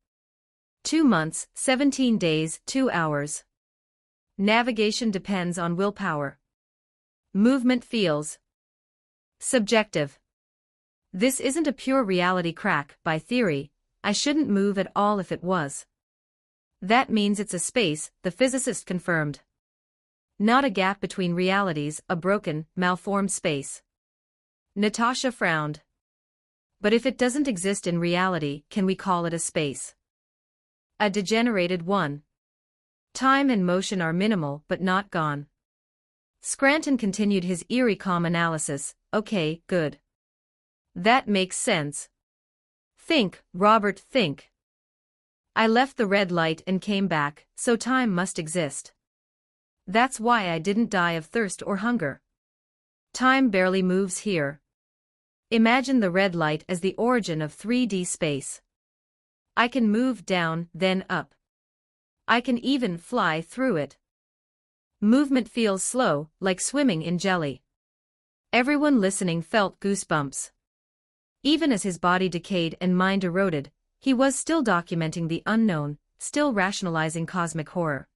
2 months, 17 days, 2 hours. Navigation depends on willpower. Movement feels subjective. This isn't a pure reality crack, by theory. I shouldn't move at all if it was. That means it's a space, the physicist confirmed. Not a gap between realities, a broken, malformed space. Natasha frowned. But if it doesn't exist in reality, can we call it a space? A degenerated one. Time and motion are minimal but not gone. Scranton continued his eerie calm analysis. Okay, good. That makes sense. Think, Robert, think. I left the red light and came back, so time must exist. That's why I didn't die of thirst or hunger. Time barely moves here. Imagine the red light as the origin of 3D space. I can move down, then up. I can even fly through it. Movement feels slow, like swimming in jelly. Everyone listening felt goosebumps. Even as his body decayed and mind eroded, he was still documenting the unknown, still rationalizing cosmic horror.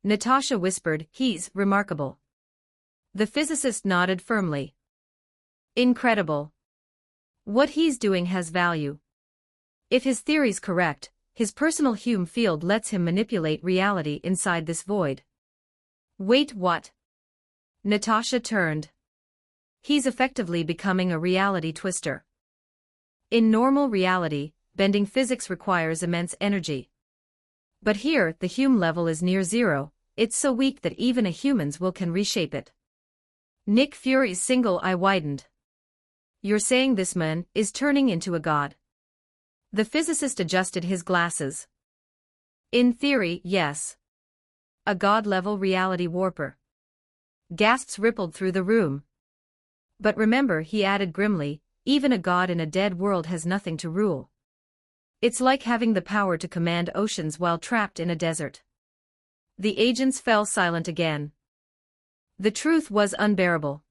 Natasha whispered, "He's remarkable." The physicist nodded firmly. "Incredible. What he's doing has value. If his theory's correct, his personal Hume field lets him manipulate reality inside this void." Wait, what? Natasha turned. He's effectively becoming a reality twister. In normal reality, bending physics requires immense energy. But here, the Hume level is near zero. It's so weak that even a human's will can reshape it. Nick Fury's single eye widened. You're saying this man is turning into a god? The physicist adjusted his glasses. In theory, yes. A god-level reality warper. Gasps rippled through the room. But remember, he added grimly, even a god in a dead world has nothing to rule. It's like having the power to command oceans while trapped in a desert. The agents fell silent again. The truth was unbearable.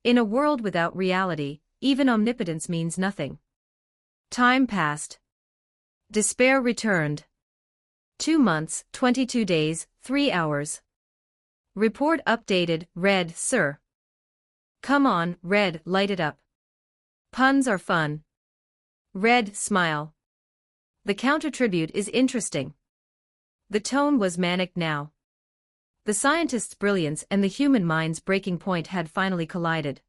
In a world without reality, even omnipotence means nothing. Time passed. Despair returned. 2 months, 22 days, 3 hours. Report updated, red, sir. Come on, red, light it up. Puns are fun. Red, smile. The counter-tribute is interesting. The tone was manic now. The scientist's brilliance and the human mind's breaking point had finally collided.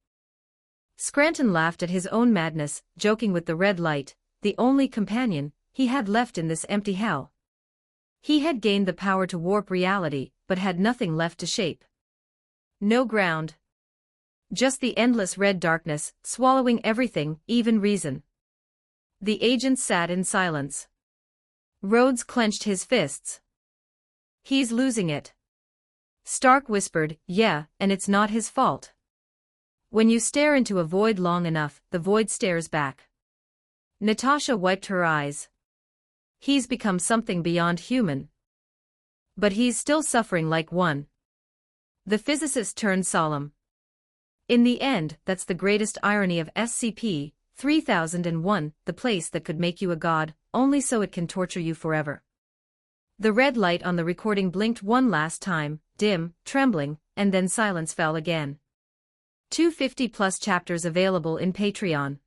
Scranton laughed at his own madness, joking with the red light, the only companion he had left in this empty hell. He had gained the power to warp reality, but had nothing left to shape. No ground. Just the endless red darkness, swallowing everything, even reason. The agent sat in silence. Rhodes clenched his fists. He's losing it. Stark whispered, yeah, and it's not his fault. When you stare into a void long enough, the void stares back. Natasha wiped her eyes. He's become something beyond human. But he's still suffering like one. The physicist turned solemn. In the end, that's the greatest irony of SCP-3001, the place that could make you a god, only so it can torture you forever. The red light on the recording blinked one last time, dim, trembling, and then silence fell again. 250+ chapters available in Patreon.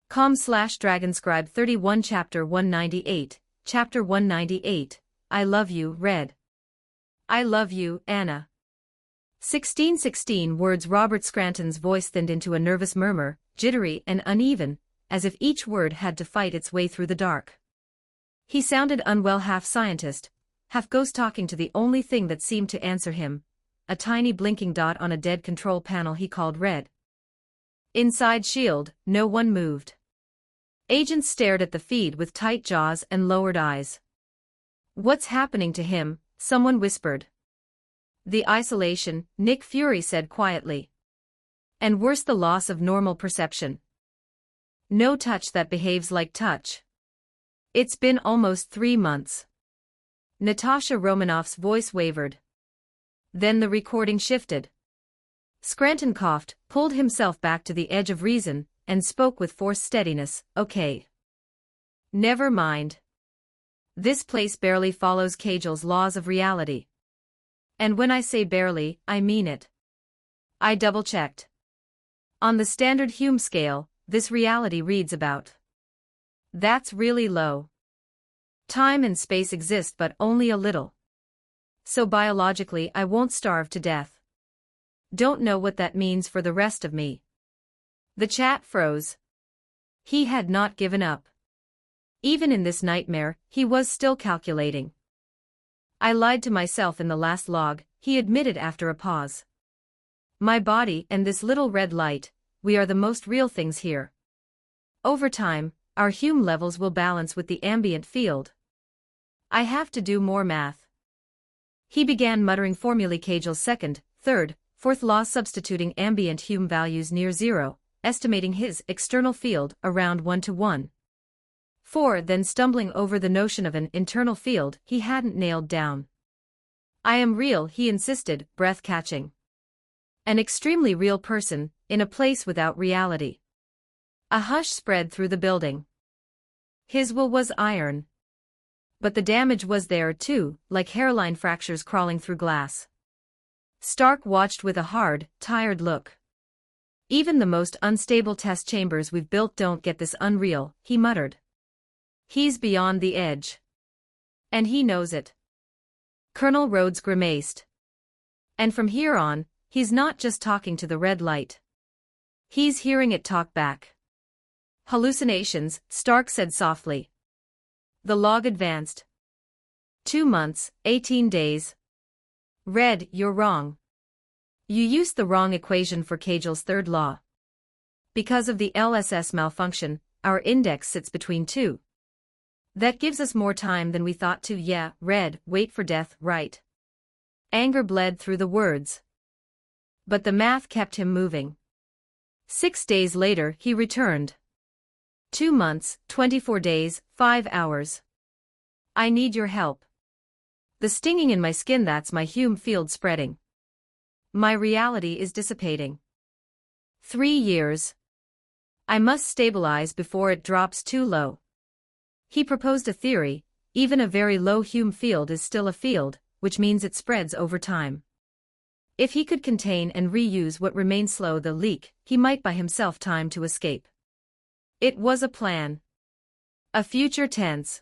com/Dragonscribe 31 Chapter 198, Chapter 198, I Love You, Red. I love you, Anna. 1616 words. Robert Scranton's voice thinned into a nervous murmur, jittery and uneven, as if each word had to fight its way through the dark. He sounded unwell, half scientist, half ghost, talking to the only thing that seemed to answer him, a tiny blinking dot on a dead control panel he called red. Inside S.H.I.E.L.D., no one moved. Agents stared at the feed with tight jaws and lowered eyes. What's happening to him? Someone whispered. The isolation, Nick Fury said quietly. And worse, the loss of normal perception. No touch that behaves like touch. It's been almost 3 months. Natasha Romanoff's voice wavered. Then the recording shifted. Scranton coughed, pulled himself back to the edge of reason, and spoke with forced steadiness, okay. Never mind. This place barely follows Cagel's laws of reality. And when I say barely, I mean it. I double-checked. On the standard Hume scale, this reality reads about. That's really low. Time and space exist but only a little. So biologically I won't starve to death. Don't know what that means for the rest of me. The chat froze. He had not given up. Even in this nightmare, he was still calculating. I lied to myself in the last log, he admitted after a pause. My body and this little red light, we are the most real things here. Over time, our Hume levels will balance with the ambient field. I have to do more math. He began muttering formulae Cagel's second, third, fourth law, substituting ambient Hume values near zero, estimating his external field around 1 to 1. 4. Then stumbling over the notion of an internal field he hadn't nailed down. I am real, he insisted, breath-catching. An extremely real person, in a place without reality. A hush spread through the building. His will was iron. But the damage was there too, like hairline fractures crawling through glass. Stark watched with a hard, tired look. Even the most unstable test chambers we've built don't get this unreal, he muttered. He's beyond the edge. And he knows it. Colonel Rhodes grimaced. And from here on, he's not just talking to the red light. He's hearing it talk back. Hallucinations, Stark said softly. The log advanced. 2 months, 18 days. Red, you're wrong. You used the wrong equation for Cagel's third law. Because of the LSS malfunction, our index sits between 2. That gives us more time than we thought to. Yeah, Red, wait for death, right? Anger bled through the words. But the math kept him moving. 6 days later, he returned. 2 months, 24 days, 5 hours. I need your help. The stinging in my skin, that's my Hume field spreading. My reality is dissipating. 3 years. I must stabilize before it drops too low. He proposed a theory: even a very low Hume field is still a field, which means it spreads over time. If he could contain and reuse what remained slow the leak, he might buy himself time to escape. It was a plan. A future tense.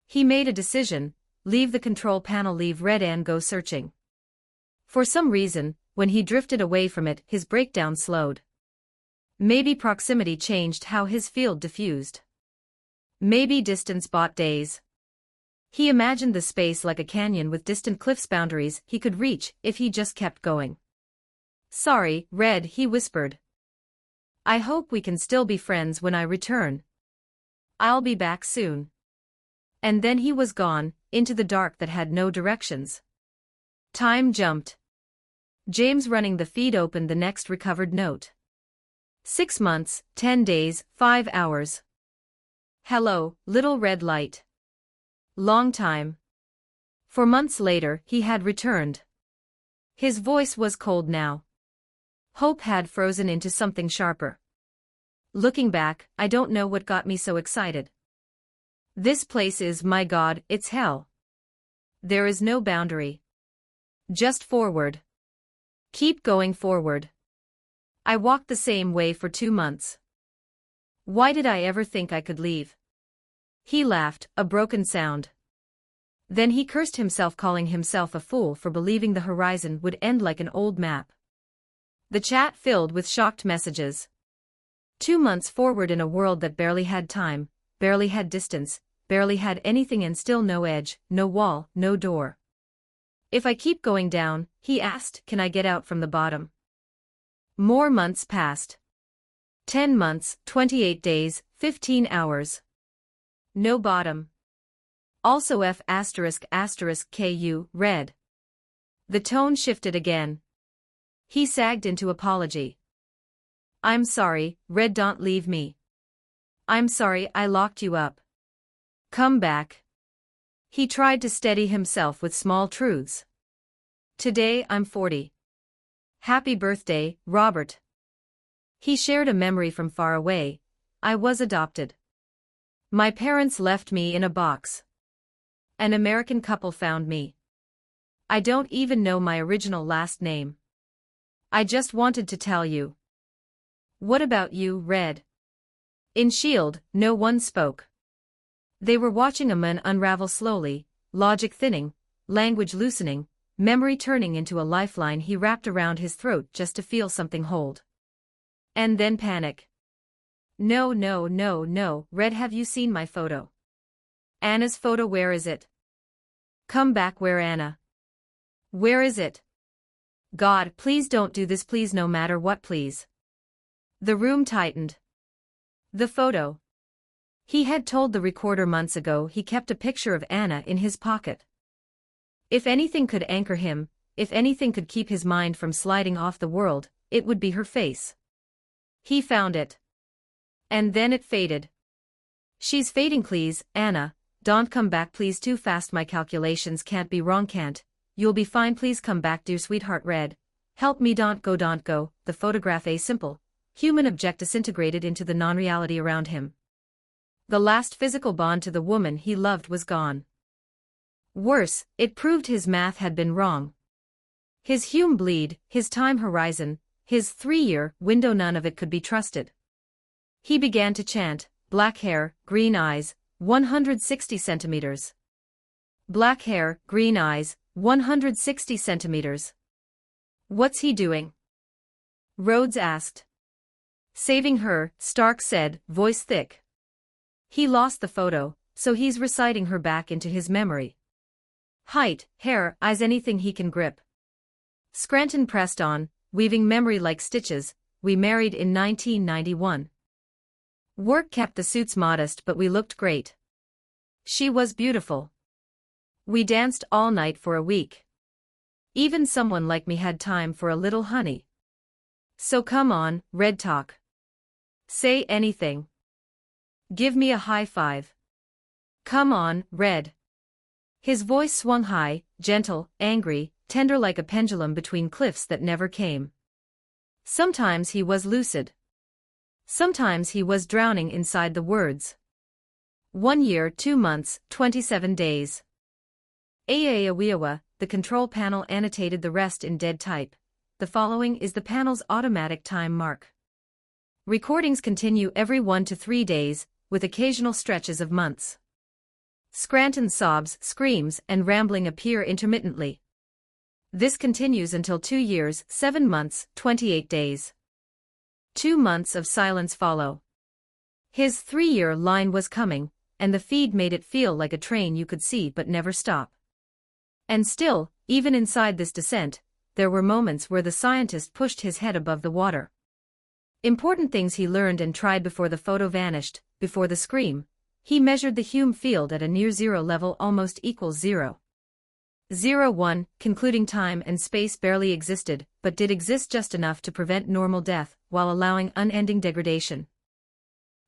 He made a decision: leave the control panel, leave Red and go searching. For some reason, when he drifted away from it, his breakdown slowed. Maybe proximity changed how his field diffused. Maybe distance bought days. He imagined the space like a canyon with distant cliffs, boundaries he could reach if he just kept going. Sorry, Red, he whispered. I hope we can still be friends when I return. I'll be back soon. And then he was gone, into the dark that had no directions. Time jumped. James, running the feed, opened the next recovered note. 6 months, 10 days, 5 hours. Hello, little red light. Long time. 4 months later, he had returned. His voice was cold now. Hope had frozen into something sharper. Looking back, I don't know what got me so excited. This place is, my God, it's hell. There is no boundary. Just forward. Keep going forward. I walked the same way for 2 months. Why did I ever think I could leave? He laughed, a broken sound. Then he cursed himself, calling himself a fool for believing the horizon would end like an old map. The chat filled with shocked messages. 2 months forward in a world that barely had time, barely had distance, barely had anything, and still no edge, no wall, no door. If I keep going down, he asked, can I get out from the bottom? More months passed. 10 months, 28 days, 15 hours. No bottom. Also F******, KU, Red. The tone shifted again. He sagged into apology. I'm sorry, Red, don't leave me. I'm sorry I locked you up. Come back. He tried to steady himself with small truths. Today I'm 40. Happy birthday, Robert. He shared a memory from far away. I was adopted. My parents left me in a box. An American couple found me. I don't even know my original last name. I just wanted to tell you. What about you, Red? In S.H.I.E.L.D., no one spoke. They were watching a man unravel slowly, logic thinning, language loosening, memory turning into a lifeline he wrapped around his throat just to feel something hold. And then panic. No, no, no, no, Red, have you seen my photo? Anna's photo, where is it? Come back, where Anna? Where is it? God, please don't do this, please, no matter what, please. The room tightened. The photo. He had told the recorder months ago he kept a picture of Anna in his pocket. If anything could anchor him, if anything could keep his mind from sliding off the world, it would be her face. He found it. And then it faded. She's fading, please, Anna, don't come back, please, too fast, my calculations can't be wrong, can't. You'll be fine, please come back, dear sweetheart, Red. Help me, don't go, don't go. The photograph, a simple, human object, disintegrated into the non-reality around him. The last physical bond to the woman he loved was gone. Worse, it proved his math had been wrong. His Hume bleed, his time horizon, his 3-year window, none of it could be trusted. He began to chant, black hair, green eyes, 160 centimeters. Black hair, green eyes, 160 centimeters. What's he doing? Rhodes asked. Saving her, Stark said, voice thick. He lost the photo, so he's reciting her back into his memory. Height, hair, eyes, anything he can grip. Scranton pressed on, weaving memory like stitches. We married in 1991. Work kept the suits modest, but we looked great. She was beautiful. We danced all night for a week. Even someone like me had time for a little honey. So come on, Red, talk. Say anything. Give me a high five. Come on, Red. His voice swung high, gentle, angry, tender, like a pendulum between cliffs that never came. Sometimes he was lucid. Sometimes he was drowning inside the words. 1 year, 2 months, 27 days. Aayawiawa, the control panel annotated the rest in dead type. The following is the panel's automatic time mark. Recordings continue every 1 to 3 days, with occasional stretches of months. Scranton's sobs, screams, and rambling appear intermittently. This continues until 2 years, 7 months, 28 days. 2 months of silence follow. His 3-year line was coming, and the feed made it feel like a train you could see but never stop. And still, even inside this descent, there were moments where the scientist pushed his head above the water. Important things he learned and tried before the photo vanished, before the scream. He measured the Hume field at a near-zero level, almost equals 0. 0-1, concluding time and space barely existed, but did exist just enough to prevent normal death, while allowing unending degradation.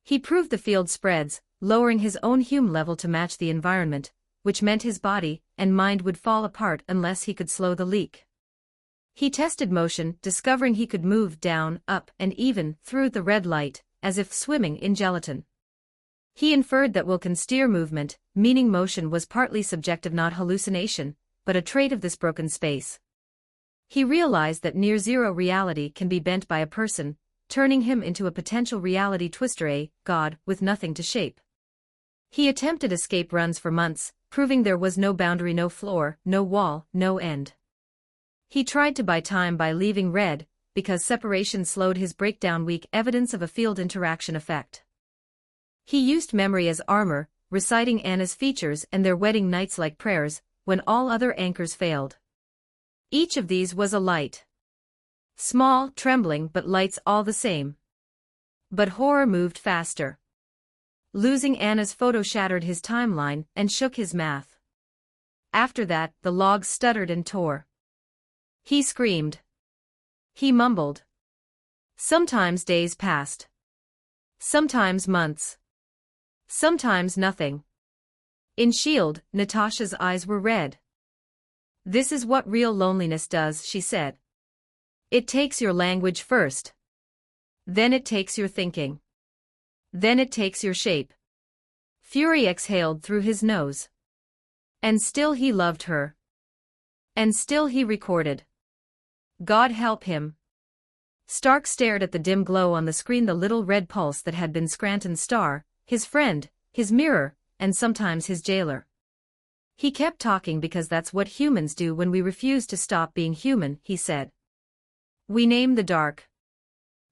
He proved the field spreads, lowering his own Hume level to match the environment, which meant his body and mind would fall apart unless he could slow the leak. He tested motion, discovering he could move down, up, and even through the red light, as if swimming in gelatin. He inferred that will can steer movement, meaning motion was partly subjective, not hallucination, but a trait of this broken space. He realized that near-zero reality can be bent by a person, turning him into a potential reality twister, a god with nothing to shape. He attempted escape runs for months, proving there was no boundary, no floor, no wall, no end. He tried to buy time by leaving Red, because separation slowed his breakdown, weak evidence of a field interaction effect. He used memory as armor, reciting Anna's features and their wedding nights like prayers, when all other anchors failed. Each of these was a light. Small, trembling, but lights all the same. But horror moved faster. Losing Anna's photo shattered his timeline and shook his math. After that, the logs stuttered and tore. He screamed. He mumbled. Sometimes days passed. Sometimes months. Sometimes nothing. In S.H.I.E.L.D., Natasha's eyes were red. This is what real loneliness does, she said. It takes your language first. Then it takes your thinking. Then it takes your shape. Fury exhaled through his nose. And still he loved her. And still he recorded. God help him. Stark stared at the dim glow on the screen, the little red pulse that had been Scranton's star, his friend, his mirror, and sometimes his jailer. He kept talking because that's what humans do when we refuse to stop being human, he said. We name the dark.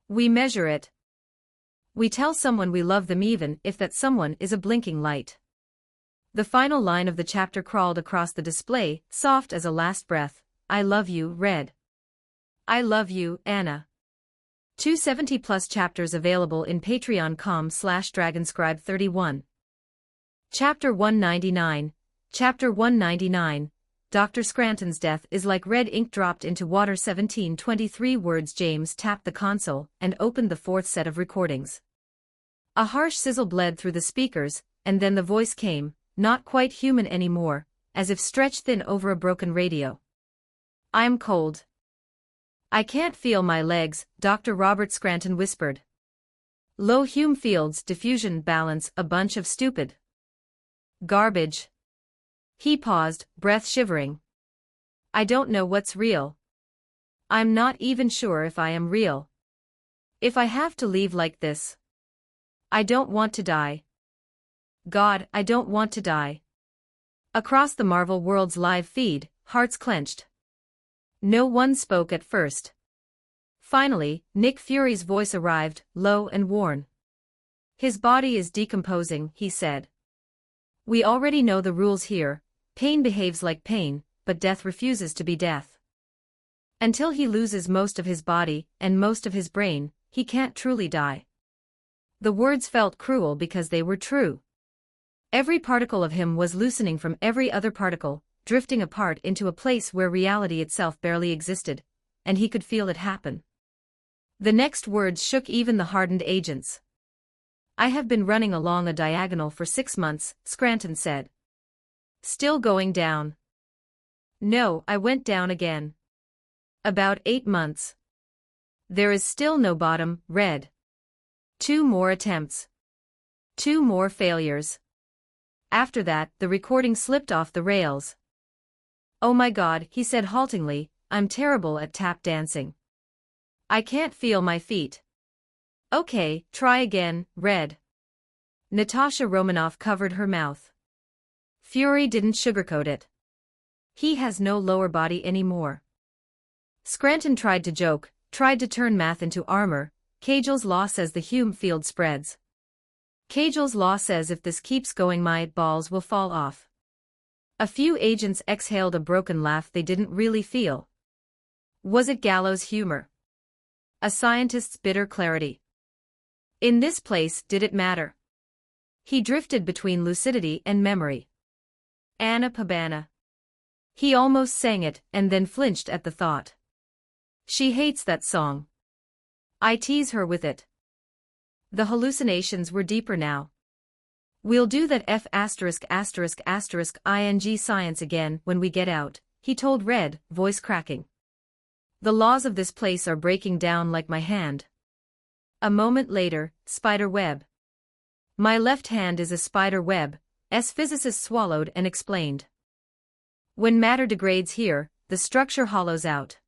We measure it. We tell someone we love them even if that someone is a blinking light. The final line of the chapter crawled across the display, soft as a last breath. I love you, Red. I love you, Anna. 270+ chapters available in patreon.com/dragonscribe31. Chapter 199. Chapter 199. Dr. Scranton's death is like red ink dropped into water. 1723 words. James tapped the console and opened the fourth set of recordings. A harsh sizzle bled through the speakers, and then the voice came, not quite human anymore, as if stretched thin over a broken radio. I'm cold. I can't feel my legs, Dr. Robert Scranton whispered. Low Hume fields, diffusion, balance, a bunch of stupid garbage. He paused, breath shivering. I don't know what's real. I'm not even sure if I am real. If I have to leave like this. I don't want to die. God, I don't want to die. Across the Marvel World's live feed, hearts clenched. No one spoke at first. Finally, Nick Fury's voice arrived, low and worn. His body is decomposing, he said. We already know the rules here. Pain behaves like pain, but death refuses to be death. Until he loses most of his body and most of his brain, he can't truly die. The words felt cruel because they were true. Every particle of him was loosening from every other particle, drifting apart into a place where reality itself barely existed, and he could feel it happen. The next words shook even the hardened agents. I have been running along a diagonal for 6 months, Scranton said. Still going down. No, I went down again. About 8 months. There is still no bottom, Red. 2 more attempts. 2 more failures. After that, the recording slipped off the rails. Oh my God, he said haltingly, I'm terrible at tap dancing. I can't feel my feet. Okay, try again, Red. Natasha Romanoff covered her mouth. Fury didn't sugarcoat it. He has no lower body anymore. Scranton tried to joke, tried to turn math into armor. Cagel's law says the Hume field spreads. Cagel's law says if this keeps going my balls will fall off. A few agents exhaled a broken laugh they didn't really feel. Was it gallows humor? A scientist's bitter clarity. In this place, did it matter? He drifted between lucidity and memory. Anna Pabana. He almost sang it, and then flinched at the thought. She hates that song. I tease her with it. The hallucinations were deeper now. We'll do that ****ing science again when we get out, he told Red, voice cracking. The laws of this place are breaking down like my hand. A moment later, spider web. My left hand is a spider web, physicist swallowed and explained. When matter degrades here, the structure hollows out.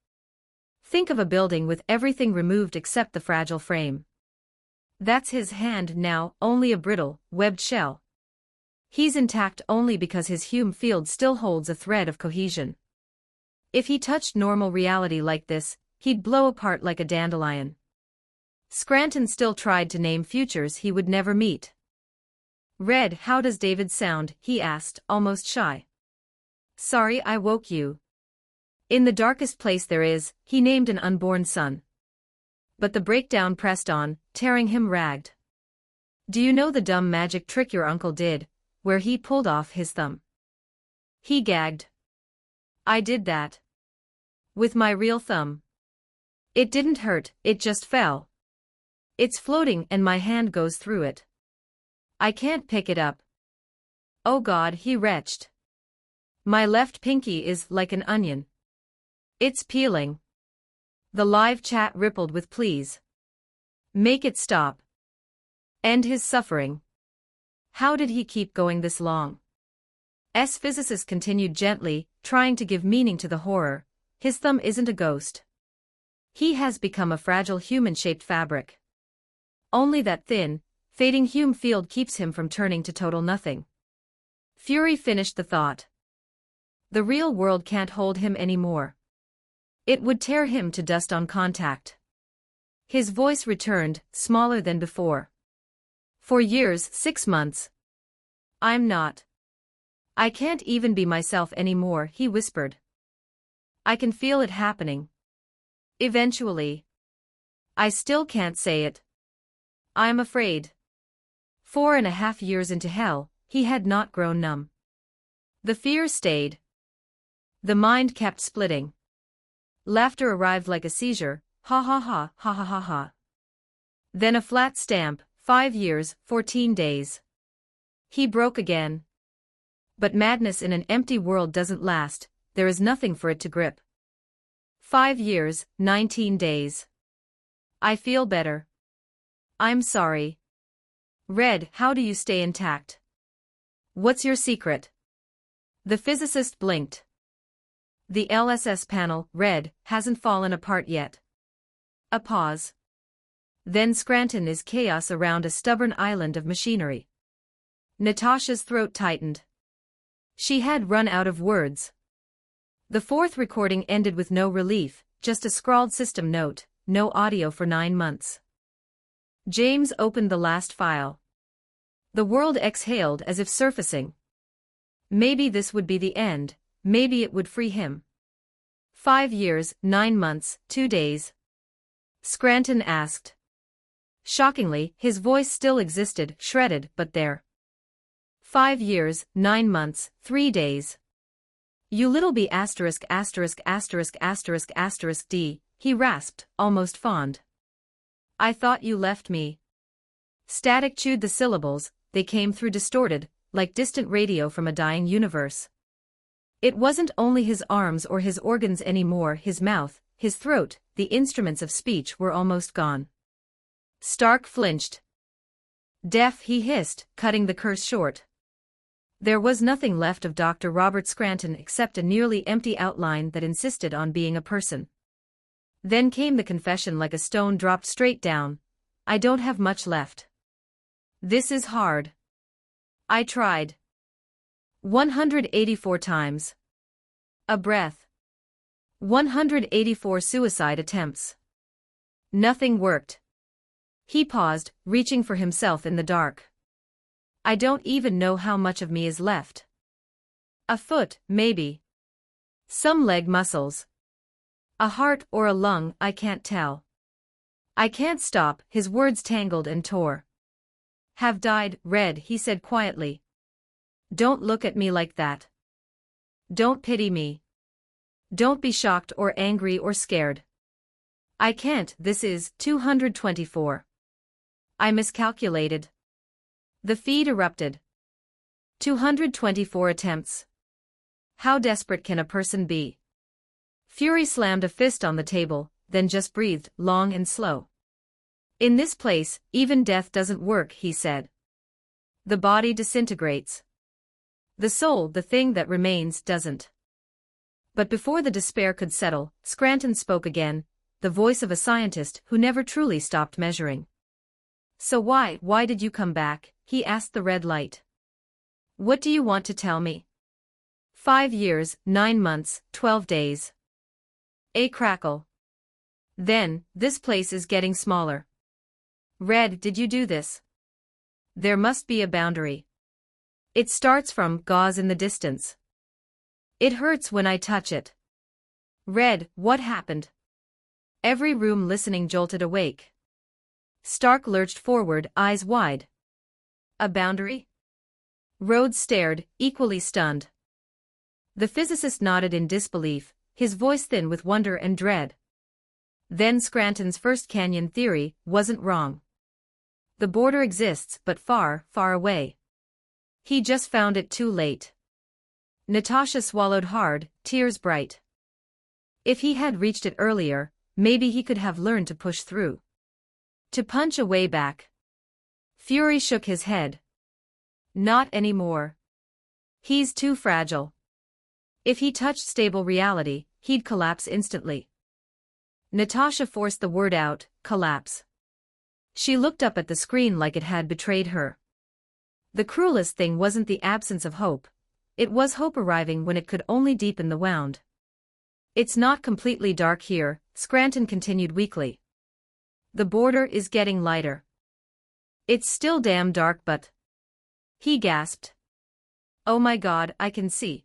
Think of a building with everything removed except the fragile frame. That's his hand now, only a brittle, webbed shell. He's intact only because his Hume field still holds a thread of cohesion. If he touched normal reality like this, he'd blow apart like a dandelion. Scranton still tried to name futures he would never meet. Red, how does David sound? He asked, almost shy. Sorry I woke you. In the darkest place there is, he named an unborn son. But the breakdown pressed on, tearing him ragged. Do you know the dumb magic trick your uncle did, where he pulled off his thumb? He gagged. I did that. With my real thumb. It didn't hurt, it just fell. It's floating and my hand goes through it. I can't pick it up. Oh God, he retched. My left pinky is like an onion. It's peeling. The live chat rippled with pleas. Make it stop. End his suffering. How did he keep going this long? Physicist continued gently, trying to give meaning to the horror. His thumb isn't a ghost. He has become a fragile human-shaped fabric. Only that thin, fading Hume field keeps him from turning to total nothing. Fury finished the thought. The real world can't hold him anymore. It would tear him to dust on contact. His voice returned, smaller than before. For years, 6 months. I'm not. I can't even be myself anymore, he whispered. I can feel it happening. Eventually. I still can't say it. I'm afraid. 4.5 years into hell, he had not grown numb. The fear stayed. The mind kept splitting. Laughter arrived like a seizure, ha ha ha, ha ha ha ha. Then a flat stamp, 5 years, 14 days. He broke again. But madness in an empty world doesn't last, there is nothing for it to grip. 5 years, 19 days. I feel better. I'm sorry. Red, how do you stay intact? What's your secret? The physicist blinked. The LSS panel, Red, hasn't fallen apart yet. A pause. Then Scranton is chaos around a stubborn island of machinery. Natasha's throat tightened. She had run out of words. The fourth recording ended with no relief, just a scrawled system note, no audio for 9 months. James opened the last file. The world exhaled as if surfacing. Maybe this would be the end, maybe it would free him. 5 years, 9 months, 2 days. Scranton asked. Shockingly, his voice still existed, shredded, but there. 5 years, 9 months, 3 days. You little b asterisk asterisk asterisk asterisk asterisk d, he rasped, almost fond. I thought you left me. Static chewed the syllables, they came through distorted, like distant radio from a dying universe. It wasn't only his arms or his organs anymore, his mouth, his throat, the instruments of speech were almost gone. Stark flinched. Deaf, he hissed, cutting the curse short. There was nothing left of Dr. Robert Scranton except a nearly empty outline that insisted on being a person. Then came the confession like a stone dropped straight down. I don't have much left. This is hard. I tried. 184 times. A breath. 184 suicide attempts. Nothing worked. He paused, reaching for himself in the dark. I don't even know how much of me is left. A foot, maybe. Some leg muscles. A heart or a lung, I can't tell. I can't stop, his words tangled and tore. Have died, Red, he said quietly. Don't look at me like that. Don't pity me. Don't be shocked or angry or scared. I can't, this is 224. I miscalculated. The feed erupted. 224 attempts. How desperate can a person be? Fury slammed a fist on the table, then just breathed, long and slow. In this place, even death doesn't work, he said. The body disintegrates. The soul, the thing that remains, doesn't. But before the despair could settle, Scranton spoke again, the voice of a scientist who never truly stopped measuring. So why did you come back? He asked the red light. What do you want to tell me? 5 years, 9 months, 12 days. A crackle. Then, this place is getting smaller. Red, did you do this? There must be a boundary. It starts from gauze in the distance. It hurts when I touch it. Red, what happened? Every room listening jolted awake. Stark lurched forward, eyes wide. A boundary? Rhodes stared, equally stunned. The physicist nodded in disbelief, his voice thin with wonder and dread. Then Scranton's first canyon theory wasn't wrong. The border exists, but far, far away. He just found it too late. Natasha swallowed hard, tears bright. If he had reached it earlier, maybe he could have learned to push through. To punch a way back. Fury shook his head. Not anymore. He's too fragile. If he touched stable reality, he'd collapse instantly. Natasha forced the word out, collapse. She looked up at the screen like it had betrayed her. The cruelest thing wasn't the absence of hope. It was hope arriving when it could only deepen the wound. It's not completely dark here, Scranton continued weakly. The border is getting lighter. It's still damn dark but... He gasped. Oh my God, I can see.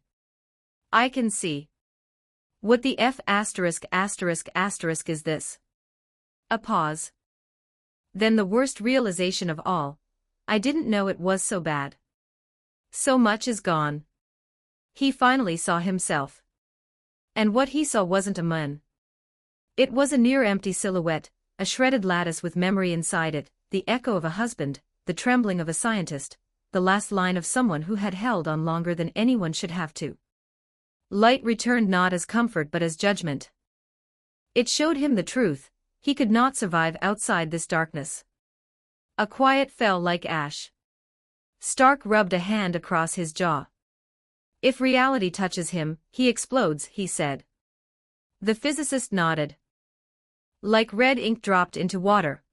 I can see. What the F*** is this? A pause. Then the worst realization of all. I didn't know it was so bad. So much is gone. He finally saw himself. And what he saw wasn't a man. It was a near-empty silhouette, a shredded lattice with memory inside it, the echo of a husband, the trembling of a scientist, the last line of someone who had held on longer than anyone should have to. Light returned not as comfort but as judgment. It showed him the truth, he could not survive outside this darkness. A quiet fell like ash. Stark rubbed a hand across his jaw. If reality touches him, he explodes, he said. The physicist nodded. Like red ink dropped into water.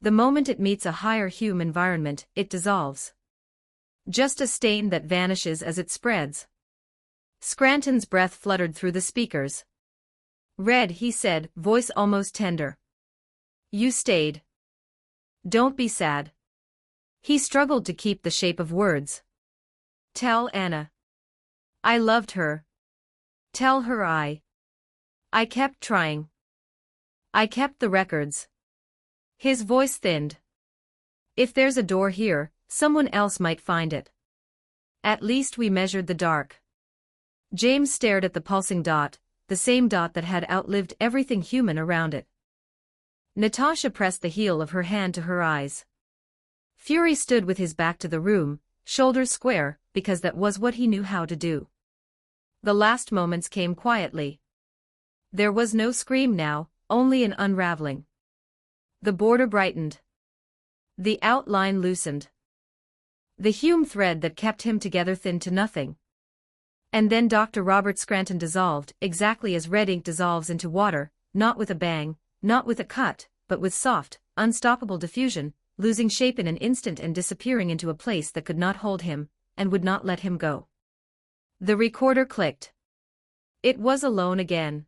The moment it meets a higher hue environment, it dissolves. Just a stain that vanishes as it spreads. Scranton's breath fluttered through the speakers. Red, he said, voice almost tender. You stayed. Don't be sad. He struggled to keep the shape of words. Tell Anna. I loved her. Tell her I kept trying. I kept the records. His voice thinned. If there's a door here, someone else might find it. At least we measured the dark. James stared at the pulsing dot, the same dot that had outlived everything human around it. Natasha pressed the heel of her hand to her eyes. Fury stood with his back to the room, shoulders square, because that was what he knew how to do. The last moments came quietly. There was no scream now, only an unraveling. The border brightened. The outline loosened. The Hume thread that kept him together thinned to nothing. And then Dr. Robert Scranton dissolved, exactly as red ink dissolves into water, not with a bang, not with a cut, but with soft, unstoppable diffusion, losing shape in an instant and disappearing into a place that could not hold him, and would not let him go. The recorder clicked. It was alone again.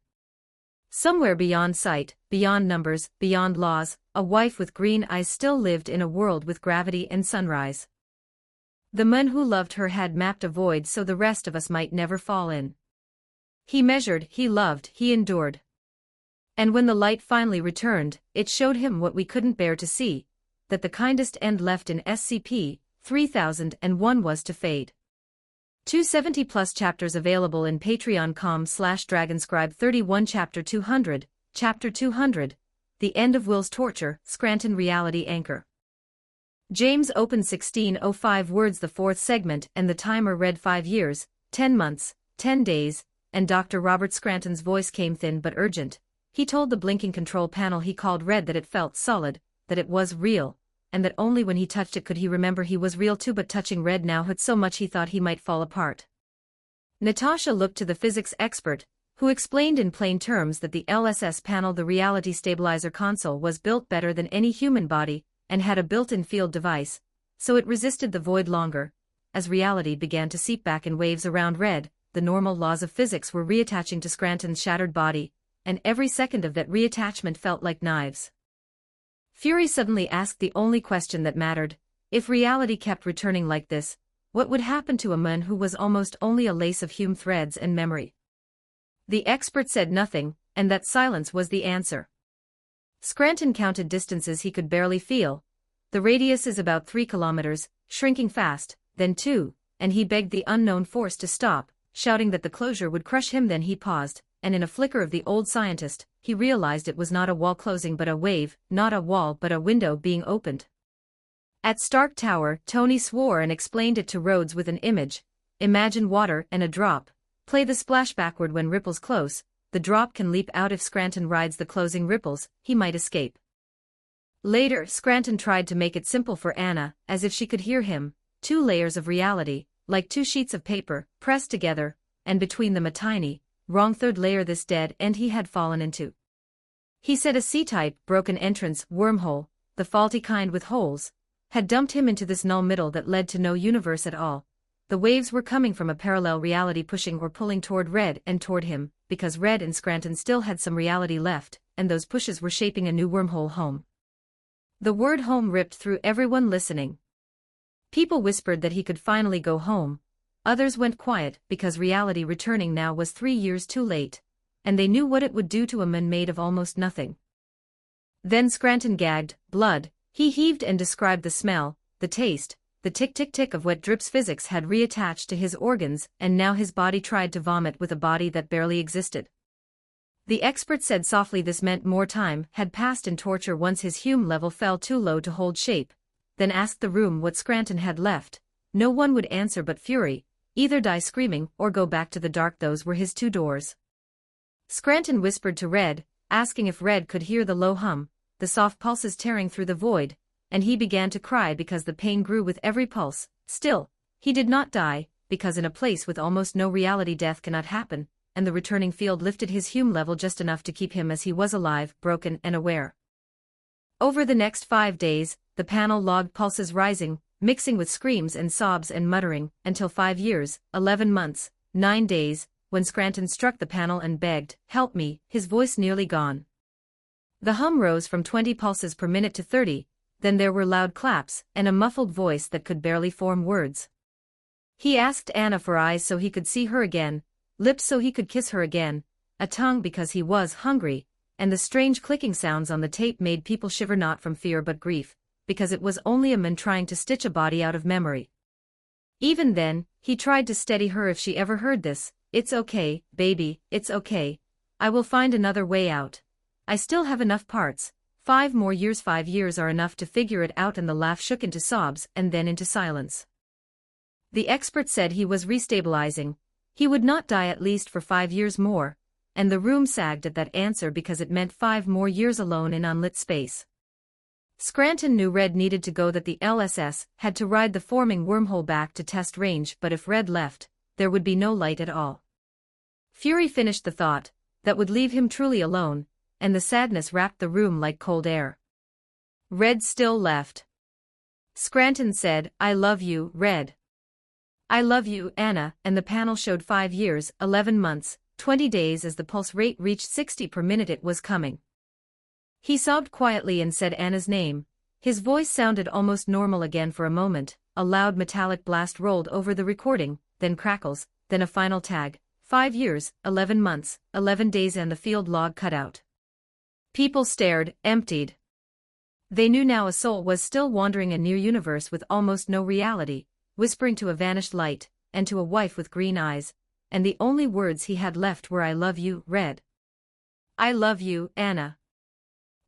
Somewhere beyond sight, beyond numbers, beyond laws, a wife with green eyes still lived in a world with gravity and sunrise. The man who loved her had mapped a void so the rest of us might never fall in. He measured, he loved, he endured. And when the light finally returned, it showed him what we couldn't bear to see, that the kindest end left in SCP-3001 was to fade. 270+ chapters available in patreon.com/dragonscribe31 Chapter 200, Chapter 200, The End of Will's Torture, Scranton Reality Anchor. James opened 16:05 words the fourth segment and the timer read 5 years, 10 months, 10 days, and Dr. Robert Scranton's voice came thin but urgent. He told the blinking control panel he called red that it felt solid, that it was real, and that only when he touched it could he remember he was real too, but touching red now hurt so much he thought he might fall apart. Natasha looked to the physics expert, who explained in plain terms that the LSS panel, the reality stabilizer console, was built better than any human body, and had a built-in field device, so it resisted the void longer. As reality began to seep back in waves around red, the normal laws of physics were reattaching to Scranton's shattered body, and every second of that reattachment felt like knives. Fury suddenly asked the only question that mattered: if reality kept returning like this, what would happen to a man who was almost only a lace of Hume threads and memory? The expert said nothing, and that silence was the answer. Scranton counted distances he could barely feel. The radius is about 3 kilometers, shrinking fast, then 2, and he begged the unknown force to stop, shouting that the closure would crush him. Then he paused, and in a flicker of the old scientist, he realized it was not a wall closing but a wave, not a wall but a window being opened. At Stark Tower, Tony swore and explained it to Rhodes with an image. Imagine water and a drop. Play the splash backward when ripples close. The drop can leap out. If Scranton rides the closing ripples, he might escape. Later, Scranton tried to make it simple for Anna, as if she could hear him. 2 layers of reality, like 2 sheets of paper, pressed together, and between them a tiny, wrong third layer, this dead end he had fallen into. He said a C-type, broken entrance, wormhole, the faulty kind with holes, had dumped him into this null middle that led to no universe at all. The waves were coming from a parallel reality, pushing or pulling toward red and toward him, because red and Scranton still had some reality left, and those pushes were shaping a new wormhole home. The word home ripped through everyone listening. People whispered that he could finally go home. Others went quiet because reality returning now was 3 years too late, and they knew what it would do to a man made of almost nothing. Then Scranton gagged, blood. He heaved and described the smell, the taste, the tick-tick-tick of wet drips. Physics had reattached to his organs, and now his body tried to vomit with a body that barely existed. The expert said softly this meant more time had passed in torture once his Hume level fell too low to hold shape, then asked the room what Scranton had left. No one would answer but fury, either die screaming or go back to the dark. Those were his two doors. Scranton whispered to Red, asking if Red could hear the low hum, the soft pulses tearing through the void, and he began to cry because the pain grew with every pulse. Still, he did not die, because in a place with almost no reality death cannot happen, and the returning field lifted his Hume level just enough to keep him as he was alive, broken and aware. Over the next 5 days, the panel logged pulses rising, mixing with screams and sobs and muttering, until 5 years, 11 months, 9 days, when Scranton struck the panel and begged, "Help me," his voice nearly gone. The hum rose from 20 pulses per minute to 30, then there were loud claps, and a muffled voice that could barely form words. He asked Anna for eyes so he could see her again, lips so he could kiss her again, a tongue because he was hungry, and the strange clicking sounds on the tape made people shiver not from fear but grief, because it was only a man trying to stitch a body out of memory. Even then, he tried to steady her if she ever heard this. "It's okay, baby, it's okay. I will find another way out. I still have enough parts. 5 more years." 5 years are enough to figure it out, and the laugh shook into sobs and then into silence. The expert said he was restabilizing. He would not die at least for 5 years more, and the room sagged at that answer because it meant 5 more years alone in unlit space. Scranton knew Red needed to go, that the LSS had to ride the forming wormhole back to test range, but if Red left, there would be no light at all. Fury finished the thought, that would leave him truly alone, and the sadness wrapped the room like cold air. Red still left. Scranton said, "I love you, Red. I love you, Anna," and the panel showed 5 years, 11 months, 20 days as the pulse rate reached 60 per minute. It was coming. He sobbed quietly and said Anna's name. His voice sounded almost normal again for a moment. A loud metallic blast rolled over the recording, then crackles, then a final tag. 5 years, 11 months, 11 days, and the field log cut out. People stared, emptied. They knew now a soul was still wandering a near universe with almost no reality, whispering to a vanished light, and to a wife with green eyes, and the only words he had left were, "I love you, Red. I love you, Anna."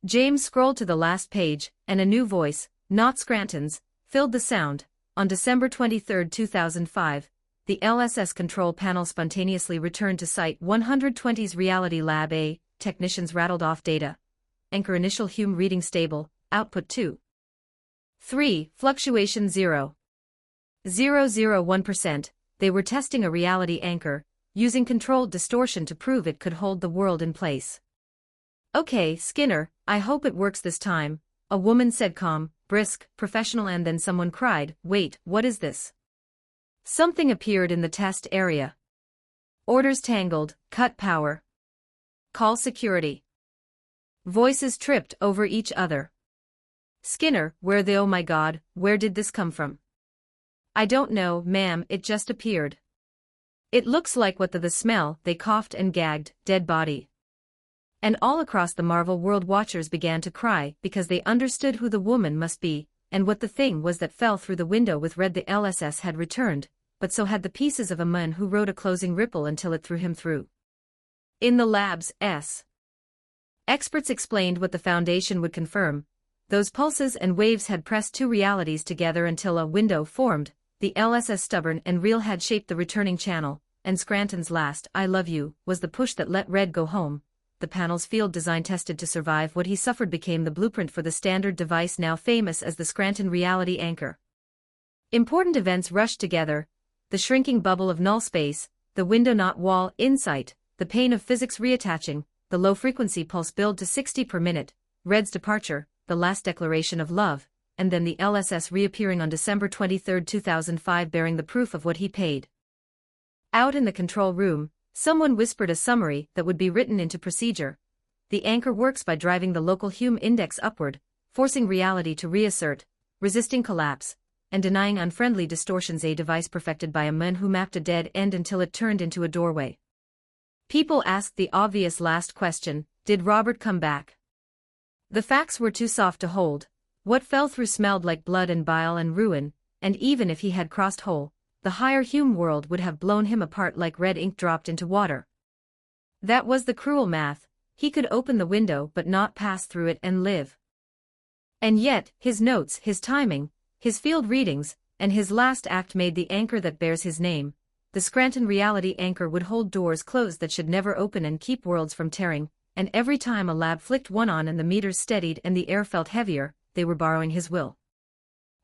James scrolled to the last page, and a new voice, not Scranton's, filled the sound. On December 23, 2005, the LSS control panel spontaneously returned to Site 120's Reality Lab A. Technicians rattled off data. Anchor initial Hume reading stable, output 2. 3, fluctuation 0.001%. They were testing a reality anchor, using controlled distortion to prove it could hold the world in place. "Okay, Skinner, I hope it works this time," a woman said, calm, brisk, professional, and then someone cried, "Wait, what is this?" Something appeared in the test area. Orders tangled, cut power. Call security. Voices tripped over each other. "Skinner, oh my God, where did this come from?" "I don't know, ma'am, it just appeared." "It looks like what the smell," they coughed and gagged, "dead body." And all across the Marvel world watchers began to cry because they understood who the woman must be, and what the thing was that fell through the window with Red. The LSS had returned, but so had the pieces of a man who rode a closing ripple until it threw him through. In the lab's experts explained what the Foundation would confirm. Those pulses and waves had pressed two realities together until a window formed. The LSS stubborn and real had shaped the returning channel, and Scranton's last "I love you" was the push that let Red go home. The panel's field design tested to survive what he suffered became the blueprint for the standard device now famous as the Scranton Reality Anchor. Important events rushed together: the shrinking bubble of null space, the window not wall insight, the pain of physics reattaching, the low-frequency pulse build to 60 per minute, Red's departure, the last declaration of love, and then the LSS reappearing on December 23, 2005 bearing the proof of what he paid. Out in the control room, someone whispered a summary that would be written into procedure. The anchor works by driving the local Hume index upward, forcing reality to reassert, resisting collapse, and denying unfriendly distortions, a device perfected by a man who mapped a dead end until it turned into a doorway. People asked the obvious last question, did Robert come back? The facts were too soft to hold. What fell through smelled like blood and bile and ruin, and even if he had crossed whole, the higher human world would have blown him apart like red ink dropped into water. That was the cruel math. He could open the window but not pass through it and live. And yet, his notes, his timing, his field readings, and his last act made the anchor that bears his name. The Scranton reality anchor would hold doors closed that should never open and keep worlds from tearing, and every time a lab flicked one on and the meters steadied and the air felt heavier, they were borrowing his will.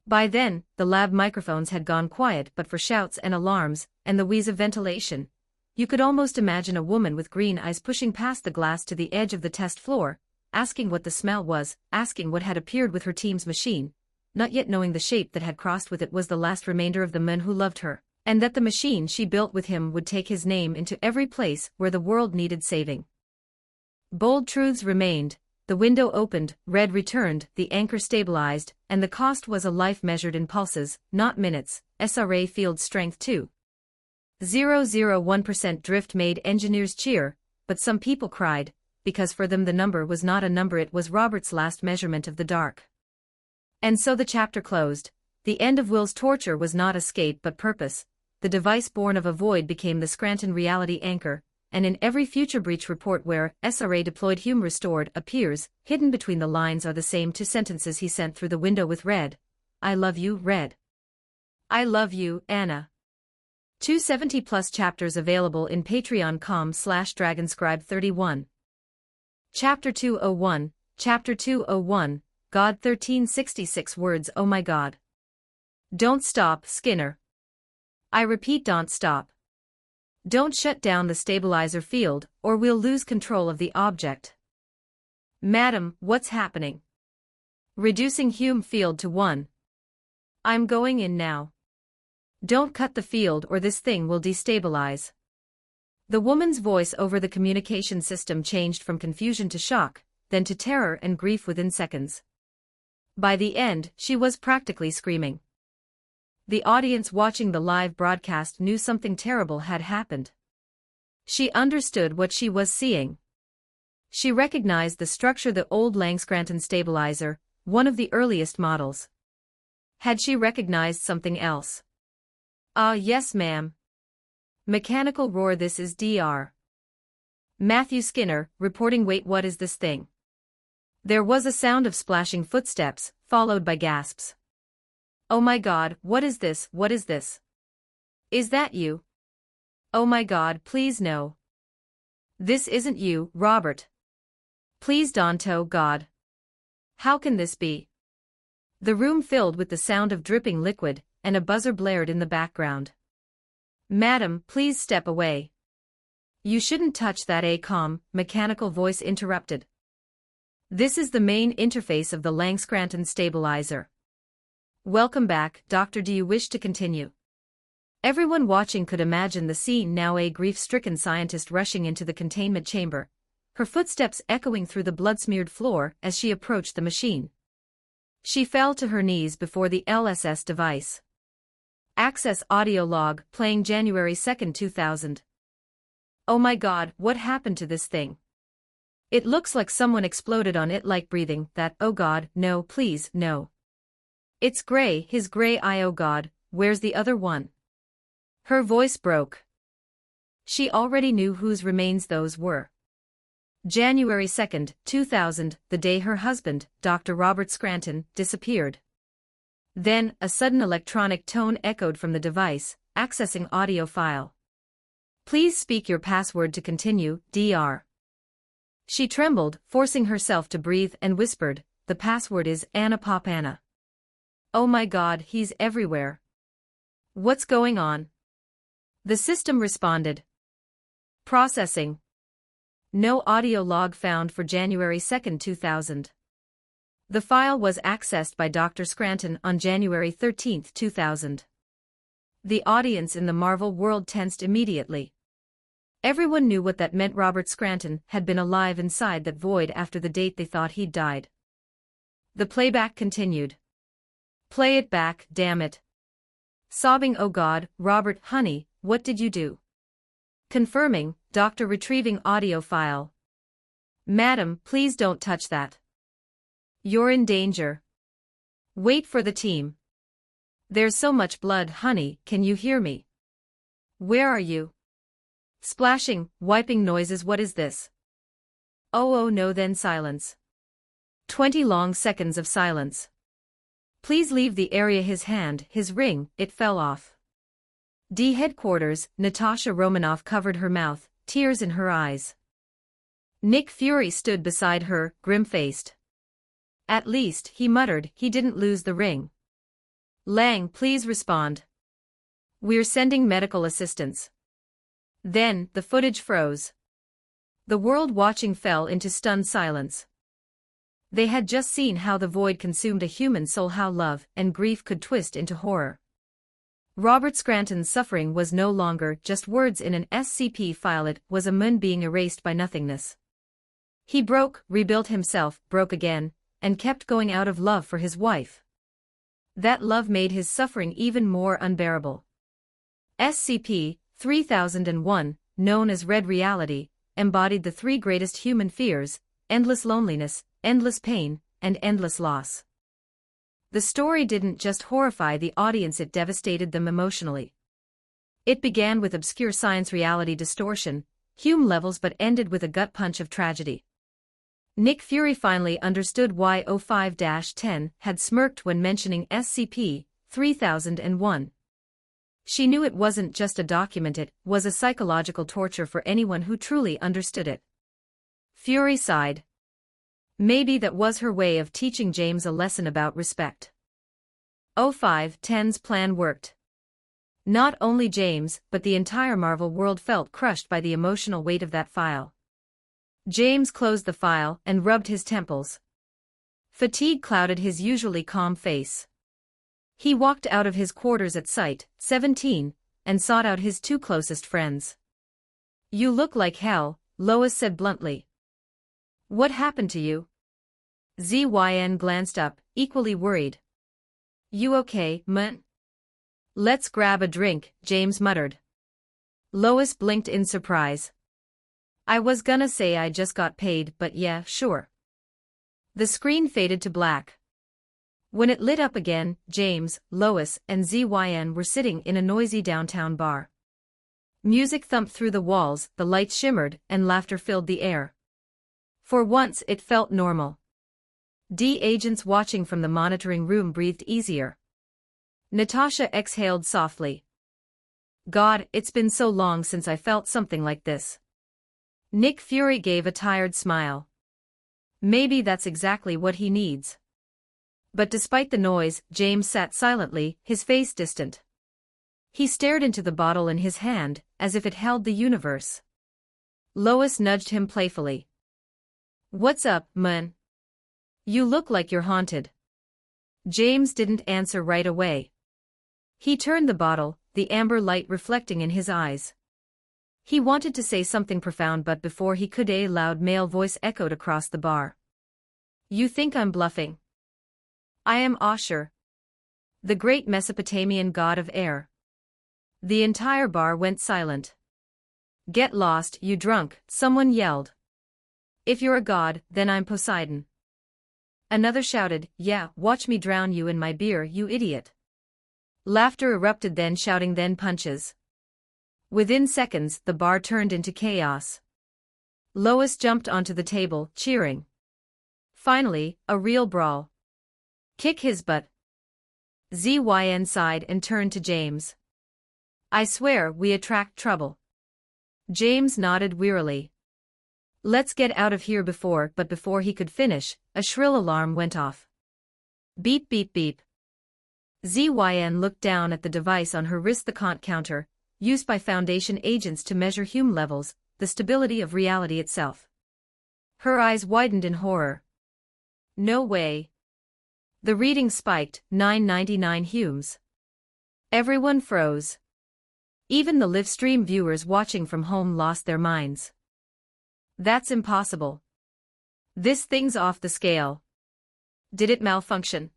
By then, the lab microphones had gone quiet but for shouts and alarms, and the wheeze of ventilation. You could almost imagine a woman with green eyes pushing past the glass to the edge of the test floor, asking what the smell was, asking what had appeared with her team's machine, not yet knowing the shape that had crossed with it was the last remainder of the men who loved her, and that the machine she built with him would take his name into every place where the world needed saving. Bold truths remained. The window opened, red returned, the anchor stabilized, and the cost was a life measured in pulses, not minutes. SRA field strength 2.001% drift made engineers cheer, but some people cried, because for them the number was not a number, it was Robert's last measurement of the dark. And so the chapter closed. The end of Will's torture was not escape but purpose. The device born of a void became the Scranton reality anchor, and in every future breach report where SRA deployed Hume restored appears, hidden between the lines are the same two sentences he sent through the window with Red. I love you, Red. I love you, Anna. 270+ chapters available in patreon.com/dragonscribe31. Chapter 201, Chapter 201, God 1366 words. Oh my God. Don't stop, Skinner. I repeat, don't stop. Don't shut down the stabilizer field, or we'll lose control of the object. Madam, what's happening? Reducing Hume field to 1. I'm going in now. Don't cut the field or this thing will destabilize. The woman's voice over the communication system changed from confusion to shock, then to terror and grief within seconds. By the end, she was practically screaming. The audience watching the live broadcast knew something terrible had happened. She understood what she was seeing. She recognized the structure, the old Langscranton stabilizer, one of the earliest models. Had she recognized something else? Yes, ma'am. Mechanical roar. This is Dr. Matthew Skinner, reporting. Wait, what is this thing? There was a sound of splashing footsteps, followed by gasps. Oh my God, what is this? What is this? Is that you? Oh my God, please no. This isn't you, Robert. Please don't, oh God. How can this be? The room filled with the sound of dripping liquid, and a buzzer blared in the background. Madam, please step away. You shouldn't touch that. A calm, mechanical voice interrupted. This is the main interface of the Langscranton stabilizer. Welcome back, Doctor. Do you wish to continue? Everyone watching could imagine the scene now. A grief-stricken scientist rushing into the containment chamber, her footsteps echoing through the blood-smeared floor as she approached the machine. She fell to her knees before the LSS device. Access audio log, playing January 2, 2000. Oh my God, what happened to this thing? It looks like someone exploded on it. Like breathing. That, oh God, no, please, no. It's gray, his gray eye. Oh God, where's the other one? Her voice broke. She already knew whose remains those were. January 2, 2000, the day her husband, Dr. Robert Scranton, disappeared. Then, a sudden electronic tone echoed from the device, accessing audio file. Please speak your password to continue, Dr. She trembled, forcing herself to breathe, and whispered, the password is Anna Pop Anna. Oh my God, he's everywhere. What's going on? The system responded. Processing. No audio log found for January 2, 2000. The file was accessed by Dr. Scranton on January 13, 2000. The audience in the Marvel world tensed immediately. Everyone knew what that meant. Robert Scranton had been alive inside that void after the date they thought he'd died. The playback continued. Play it back, damn it. Sobbing, oh God, Robert, honey, what did you do? Confirming, doctor retrieving audio file. Madam, please don't touch that. You're in danger. Wait for the team. There's so much blood, honey, can you hear me? Where are you? Splashing, wiping noises, what is this? Oh no, then silence. 20 long seconds of silence. Please leave the area. His ring, it fell off. D headquarters, Natasha Romanoff covered her mouth, tears in her eyes. Nick Fury stood beside her, grim-faced. At least, he muttered, he didn't lose the ring. Lang, please respond. We're sending medical assistance. Then, the footage froze. The world watching fell into stunned silence. They had just seen how the void consumed a human soul, how love and grief could twist into horror. Robert Scranton's suffering was no longer just words in an SCP file, it was a moon being erased by nothingness. He broke, rebuilt himself, broke again, and kept going out of love for his wife. That love made his suffering even more unbearable. SCP-3001, known as Red Reality, embodied the three greatest human fears: endless loneliness, endless pain, and endless loss. The story didn't just horrify the audience, it devastated them emotionally. It began with obscure science reality distortion, Hume levels, but ended with a gut punch of tragedy. Nick Fury finally understood why O5-10 had smirked when mentioning SCP-3001. She knew it wasn't just a document, it was a psychological torture for anyone who truly understood it. Fury sighed. Maybe that was her way of teaching James a lesson about respect. O5-10's plan worked. Not only James, but the entire Marvel world felt crushed by the emotional weight of that file. James closed the file and rubbed his temples. Fatigue clouded his usually calm face. He walked out of his quarters at Site-17 and sought out his two closest friends. You look like hell, Lois said bluntly. What happened to you? ZYN glanced up, equally worried. You okay, Munt? Let's grab a drink, James muttered. Lois blinked in surprise. I was gonna say I just got paid, but yeah, sure. The screen faded to black. When it lit up again, James, Lois, and ZYN were sitting in a noisy downtown bar. Music thumped through the walls, the lights shimmered, and laughter filled the air. For once it felt normal. D agents watching from the monitoring room breathed easier. Natasha exhaled softly. God, it's been so long since I felt something like this. Nick Fury gave a tired smile. Maybe that's exactly what he needs. But despite the noise, James sat silently, his face distant. He stared into the bottle in his hand, as if it held the universe. Lois nudged him playfully. What's up, man? You look like you're haunted. James didn't answer right away. He turned the bottle, the amber light reflecting in his eyes. He wanted to say something profound, but before he could, a loud male voice echoed across the bar. You think I'm bluffing? I am Ashur, the great Mesopotamian god of air. The entire bar went silent. Get lost, you drunk, someone yelled. If you're a god, then I'm Poseidon. Another shouted, yeah, watch me drown you in my beer, you idiot. Laughter erupted, then shouting, then punches. Within seconds, the bar turned into chaos. Lois jumped onto the table, cheering. Finally, a real brawl. Kick his butt. ZYN sighed and turned to James. I swear we attract trouble. James nodded wearily. Let's get out of here before he could finish, a shrill alarm went off. Beep beep beep. ZYN looked down at the device on her wrist, the cont counter, used by Foundation agents to measure Hume levels, the stability of reality itself. Her eyes widened in horror. No way. The reading spiked, 999 Humes. Everyone froze. Even the live stream viewers watching from home lost their minds. That's impossible. This thing's off the scale. Did it malfunction?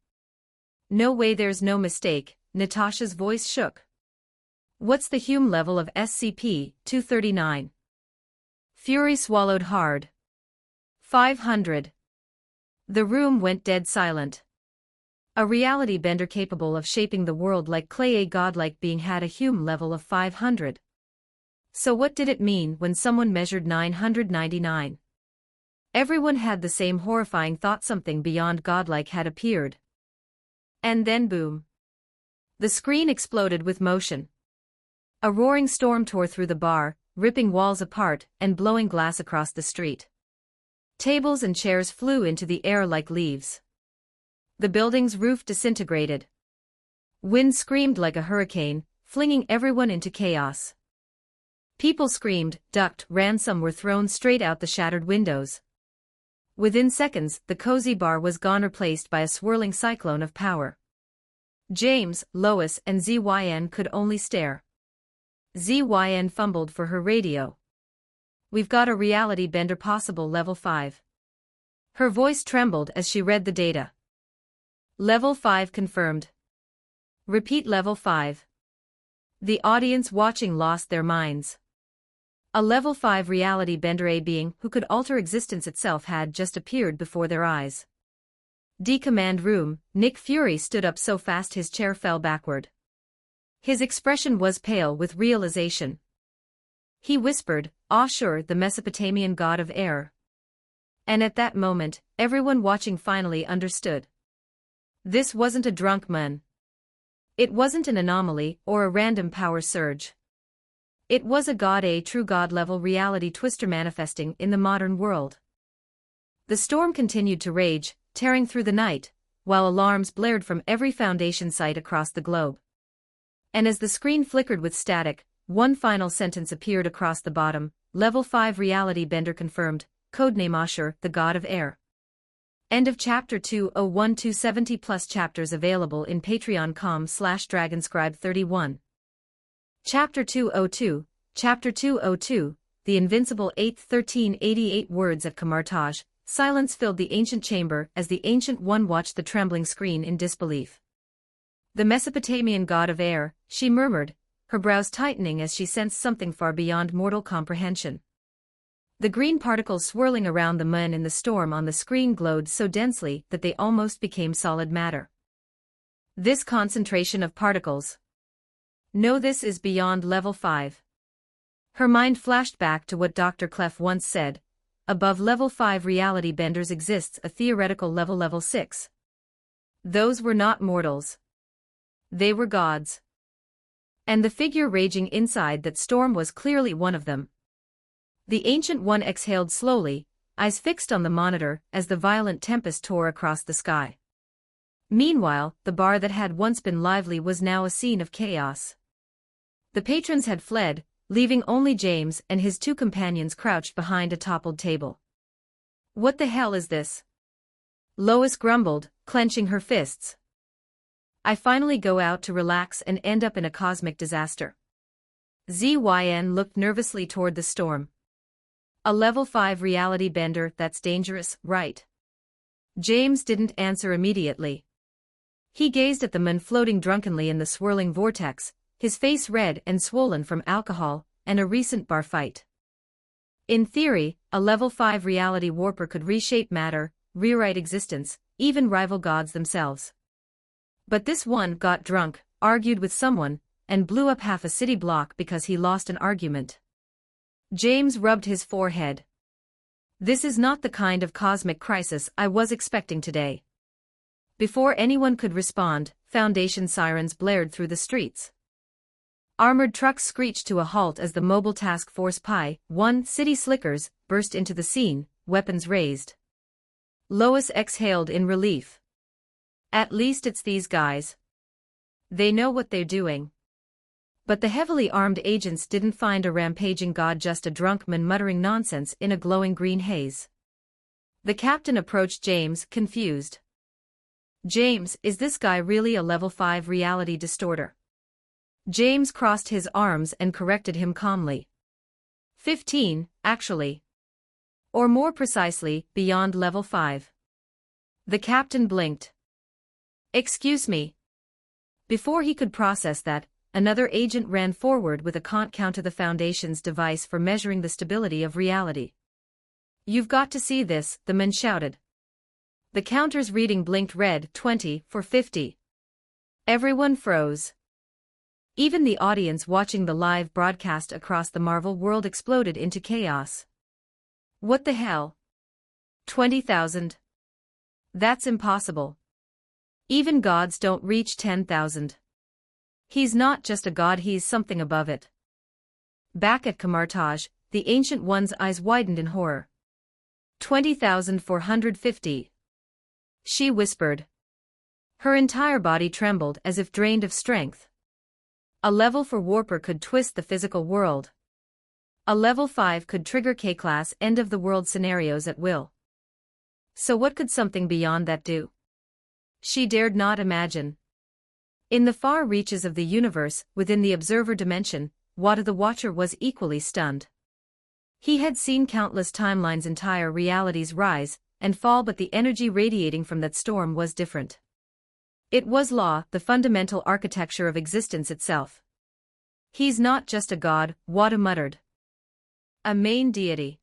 No way, there's no mistake, Natasha's voice shook. What's the Hume level of SCP-239? Fury swallowed hard. 500. The room went dead silent. A reality bender capable of shaping the world like clay, a godlike being, had a Hume level of 500. So what did it mean when someone measured 999? Everyone had the same horrifying thought: something beyond godlike had appeared. And then boom. The screen exploded with motion. A roaring storm tore through the bar, ripping walls apart and blowing glass across the street. Tables and chairs flew into the air like leaves. The building's roof disintegrated. Wind screamed like a hurricane, flinging everyone into chaos. People screamed, ducked, ran, some were thrown straight out the shattered windows. Within seconds, the cozy bar was gone, replaced by a swirling cyclone of power. James, Lois, and ZYN could only stare. ZYN fumbled for her radio. We've got a reality bender, possible level 5. Her voice trembled as she read the data. Level 5 confirmed. Repeat, level 5. The audience watching lost their minds. A level 5 reality bender, a being who could alter existence itself, had just appeared before their eyes. D-Command room, Nick Fury stood up so fast his chair fell backward. His expression was pale with realization. He whispered, Ashur, the Mesopotamian god of air. And at that moment, everyone watching finally understood. This wasn't a drunk man. It wasn't an anomaly or a random power surge. It was a god, a true god-level reality twister manifesting in the modern world. The storm continued to rage, tearing through the night, while alarms blared from every Foundation site across the globe. And as the screen flickered with static, one final sentence appeared across the bottom: Level 5 reality bender confirmed, codename Ashur, the god of air. End of Chapter 201. 270 plus chapters available in patreon.com/dragonscribe31. Chapter 202, Chapter 202, The Invincible Eighth. 1388 words at Kamartaj. Silence filled the ancient chamber as the Ancient One watched the trembling screen in disbelief. The Mesopotamian god of air, she murmured, her brows tightening as she sensed something far beyond mortal comprehension. The green particles swirling around the men in the storm on the screen glowed so densely that they almost became solid matter. This concentration of particles. No, this is beyond level 5. Her mind flashed back to what Dr. Clef once said: above level 5 reality benders exists a theoretical level 6. Those were not mortals. They were gods. And the figure raging inside that storm was clearly one of them. The Ancient One exhaled slowly, eyes fixed on the monitor as the violent tempest tore across the sky. Meanwhile, the bar that had once been lively was now a scene of chaos. The patrons had fled, leaving only James and his two companions crouched behind a toppled table. What the hell is this? Lois grumbled, clenching her fists. I finally go out to relax and end up in a cosmic disaster. ZYN looked nervously toward the storm. A level 5 reality bender, that's dangerous, right? James didn't answer immediately. He gazed at the man floating drunkenly in the swirling vortex, his face red and swollen from alcohol and a recent bar fight. In theory, a level 5 reality warper could reshape matter, rewrite existence, even rival gods themselves. But this one got drunk, argued with someone, and blew up half a city block because he lost an argument. James rubbed his forehead. This is not the kind of cosmic crisis I was expecting today. Before anyone could respond, Foundation sirens blared through the streets. Armored trucks screeched to a halt as the Mobile Task Force Pi-1 city slickers burst into the scene, weapons raised. Lois exhaled in relief. At least it's these guys. They know what they're doing. But the heavily armed agents didn't find a rampaging god, just a drunk man muttering nonsense in a glowing green haze. The captain approached James, confused. James, is this guy really a level 5 reality distorter? James crossed his arms and corrected him calmly. 15, actually. Or more precisely, beyond level 5. The captain blinked. Excuse me. Before he could process that, another agent ran forward with a counter the Foundation's device for measuring the stability of reality. You've got to see this, the man shouted. The counter's reading blinked red, 20 for 50. Everyone froze. Even the audience watching the live broadcast across the Marvel world exploded into chaos. What the hell? 20,000? That's impossible. Even gods don't reach 10,000. He's not just a god, he's something above it. Back at Kamartaj, the Ancient One's eyes widened in horror. 20,450. She whispered. Her entire body trembled as if drained of strength. A level 4 warper could twist the physical world. A level 5 could trigger K-class end-of-the-world scenarios at will. So what could something beyond that do? She dared not imagine. In the far reaches of the universe, within the observer dimension, Wada the Watcher was equally stunned. He had seen countless timelines, entire realities rise and fall, but the energy radiating from that storm was different. It was law, the fundamental architecture of existence itself. He's not just a god, Wada muttered. A main deity.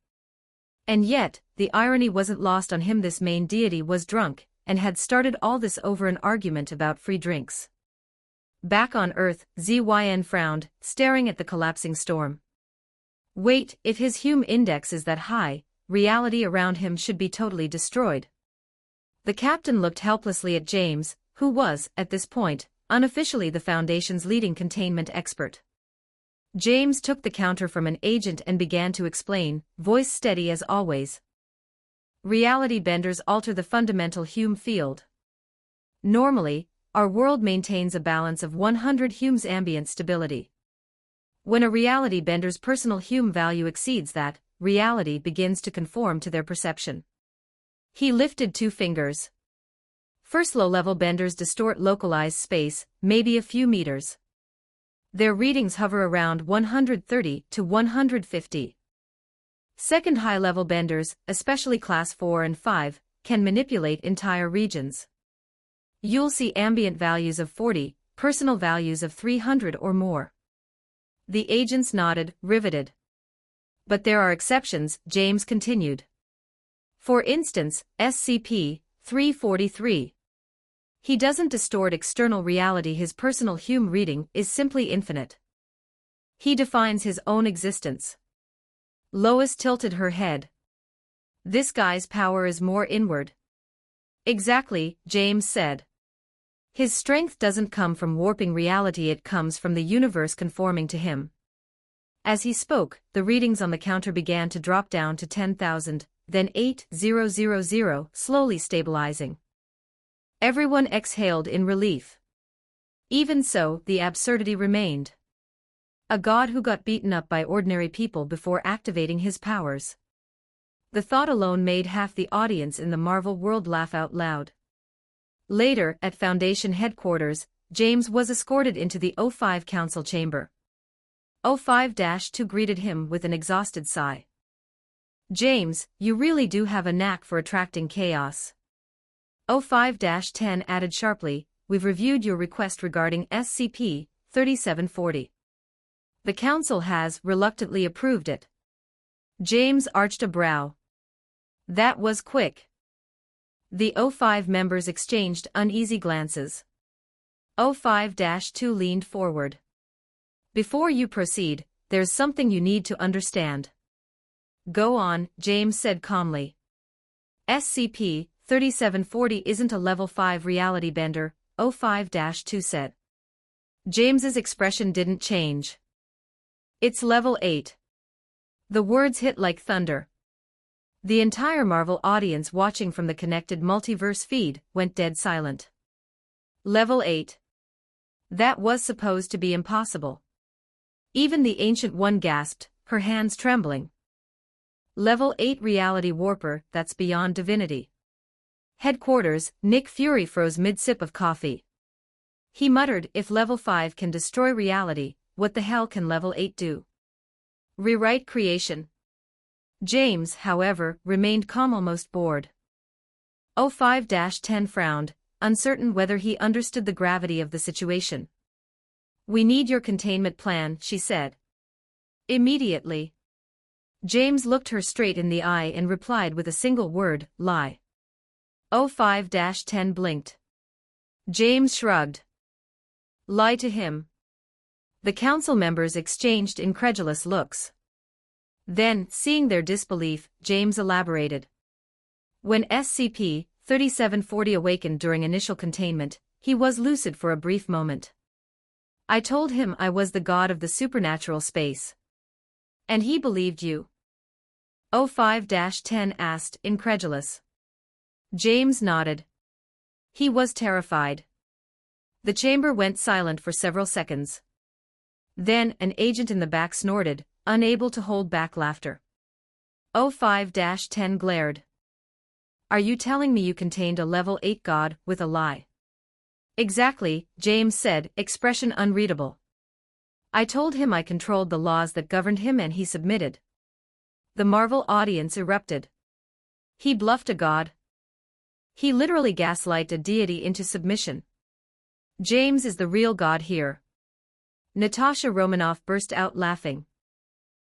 And yet, the irony wasn't lost on him. This main deity was drunk, and had started all this over an argument about free drinks. Back on Earth, Zyn frowned, staring at the collapsing storm. Wait, if his Hume index is that high, reality around him should be totally destroyed. The captain looked helplessly at James, who was, at this point, unofficially the Foundation's leading containment expert. James took the counter from an agent and began to explain, voice steady as always. Reality benders alter the fundamental Hume field. Normally, our world maintains a balance of 100 Hume's ambient stability. When a reality bender's personal Hume value exceeds that, reality begins to conform to their perception. He lifted 2 fingers. First, low-level benders distort localized space, maybe a few meters. Their readings hover around 130 to 150. Second, high-level benders, especially class 4 and 5, can manipulate entire regions. You'll see ambient values of 40, personal values of 300 or more. The agents nodded, riveted. But there are exceptions, James continued. For instance, SCP-343. He doesn't distort external reality, his personal Hume reading is simply infinite. He defines his own existence. Lois tilted her head. This guy's power is more inward. Exactly, James said. His strength doesn't come from warping reality, it comes from the universe conforming to him. As he spoke, the readings on the counter began to drop down to 10,000, then 8,000, slowly stabilizing. Everyone exhaled in relief. Even so, the absurdity remained. A god who got beaten up by ordinary people before activating his powers. The thought alone made half the audience in the Marvel world laugh out loud. Later, at Foundation headquarters, James was escorted into the O5 council chamber. O5-2 greeted him with an exhausted sigh. James, you really do have a knack for attracting chaos. O5-10 added sharply, we've reviewed your request regarding SCP-3740. The council has reluctantly approved it. James arched a brow. That was quick. The O5 members exchanged uneasy glances. O5-2 leaned forward. Before you proceed, there's something you need to understand. Go on, James said calmly. SCP-3740 isn't a level 5 reality bender, O5-2 said. James's expression didn't change. It's level 8. The words hit like thunder. The entire Marvel audience watching from the connected multiverse feed went dead silent. Level 8. That was supposed to be impossible. Even the Ancient One gasped, her hands trembling. Level 8 reality warper, that's beyond divinity. Headquarters, Nick Fury froze mid-sip of coffee. He muttered, if level 5 can destroy reality, what the hell can level 8 do? Rewrite creation. James, however, remained calm, almost bored. 05-10 frowned, uncertain whether he understood the gravity of the situation. "We need your containment plan," she said. "Immediately." James looked her straight in the eye and replied with a single word, "Lie." 05-10 blinked. James shrugged. "Lie to him." The council members exchanged incredulous looks. Then, seeing their disbelief, James elaborated. When SCP-3740 awakened during initial containment, he was lucid for a brief moment. I told him I was the god of the supernatural space. And he believed you? 05-10 asked, incredulous. James nodded. He was terrified. The chamber went silent for several seconds. Then, an agent in the back snorted, unable to hold back laughter. 05-10 glared. "Are you telling me you contained a level 8 god with a lie?" "Exactly," James said, expression unreadable. "I told him I controlled the laws that governed him and he submitted." The Marvel audience erupted. "He bluffed a god. He literally gaslighted a deity into submission. James is the real god here." Natasha Romanoff burst out laughing.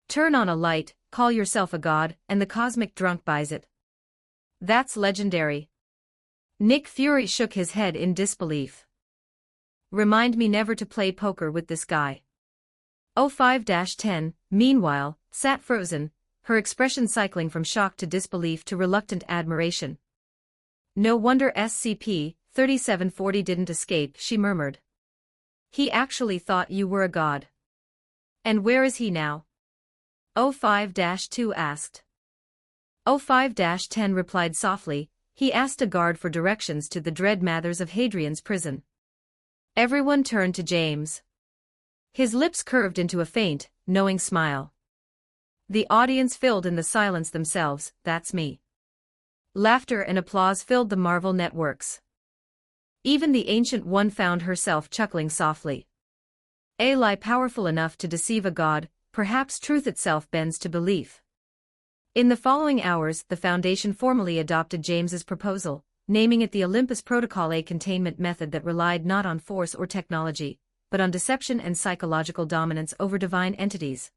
"Turn on a light, call yourself a god, and the cosmic drunk buys it. That's legendary." Nick Fury shook his head in disbelief. "Remind me never to play poker with this guy." 05-10, meanwhile, sat frozen, her expression cycling from shock to disbelief to reluctant admiration. "No wonder SCP-3740 didn't escape," she murmured. "He actually thought you were a god. And where is he now?" 05-2 asked. 05-10 replied softly, "He asked a guard for directions to the Dread Mathers of Hadrian's prison." Everyone turned to James. His lips curved into a faint, knowing smile. The audience filled in the silence themselves. "That's me." Laughter and applause filled the Marvel networks. Even the Ancient One found herself chuckling softly. A lie powerful enough to deceive a god, perhaps truth itself bends to belief. In the following hours, the Foundation formally adopted James's proposal, naming it the Olympus Protocol, a containment method that relied not on force or technology, but on deception and psychological dominance over divine entities.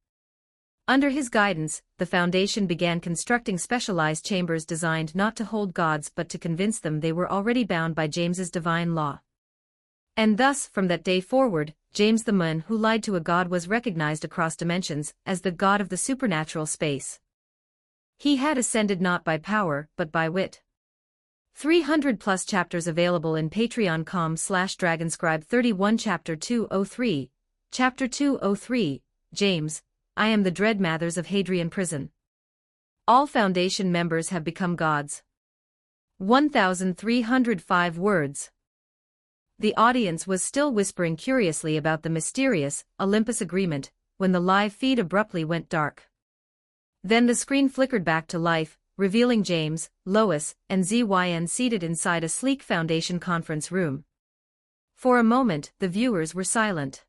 Under his guidance, the Foundation began constructing specialized chambers designed not to hold gods but to convince them they were already bound by James's divine law. And thus, from that day forward, James the man who lied to a god was recognized across dimensions as the god of the supernatural space. He had ascended not by power, but by wit. 300+ chapters available in patreon.com/dragonscribe31 Chapter 203. Chapter 203, James, I am the Dread Mathers of Hadrian Prison. All Foundation members have become gods. 1,305 words. The audience was still whispering curiously about the mysterious Olympus Agreement, when the live feed abruptly went dark. Then the screen flickered back to life, revealing James, Lois, and ZYN seated inside a sleek Foundation conference room. For a moment, the viewers were silent.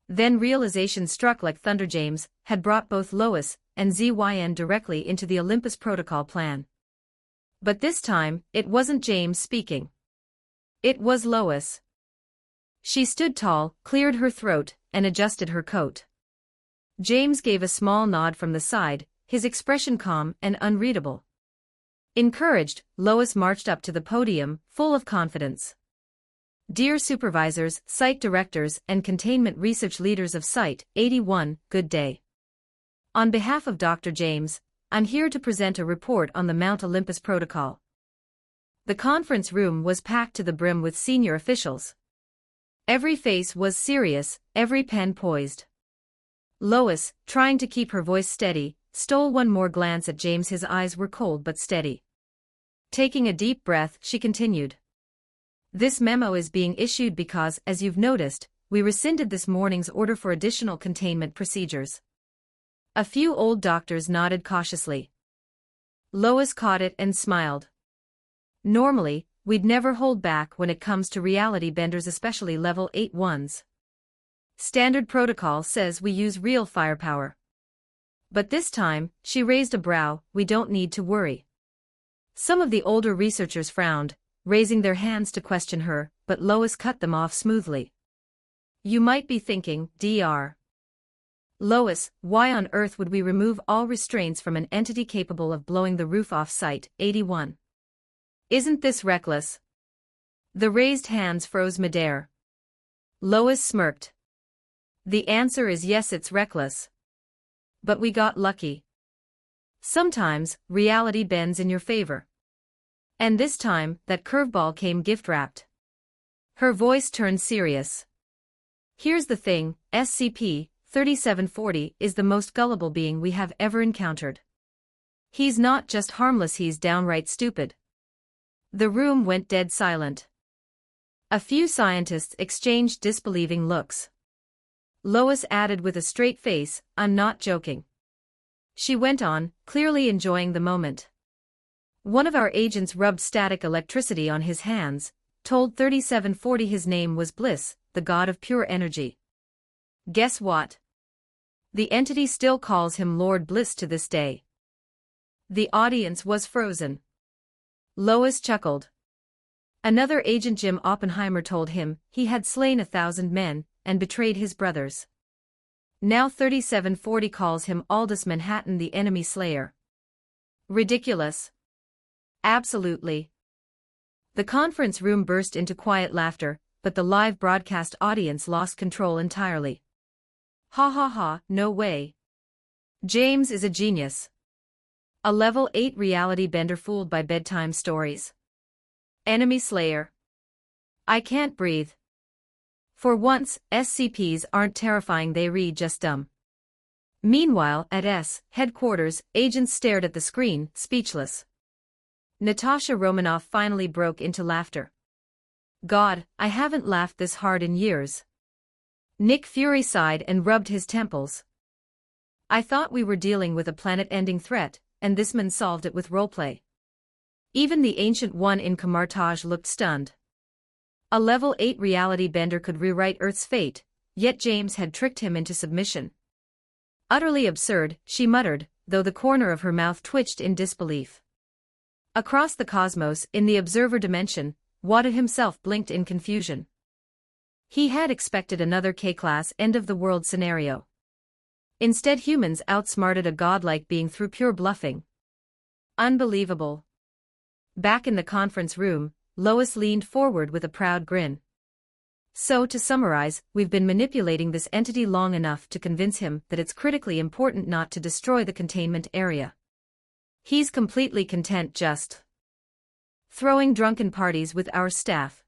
Then realization struck like thunder. James had brought both Lois and ZYN directly into the Olympus Protocol plan. But this time, it wasn't James speaking. It was Lois. She stood tall, cleared her throat, and adjusted her coat. James gave a small nod from the side, his expression calm and unreadable. Encouraged, Lois marched up to the podium, full of confidence. "Dear supervisors, site directors, and containment research leaders of Site 81, good day. On behalf of Dr. James, I'm here to present a report on the Mount Olympus Protocol." The conference room was packed to the brim with senior officials. Every face was serious, every pen poised. Lois, trying to keep her voice steady, stole one more glance at James. His eyes were cold but steady. Taking a deep breath, she continued. "This memo is being issued because, as you've noticed, we rescinded this morning's order for additional containment procedures." A few old doctors nodded cautiously. Lois caught it and smiled. "Normally, we'd never hold back when it comes to reality benders, especially level 8 ones. Standard protocol says we use real firepower. But this time," she raised a brow, "we don't need to worry. Some of the older researchers frowned, raising their hands to question her, but Lois cut them off smoothly. You might be thinking, Dr. Lois, why on earth would we remove all restraints from an entity capable of blowing the roof off Site 81? Isn't this reckless? The raised hands froze midair. Lois smirked. The answer is yes, it's reckless. But we got lucky. Sometimes, reality bends in your favor. And this time, that curveball came gift-wrapped. Her voice turned serious. Here's the thing, SCP-3740 is the most gullible being we have ever encountered. He's not just harmless, he's downright stupid. The room went dead silent. A few scientists exchanged disbelieving looks. Lois added with a straight face, I'm not joking. She went on, clearly enjoying the moment. One of our agents rubbed static electricity on his hands, told 3740 his name was Bliss, the god of pure energy. Guess what? The entity still calls him Lord Bliss to this day. The audience was frozen. Lois chuckled. Another agent, Jim Oppenheimer, told him he had slain 1,000 men and betrayed his brothers. Now 3740 calls him Aldous Manhattan, the enemy slayer. Ridiculous. Absolutely. The conference room burst into quiet laughter, but the live broadcast audience lost control entirely. Ha ha ha, no way. James is a genius. A level 8 reality bender fooled by bedtime stories. Enemy slayer. I can't breathe. For once, SCPs aren't terrifying, they read just dumb. Meanwhile, at S headquarters, agents stared at the screen, speechless. Natasha Romanoff finally broke into laughter. God, I haven't laughed this hard in years. Nick Fury sighed and rubbed his temples. I thought we were dealing with a planet-ending threat, and this man solved it with roleplay. Even the Ancient One in Camartage looked stunned. A level 8 reality bender could rewrite Earth's fate, yet James had tricked him into submission. Utterly absurd, she muttered, though the corner of her mouth twitched in disbelief. Across the cosmos, in the observer dimension, Wada himself blinked in confusion. He had expected another K-class end-of-the-world scenario. Instead, humans outsmarted a godlike being through pure bluffing. Unbelievable. Back in the conference room, Lois leaned forward with a proud grin. So, to summarize, we've been manipulating this entity long enough to convince him that it's critically important not to destroy the containment area. He's completely content just throwing drunken parties with our staff.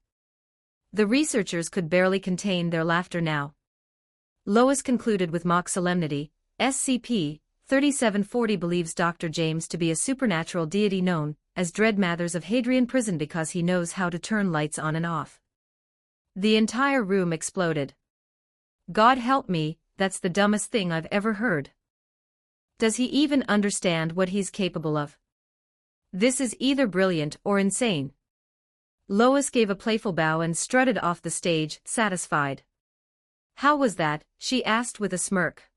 The researchers could barely contain their laughter now. Lois concluded with mock solemnity, SCP-3740 believes Dr. James to be a supernatural deity known as Dread Mathers of Hadrian Prison because he knows how to turn lights on and off. The entire room exploded. God help me, that's the dumbest thing I've ever heard. Does he even understand what he's capable of? This is either brilliant or insane. Lois gave a playful bow and strutted off the stage, satisfied. How was that? She asked with a smirk.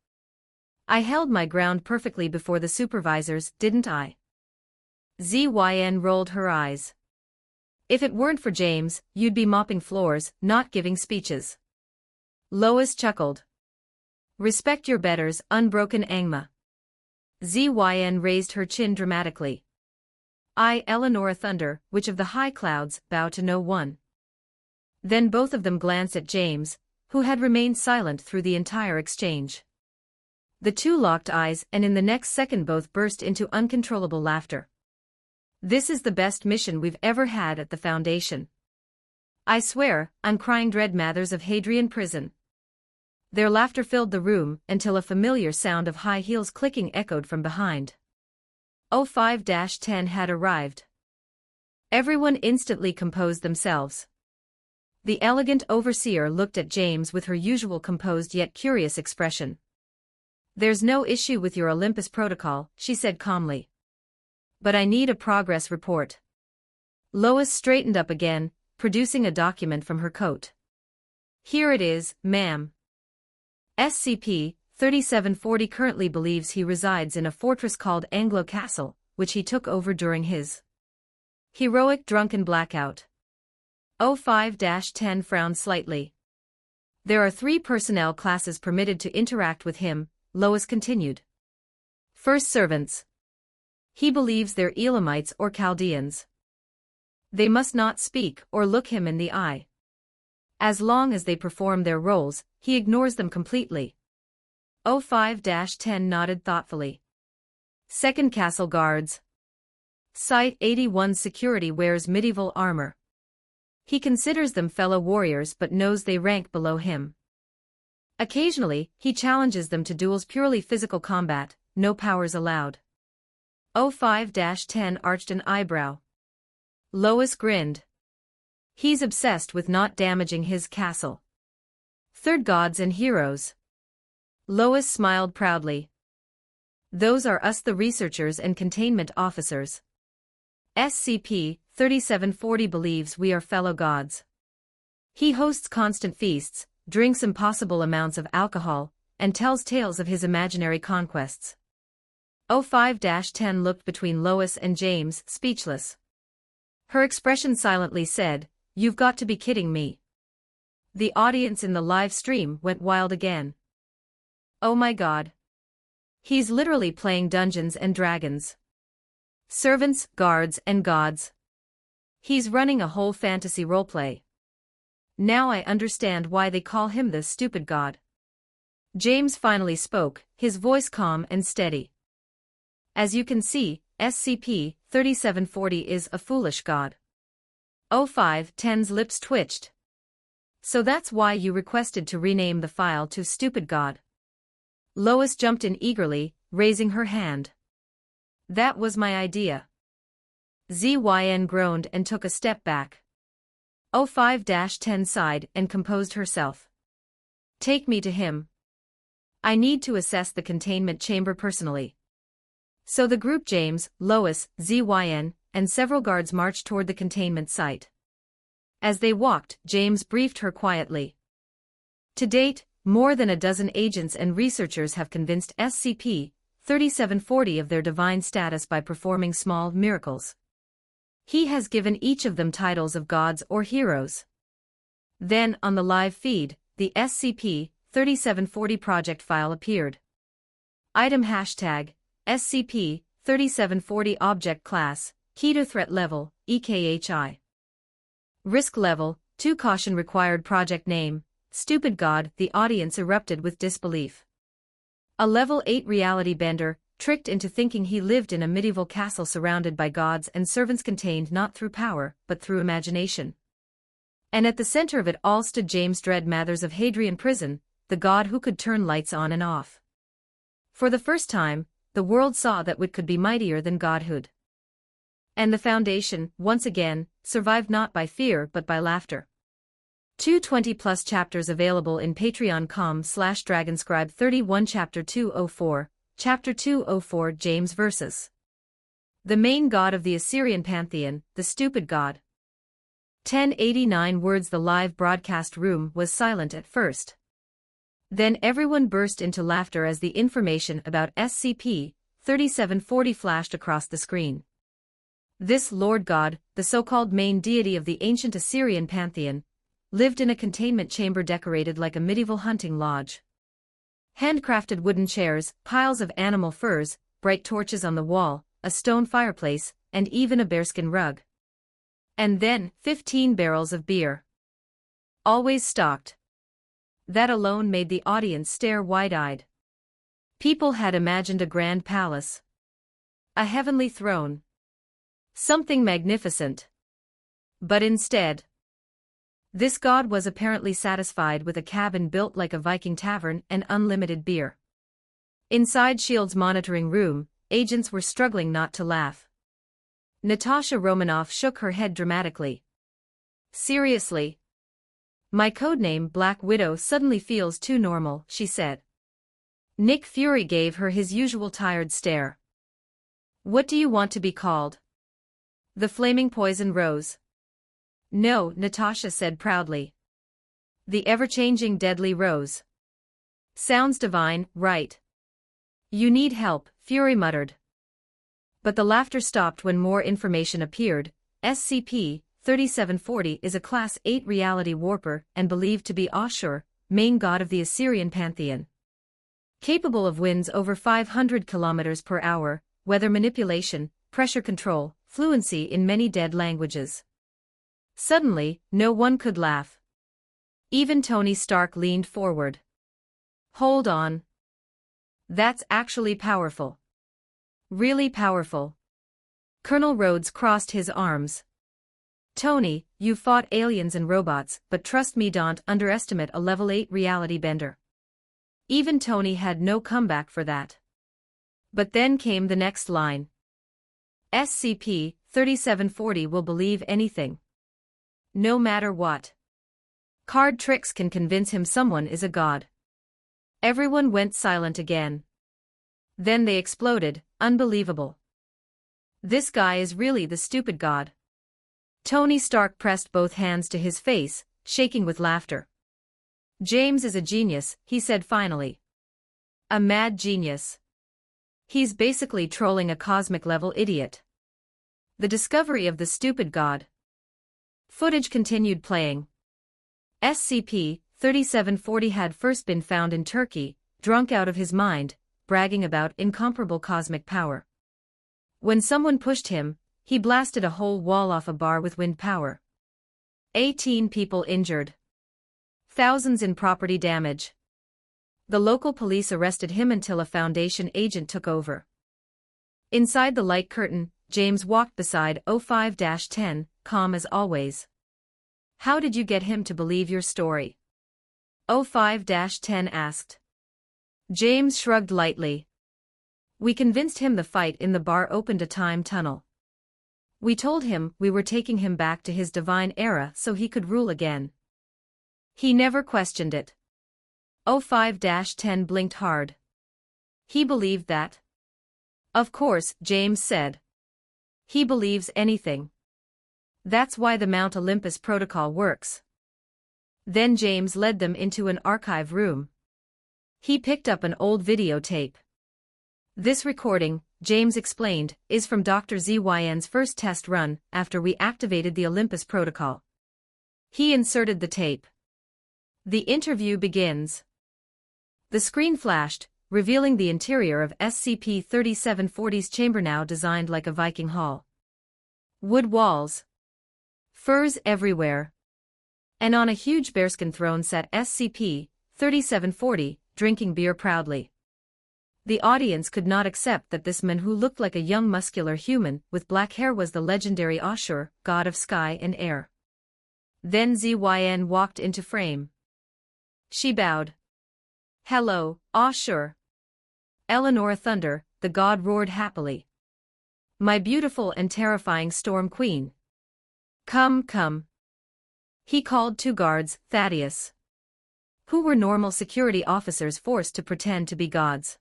I held my ground perfectly before the supervisors, didn't I? ZYN rolled her eyes. If it weren't for James, you'd be mopping floors, not giving speeches. Lois chuckled. Respect your betters, unbroken Angma. ZYN raised her chin dramatically. I, Eleanor Thunder, Witch of the High Clouds, bow to no one. Then both of them glanced at James, who had remained silent through the entire exchange. The two locked eyes, and in the next second both burst into uncontrollable laughter. This is the best mission we've ever had at the Foundation. I swear, I'm crying. Dread Mathers of Hadrian Prison. Their laughter filled the room until a familiar sound of high heels clicking echoed from behind. 05-10 had arrived. Everyone instantly composed themselves. The elegant overseer looked at James with her usual composed yet curious expression. There's no issue with your Olympus protocol, she said calmly. But I need a progress report. Lois straightened up again, producing a document from her coat. Here it is, ma'am. SCP-3740 currently believes he resides in a fortress called Anglo Castle, which he took over during his Heroic drunken blackout. 05-10 frowned slightly. There are 3 personnel classes permitted to interact with him, Lois continued. First, servants. He believes they're Elamites or Chaldeans. They must not speak or look him in the eye. As long as they perform their roles, he ignores them completely. 05-10 nodded thoughtfully. Second, castle guards. Site 81 security wears medieval armor. He considers them fellow warriors but knows they rank below him. Occasionally, he challenges them to duels, purely physical combat, no powers allowed. 05-10 arched an eyebrow. Lois grinned. He's obsessed with not damaging his castle. Third, gods and heroes. Lois smiled proudly. Those are us, the researchers and containment officers. SCP-3740 believes we are fellow gods. He hosts constant feasts, drinks impossible amounts of alcohol, and tells tales of his imaginary conquests. 05-10 looked between Lois and James, speechless. Her expression silently said, "You've got to be kidding me." The audience in the live stream went wild again. Oh my God. He's literally playing Dungeons and Dragons. Servants, guards, and gods. He's running a whole fantasy roleplay. Now I understand why they call him the stupid god. James finally spoke, his voice calm and steady. As you can see, SCP-3740 is a foolish god. 05-10's lips twitched. So that's why you requested to rename the file to Stupid God. Lois jumped in eagerly, raising her hand. That was my idea. ZYN groaned and took a step back. 05-10 sighed and composed herself. Take me to him. I need to assess the containment chamber personally. So the group, James, Lois, ZYN, and several guards marched toward the containment site. As they walked, James briefed her quietly. To date, more than a dozen agents and researchers have convinced SCP-3740 of their divine status by performing small miracles. He has given each of them titles of gods or heroes. Then, on the live feed, the SCP-3740 project file appeared. Item hashtag SCP-3740 Object Class, Key to Threat Level, EKHI. Risk Level, 2 Caution Required. Project Name, Stupid God. The audience erupted with disbelief. A Level 8 reality bender, tricked into thinking he lived in a medieval castle surrounded by gods and servants, contained not through power, but through imagination. And at the center of it all stood James Dread Mathers of Hadrian Prison, the god who could turn lights on and off. For the first time, the world saw that wit could be mightier than godhood. And the Foundation, once again, survived not by fear but by laughter. 220+ chapters available in patreon.com/dragonscribe 31. Chapter 204, Chapter 204 James vs. the main god of the Assyrian pantheon, the stupid god. 1089 words. The live broadcast room was silent at first. Then everyone burst into laughter as the information about SCP-3740 flashed across the screen. This Lord God, the so-called main deity of the ancient Assyrian pantheon, lived in a containment chamber decorated like a medieval hunting lodge. Handcrafted wooden chairs, piles of animal furs, bright torches on the wall, a stone fireplace, and even a bearskin rug. And then, 15 barrels of beer. Always stocked. That alone made the audience stare wide-eyed. People had imagined a grand palace. A heavenly throne. Something magnificent. But instead, this god was apparently satisfied with a cabin built like a Viking tavern and unlimited beer. Inside S.H.I.E.L.D.'s monitoring room, agents were struggling not to laugh. Natasha Romanoff shook her head dramatically. Seriously? My codename Black Widow suddenly feels too normal, she said. Nick Fury gave her his usual tired stare. What do you want to be called? The Flaming Poison Rose. No, Natasha said proudly. The ever-changing Deadly Rose. Sounds divine, right? You need help, Fury muttered. But the laughter stopped when more information appeared. SCP-3740 is a Class 8 reality warper and believed to be Ashur, main god of the Assyrian pantheon. Capable of winds over 500 km per hour, weather manipulation, pressure control, fluency in many dead languages. Suddenly, no one could laugh. Even Tony Stark leaned forward. Hold on. That's actually powerful. Really powerful. Colonel Rhodes crossed his arms. Tony, you fought aliens and robots, but trust me, don't underestimate a level 8 reality bender. Even Tony had no comeback for that. But then came the next line. SCP-3740 will believe anything. No matter what. Card tricks can convince him someone is a god. Everyone went silent again. Then they exploded, unbelievable. This guy is really the stupid god. Tony Stark pressed both hands to his face, shaking with laughter. James is a genius, he said finally. A mad genius. He's basically trolling a cosmic-level idiot. The discovery of the stupid god. Footage continued playing. SCP-3740 had first been found in Turkey, drunk out of his mind, bragging about incomparable cosmic power. When someone pushed him, he blasted a whole wall off a bar with wind power. 18 people injured. Thousands in property damage. The local police arrested him until a Foundation agent took over. Inside the light curtain, James walked beside O5-10, calm as always. How did you get him to believe your story? O5-10 asked. James shrugged lightly. We convinced him the fight in the bar opened a time tunnel. We told him we were taking him back to his divine era so he could rule again. He never questioned it. O5-10 blinked hard. He believed that. Of course, James said. He believes anything. That's why the Mount Olympus protocol works. Then James led them into an archive room. He picked up an old videotape. This recording, James explained, is from Dr. ZYN's first test run after we activated the Olympus protocol. He inserted the tape. The interview begins. The screen flashed, revealing the interior of SCP-3740's chamber, now designed like a Viking hall. Wood walls. Furs everywhere. And on a huge bearskin throne sat SCP-3740, drinking beer proudly. The audience could not accept that this man who looked like a young muscular human with black hair was the legendary Ashur, god of sky and air. Then ZYN walked into frame. She bowed. Hello, Ashur. Eleanor Thunder, the god roared happily. My beautiful and terrifying Storm Queen. Come, come. He called 2 guards, Thaddeus, who were normal security officers forced to pretend to be gods.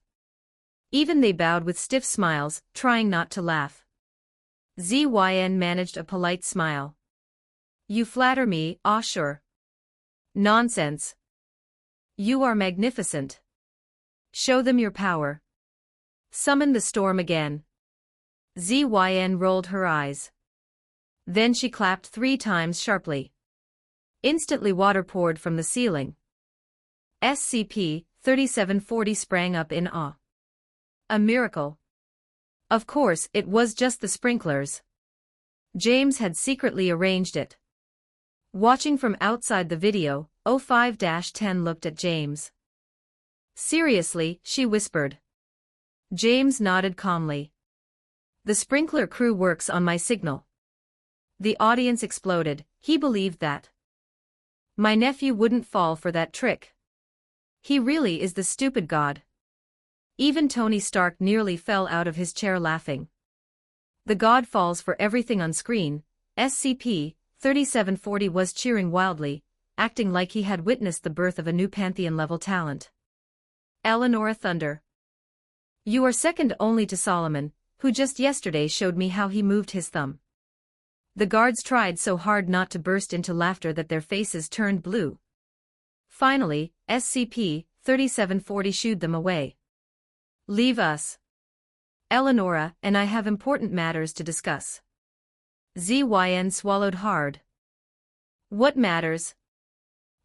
Even they bowed with stiff smiles, trying not to laugh. ZYN managed a polite smile. You flatter me, Ashur. Nonsense. You are magnificent. Show them your power. Summon the storm again. ZYN rolled her eyes. Then she clapped 3 times sharply. Instantly water poured from the ceiling. SCP-3740 sprang up in awe. A miracle. Of course, it was just the sprinklers. James had secretly arranged it. Watching from outside the video, O5-10 looked at James. Seriously, she whispered. James nodded calmly. The sprinkler crew works on my signal. The audience exploded. He believed that. My nephew wouldn't fall for that trick. He really is the stupid god. Even Tony Stark nearly fell out of his chair laughing. The god falls for everything on screen. SCP-3740 was cheering wildly, acting like he had witnessed the birth of a new Pantheon-level talent. Eleanor Thunder. You are second only to Solomon, who just yesterday showed me how he moved his thumb. The guards tried so hard not to burst into laughter that their faces turned blue. Finally, SCP-3740 shooed them away. Leave us. Eleonora and I have important matters to discuss. Zyn swallowed hard. What matters?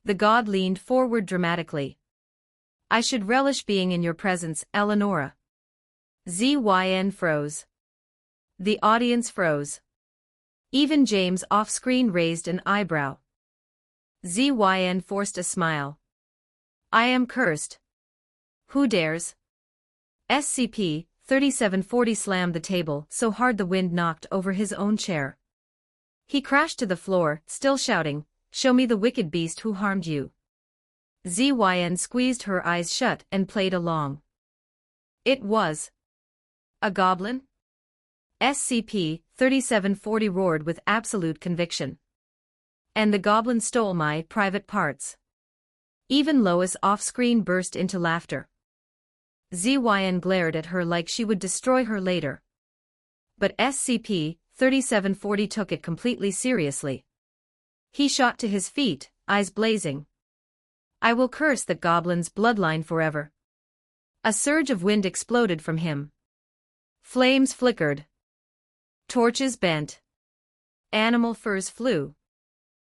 The god leaned forward dramatically. I should relish being in your presence, Eleonora. Zyn froze. The audience froze. Even James off-screen raised an eyebrow. Zyn forced a smile. I am cursed. Who dares? SCP-3740 slammed the table so hard the wind knocked over his own chair. He crashed to the floor, still shouting, "Show me the wicked beast who harmed you." Zyn squeezed her eyes shut and played along. It was a goblin? SCP-3740 roared with absolute conviction. And the goblin stole my private parts. Even Lois off-screen burst into laughter. Zyn glared at her like she would destroy her later. But SCP-3740 took it completely seriously. He shot to his feet, eyes blazing. I will curse that goblin's bloodline forever. A surge of wind exploded from him. Flames flickered. Torches bent. Animal furs flew.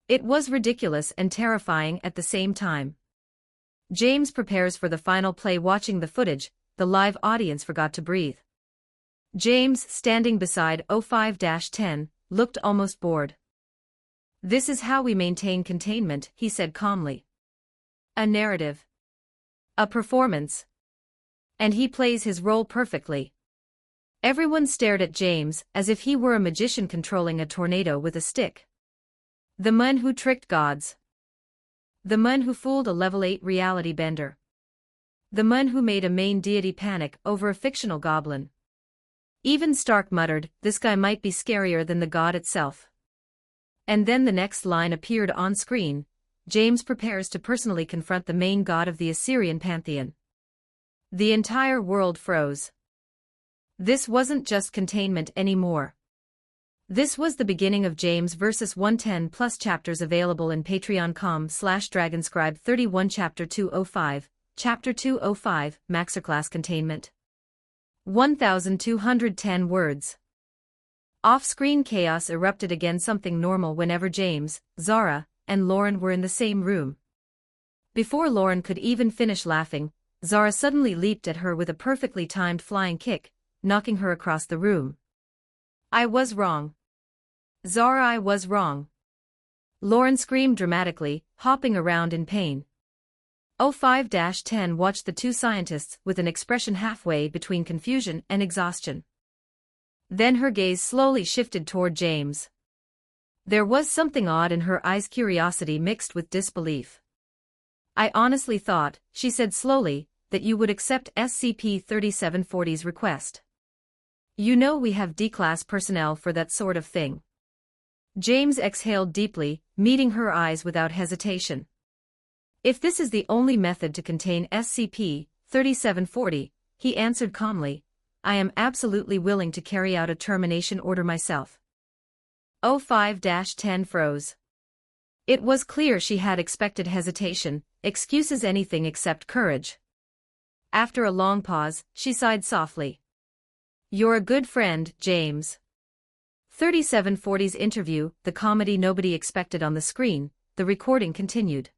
It was ridiculous and terrifying at the same time. James prepares for the final play. Watching the footage, the live audience forgot to breathe. James, standing beside 05-10, looked almost bored. This is how we maintain containment, he said calmly. A narrative. A performance. And he plays his role perfectly. Everyone stared at James as if he were a magician controlling a tornado with a stick. The man who tricked gods. The man who fooled a level 8 reality bender. The man who made a main deity panic over a fictional goblin. Even Stark muttered, this guy might be scarier than the god itself. And then the next line appeared on screen. James prepares to personally confront the main god of the Assyrian pantheon. The entire world froze. This wasn't just containment anymore. This was the beginning of James vs. 110 plus chapters available in patreon.com/dragonscribe 31 Chapter 205, Chapter 205, Masterclass Containment. 1,210 words. Off-screen chaos erupted again, something normal whenever James, Zara, and Lauren were in the same room. Before Lauren could even finish laughing, Zara suddenly leaped at her with a perfectly timed flying kick, knocking her across the room. I was wrong. Zara, I was wrong. Lauren screamed dramatically, hopping around in pain. 05-10 watched the two scientists with an expression halfway between confusion and exhaustion. Then her gaze slowly shifted toward James. There was something odd in her eyes, curiosity mixed with disbelief. I honestly thought, she said slowly, that you would accept SCP-3740's request. You know we have D-class personnel for that sort of thing. James exhaled deeply, meeting her eyes without hesitation. If this is the only method to contain SCP-3740, he answered calmly, I am absolutely willing to carry out a termination order myself. 05-10 froze. It was clear she had expected hesitation, excuses, anything except courage. After a long pause, she sighed softly. You're a good friend, James. 3740's interview, the comedy nobody expected on the screen, the recording continued.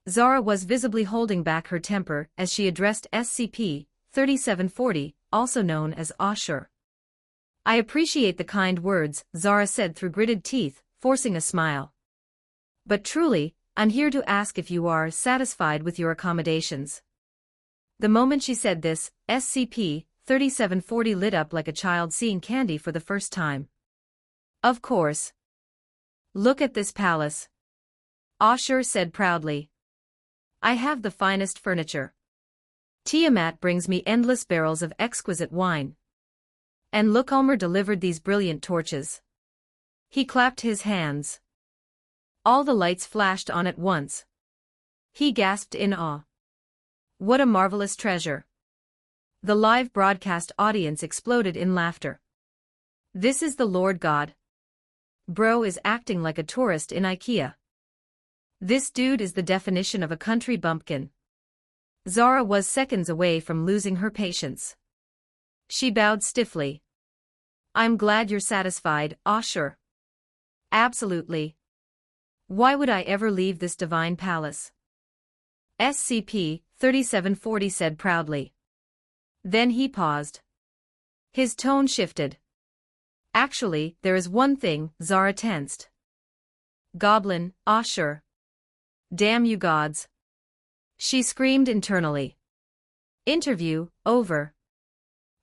Zara was visibly holding back her temper as she addressed SCP-3740, also known as Ashur. I appreciate the kind words, Zara said through gritted teeth, forcing a smile. But truly, I'm here to ask if you are satisfied with your accommodations. The moment she said this, SCP-3740 lit up like a child seeing candy for the first time. Of course. Look at this palace. Ashur said proudly. I have the finest furniture. Tiamat brings me endless barrels of exquisite wine. And look, Ulmer delivered these brilliant torches. He clapped his hands. All the lights flashed on at once. He gasped in awe. What a marvelous treasure. The live broadcast audience exploded in laughter. This is the Lord God. Bro is acting like a tourist in IKEA. This dude is the definition of a country bumpkin. Zara was seconds away from losing her patience. She bowed stiffly. I'm glad you're satisfied, sure. Absolutely. Why would I ever leave this divine palace? SCP-3740 said proudly. Then he paused. His tone shifted. Actually, there is one thing, Zara tensed. Goblin, sure. Damn you gods. She screamed internally. Interview, over.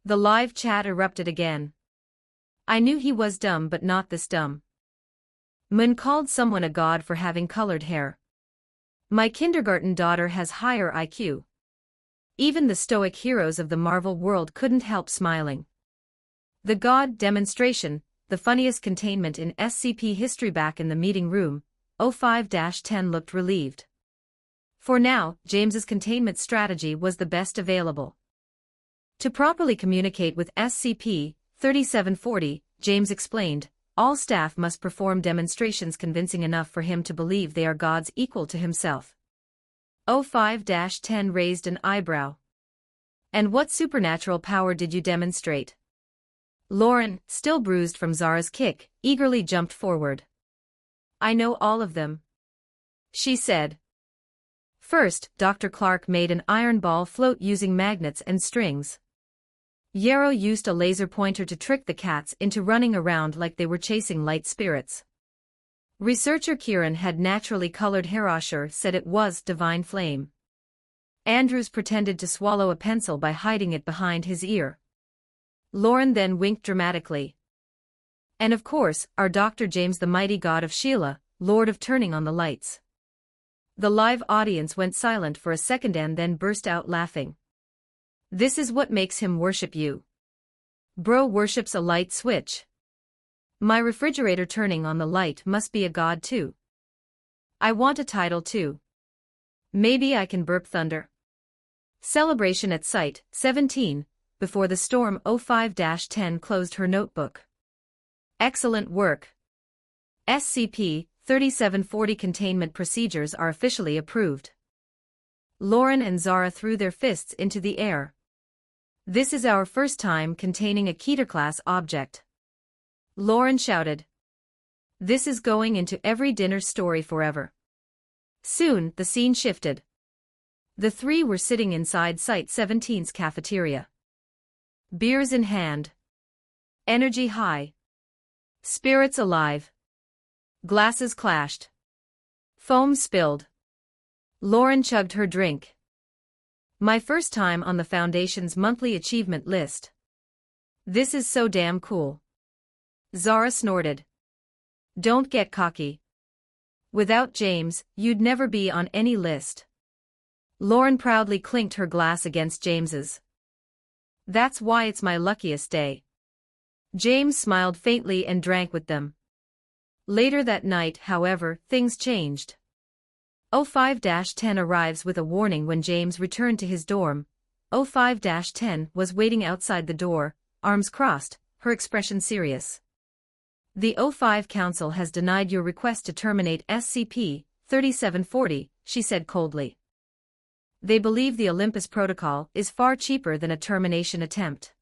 The live chat erupted again. I knew he was dumb but not this dumb. Mun called someone a god for having colored hair. My kindergarten daughter has higher IQ. Even the stoic heroes of the Marvel world couldn't help smiling. The god demonstration, the funniest containment in SCP history. Back in the meeting room, 05-10 looked relieved. For now, James's containment strategy was the best available. To properly communicate with SCP-3740, James explained, all staff must perform demonstrations convincing enough for him to believe they are gods equal to himself. 05-10 raised an eyebrow. And what supernatural power did you demonstrate? Lauren, still bruised from Zara's kick, eagerly jumped forward. I know all of them, she said. First, Dr. Clark made an iron ball float using magnets and strings. Yarrow used a laser pointer to trick the cats into running around like they were chasing light spirits. Researcher Kieran had naturally colored hair. Usher said it was divine flame. Andrews pretended to swallow a pencil by hiding it behind his ear. Lauren then winked dramatically. And of course, our Dr. James, the mighty god of Sheila, lord of turning on the lights. The live audience went silent for a second and then burst out laughing. This is what makes him worship you. Bro worships a light switch. My refrigerator turning on the light must be a god too. I want a title too. Maybe I can burp thunder. Celebration at Site 17, before the storm. 05-10 closed her notebook. Excellent work. SCP-3740 containment procedures are officially approved. Lauren and Zara threw their fists into the air. This is our first time containing a Keter-class object. Lauren shouted. This is going into every dinner story forever. Soon, the scene shifted. The three were sitting inside Site 17's cafeteria. Beers in hand. Energy high. Spirits alive. Glasses clashed. Foam spilled. Lauren chugged her drink. My first time on the Foundation's monthly achievement list. This is so damn cool. Zara snorted. Don't get cocky. Without James, you'd never be on any list. Lauren proudly clinked her glass against James's. That's why it's my luckiest day. James smiled faintly and drank with them. Later that night, however, things changed. 05-10 arrives with a warning when James returned to his dorm. 05-10 was waiting outside the door, arms crossed, her expression serious. The 05 Council has denied your request to terminate SCP-3740, she said coldly. They believe the Olympus Protocol is far cheaper than a termination attempt.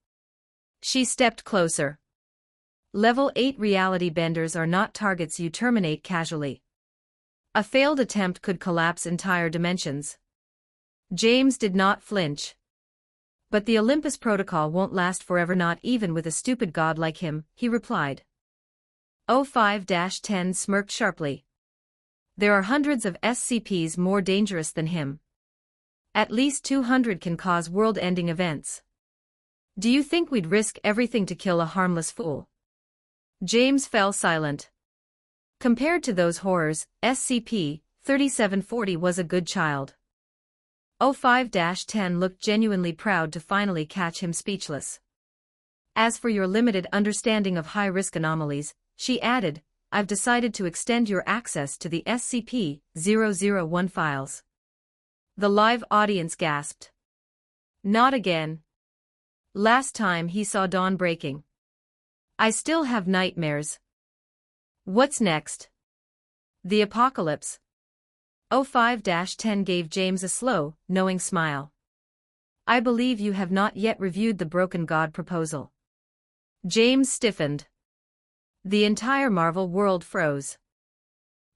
She stepped closer. Level 8 reality benders are not targets you terminate casually. A failed attempt could collapse entire dimensions. James did not flinch. But the Olympus Protocol won't last forever, not even with a stupid god like him, he replied. 05-10 smirked sharply. There are hundreds of SCPs more dangerous than him. At least 200 can cause world-ending events. Do you think we'd risk everything to kill a harmless fool? James fell silent. Compared to those horrors, SCP-3740 was a good child. 05-10 looked genuinely proud to finally catch him speechless. As for your limited understanding of high-risk anomalies, she added, I've decided to extend your access to the SCP-001 files. The live audience gasped. Not again. Last time he saw dawn breaking. I still have nightmares. What's next? The apocalypse. 05-10 gave James a slow, knowing smile. I believe you have not yet reviewed the Broken God proposal. James stiffened. The entire Marvel world froze.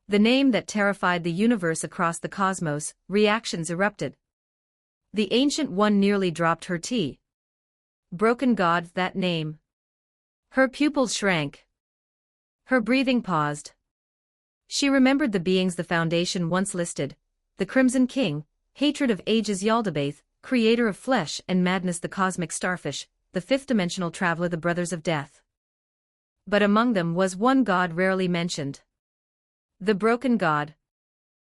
The name that terrified the universe across the cosmos, reactions erupted. The Ancient One nearly dropped her tea. Broken God, that name. Her pupils shrank. Her breathing paused. She remembered the beings the Foundation once listed: the Crimson King, hatred of ages Yaldabaoth, creator of flesh and madness the cosmic starfish, the fifth-dimensional traveler the brothers of death. But among them was one god rarely mentioned. The Broken God.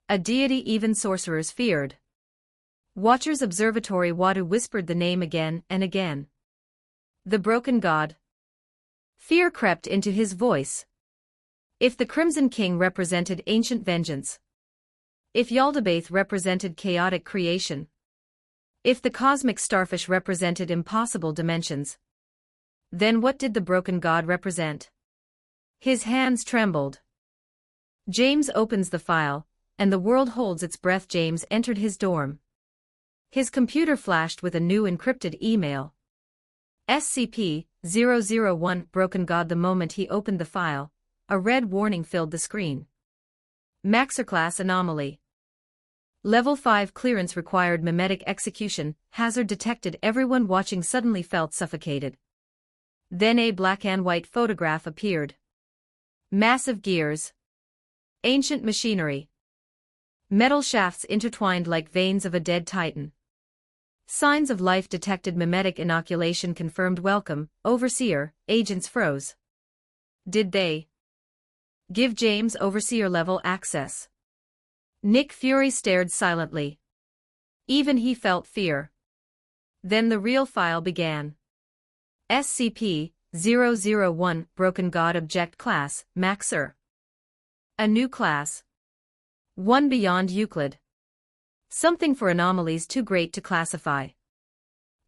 A deity even sorcerers feared. Watchers Observatory Wadu whispered the name again and again. The Broken God. Fear crept into his voice. If the Crimson King represented ancient vengeance. If Yaldabaoth represented chaotic creation. If the cosmic starfish represented impossible dimensions. Then what did the Broken God represent? His hands trembled. James opens the file, and the world holds its breath. James entered his dorm. His computer flashed with a new encrypted email. SCP-001 Broken God. The moment he opened the file, a red warning filled the screen. Masterclass anomaly. Level 5 clearance required. Mimetic execution, hazard detected. Everyone watching suddenly felt suffocated. Then a black and white photograph appeared. Massive gears. Ancient machinery. Metal shafts intertwined like veins of a dead titan. Signs of life detected. Mimetic inoculation confirmed. Welcome, Overseer. Agents froze. Did they give James Overseer-level access? Nick Fury stared silently. Even he felt fear. Then the real file began. SCP-001 Broken God. Object Class, Maxer. A new class. One beyond Euclid. Something for anomalies too great to classify.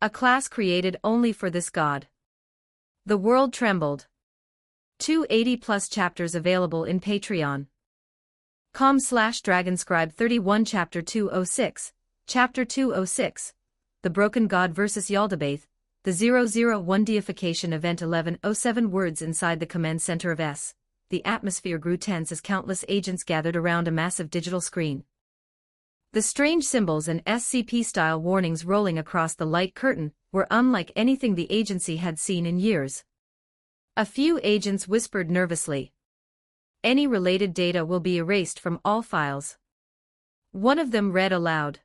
A class created only for this god. The world trembled. 280+ chapters available in Patreon. com/Dragonscribe 31 Chapter 206, Chapter 206, The Broken God vs. Yaldabaoth, the 001 Deification Event 1107. Words inside the command center of S. The atmosphere grew tense as countless agents gathered around a massive digital screen. The strange symbols and SCP-style warnings rolling across the light curtain were unlike anything the agency had seen in years. A few agents whispered nervously. Any related data will be erased from all files. One of them read aloud.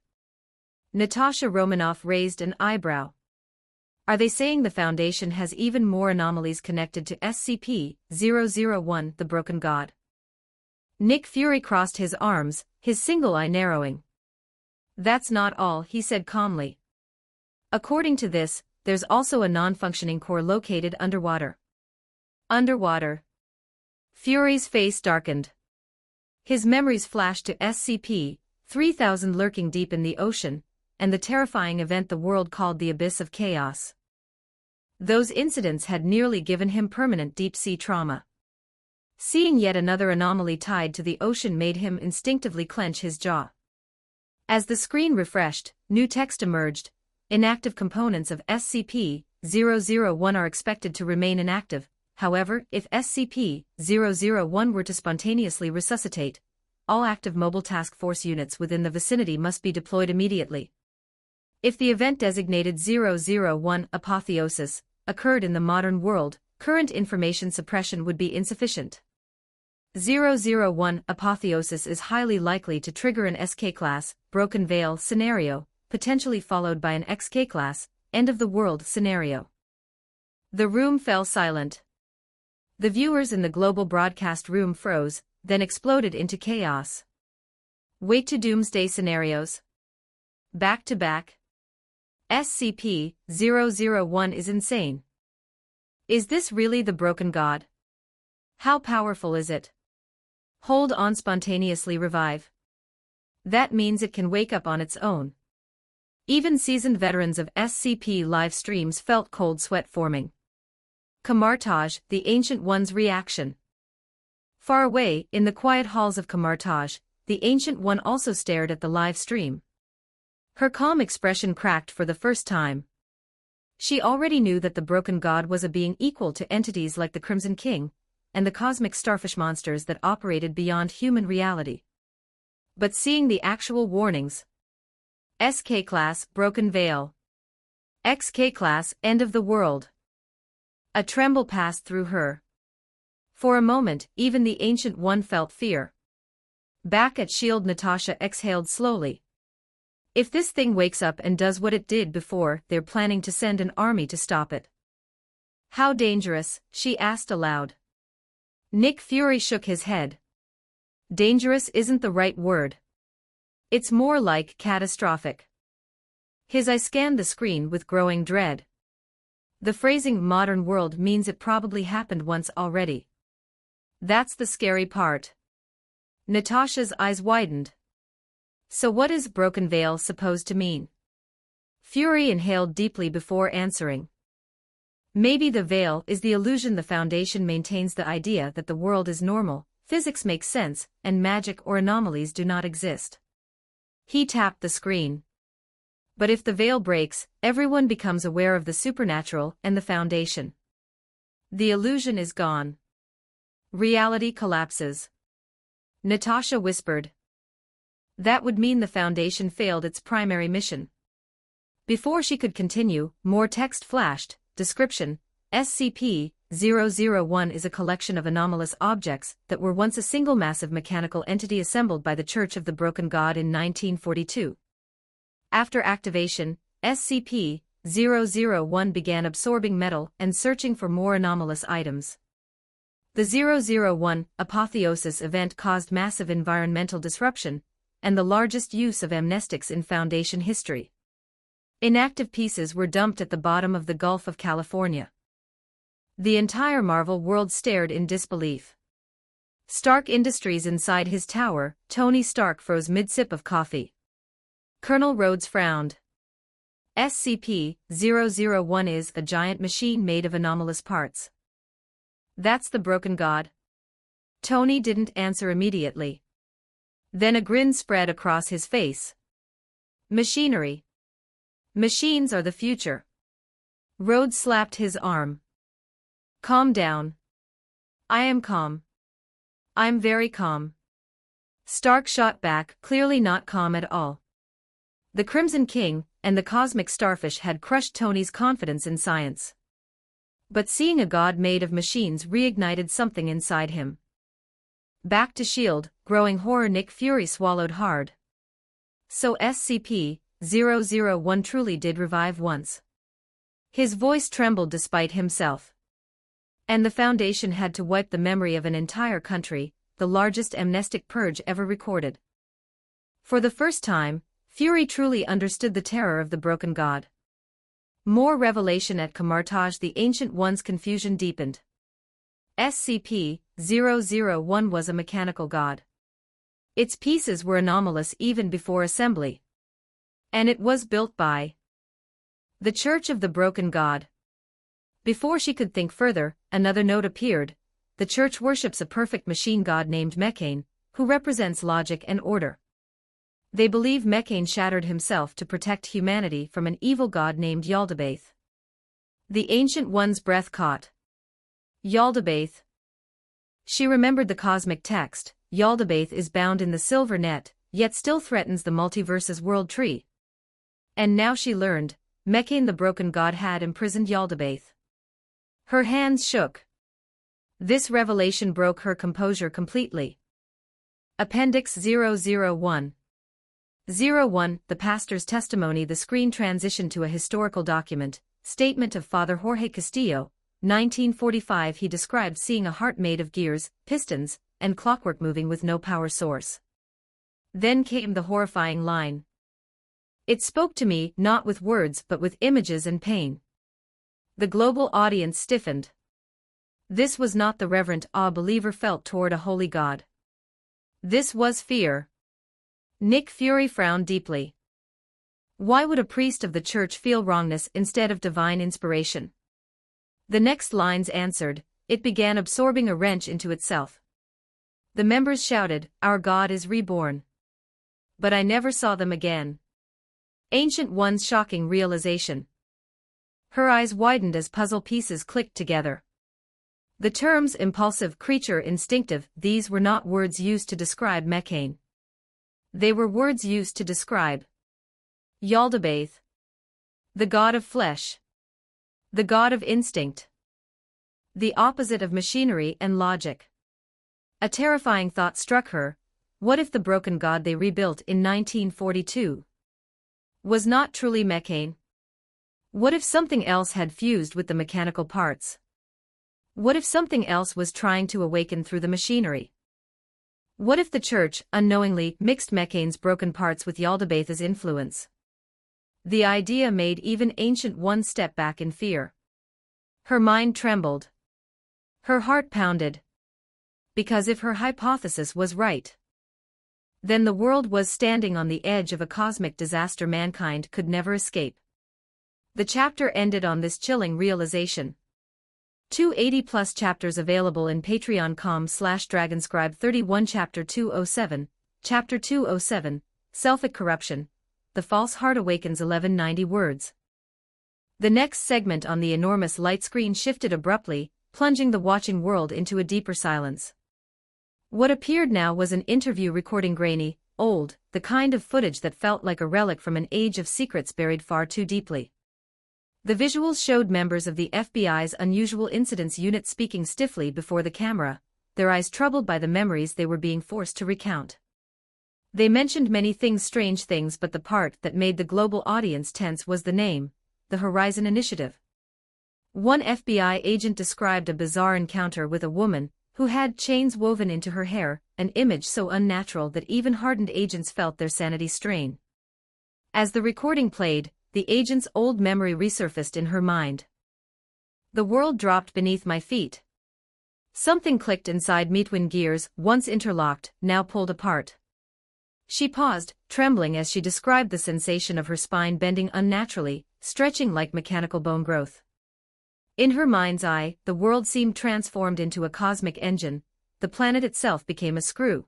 Natasha Romanoff raised an eyebrow. Are they saying the Foundation has even more anomalies connected to SCP-001, the Broken God? Nick Fury crossed his arms, his single eye narrowing. That's not all, he said calmly. According to this, there's also a non-functioning core located underwater. Underwater. Fury's face darkened. His memories flashed to SCP-3000 lurking deep in the ocean, and the terrifying event the world called the Abyss of Chaos. Those incidents had nearly given him permanent deep-sea trauma. Seeing yet another anomaly tied to the ocean made him instinctively clench his jaw. As the screen refreshed, new text emerged. Inactive components of SCP-001 are expected to remain inactive. However, if SCP-001 were to spontaneously resuscitate, all active mobile task force units within the vicinity must be deployed immediately. If the event designated 001 apotheosis occurred in the modern world, current information suppression would be insufficient. 001 apotheosis is highly likely to trigger an SK-class, Broken Veil scenario, potentially followed by an XK-class, end-of-the-world scenario. The room fell silent. The viewers in the global broadcast room froze, then exploded into chaos. Wait to doomsday scenarios. Back to back. SCP-001 is insane. Is this really the Broken God? How powerful is it? Hold on, spontaneously revive. That means it can wake up on its own. Even seasoned veterans of SCP live streams felt cold sweat forming. Kamartaj, the Ancient One's reaction. Far away, in the quiet halls of Kamartaj, the Ancient One also stared at the live stream. Her calm expression cracked for the first time. She already knew that the broken god was a being equal to entities like the Crimson King and the cosmic starfish monsters that operated beyond human reality. But seeing the actual warnings. SK Class, Broken Veil. XK Class, End of the World. A tremble passed through her. For a moment, even the Ancient One felt fear. Back at S.H.I.E.L.D., Natasha exhaled slowly. If this thing wakes up and does what it did before, they're planning to send an army to stop it. How dangerous? She asked aloud. Nick Fury shook his head. Dangerous isn't the right word. It's more like catastrophic. His eye scanned the screen with growing dread. The phrasing modern world means it probably happened once already. That's the scary part. Natasha's eyes widened. So what is broken veil supposed to mean? Fury inhaled deeply before answering. Maybe the veil is the illusion the Foundation maintains, the idea that the world is normal, physics makes sense, and magic or anomalies do not exist. He tapped the screen. But if the veil breaks, everyone becomes aware of the supernatural and the Foundation. The illusion is gone. Reality collapses. Natasha whispered. That would mean the Foundation failed its primary mission. Before she could continue, more text flashed. Description: SCP-001 is a collection of anomalous objects that were once a single massive mechanical entity assembled by the Church of the Broken God in 1942. After activation, SCP-001 began absorbing metal and searching for more anomalous items. The 001 apotheosis event caused massive environmental disruption and the largest use of amnestics in Foundation history. Inactive pieces were dumped at the bottom of the Gulf of California. The entire Marvel world stared in disbelief. Stark Industries inside his tower, Tony Stark froze mid-sip of coffee. Colonel Rhodes frowned. SCP-001 is a giant machine made of anomalous parts. That's the broken god. Tony didn't answer immediately. Then a grin spread across his face. Machinery. Machines are the future. Rhodes slapped his arm. Calm down. I am calm. I'm very calm. Stark shot back, clearly not calm at all. The Crimson King and the cosmic starfish had crushed Tony's confidence in science. But seeing a god made of machines reignited something inside him. Back to S.H.I.E.L.D., growing horror. Nick Fury swallowed hard. So SCP-001 truly did revive once. His voice trembled despite himself. And the Foundation had to wipe the memory of an entire country, the largest amnestic purge ever recorded. For the first time, Fury truly understood the terror of the broken god. More revelation at Kamartaj. The Ancient One's confusion deepened. SCP-001 was a mechanical god. Its pieces were anomalous even before assembly. And it was built by the Church of the Broken God. Before she could think further, another note appeared. The Church worships a perfect machine god named Mechane, who represents logic and order. They believe Mechane shattered himself to protect humanity from an evil god named Yaldabaoth. The Ancient One's breath caught. Yaldabaoth. She remembered the cosmic text. Yaldabaoth is bound in the silver net, yet still threatens the multiverse's world tree. And now she learned, Mechane the broken god had imprisoned Yaldabaoth. Her hands shook. This revelation broke her composure completely. Appendix 001. 01, the pastor's testimony. The screen transitioned to a historical document, statement of Father Jorge Castillo, 1945. He described seeing a heart made of gears, pistons, and clockwork moving with no power source. Then came the horrifying line. It spoke to me not with words but with images and pain. The global audience stiffened. This was not the reverent awe a believer felt toward a holy God. This was fear. Nick Fury frowned deeply. Why would a priest of the church feel wrongness instead of divine inspiration? The next lines answered, it began absorbing a wrench into itself. The members shouted, "Our God is reborn." But I never saw them again. Ancient One's shocking realization. Her eyes widened as puzzle pieces clicked together. The terms impulsive, creature, instinctive, these were not words used to describe Mecane. They were words used to describe Yaldabaoth, the god of flesh, the god of instinct, the opposite of machinery and logic. A terrifying thought struck her: what if the broken god they rebuilt in 1942 was not truly Mecane? What if something else had fused with the mechanical parts? What if something else was trying to awaken through the machinery? What if the church, unknowingly, mixed Mecane's broken parts with Yaldabaoth's influence? The idea made even Ancient One step back in fear. Her mind trembled. Her heart pounded. Because if her hypothesis was right, then the world was standing on the edge of a cosmic disaster mankind could never escape. The chapter ended on this chilling realization. 280+ chapters available in patreon.com/dragonscribe 31 Chapter 207, Chapter 207, Selfic Corruption, The False Heart Awakens 1190 words. The next segment on the enormous light screen shifted abruptly, plunging the watching world into a deeper silence. What appeared now was an interview recording, grainy, old, the kind of footage that felt like a relic from an age of secrets buried far too deeply. The visuals showed members of the FBI's Unusual Incidents Unit speaking stiffly before the camera, their eyes troubled by the memories they were being forced to recount. They mentioned many things, strange things, but the part that made the global audience tense was the name, the Horizon Initiative. One FBI agent described a bizarre encounter with a woman who had chains woven into her hair, an image so unnatural that even hardened agents felt their sanity strain. As the recording played, the agent's old memory resurfaced in her mind. The world dropped beneath my feet. Something clicked inside me, twin gears, once interlocked, now pulled apart. She paused, trembling as she described the sensation of her spine bending unnaturally, stretching like mechanical bone growth. In her mind's eye, the world seemed transformed into a cosmic engine, the planet itself became a screw.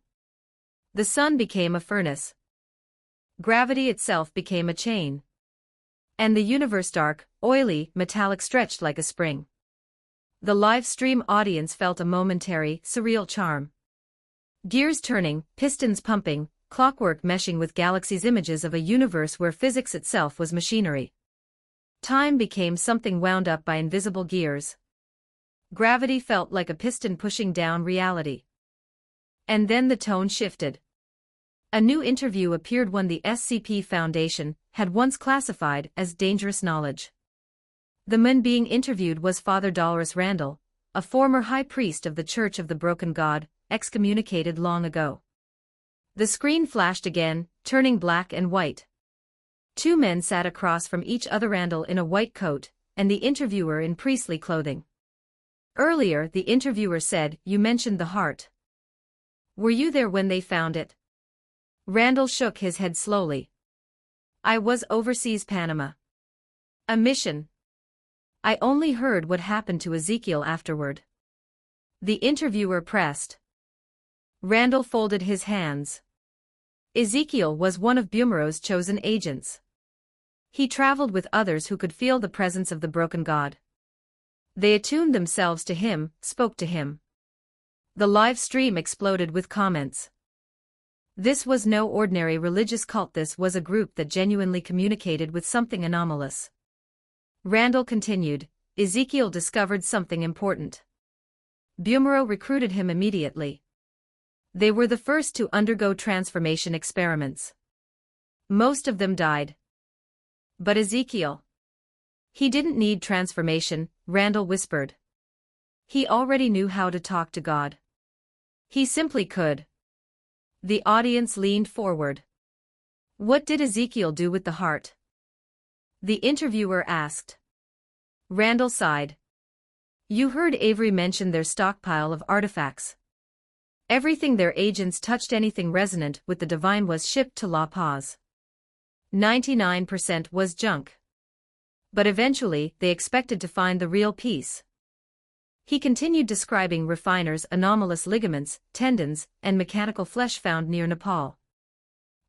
The sun became a furnace. Gravity itself became a chain. And the universe, dark, oily, metallic, stretched like a spring. The live stream audience felt a momentary, surreal charm. Gears turning, pistons pumping, clockwork meshing with galaxies, images of a universe where physics itself was machinery. Time became something wound up by invisible gears. Gravity felt like a piston pushing down reality. And then the tone shifted. A new interview appeared, one the SCP Foundation had once classified as dangerous knowledge. The man being interviewed was Father Dolores Randall, a former high priest of the Church of the Broken God, excommunicated long ago. The screen flashed again, turning black and white. Two men sat across from each other, Randall in a white coat, and the interviewer in priestly clothing. Earlier, the interviewer said, "You mentioned the heart. Were you there when they found it?" Randall shook his head slowly. "I was overseas, Panama. A mission. I only heard what happened to Ezekiel afterward." The interviewer pressed. Randall folded his hands. Ezekiel was one of Bumero's chosen agents. He traveled with others who could feel the presence of the broken god. They attuned themselves to him, spoke to him. The live stream exploded with comments. This was no ordinary religious cult, this was a group that genuinely communicated with something anomalous. Randall continued, "Ezekiel discovered something important. Bumero recruited him immediately. They were the first to undergo transformation experiments. Most of them died. But Ezekiel, he didn't need transformation," Randall whispered. "He already knew how to talk to God. He simply could." The audience leaned forward. "What did Ezekiel do with the heart?" the interviewer asked. Randall sighed. "You heard Avery mention their stockpile of artifacts. Everything their agents touched, anything resonant with the divine, was shipped to La Paz. 99% was junk. But eventually, they expected to find the real piece." He continued describing refiners' anomalous ligaments, tendons, and mechanical flesh found near Nepal.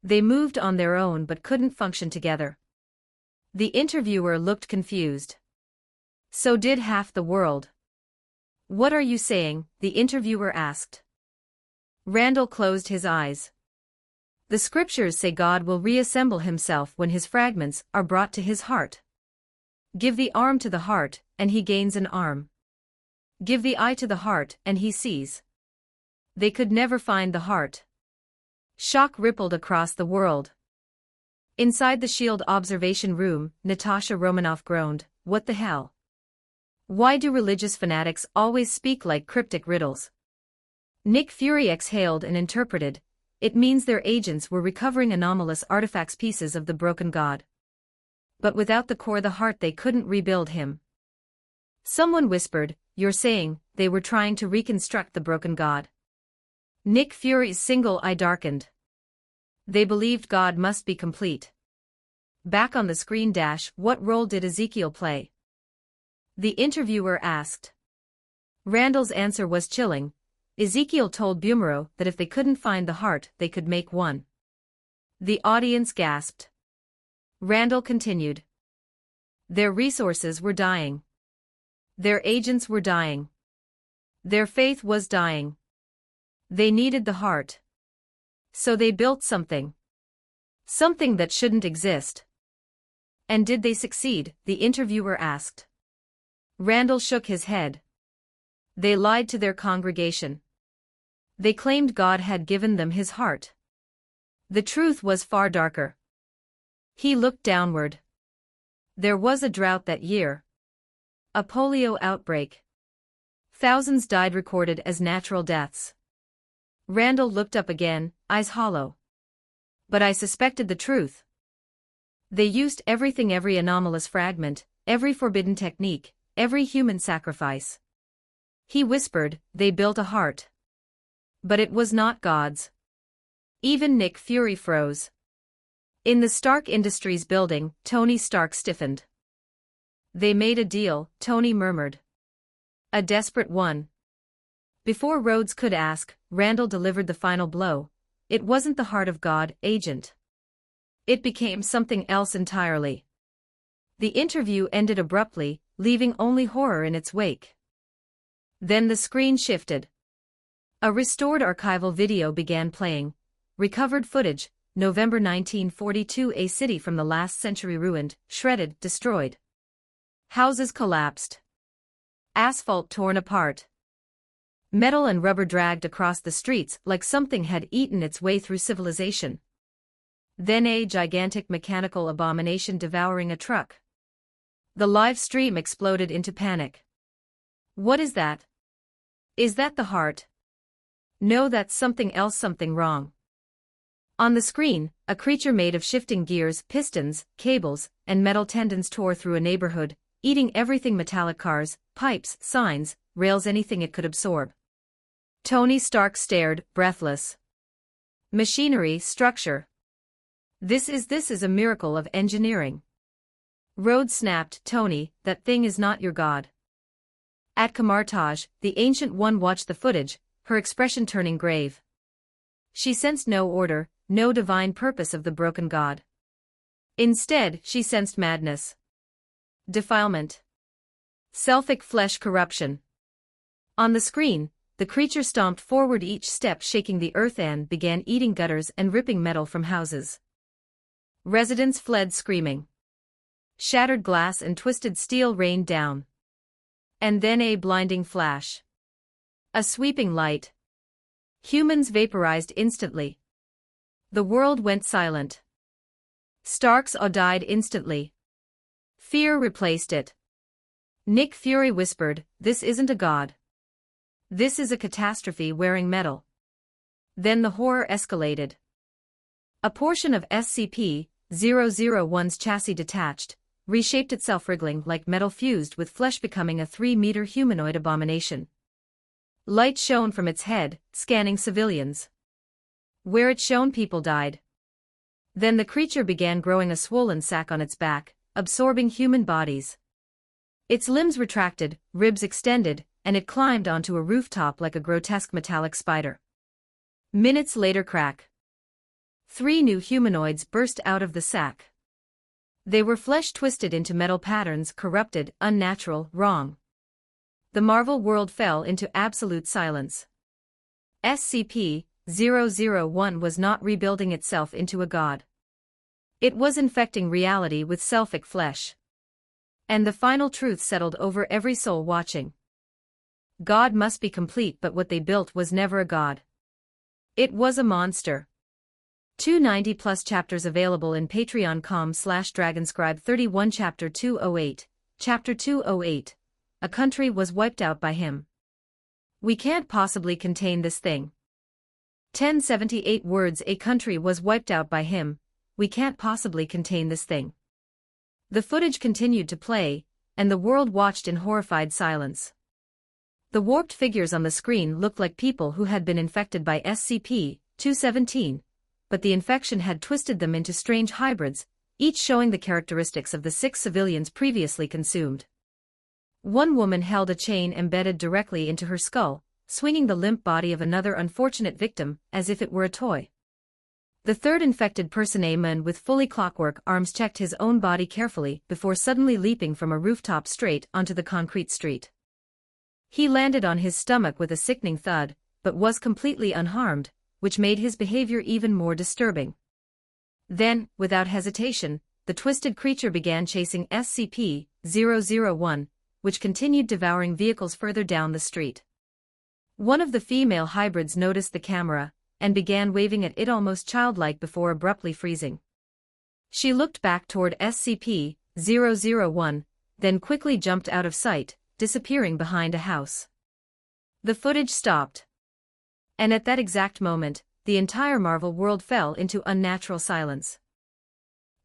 They moved on their own but couldn't function together. The interviewer looked confused. So did half the world. What are you saying? The interviewer asked. Randall closed his eyes. The scriptures say God will reassemble himself when his fragments are brought to his heart. Give the arm to the heart, and he gains an arm. Give the eye to the heart, and he sees. They could never find the heart. Shock rippled across the world. Inside the SHIELD observation room, Natasha Romanoff groaned, "What the hell? Why do religious fanatics always speak like cryptic riddles?" Nick Fury exhaled and interpreted, "It means their agents were recovering anomalous artifacts, pieces of the broken god. But without the core, the heart, they couldn't rebuild him." Someone whispered, "You're saying they were trying to reconstruct the broken god?" Nick Fury's single eye darkened. They believed God must be complete. Back on the screen dash, what role did Ezekiel play? The interviewer asked. Randall's answer was chilling. Ezekiel told Bumero that if they couldn't find the heart, they could make one. The audience gasped. Randall continued. Their resources were dying. Their agents were dying. Their faith was dying. They needed the heart. So they built something. Something that shouldn't exist. And did they succeed? The interviewer asked. Randall shook his head. They lied to their congregation. They claimed God had given them his heart. The truth was far darker. He looked downward. There was a drought that year. A polio outbreak. Thousands died, recorded as natural deaths. Randall looked up again, eyes hollow. But I suspected the truth. They used everything, every anomalous fragment, every forbidden technique, every human sacrifice. He whispered, they built a heart. But it was not God's. Even Nick Fury froze. In the Stark Industries building, Tony Stark stiffened. They made a deal, Tony murmured. A desperate one. Before Rhodes could ask, Randall delivered the final blow. It wasn't the heart of God, Agent. It became something else entirely. The interview ended abruptly, leaving only horror in its wake. Then the screen shifted. A restored archival video began playing. Recovered footage, November 1942. A city from the last century ruined, shredded, destroyed. Houses collapsed. Asphalt torn apart. Metal and rubber dragged across the streets like something had eaten its way through civilization. Then a gigantic mechanical abomination devouring a truck. The live stream exploded into panic. What is that? Is that the heart? No, that's something else, something wrong. On the screen, a creature made of shifting gears, pistons, cables, and metal tendons tore through a neighborhood, eating everything: metallic cars, pipes, signs, rails, anything it could absorb. Tony Stark stared, breathless. Machinery, structure. This is a miracle of engineering. Rhodes snapped, Tony, that thing is not your god. At Kamartaj, the Ancient One watched the footage, her expression turning grave. She sensed no order, no divine purpose of the broken god. Instead, she sensed madness. Defilement. Selfic flesh corruption. On the screen, the creature stomped forward, each step shaking the earth, and began eating gutters and ripping metal from houses. Residents fled screaming. Shattered glass and twisted steel rained down. And then a blinding flash. A sweeping light. Humans vaporized instantly. The world went silent. Stark's awe died instantly. Fear replaced it. Nick Fury whispered, this isn't a god. This is a catastrophe wearing metal. Then the horror escalated. A portion of SCP-001's chassis detached, reshaped itself, wriggling like metal fused with flesh, becoming a 3-meter humanoid abomination. Light shone from its head, scanning civilians. Where it shone, people died. Then the creature began growing, a swollen sack on its back, absorbing human bodies. Its limbs retracted, ribs extended, and it climbed onto a rooftop like a grotesque metallic spider. Minutes later, crack. 3 new humanoids burst out of the sack. They were flesh twisted into metal patterns, corrupted, unnatural, wrong. The Marvel world fell into absolute silence. SCP-001 was not rebuilding itself into a god. It was infecting reality with selfic flesh. And the final truth settled over every soul watching. God must be complete, but what they built was never a god. It was a monster. 290+ chapters available in patreon.com/dragonscribe31 Chapter 208. Chapter 208. A country was wiped out by him. We can't possibly contain this thing. 1078 words. A country was wiped out by him. We can't possibly contain this thing. The footage continued to play, and the world watched in horrified silence. The warped figures on the screen looked like people who had been infected by SCP-217, but the infection had twisted them into strange hybrids, each showing the characteristics of the 6 civilians previously consumed. One woman held a chain embedded directly into her skull, swinging the limp body of another unfortunate victim as if it were a toy. The third infected person, a man with fully clockwork arms, checked his own body carefully before suddenly leaping from a rooftop straight onto the concrete street. He landed on his stomach with a sickening thud, but was completely unharmed, which made his behavior even more disturbing. Then, without hesitation, the twisted creature began chasing SCP-001, which continued devouring vehicles further down the street. One of the female hybrids noticed the camera, and began waving at it almost childlike before abruptly freezing. She looked back toward SCP-001, then quickly jumped out of sight, disappearing behind a house. The footage stopped. And at that exact moment, the entire Marvel world fell into unnatural silence.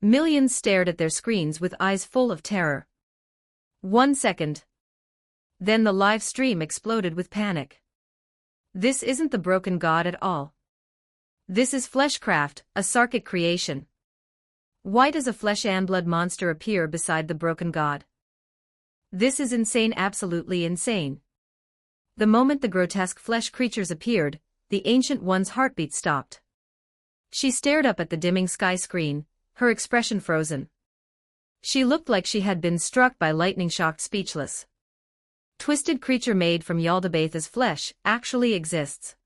Millions stared at their screens with eyes full of terror. 1 second. Then the live stream exploded with panic. This isn't the broken god at all. This is fleshcraft, a Sarkic creation. Why does a flesh and blood monster appear beside the broken god? This is insane, absolutely insane. The moment the grotesque flesh creatures appeared, the Ancient One's heartbeat stopped. She stared up at the dimming sky screen, her expression frozen. She looked like she had been struck by lightning, shocked, speechless. Twisted creature made from Yaldabaoth's flesh actually exists.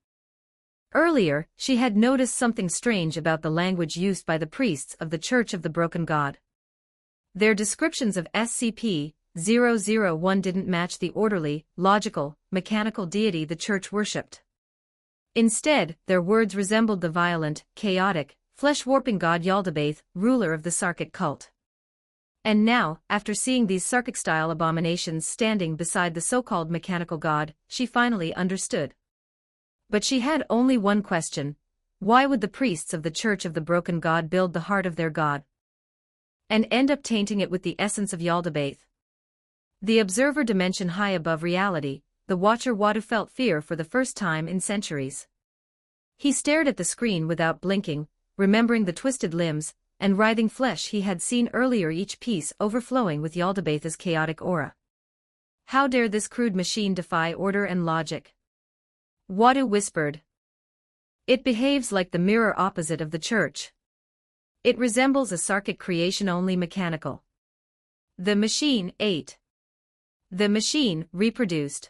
Earlier, she had noticed something strange about the language used by the priests of the Church of the Broken God. Their descriptions of SCP-001 didn't match the orderly, logical, mechanical deity the Church worshipped. Instead, their words resembled the violent, chaotic, flesh-warping god Yaldabaoth, ruler of the Sarkic cult. And now, after seeing these Sarkic-style abominations standing beside the so-called mechanical god, she finally understood. But she had only one question: why would the priests of the Church of the Broken God build the heart of their god and end up tainting it with the essence of Yaldabaoth? The observer dimension high above reality, the watcher Wadu felt fear for the first time in centuries. He stared at the screen without blinking, remembering the twisted limbs and writhing flesh he had seen earlier, each piece overflowing with Yaldabaoth's chaotic aura. How dare this crude machine defy order and logic? Wadu whispered. It behaves like the mirror opposite of the Church. It resembles a Sarkic creation, only mechanical. The machine ate. The machine reproduced.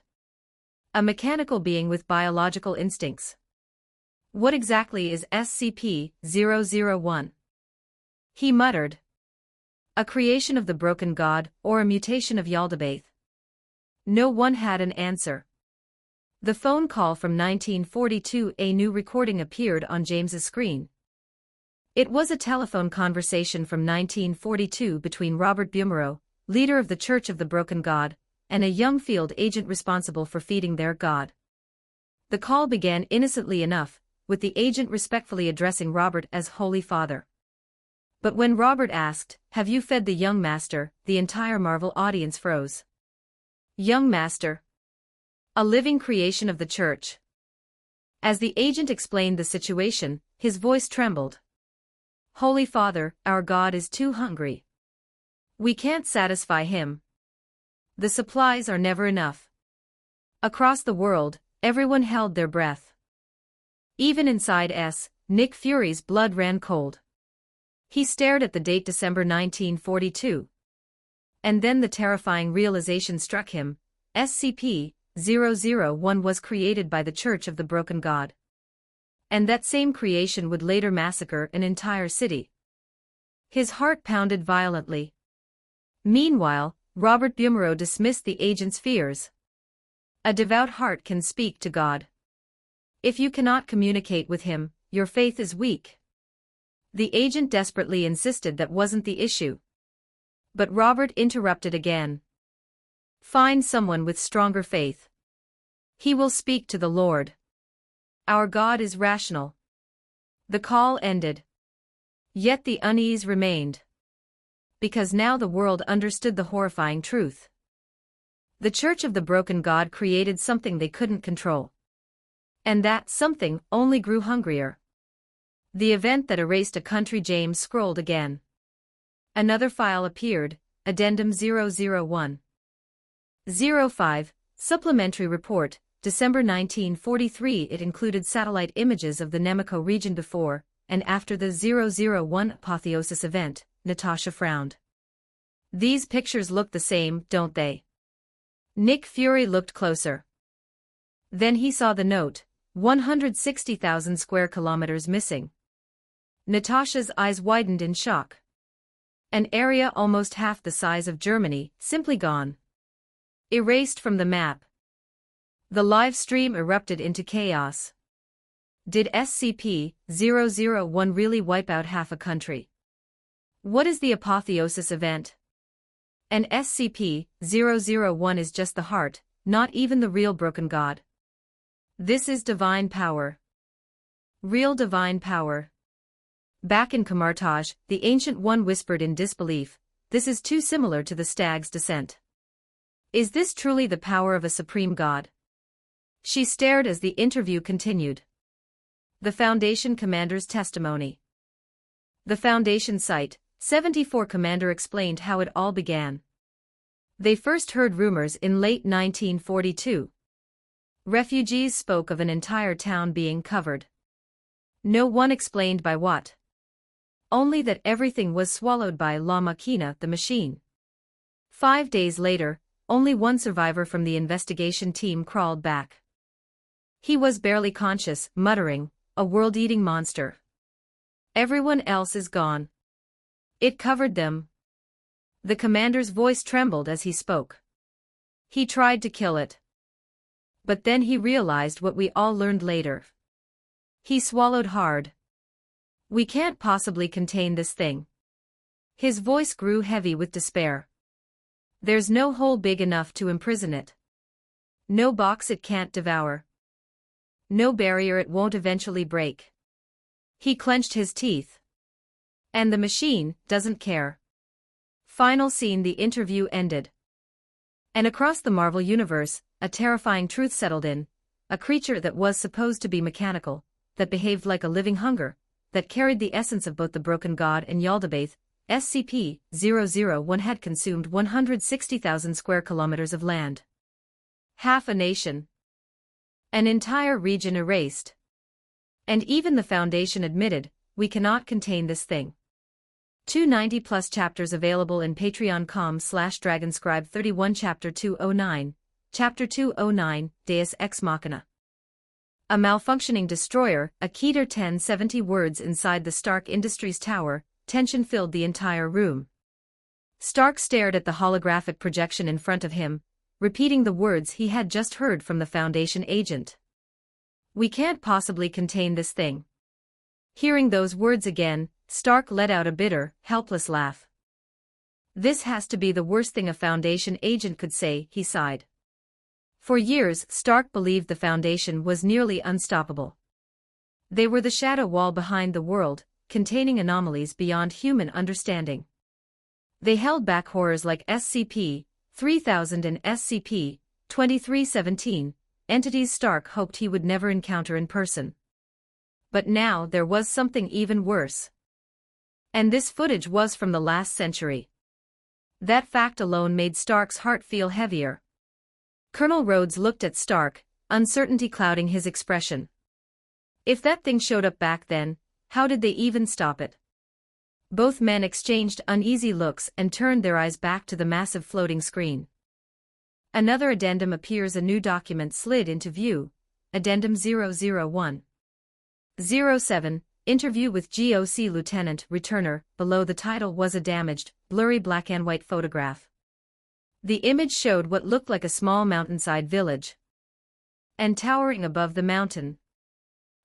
A mechanical being with biological instincts. What exactly is SCP-001? He muttered. A creation of the broken god, or a mutation of Yaldabaoth? No one had an answer. The phone call from 1942, a new recording appeared on James's screen. It was a telephone conversation from 1942 between Robert Bumero, leader of the Church of the Broken God, and a young field agent responsible for feeding their god. The call began innocently enough, with the agent respectfully addressing Robert as Holy Father. But when Robert asked, "Have you fed the young master?" the entire Marvel audience froze. Young master? A living creation of the Church. As the agent explained the situation, his voice trembled. Holy Father, our God is too hungry. We can't satisfy him. The supplies are never enough. Across the world, everyone held their breath. Even inside Nick Fury's blood ran cold. He stared at the date December 1942. And then the terrifying realization struck him: SCP-001 was created by the Church of the Broken God. And that same creation would later massacre an entire city. His heart pounded violently. Meanwhile, Robert Bumero dismissed the agent's fears. A devout heart can speak to God. If you cannot communicate with him, your faith is weak. The agent desperately insisted that wasn't the issue. But Robert interrupted again. Find someone with stronger faith. He will speak to the Lord. Our God is rational. The call ended. Yet the unease remained. Because now the world understood the horrifying truth. The Church of the Broken God created something they couldn't control. And that something only grew hungrier. The event that erased a country. James scrolled again. Another file appeared, Addendum 001. 05, Supplementary Report, December 1943. It included satellite images of the Nemeko region before and after the 001 apotheosis event. Natasha frowned. These pictures look the same, don't they? Nick Fury looked closer. Then he saw the note, 160,000 square kilometers missing. Natasha's eyes widened in shock. An area almost half the size of Germany, simply gone. Erased from the map. The live stream erupted into chaos. Did SCP-001 really wipe out half a country? What is the apotheosis event? And SCP-001 is just the heart, not even the real broken God. This is divine power. Real divine power. Back in Kamartaj, the Ancient One whispered in disbelief, this is too similar to the stag's descent. Is this truly the power of a supreme God? She stared as the interview continued. The Foundation Commander's testimony. The Foundation site, 74 Commander explained how it all began. They first heard rumors in late 1942. Refugees spoke of an entire town being covered. No one explained by what. Only that everything was swallowed by La Machina, the machine. 5 days later, only one survivor from the investigation team crawled back. He was barely conscious, muttering, a world-eating monster. Everyone else is gone. It covered them. The commander's voice trembled as he spoke. He tried to kill it. But then he realized what we all learned later. He swallowed hard. We can't possibly contain this thing. His voice grew heavy with despair. There's no hole big enough to imprison it. No box it can't devour. No barrier it won't eventually break. He clenched his teeth. And the machine doesn't care. Final scene. The interview ended. And across the Marvel Universe, a terrifying truth settled in. A creature that was supposed to be mechanical, that behaved like a living hunger, that carried the essence of both the Broken God and Yaldabaoth, SCP-001 had consumed 160,000 square kilometers of land. Half a nation. An entire region erased. And even the Foundation admitted, we cannot contain this thing. 290+ chapters available in patreon.com/dragonscribe 31 Chapter 209, Chapter 209, Deus Ex Machina. A malfunctioning destroyer, a Keter 1070 words inside the Stark Industries tower, tension filled the entire room. Stark stared at the holographic projection in front of him, repeating the words he had just heard from the Foundation agent. We can't possibly contain this thing. Hearing those words again, Stark let out a bitter, helpless laugh. This has to be the worst thing a Foundation agent could say, he sighed. For years, Stark believed the Foundation was nearly unstoppable. They were the shadow wall behind the world, containing anomalies beyond human understanding. They held back horrors like SCP-3000 and SCP-2317, entities Stark hoped he would never encounter in person. But now there was something even worse. And this footage was from the last century. That fact alone made Stark's heart feel heavier. Colonel Rhodes looked at Stark, uncertainty clouding his expression. If that thing showed up back then, how did they even stop it? Both men exchanged uneasy looks and turned their eyes back to the massive floating screen. Another addendum appears. A new document slid into view. Addendum 001. 07, Interview with GOC Lieutenant Returner. Below the title was a damaged, blurry black and white photograph. The image showed what looked like a small mountainside village. And towering above the mountain,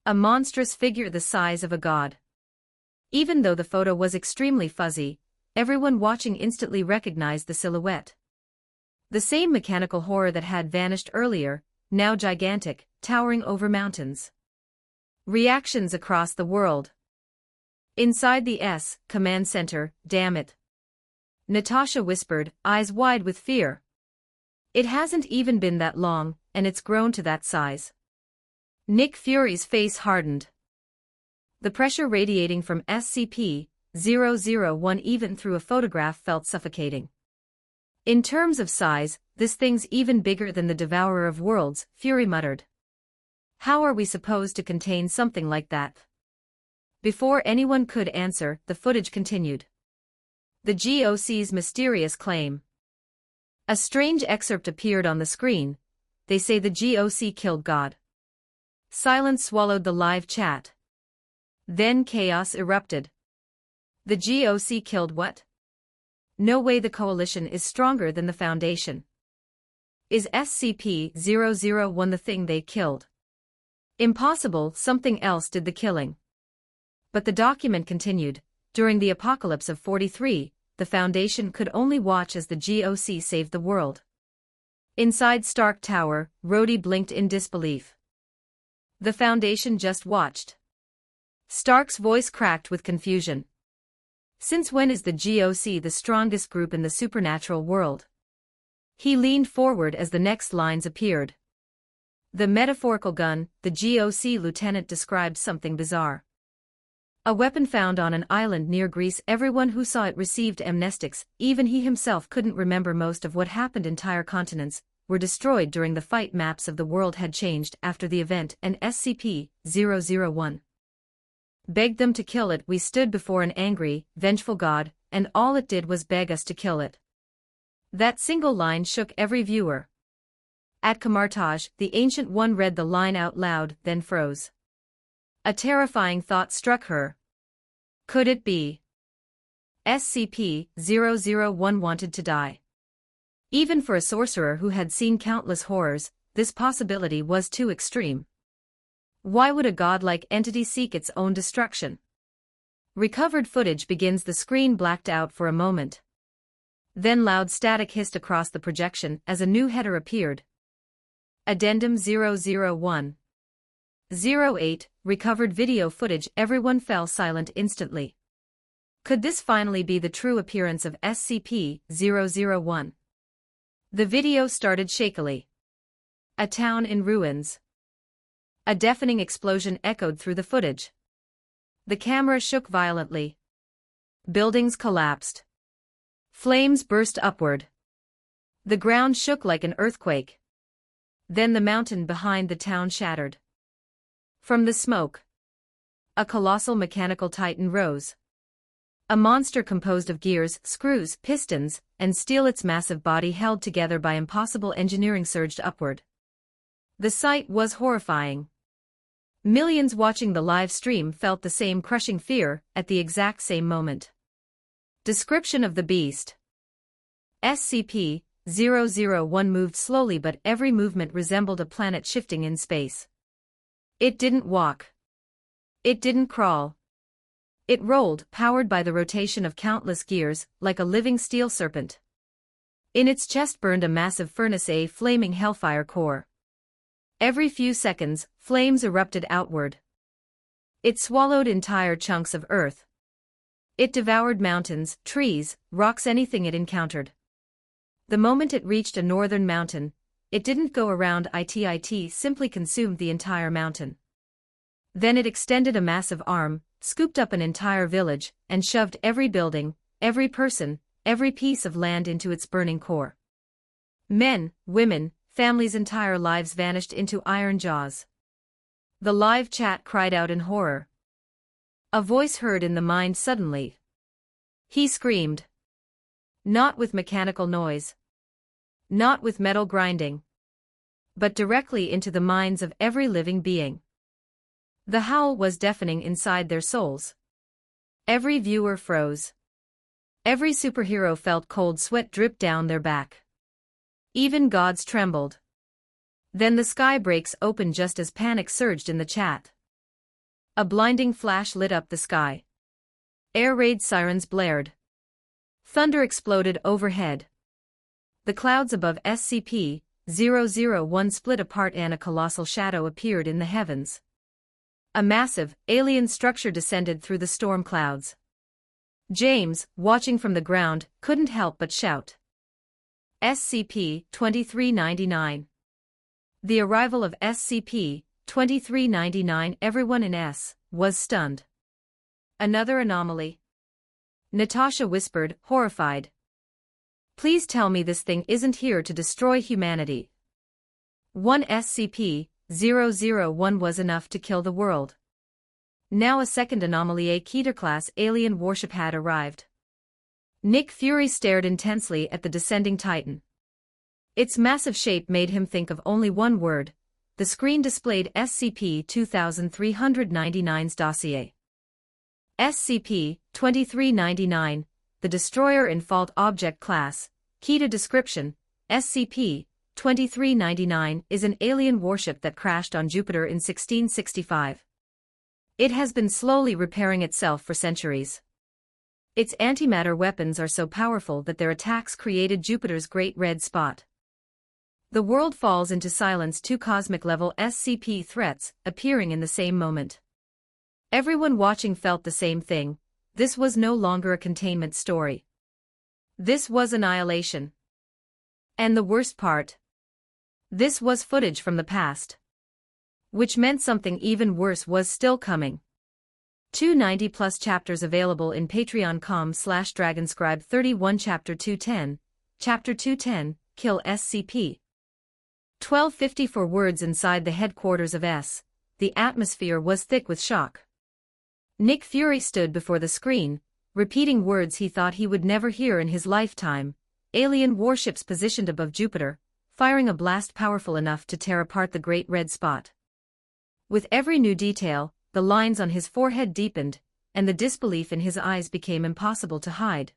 a monstrous figure the size of a god. Even though the photo was extremely fuzzy, everyone watching instantly recognized the silhouette. The same mechanical horror that had vanished earlier, now gigantic, towering over mountains. Reactions across the world. Inside the command center, damn it. Natasha whispered, eyes wide with fear. It hasn't even been that long, and it's grown to that size. Nick Fury's face hardened. The pressure radiating from SCP-001 even through a photograph felt suffocating. In terms of size, this thing's even bigger than the Devourer of Worlds, Fury muttered. How are we supposed to contain something like that? Before anyone could answer, the footage continued. The GOC's mysterious claim. A strange excerpt appeared on the screen. They say the GOC killed God. Silence swallowed the live chat. Then chaos erupted. The GOC killed what? No way, the coalition is stronger than the Foundation. Is SCP-001 the thing they killed? Impossible, something else did the killing. But the document continued. During the apocalypse of 43, the Foundation could only watch as the GOC saved the world. Inside Stark Tower, Rhodey blinked in disbelief. The Foundation just watched. Stark's voice cracked with confusion. Since when is the GOC the strongest group in the supernatural world? He leaned forward as the next lines appeared. The metaphorical gun, the GOC lieutenant described something bizarre. A weapon found on an island near Greece. Everyone who saw it received amnestics, even he himself couldn't remember most of what happened. Entire continents were destroyed during the fight. Maps of the world had changed after the event, and SCP-001 begged them to kill it. We stood before an angry, vengeful god, and all it did was beg us to kill it. That single line shook every viewer. At Kamartaj, the Ancient One read the line out loud, then froze. A terrifying thought struck her. Could it be? SCP-001 wanted to die. Even for a sorcerer who had seen countless horrors, this possibility was too extreme. Why would a godlike entity seek its own destruction? Recovered footage begins. The screen blacked out for a moment. Then loud static hissed across the projection as a new header appeared. Addendum 001. 08, recovered video footage. Everyone fell silent instantly. Could this finally be the true appearance of SCP-001? The video started shakily. A town in ruins. A deafening explosion echoed through the footage. The camera shook violently. Buildings collapsed. Flames burst upward. The ground shook like an earthquake. Then the mountain behind the town shattered. From the smoke, a colossal mechanical titan rose. A monster composed of gears, screws, pistons, and steel. Its massive body held together by impossible engineering surged upward. The sight was horrifying. Millions watching the live stream felt the same crushing fear at the exact same moment. Description of the beast. SCP-001 moved slowly, but every movement resembled a planet shifting in space. It didn't walk. It didn't crawl. It rolled, powered by the rotation of countless gears, like a living steel serpent. In its chest burned a massive furnace, a flaming hellfire core. Every few seconds, flames erupted outward. It swallowed entire chunks of earth. It devoured mountains, trees, rocks, anything it encountered. The moment it reached a northern mountain, it didn't go around it, simply consumed the entire mountain. Then it extended a massive arm, scooped up an entire village, and shoved every building, every person, every piece of land into its burning core. Men, women, families' entire lives vanished into iron jaws. The live chat cried out in horror. A voice heard in the mind suddenly. He screamed. Not with mechanical noise. Not with metal grinding. But directly into the minds of every living being. The howl was deafening inside their souls. Every viewer froze. Every superhero felt cold sweat drip down their back. Even gods trembled. Then the sky breaks open just as panic surged in the chat. A blinding flash lit up the sky. Air raid sirens blared. Thunder exploded overhead. The clouds above SCP-001 split apart and a colossal shadow appeared in the heavens. A massive, alien structure descended through the storm clouds. James, watching from the ground, couldn't help but shout. SCP-2399. The arrival of SCP-2399, everyone in S was stunned. Another anomaly. Natasha whispered, horrified. Please tell me this thing isn't here to destroy humanity. One SCP-001 was enough to kill the world. Now a second anomaly, a Keter-class alien warship, had arrived. Nick Fury stared intensely at the descending Titan. Its massive shape made him think of only one word. The screen displayed SCP-2399's dossier. SCP-2399, the Destroyer in Fault Object Class, key to description, SCP-2399 is an alien warship that crashed on Jupiter in 1665. It has been slowly repairing itself for centuries. Its antimatter weapons are so powerful that their attacks created Jupiter's Great Red Spot. The world falls into silence, two cosmic-level SCP threats appearing in the same moment. Everyone watching felt the same thing. This was no longer a containment story. This was annihilation. And the worst part? This was footage from the past. Which meant something even worse was still coming. 290+ chapters available in patreon.com/dragonscribe31 Chapter 210, Chapter 210, Kill SCP. 1254 words inside the headquarters of S. The atmosphere was thick with shock. Nick Fury stood before the screen, repeating words he thought he would never hear in his lifetime. Alien warships positioned above Jupiter, firing a blast powerful enough to tear apart the Great Red Spot. With every new detail, the lines on his forehead deepened, and the disbelief in his eyes became impossible to hide.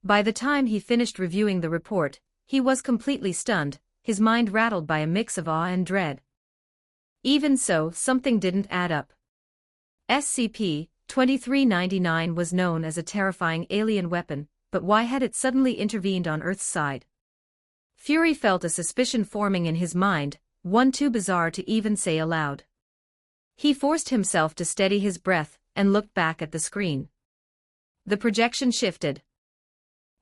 By the time he finished reviewing the report, he was completely stunned, his mind rattled by a mix of awe and dread. Even so, something didn't add up. SCP-2399 was known as a terrifying alien weapon, but why had it suddenly intervened on Earth's side? Fury felt a suspicion forming in his mind, one too bizarre to even say aloud. He forced himself to steady his breath and looked back at the screen. The projection shifted.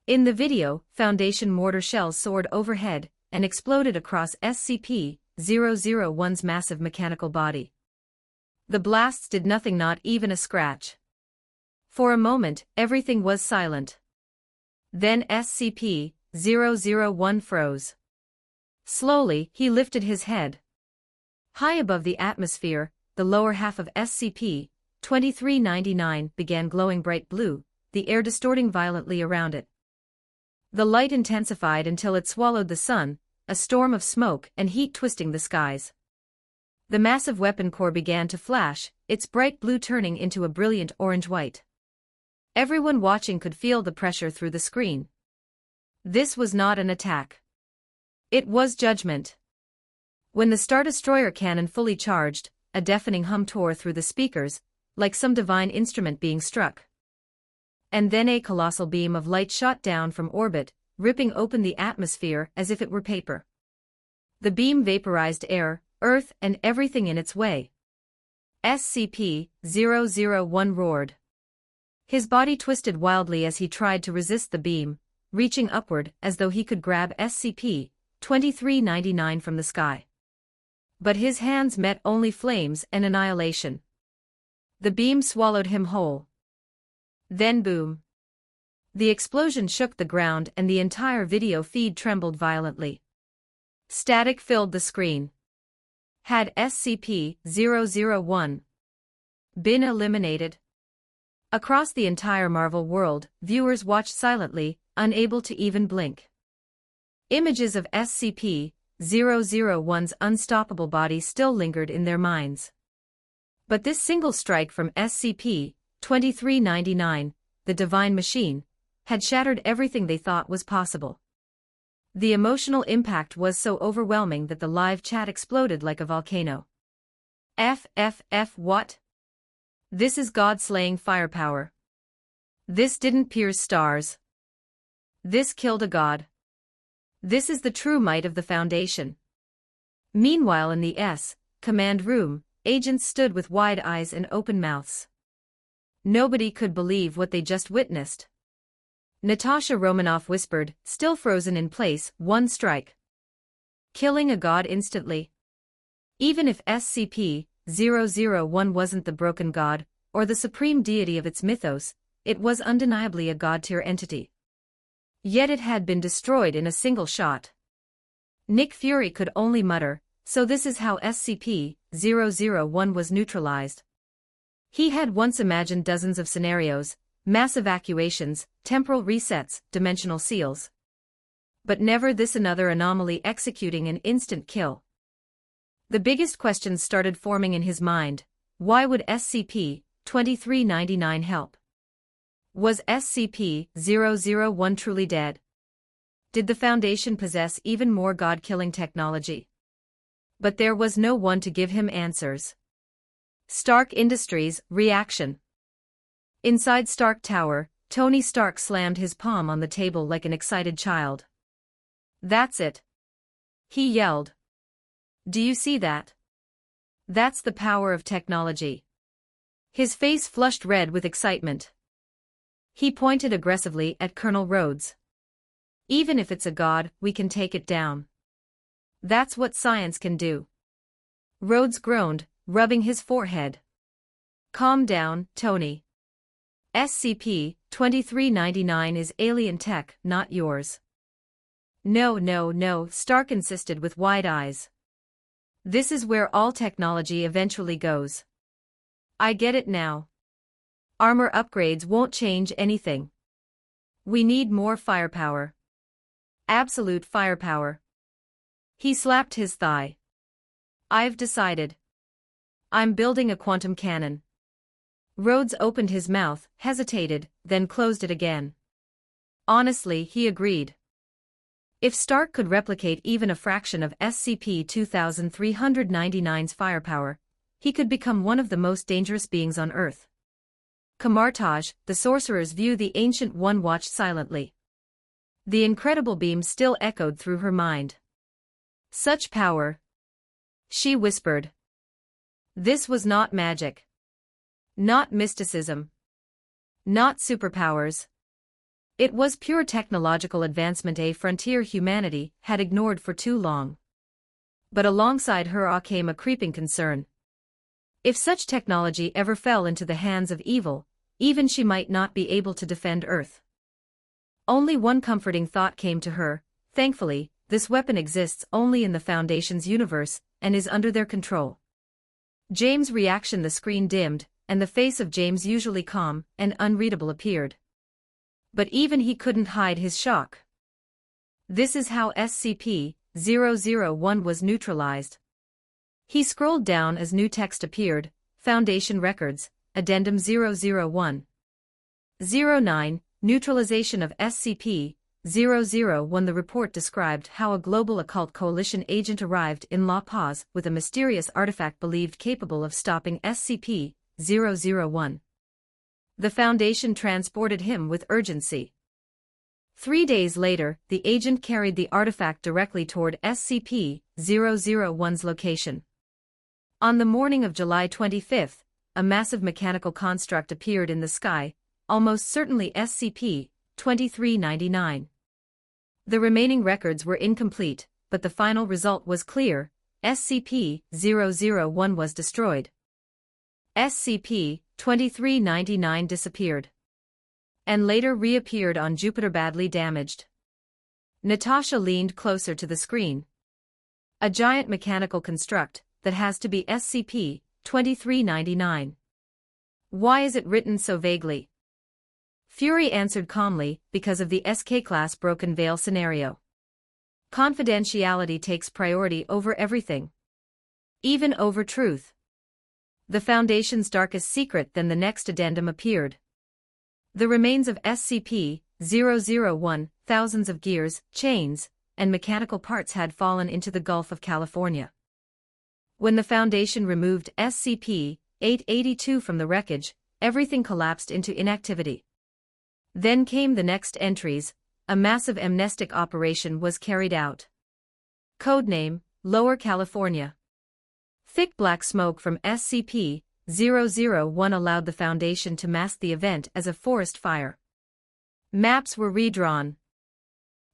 In the video, Foundation mortar shells soared overhead and exploded across SCP-001's massive mechanical body. The blasts did nothing, not even a scratch. For a moment, everything was silent. Then SCP-001 froze. Slowly, he lifted his head. High above the atmosphere, the lower half of SCP-2399 began glowing bright blue, the air distorting violently around it. The light intensified until it swallowed the sun, a storm of smoke and heat twisting the skies. The massive weapon core began to flash, its bright blue turning into a brilliant orange-white. Everyone watching could feel the pressure through the screen. This was not an attack. It was judgment. When the Star Destroyer cannon fully charged, a deafening hum tore through the speakers, like some divine instrument being struck. And then a colossal beam of light shot down from orbit, ripping open the atmosphere as if it were paper. The beam vaporized air, Earth, and everything in its way. SCP-001 roared. His body twisted wildly as he tried to resist the beam, reaching upward as though he could grab SCP-2399 from the sky. But his hands met only flames and annihilation. The beam swallowed him whole. Then boom. The explosion shook the ground and the entire video feed trembled violently. Static filled the screen. Had SCP-001 been eliminated? Across the entire Marvel world, viewers watched silently, unable to even blink. Images of SCP-001's unstoppable body still lingered in their minds. But this single strike from SCP-2399, the Divine Machine, had shattered everything they thought was possible. The emotional impact was so overwhelming that the live chat exploded like a volcano. What? This is God-slaying firepower. This didn't pierce stars. This killed a god. This is the true might of the Foundation. Meanwhile in the command room, agents stood with wide eyes and open mouths. Nobody could believe what they just witnessed. Natasha Romanoff whispered, still frozen in place, one strike. Killing a god instantly. Even if SCP-001 wasn't the broken god, or the supreme deity of its mythos, it was undeniably a god-tier entity. Yet it had been destroyed in a single shot. Nick Fury could only mutter, so this is how SCP-001 was neutralized. He had once imagined dozens of scenarios, mass evacuations, temporal resets, dimensional seals. But never this another anomaly executing an instant kill. The biggest questions started forming in his mind. Why would SCP-2399 help? Was SCP-001 truly dead? Did the Foundation possess even more god-killing technology? But there was no one to give him answers. Stark Industries, reaction. Inside Stark Tower, Tony Stark slammed his palm on the table like an excited child. That's it. He yelled. Do you see that? That's the power of technology. His face flushed red with excitement. He pointed aggressively at Colonel Rhodes. Even if it's a god, we can take it down. That's what science can do. Rhodes groaned, rubbing his forehead. Calm down, Tony. SCP-2399 is alien tech, not yours. No, Stark insisted with wide eyes. This is where all technology eventually goes. I get it now. Armor upgrades won't change anything. We need more firepower. Absolute firepower. He slapped his thigh. I've decided. I'm building a quantum cannon. Rhodes opened his mouth, hesitated, then closed it again. Honestly, he agreed. If Stark could replicate even a fraction of SCP-2399's firepower, he could become one of the most dangerous beings on Earth. Kamartaj, the sorcerer's view. The Ancient One watched silently. The incredible beam still echoed through her mind. Such power. She whispered. This was not magic. Not mysticism. Not superpowers. It was pure technological advancement, a frontier humanity had ignored for too long. But alongside her awe came a creeping concern. If such technology ever fell into the hands of evil, even she might not be able to defend Earth. Only one comforting thought came to her. Thankfully, this weapon exists only in the Foundation's universe, and is under their control. James' reaction. The screen dimmed, and the face of James, usually calm and unreadable, appeared. But even he couldn't hide his shock. This is how SCP-001 was neutralized. He scrolled down as new text appeared. Foundation Records, Addendum 001. 09, Neutralization of SCP-001. The report described how a global occult coalition agent arrived in La Paz with a mysterious artifact believed capable of stopping SCP-001. The Foundation transported him with urgency. 3 days later, the agent carried the artifact directly toward SCP-001's location. On the morning of July 25, a massive mechanical construct appeared in the sky, almost certainly SCP-2399. The remaining records were incomplete, but the final result was clear: SCP-001 was destroyed. SCP-2399 disappeared. And later reappeared on Jupiter badly damaged. Natasha leaned closer to the screen. A giant mechanical construct, that has to be SCP-2399. Why is it written so vaguely? Fury answered calmly, because of the SK-class broken veil scenario. Confidentiality takes priority over everything. Even over truth. The Foundation's darkest secret. Then the next addendum appeared. The remains of SCP-001, thousands of gears, chains, and mechanical parts had fallen into the Gulf of California. When the Foundation removed SCP-882 from the wreckage, everything collapsed into inactivity. Then came the next entries. A massive amnestic operation was carried out. Codename, Lower California. Thick black smoke from SCP-001 allowed the Foundation to mask the event as a forest fire. Maps were redrawn.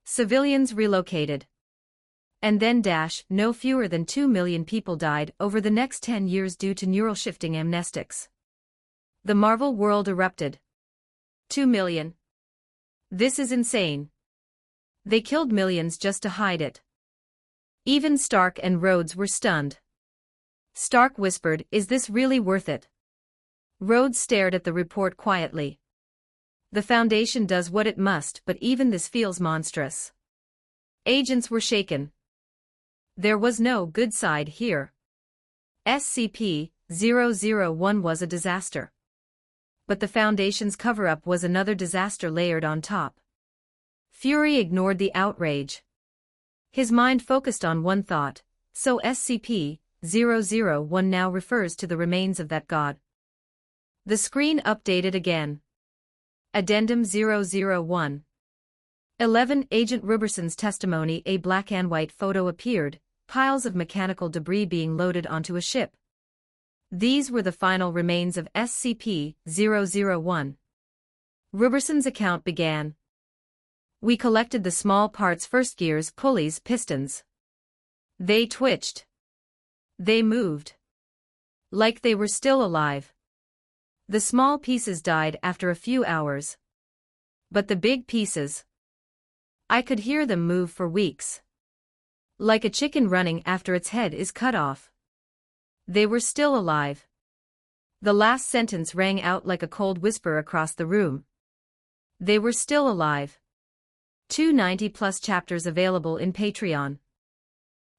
Civilians relocated. And then no fewer than 2 million people died over the next 10 years due to neural shifting amnestics. The Marvel world erupted. 2 million. This is insane. They killed millions just to hide it. Even Stark and Rhodes were stunned. Stark whispered, "Is this really worth it?" Rhodes stared at the report quietly. The Foundation does what it must, but even this feels monstrous. Agents were shaken. There was no good side here. SCP-001 was a disaster. But the Foundation's cover-up was another disaster layered on top. Fury ignored the outrage. His mind focused on one thought: so SCP-001 now refers to the remains of that god. The screen updated again. Addendum 001. 11 Agent Ruberson's testimony. A black and white photo appeared, piles of mechanical debris being loaded onto a ship. These were the final remains of SCP-001. Ruberson's account began. "We collected the small parts first: gears, pulleys, pistons. They twitched. They moved. Like they were still alive. The small pieces died after a few hours. But the big pieces, I could hear them move for weeks. Like a chicken running after its head is cut off. They were still alive." The last sentence rang out like a cold whisper across the room. They were still alive. 290+ chapters available in Patreon.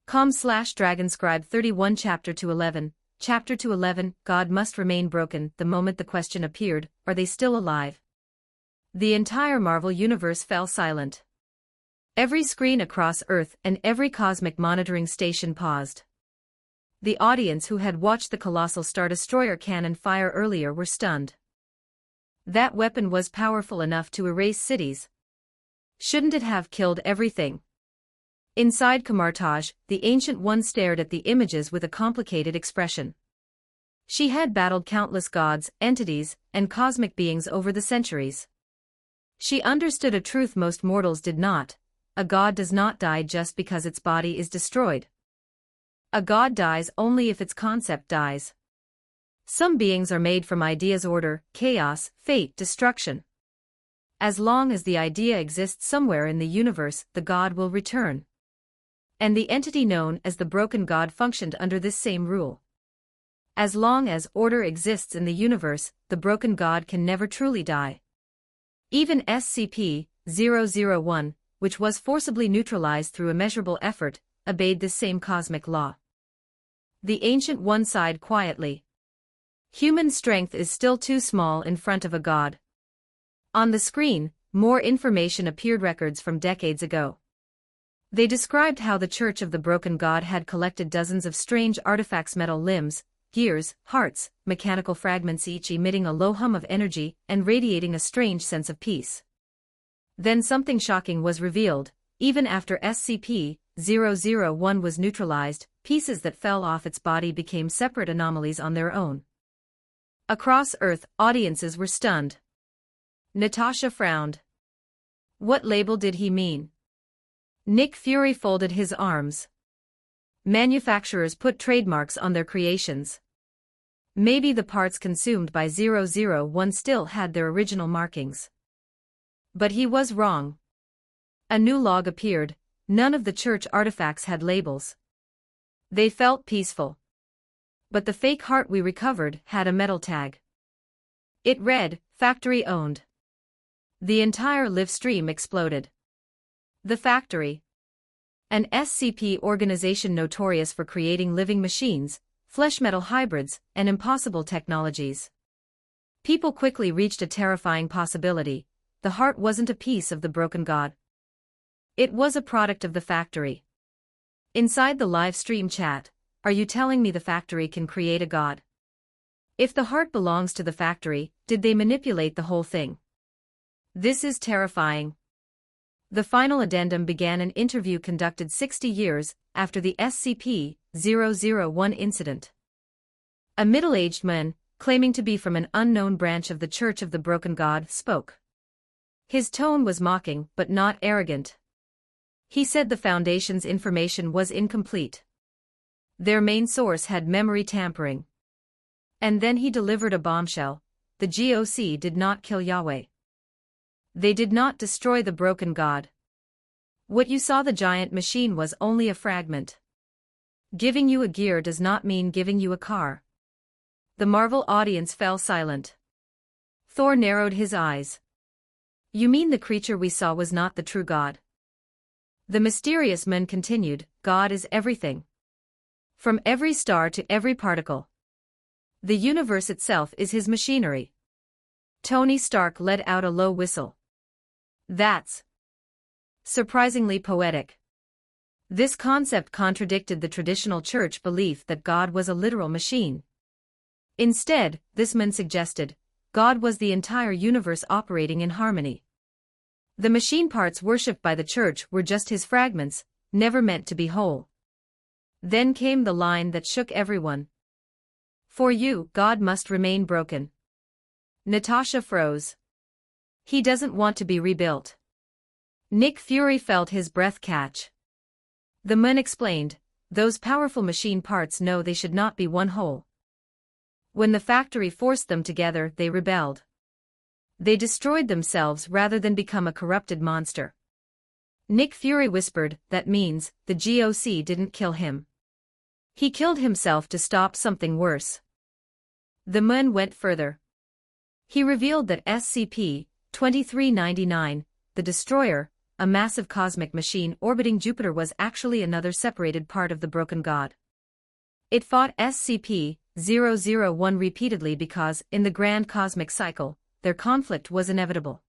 com/Dragonscribe 31 Chapter 211. Chapter 211, God must remain broken. The moment the question appeared, are they still alive? The entire Marvel universe fell silent. Every screen across Earth and every cosmic monitoring station paused. The audience who had watched the colossal Star Destroyer cannon fire earlier were stunned. That weapon was powerful enough to erase cities. Shouldn't it have killed everything? Inside Kamartaj, the Ancient One stared at the images with a complicated expression. She had battled countless gods, entities, and cosmic beings over the centuries. She understood a truth most mortals did not: a god does not die just because its body is destroyed. A god dies only if its concept dies. Some beings are made from ideas: order, chaos, fate, destruction. As long as the idea exists somewhere in the universe, the god will return. And the entity known as the broken god functioned under this same rule. As long as order exists in the universe, the broken god can never truly die. Even SCP-001, which was forcibly neutralized through immeasurable effort, obeyed this same cosmic law. The Ancient One sighed quietly. Human strength is still too small in front of a god. On the screen, more information appeared: records from decades ago. They described how the Church of the Broken God had collected dozens of strange artifacts: metal limbs, gears, hearts, mechanical fragments, each emitting a low hum of energy and radiating a strange sense of peace. Then something shocking was revealed. Even after SCP-001 was neutralized, pieces that fell off its body became separate anomalies on their own. Across Earth, audiences were stunned. Natasha frowned. What label did he mean? Nick Fury folded his arms. Manufacturers put trademarks on their creations. Maybe the parts consumed by 001 still had their original markings. But he was wrong. A new log appeared. None of the church artifacts had labels. They felt peaceful. But the fake heart we recovered had a metal tag. It read, "Factory owned." The entire live stream exploded. The factory. An SCP organization notorious for creating living machines, flesh metal hybrids, and impossible technologies. People quickly reached a terrifying possibility: the heart wasn't a piece of the broken god. It was a product of the factory. Inside the live stream chat, "Are you telling me the factory can create a god? If the heart belongs to the factory, did they manipulate the whole thing? This is terrifying." The final addendum began an interview conducted 60 years after the SCP-001 incident. A middle-aged man, claiming to be from an unknown branch of the Church of the Broken God, spoke. His tone was mocking but not arrogant. He said the Foundation's information was incomplete. Their main source had memory tampering. And then he delivered a bombshell: the GOC did not kill Yahweh. They did not destroy the broken god. What you saw, the giant machine, was only a fragment. Giving you a gear does not mean giving you a car. The Marvel audience fell silent. Thor narrowed his eyes. "You mean the creature we saw was not the true God?" The mysterious man continued, "God is everything. From every star to every particle. The universe itself is his machinery." Tony Stark let out a low whistle. "That's surprisingly poetic." This concept contradicted the traditional church belief that God was a literal machine. Instead, this man suggested, God was the entire universe operating in harmony. The machine parts worshipped by the church were just his fragments, never meant to be whole. Then came the line that shook everyone. "For you, God must remain broken." Natasha froze. "He doesn't want to be rebuilt." Nick Fury felt his breath catch. The man explained, "Those powerful machine parts know they should not be one whole. When the factory forced them together, they rebelled. They destroyed themselves rather than become a corrupted monster." Nick Fury whispered, "That means the GOC didn't kill him. He killed himself to stop something worse." The man went further. He revealed that SCP-2399, the Destroyer, a massive cosmic machine orbiting Jupiter, was actually another separated part of the broken god. It fought SCP-001 repeatedly because, in the grand cosmic cycle, their conflict was inevitable.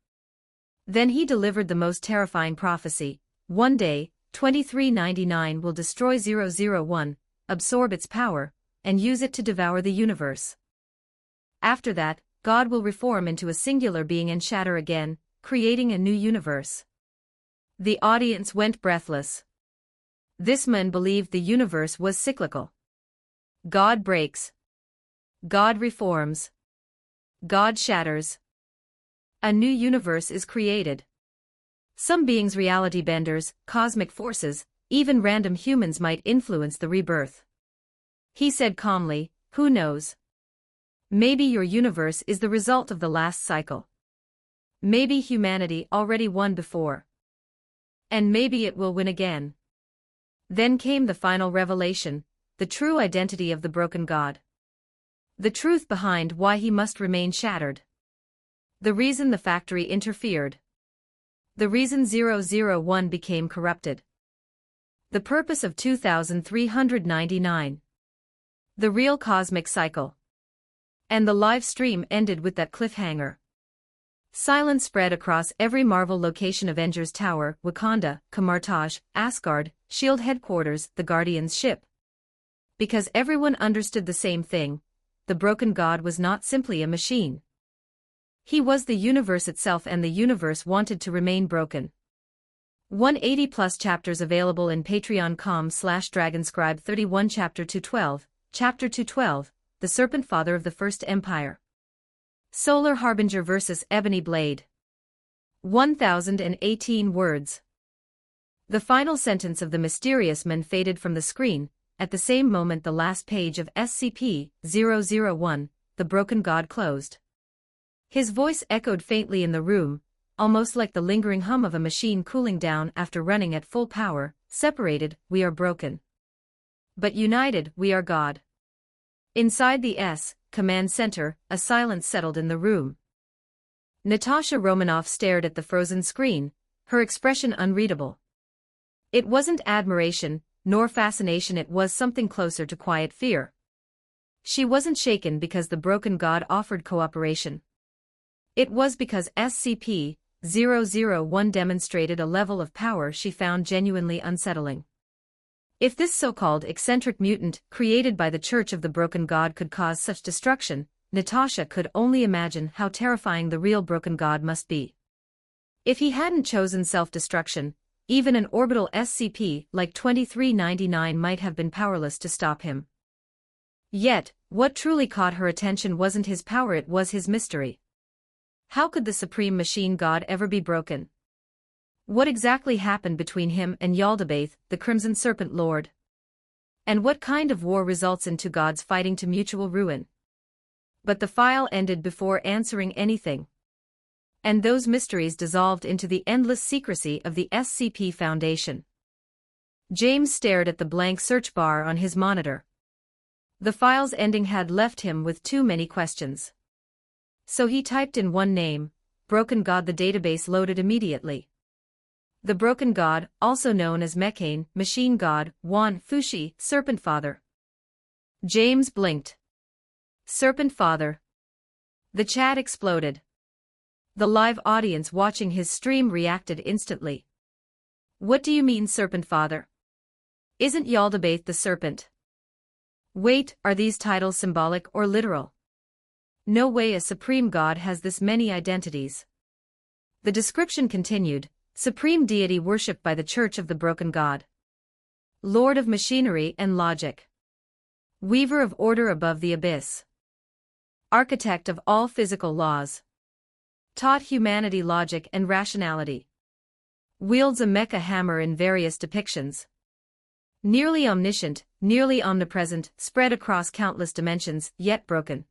Then he delivered the most terrifying prophecy: one day, 2399 will destroy 001, absorb its power, and use it to devour the universe. After that, God will reform into a singular being and shatter again, creating a new universe. The audience went breathless. This man believed the universe was cyclical. God breaks. God reforms. God shatters. A new universe is created. Some beings, reality benders, cosmic forces, even random humans might influence the rebirth. He said calmly, "Who knows? Maybe your universe is the result of the last cycle. Maybe humanity already won before. And maybe it will win again." Then came the final revelation: the true identity of the broken god. The truth behind why he must remain shattered. The reason the factory interfered. The reason 001 became corrupted. The purpose of 2399. The real cosmic cycle. And the live stream ended with that cliffhanger. Silence spread across every Marvel location: Avengers Tower, Wakanda, Kamartaj, Asgard, S.H.I.E.L.D. headquarters, the Guardian's ship. Because everyone understood the same thing: the broken god was not simply a machine. He was the universe itself, and the universe wanted to remain broken. 180+ chapters available in patreon.com/dragonscribe31. Chapter 212, Chapter 212, The Serpent Father of the First Empire. Solar Harbinger vs. Ebony Blade. 1018 words. The final sentence of the mysterious man faded from the screen. At the same moment, the last page of SCP-001, The Broken God, closed. His voice echoed faintly in the room, almost like the lingering hum of a machine cooling down after running at full power. Separated, we are broken. But united, we are God. Inside the command center, a silence settled in the room. Natasha Romanoff stared at the frozen screen, her expression unreadable. It wasn't admiration, nor fascination, it was something closer to quiet fear. She wasn't shaken because the broken god offered cooperation. It was because SCP-001 demonstrated a level of power she found genuinely unsettling. If this so-called eccentric mutant created by the Church of the Broken God could cause such destruction, Natasha could only imagine how terrifying the real Broken God must be. If he hadn't chosen self-destruction, even an orbital SCP like 2399 might have been powerless to stop him. Yet, what truly caught her attention wasn't his power, it was his mystery. How could the Supreme Machine God ever be broken? What exactly happened between him and Yaldabaoth, the Crimson Serpent Lord? And what kind of war results in two gods fighting to mutual ruin? But the file ended before answering anything. And those mysteries dissolved into the endless secrecy of the SCP Foundation. James stared at the blank search bar on his monitor. The file's ending had left him with too many questions. So he typed in one name, Broken God. The database loaded immediately. The Broken God, also known as Mechane, Machine God, Wan Fushi, Serpent Father. James blinked. Serpent Father. The chat exploded. The live audience watching his stream reacted instantly. What do you mean, Serpent Father? Isn't Yaldabaoth the serpent? Wait, are these titles symbolic or literal? No way a supreme god has this many identities. The description continued, supreme deity worshipped by the Church of the Broken God. Lord of machinery and logic. Weaver of order above the abyss. Architect of all physical laws. Taught humanity logic and rationality. Wields a mecha hammer in various depictions. Nearly omniscient, nearly omnipresent, spread across countless dimensions, yet broken.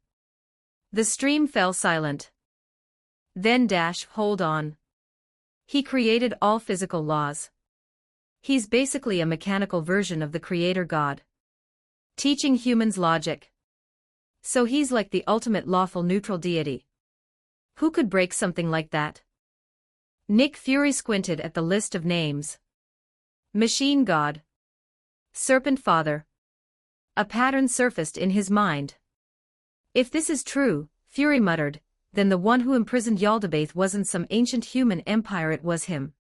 The stream fell silent. Then hold on. He created all physical laws. He's basically a mechanical version of the creator god. Teaching humans logic. So he's like the ultimate lawful neutral deity. Who could break something like that? Nick Fury squinted at the list of names. Machine God. Serpent Father. A pattern surfaced in his mind. If this is true, Fury muttered, then the one who imprisoned Yaldabaoth wasn't some ancient human empire, it was him.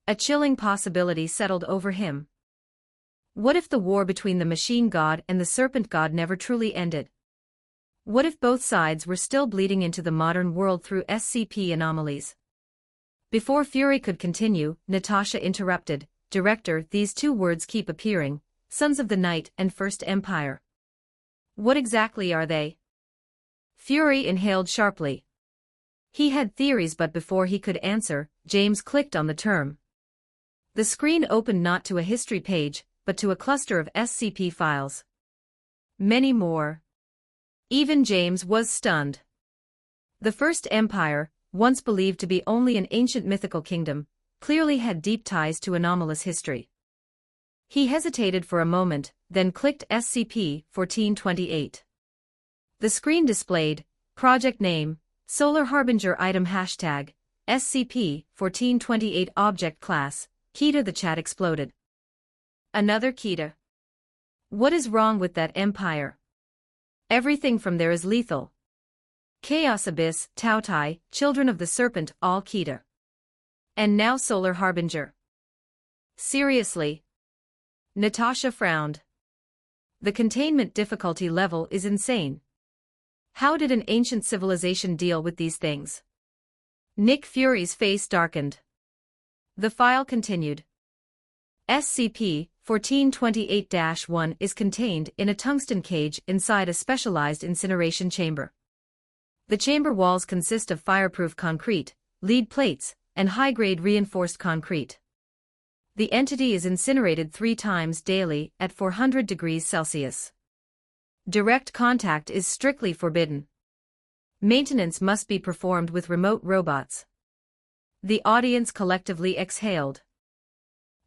A chilling possibility settled over him. What if the war between the Machine God and the Serpent God never truly ended? What if both sides were still bleeding into the modern world through SCP anomalies? Before Fury could continue, Natasha interrupted, Director, these two words keep appearing, Sons of the Night and First Empire. What exactly are they? Fury inhaled sharply. He had theories, but before he could answer, James clicked on the term. The screen opened not to a history page, but to a cluster of SCP files. Many more. Even James was stunned. The First Empire, once believed to be only an ancient mythical kingdom, clearly had deep ties to anomalous history. He hesitated for a moment, then clicked SCP-1428. The screen displayed, project name, Solar Harbinger item hashtag, SCP-1428 object class, Kita. The chat exploded. Another Kita. What is wrong with that empire? Everything from there is lethal. Chaos Abyss, Tautai, Children of the Serpent, all Kita. And now Solar Harbinger. Seriously? Natasha frowned. The containment difficulty level is insane. How did an ancient civilization deal with these things? Nick Fury's face darkened. The file continued. SCP-1428-1 is contained in a tungsten cage inside a specialized incineration chamber. The chamber walls consist of fireproof concrete, lead plates, and high-grade reinforced concrete. The entity is incinerated 3 times daily at 400 degrees Celsius. Direct contact is strictly forbidden. Maintenance must be performed with remote robots. The audience collectively exhaled.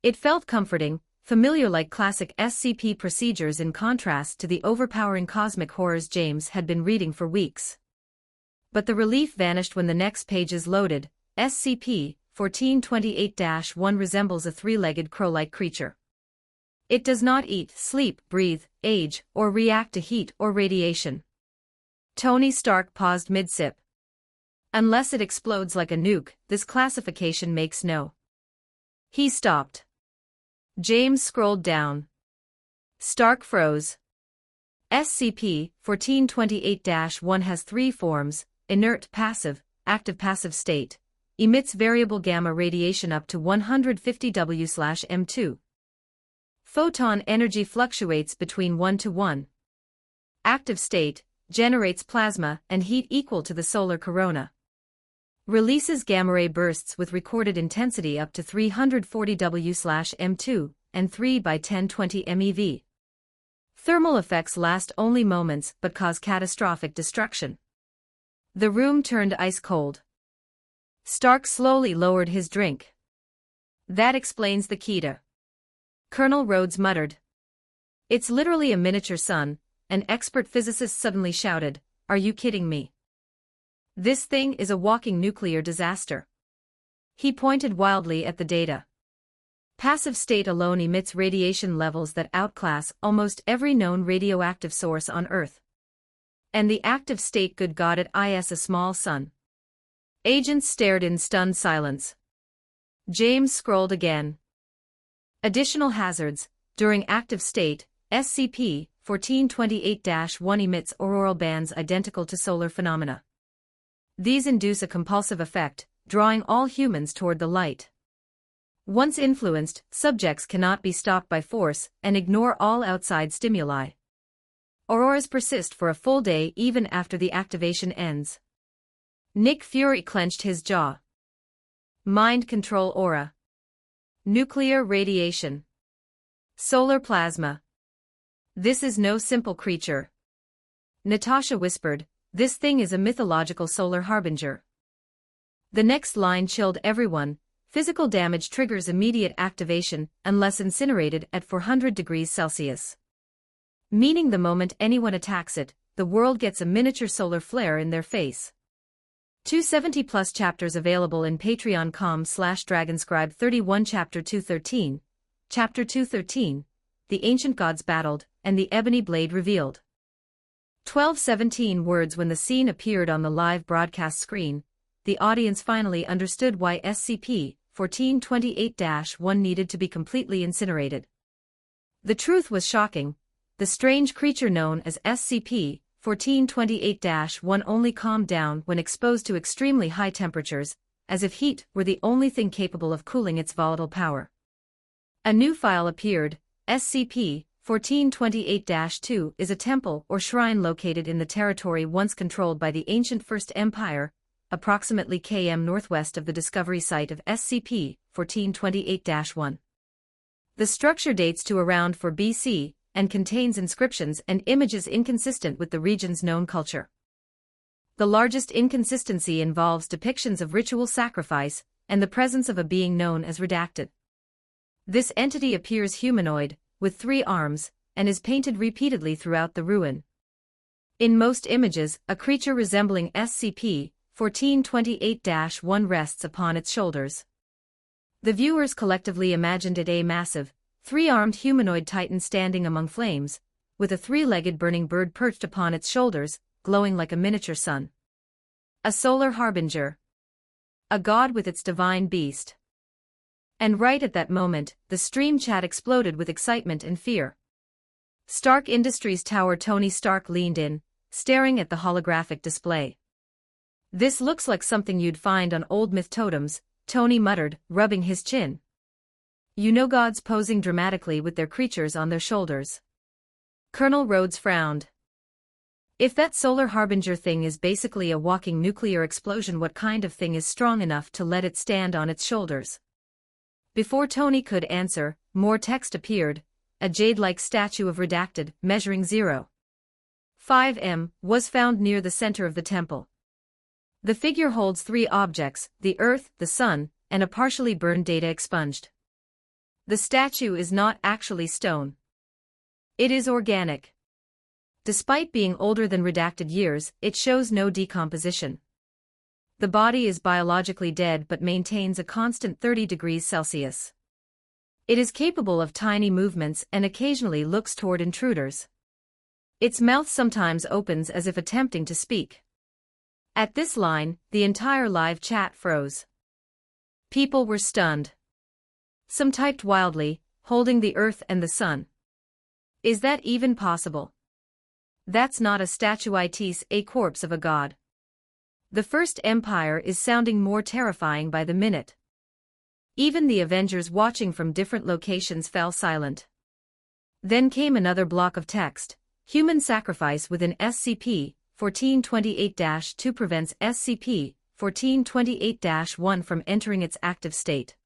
It felt comforting, familiar like classic SCP procedures in contrast to the overpowering cosmic horrors James had been reading for weeks. But the relief vanished when the next pages loaded. SCP-1428-1 resembles a three-legged crow-like creature. It does not eat, sleep, breathe, age, or react to heat or radiation. Tony Stark paused mid-sip. Unless it explodes like a nuke, this classification makes no. He stopped. James scrolled down. Stark froze. SCP-1428-1 has three forms: inert passive, active passive state, emits variable gamma radiation up to 150 W/m2. Photon energy fluctuates between 1 to 1. Active state, generates plasma and heat equal to the solar corona. Releases gamma-ray bursts with recorded intensity up to 340 W/m2 and 3 by 1020 MeV. Thermal effects last only moments but cause catastrophic destruction. The room turned ice cold. Stark slowly lowered his drink. That explains the key to. Colonel Rhodes muttered. It's literally a miniature sun, an expert physicist suddenly shouted. Are you kidding me? This thing is a walking nuclear disaster. He pointed wildly at the data. Passive state alone emits radiation levels that outclass almost every known radioactive source on Earth. And the active state, good God, it is a small sun. Agents stared in stunned silence. James scrolled again. Additional hazards. During active state, SCP-1428-1 emits auroral bands identical to solar phenomena. These induce a compulsive effect, drawing all humans toward the light. Once influenced, subjects cannot be stopped by force and ignore all outside stimuli. Auroras persist for a full day even after the activation ends. Nick Fury clenched his jaw. Mind control aura. Nuclear radiation. Solar plasma. This is no simple creature. Natasha whispered, this thing is a mythological solar harbinger. The next line chilled everyone. Physical damage triggers immediate activation unless incinerated at 400 degrees Celsius. Meaning the moment anyone attacks it, the world gets a miniature solar flare in their face. 270+ chapters available in patreon.com/dragonscribe 31 Chapter 213. Chapter 213. The Ancient Gods Battled, and the Ebony Blade Revealed. 1217 words. When the scene appeared on the live broadcast screen, the audience finally understood why SCP-1428-1 needed to be completely incinerated. The truth was shocking. The strange creature known as SCP-1428-1 only calmed down when exposed to extremely high temperatures, as if heat were the only thing capable of cooling its volatile power. A new file appeared. SCP-1428-2 is a temple or shrine located in the territory once controlled by the ancient First Empire, approximately km northwest of the discovery site of SCP-1428-1. The structure dates to around 4 BC and contains inscriptions and images inconsistent with the region's known culture. The largest inconsistency involves depictions of ritual sacrifice and the presence of a being known as Redacted. This entity appears humanoid, with 3 arms, and is painted repeatedly throughout the ruin. In most images, a creature resembling SCP-1428-1 rests upon its shoulders. The viewers collectively imagined it a massive, 3-armed humanoid titan standing among flames, with a 3-legged burning bird perched upon its shoulders, glowing like a miniature sun. A solar harbinger. A god with its divine beast. And right at that moment, the stream chat exploded with excitement and fear. Stark Industries Tower. Tony Stark leaned in, staring at the holographic display. This looks like something you'd find on old myth totems, Tony muttered, rubbing his chin. You know, gods posing dramatically with their creatures on their shoulders. Colonel Rhodes frowned. If that solar harbinger thing is basically a walking nuclear explosion, what kind of thing is strong enough to let it stand on its shoulders? Before Tony could answer, more text appeared. A jade-like statue of Redacted, measuring 0.5 m, was found near the center of the temple. The figure holds 3 objects: the earth, the sun, and a partially burned data expunged. The statue is not actually stone. It is organic. Despite being older than redacted years, it shows no decomposition. The body is biologically dead but maintains a constant 30 degrees Celsius. It is capable of tiny movements and occasionally looks toward intruders. Its mouth sometimes opens as if attempting to speak. At this line, the entire live chat froze. People were stunned. Some typed wildly, holding the earth and the sun. Is that even possible? That's not a statue, it's a corpse of a god. The First Empire is sounding more terrifying by the minute. Even the Avengers watching from different locations fell silent. Then came another block of text. Human sacrifice within SCP-1428-2 prevents SCP-1428-1 from entering its active state.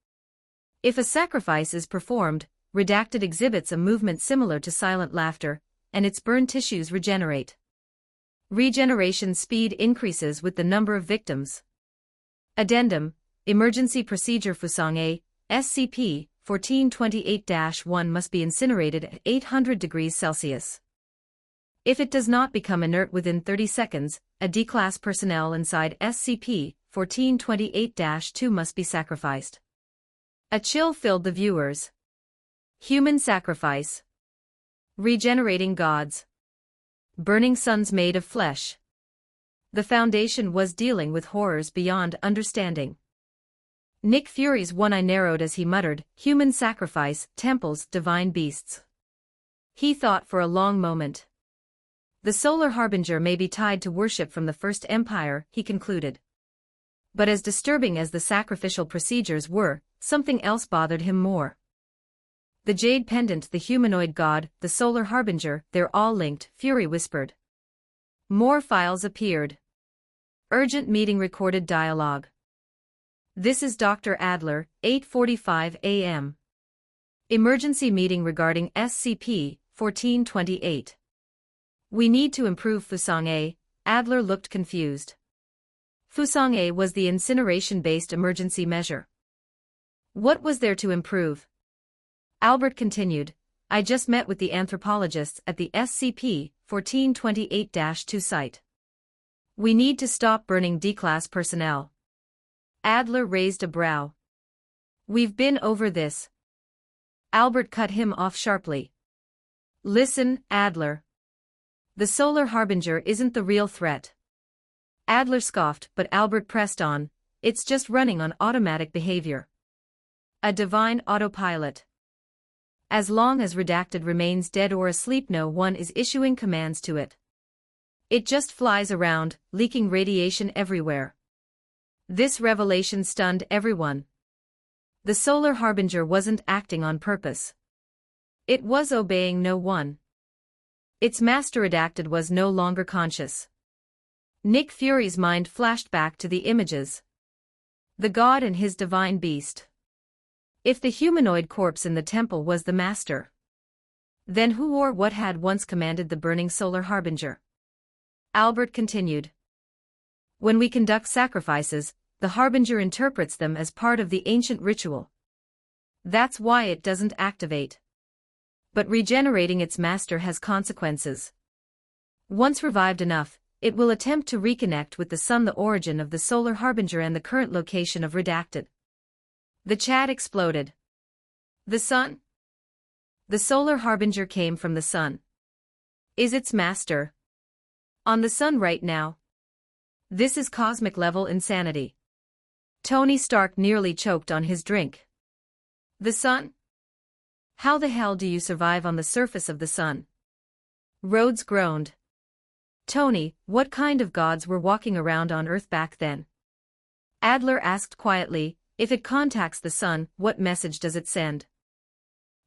If a sacrifice is performed, redacted exhibits a movement similar to silent laughter, and its burned tissues regenerate. Regeneration speed increases with the number of victims. Addendum: Emergency Procedure Fusang-A, SCP-1428-1 must be incinerated at 800 degrees Celsius. If it does not become inert within 30 seconds, a D-Class personnel inside SCP-1428-2 must be sacrificed. A chill filled the viewers. Human sacrifice. Regenerating gods. Burning suns made of flesh. The Foundation was dealing with horrors beyond understanding. Nick Fury's one eye narrowed as he muttered, "Human sacrifice, temples, divine beasts." He thought for a long moment. The Solar Harbinger may be tied to worship from the First Empire, he concluded. But as disturbing as the sacrificial procedures were, something else bothered him more. The jade pendant, the humanoid god, the Solar Harbinger, they're all linked, Fury whispered. More files appeared. Urgent meeting, recorded dialogue. This is Dr. Adler, 8:45 a.m. Emergency meeting regarding SCP-1428. We need to improve Fusang-A. Adler looked confused. Fusang-A was the incineration-based emergency measure. What was there to improve? Albert continued, I just met with the anthropologists at the SCP-1428-2 site. We need to stop burning D-Class personnel. Adler raised a brow. We've been over this. Albert cut him off sharply. Listen, Adler. The Solar Harbinger isn't the real threat. Adler scoffed, but Albert pressed on, it's just running on automatic behavior. A divine autopilot. As long as redacted remains dead or asleep, no one is issuing commands to it. It just flies around, leaking radiation everywhere. This revelation stunned everyone. The Solar Harbinger wasn't acting on purpose. It was obeying no one. Its master redacted was no longer conscious. Nick Fury's mind flashed back to the images. The god and his divine beast. If the humanoid corpse in the temple was the master, then who or what had once commanded the burning Solar Harbinger? Albert continued. When we conduct sacrifices, the Harbinger interprets them as part of the ancient ritual. That's why it doesn't activate. But regenerating its master has consequences. Once revived enough, it will attempt to reconnect with the sun, the origin of the Solar Harbinger and the current location of redacted. The chat exploded. The sun? The Solar Harbinger came from the sun. Is its master on the sun right now? This is cosmic-level insanity. Tony Stark nearly choked on his drink. The sun? How the hell do you survive on the surface of the sun? Rhodes groaned. Tony, what kind of gods were walking around on Earth back then? Adler asked quietly, if it contacts the sun, what message does it send?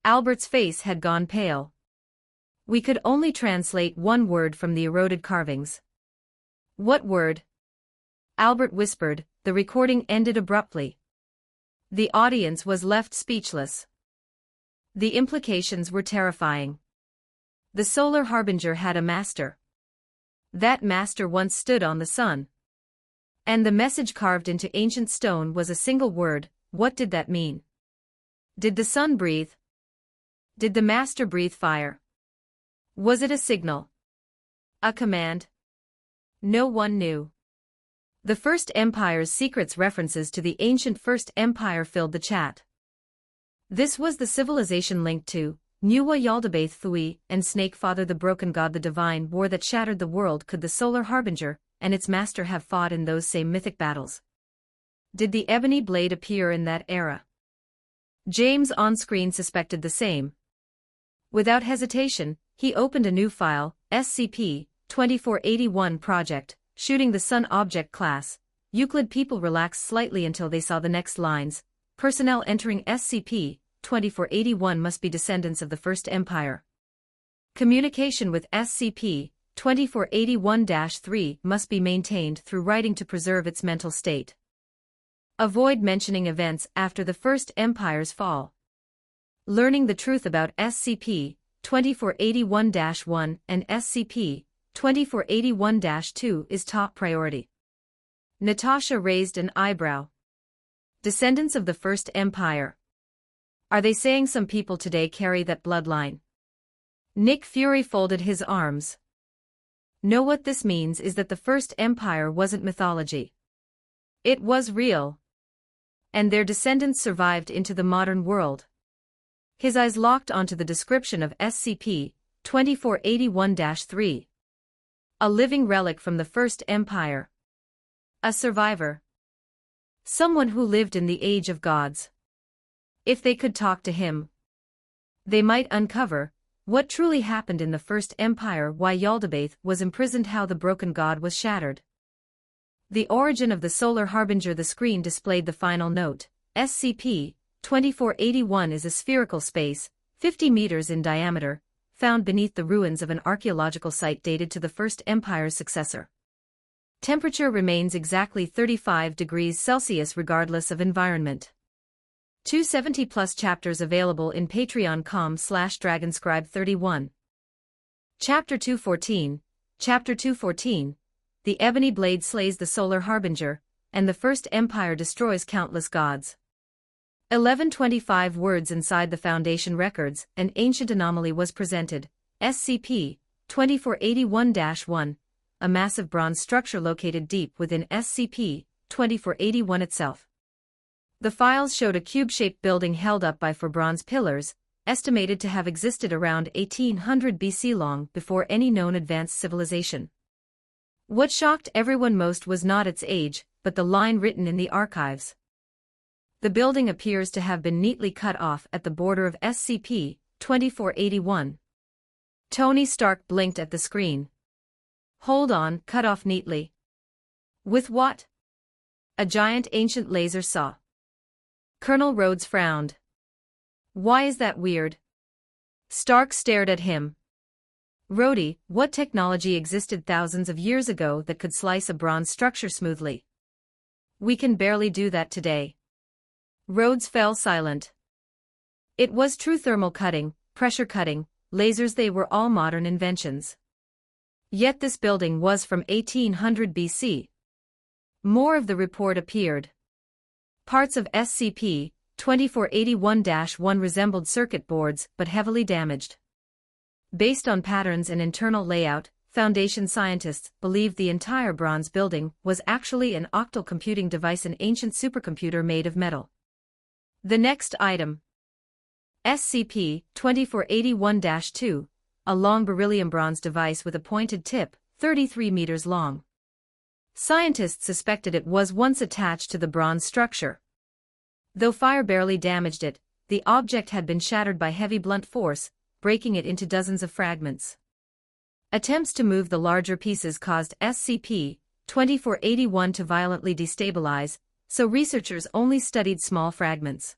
Albert's face had gone pale. We could only translate one word from the eroded carvings. What word? Albert whispered. The recording ended abruptly. The audience was left speechless. The implications were terrifying. The Solar Harbinger had a master. That master once stood on the sun. And the message carved into ancient stone was a single word. What did that mean? Did the sun breathe? Did the master breathe fire? Was it a signal? A command? No one knew. The First Empire's secrets references to the ancient First Empire filled the chat. This was the civilization linked to Nuwa Yaldabaoth Thui and Snake Father, the broken god, the divine war that shattered the world. Could the Solar Harbinger and its master have fought in those same mythic battles? Did the ebony blade appear in that era? James on screen suspected the same. Without hesitation, he opened a new file, SCP-2481 Project, Shooting the Sun Object Class. Euclid. People relaxed slightly until they saw the next lines. Personnel entering SCP-2481 must be descendants of the First Empire. Communication with SCP-2481-3 must be maintained through writing to preserve its mental state. Avoid mentioning events after the First Empire's fall. Learning the truth about SCP-2481-1 and SCP-2481-2 is top priority. Natasha raised an eyebrow. Descendants of the First Empire. Are they saying some people today carry that bloodline? Nick Fury folded his arms. No, what this means is that the First Empire wasn't mythology. It was real. And their descendants survived into the modern world. His eyes locked onto the description of SCP-2481-3. A living relic from the First Empire. A survivor. Someone who lived in the Age of Gods. If they could talk to him, they might uncover what truly happened in the First Empire, why Yaldabaoth was imprisoned, how the broken god was shattered. The origin of the Solar Harbinger. The screen displayed the final note. SCP-2481 is a spherical space, 50 meters in diameter, found beneath the ruins of an archaeological site dated to the First Empire's successor. Temperature remains exactly 35 degrees Celsius regardless of environment. 270+ chapters available in patreon.com/dragonscribe31. Chapter 214. Chapter 214. The Ebony Blade slays the Solar Harbinger, and the First Empire destroys countless gods. 1125 words inside the Foundation records. An ancient anomaly was presented. SCP-2481-1, a massive bronze structure located deep within SCP-2481 itself. The files showed a cube-shaped building held up by four bronze pillars, estimated to have existed around 1800 BC, long before any known advanced civilization. What shocked everyone most was not its age, but the line written in the archives. The building appears to have been neatly cut off at the border of SCP-2481. Tony Stark blinked at the screen. Hold on, cut off neatly. With what? A giant ancient laser saw. Colonel Rhodes frowned. Why is that weird? Stark stared at him. Rhodey, what technology existed thousands of years ago that could slice a bronze structure smoothly? We can barely do that today. Rhodes fell silent. It was true thermal cutting, pressure cutting, lasers, they were all modern inventions. Yet this building was from 1800 BC. More of the report appeared. Parts of SCP-2481-1 resembled circuit boards but heavily damaged. Based on patterns and internal layout, Foundation scientists believed the entire bronze building was actually an octal computing device, an ancient supercomputer made of metal. The next item. SCP-2481-2, a long beryllium bronze device with a pointed tip, 33 meters long. Scientists suspected it was once attached to the bronze structure. Though fire barely damaged it, the object had been shattered by heavy blunt force, breaking it into dozens of fragments. Attempts to move the larger pieces caused SCP-2481 to violently destabilize, so researchers only studied small fragments.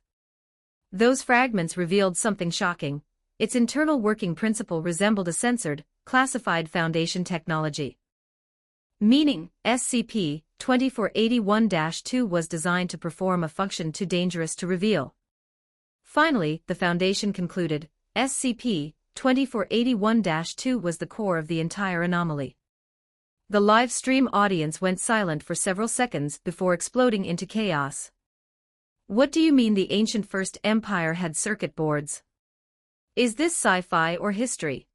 Those fragments revealed something shocking. Its internal working principle resembled a censored, classified Foundation technology. Meaning, SCP-2481-2 was designed to perform a function too dangerous to reveal. Finally, the Foundation concluded, SCP-2481-2 was the core of the entire anomaly. The live stream audience went silent for several seconds before exploding into chaos. What do you mean the ancient First Empire had circuit boards? Is this sci-fi or history?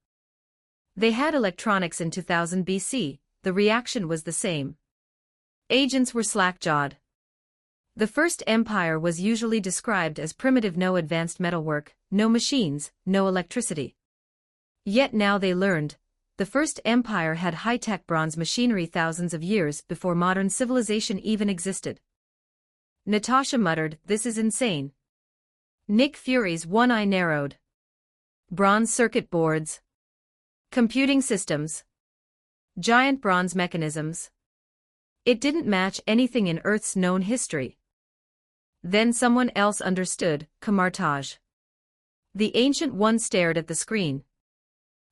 They had electronics in 2000 BC, the reaction was the same. Agents were slack-jawed. The First Empire was usually described as primitive, no advanced metalwork, no machines, no electricity. Yet now they learned, the First Empire had high-tech bronze machinery thousands of years before modern civilization even existed. Natasha muttered, "This is insane." Nick Fury's one eye narrowed. Bronze circuit boards. Computing systems. Giant bronze mechanisms. It didn't match anything in Earth's known history. Then someone else understood, Kamartaj. The Ancient One stared at the screen.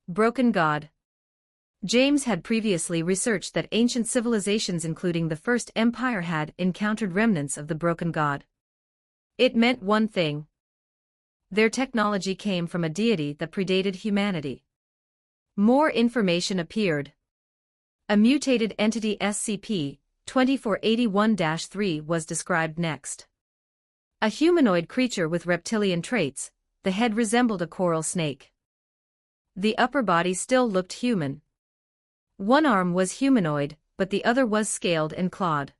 Broken God. James had previously researched that ancient civilizations including the First Empire had encountered remnants of the broken God. It meant one thing. Their technology came from a deity that predated humanity. More information appeared. A mutated entity SCP-2481-3 was described next. A humanoid creature with reptilian traits, the head resembled a coral snake. The upper body still looked human. One arm was humanoid, but the other was scaled and clawed.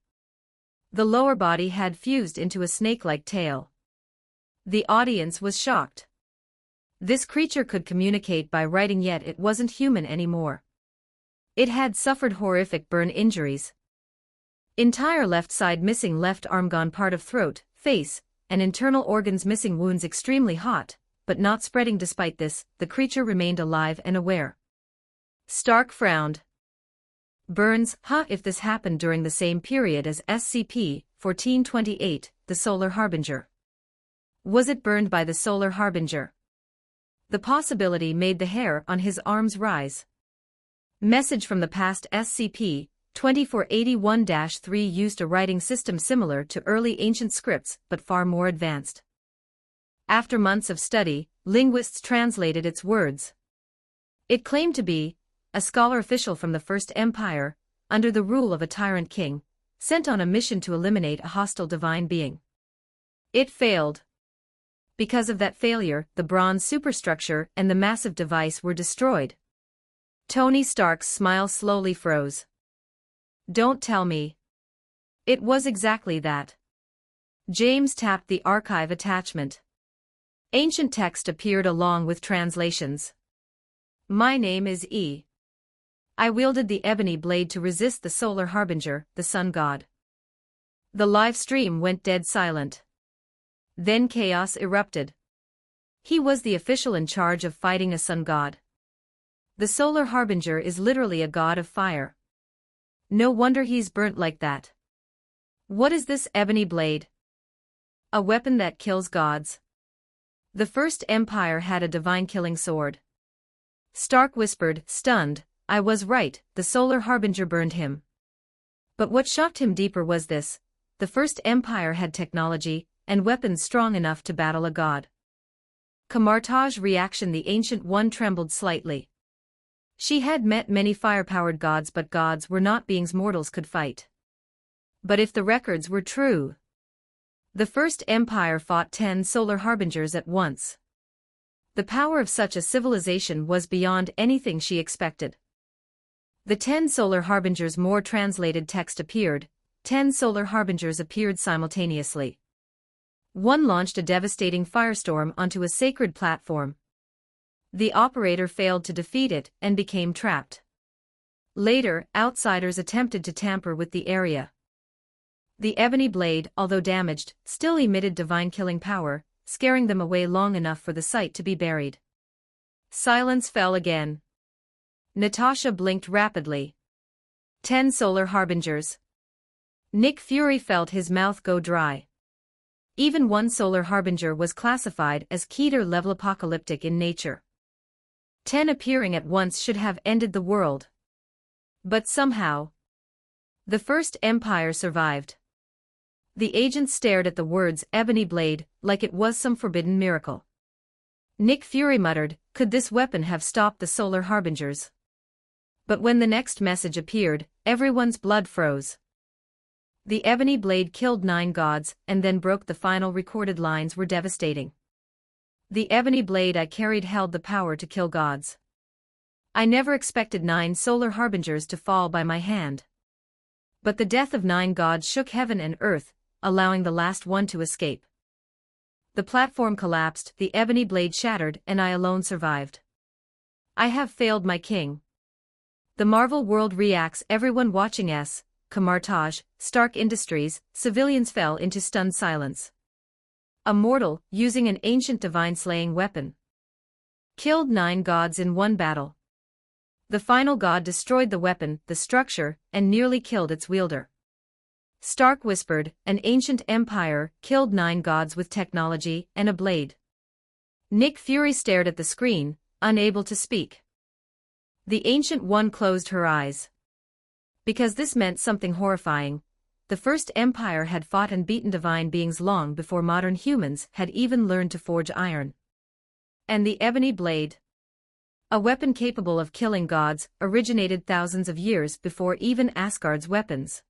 The lower body had fused into a snake-like tail. The audience was shocked. This creature could communicate by writing, yet it wasn't human anymore. It had suffered horrific burn injuries. Entire left side missing, left arm gone, part of throat, face, and internal organs missing, wounds extremely hot, but not spreading. Despite this, the creature remained alive and aware. Stark frowned. Burns, if this happened during the same period as SCP-1428, the Solar Harbinger. Was it burned by the Solar Harbinger? The possibility made the hair on his arms rise. Message from the past. SCP-2481-3 used a writing system similar to early ancient scripts but far more advanced. After months of study, linguists translated its words. It claimed to be a scholar official from the First Empire, under the rule of a tyrant king, sent on a mission to eliminate a hostile divine being. It failed. Because of that failure, the bronze superstructure and the massive device were destroyed. Tony Stark's smile slowly froze. Don't tell me. It was exactly that. James tapped the archive attachment. Ancient text appeared along with translations. My name is E. I wielded the ebony blade to resist the Solar Harbinger, the Sun God. The live stream went dead silent. Then chaos erupted. He was the official in charge of fighting a sun god. The Solar Harbinger is literally a god of fire. No wonder he's burnt like that. What is this ebony blade? A weapon that kills gods. The First Empire had a divine killing sword. Stark whispered, stunned, I was right, the Solar Harbinger burned him. But what shocked him deeper was this: the First Empire had technology and weapons strong enough to battle a god. Kamartaj's reaction. The Ancient One trembled slightly. She had met many fire-powered gods, but gods were not beings mortals could fight. But if the records were true, the First Empire fought 10 Solar Harbingers at once. The power of such a civilization was beyond anything she expected. The 10 Solar Harbingers. More translated text appeared. 10 Solar Harbingers appeared simultaneously. One launched a devastating firestorm onto a sacred platform. The operator failed to defeat it and became trapped. Later, outsiders attempted to tamper with the area. The ebony blade, although damaged, still emitted divine killing power, scaring them away long enough for the site to be buried. Silence fell again. Natasha blinked rapidly. 10 Solar Harbingers. Nick Fury felt his mouth go dry. Even one Solar Harbinger was classified as Keter-level apocalyptic in nature. 10 appearing at once should have ended the world. But somehow, the First Empire survived. The agent stared at the words ebony blade like it was some forbidden miracle. Nick Fury muttered, could this weapon have stopped the Solar Harbingers? But when the next message appeared, everyone's blood froze. The ebony blade killed 9 gods and then broke. The final recorded lines were devastating. The ebony blade I carried held the power to kill gods. I never expected 9 solar harbingers to fall by my hand. But the death of 9 gods shook heaven and earth, allowing the last one to escape. The platform collapsed, the ebony blade shattered, and I alone survived. I have failed my king. The Marvel world reacts. Everyone watching Camartage, Stark Industries, civilians fell into stunned silence. A mortal, using an ancient divine slaying weapon, killed 9 gods in one battle. The final god destroyed the weapon, the structure, and nearly killed its wielder. Stark whispered, an ancient empire killed 9 gods with technology and a blade. Nick Fury stared at the screen, unable to speak. The Ancient One closed her eyes. Because this meant something horrifying. The First Empire had fought and beaten divine beings long before modern humans had even learned to forge iron. And the ebony blade, a weapon capable of killing gods, originated thousands of years before even Asgard's weapons.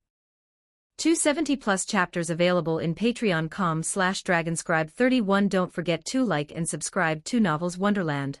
270+ chapters available in patreon.com/dragonscribe31. Don't forget to like and subscribe to Novels Wonderland.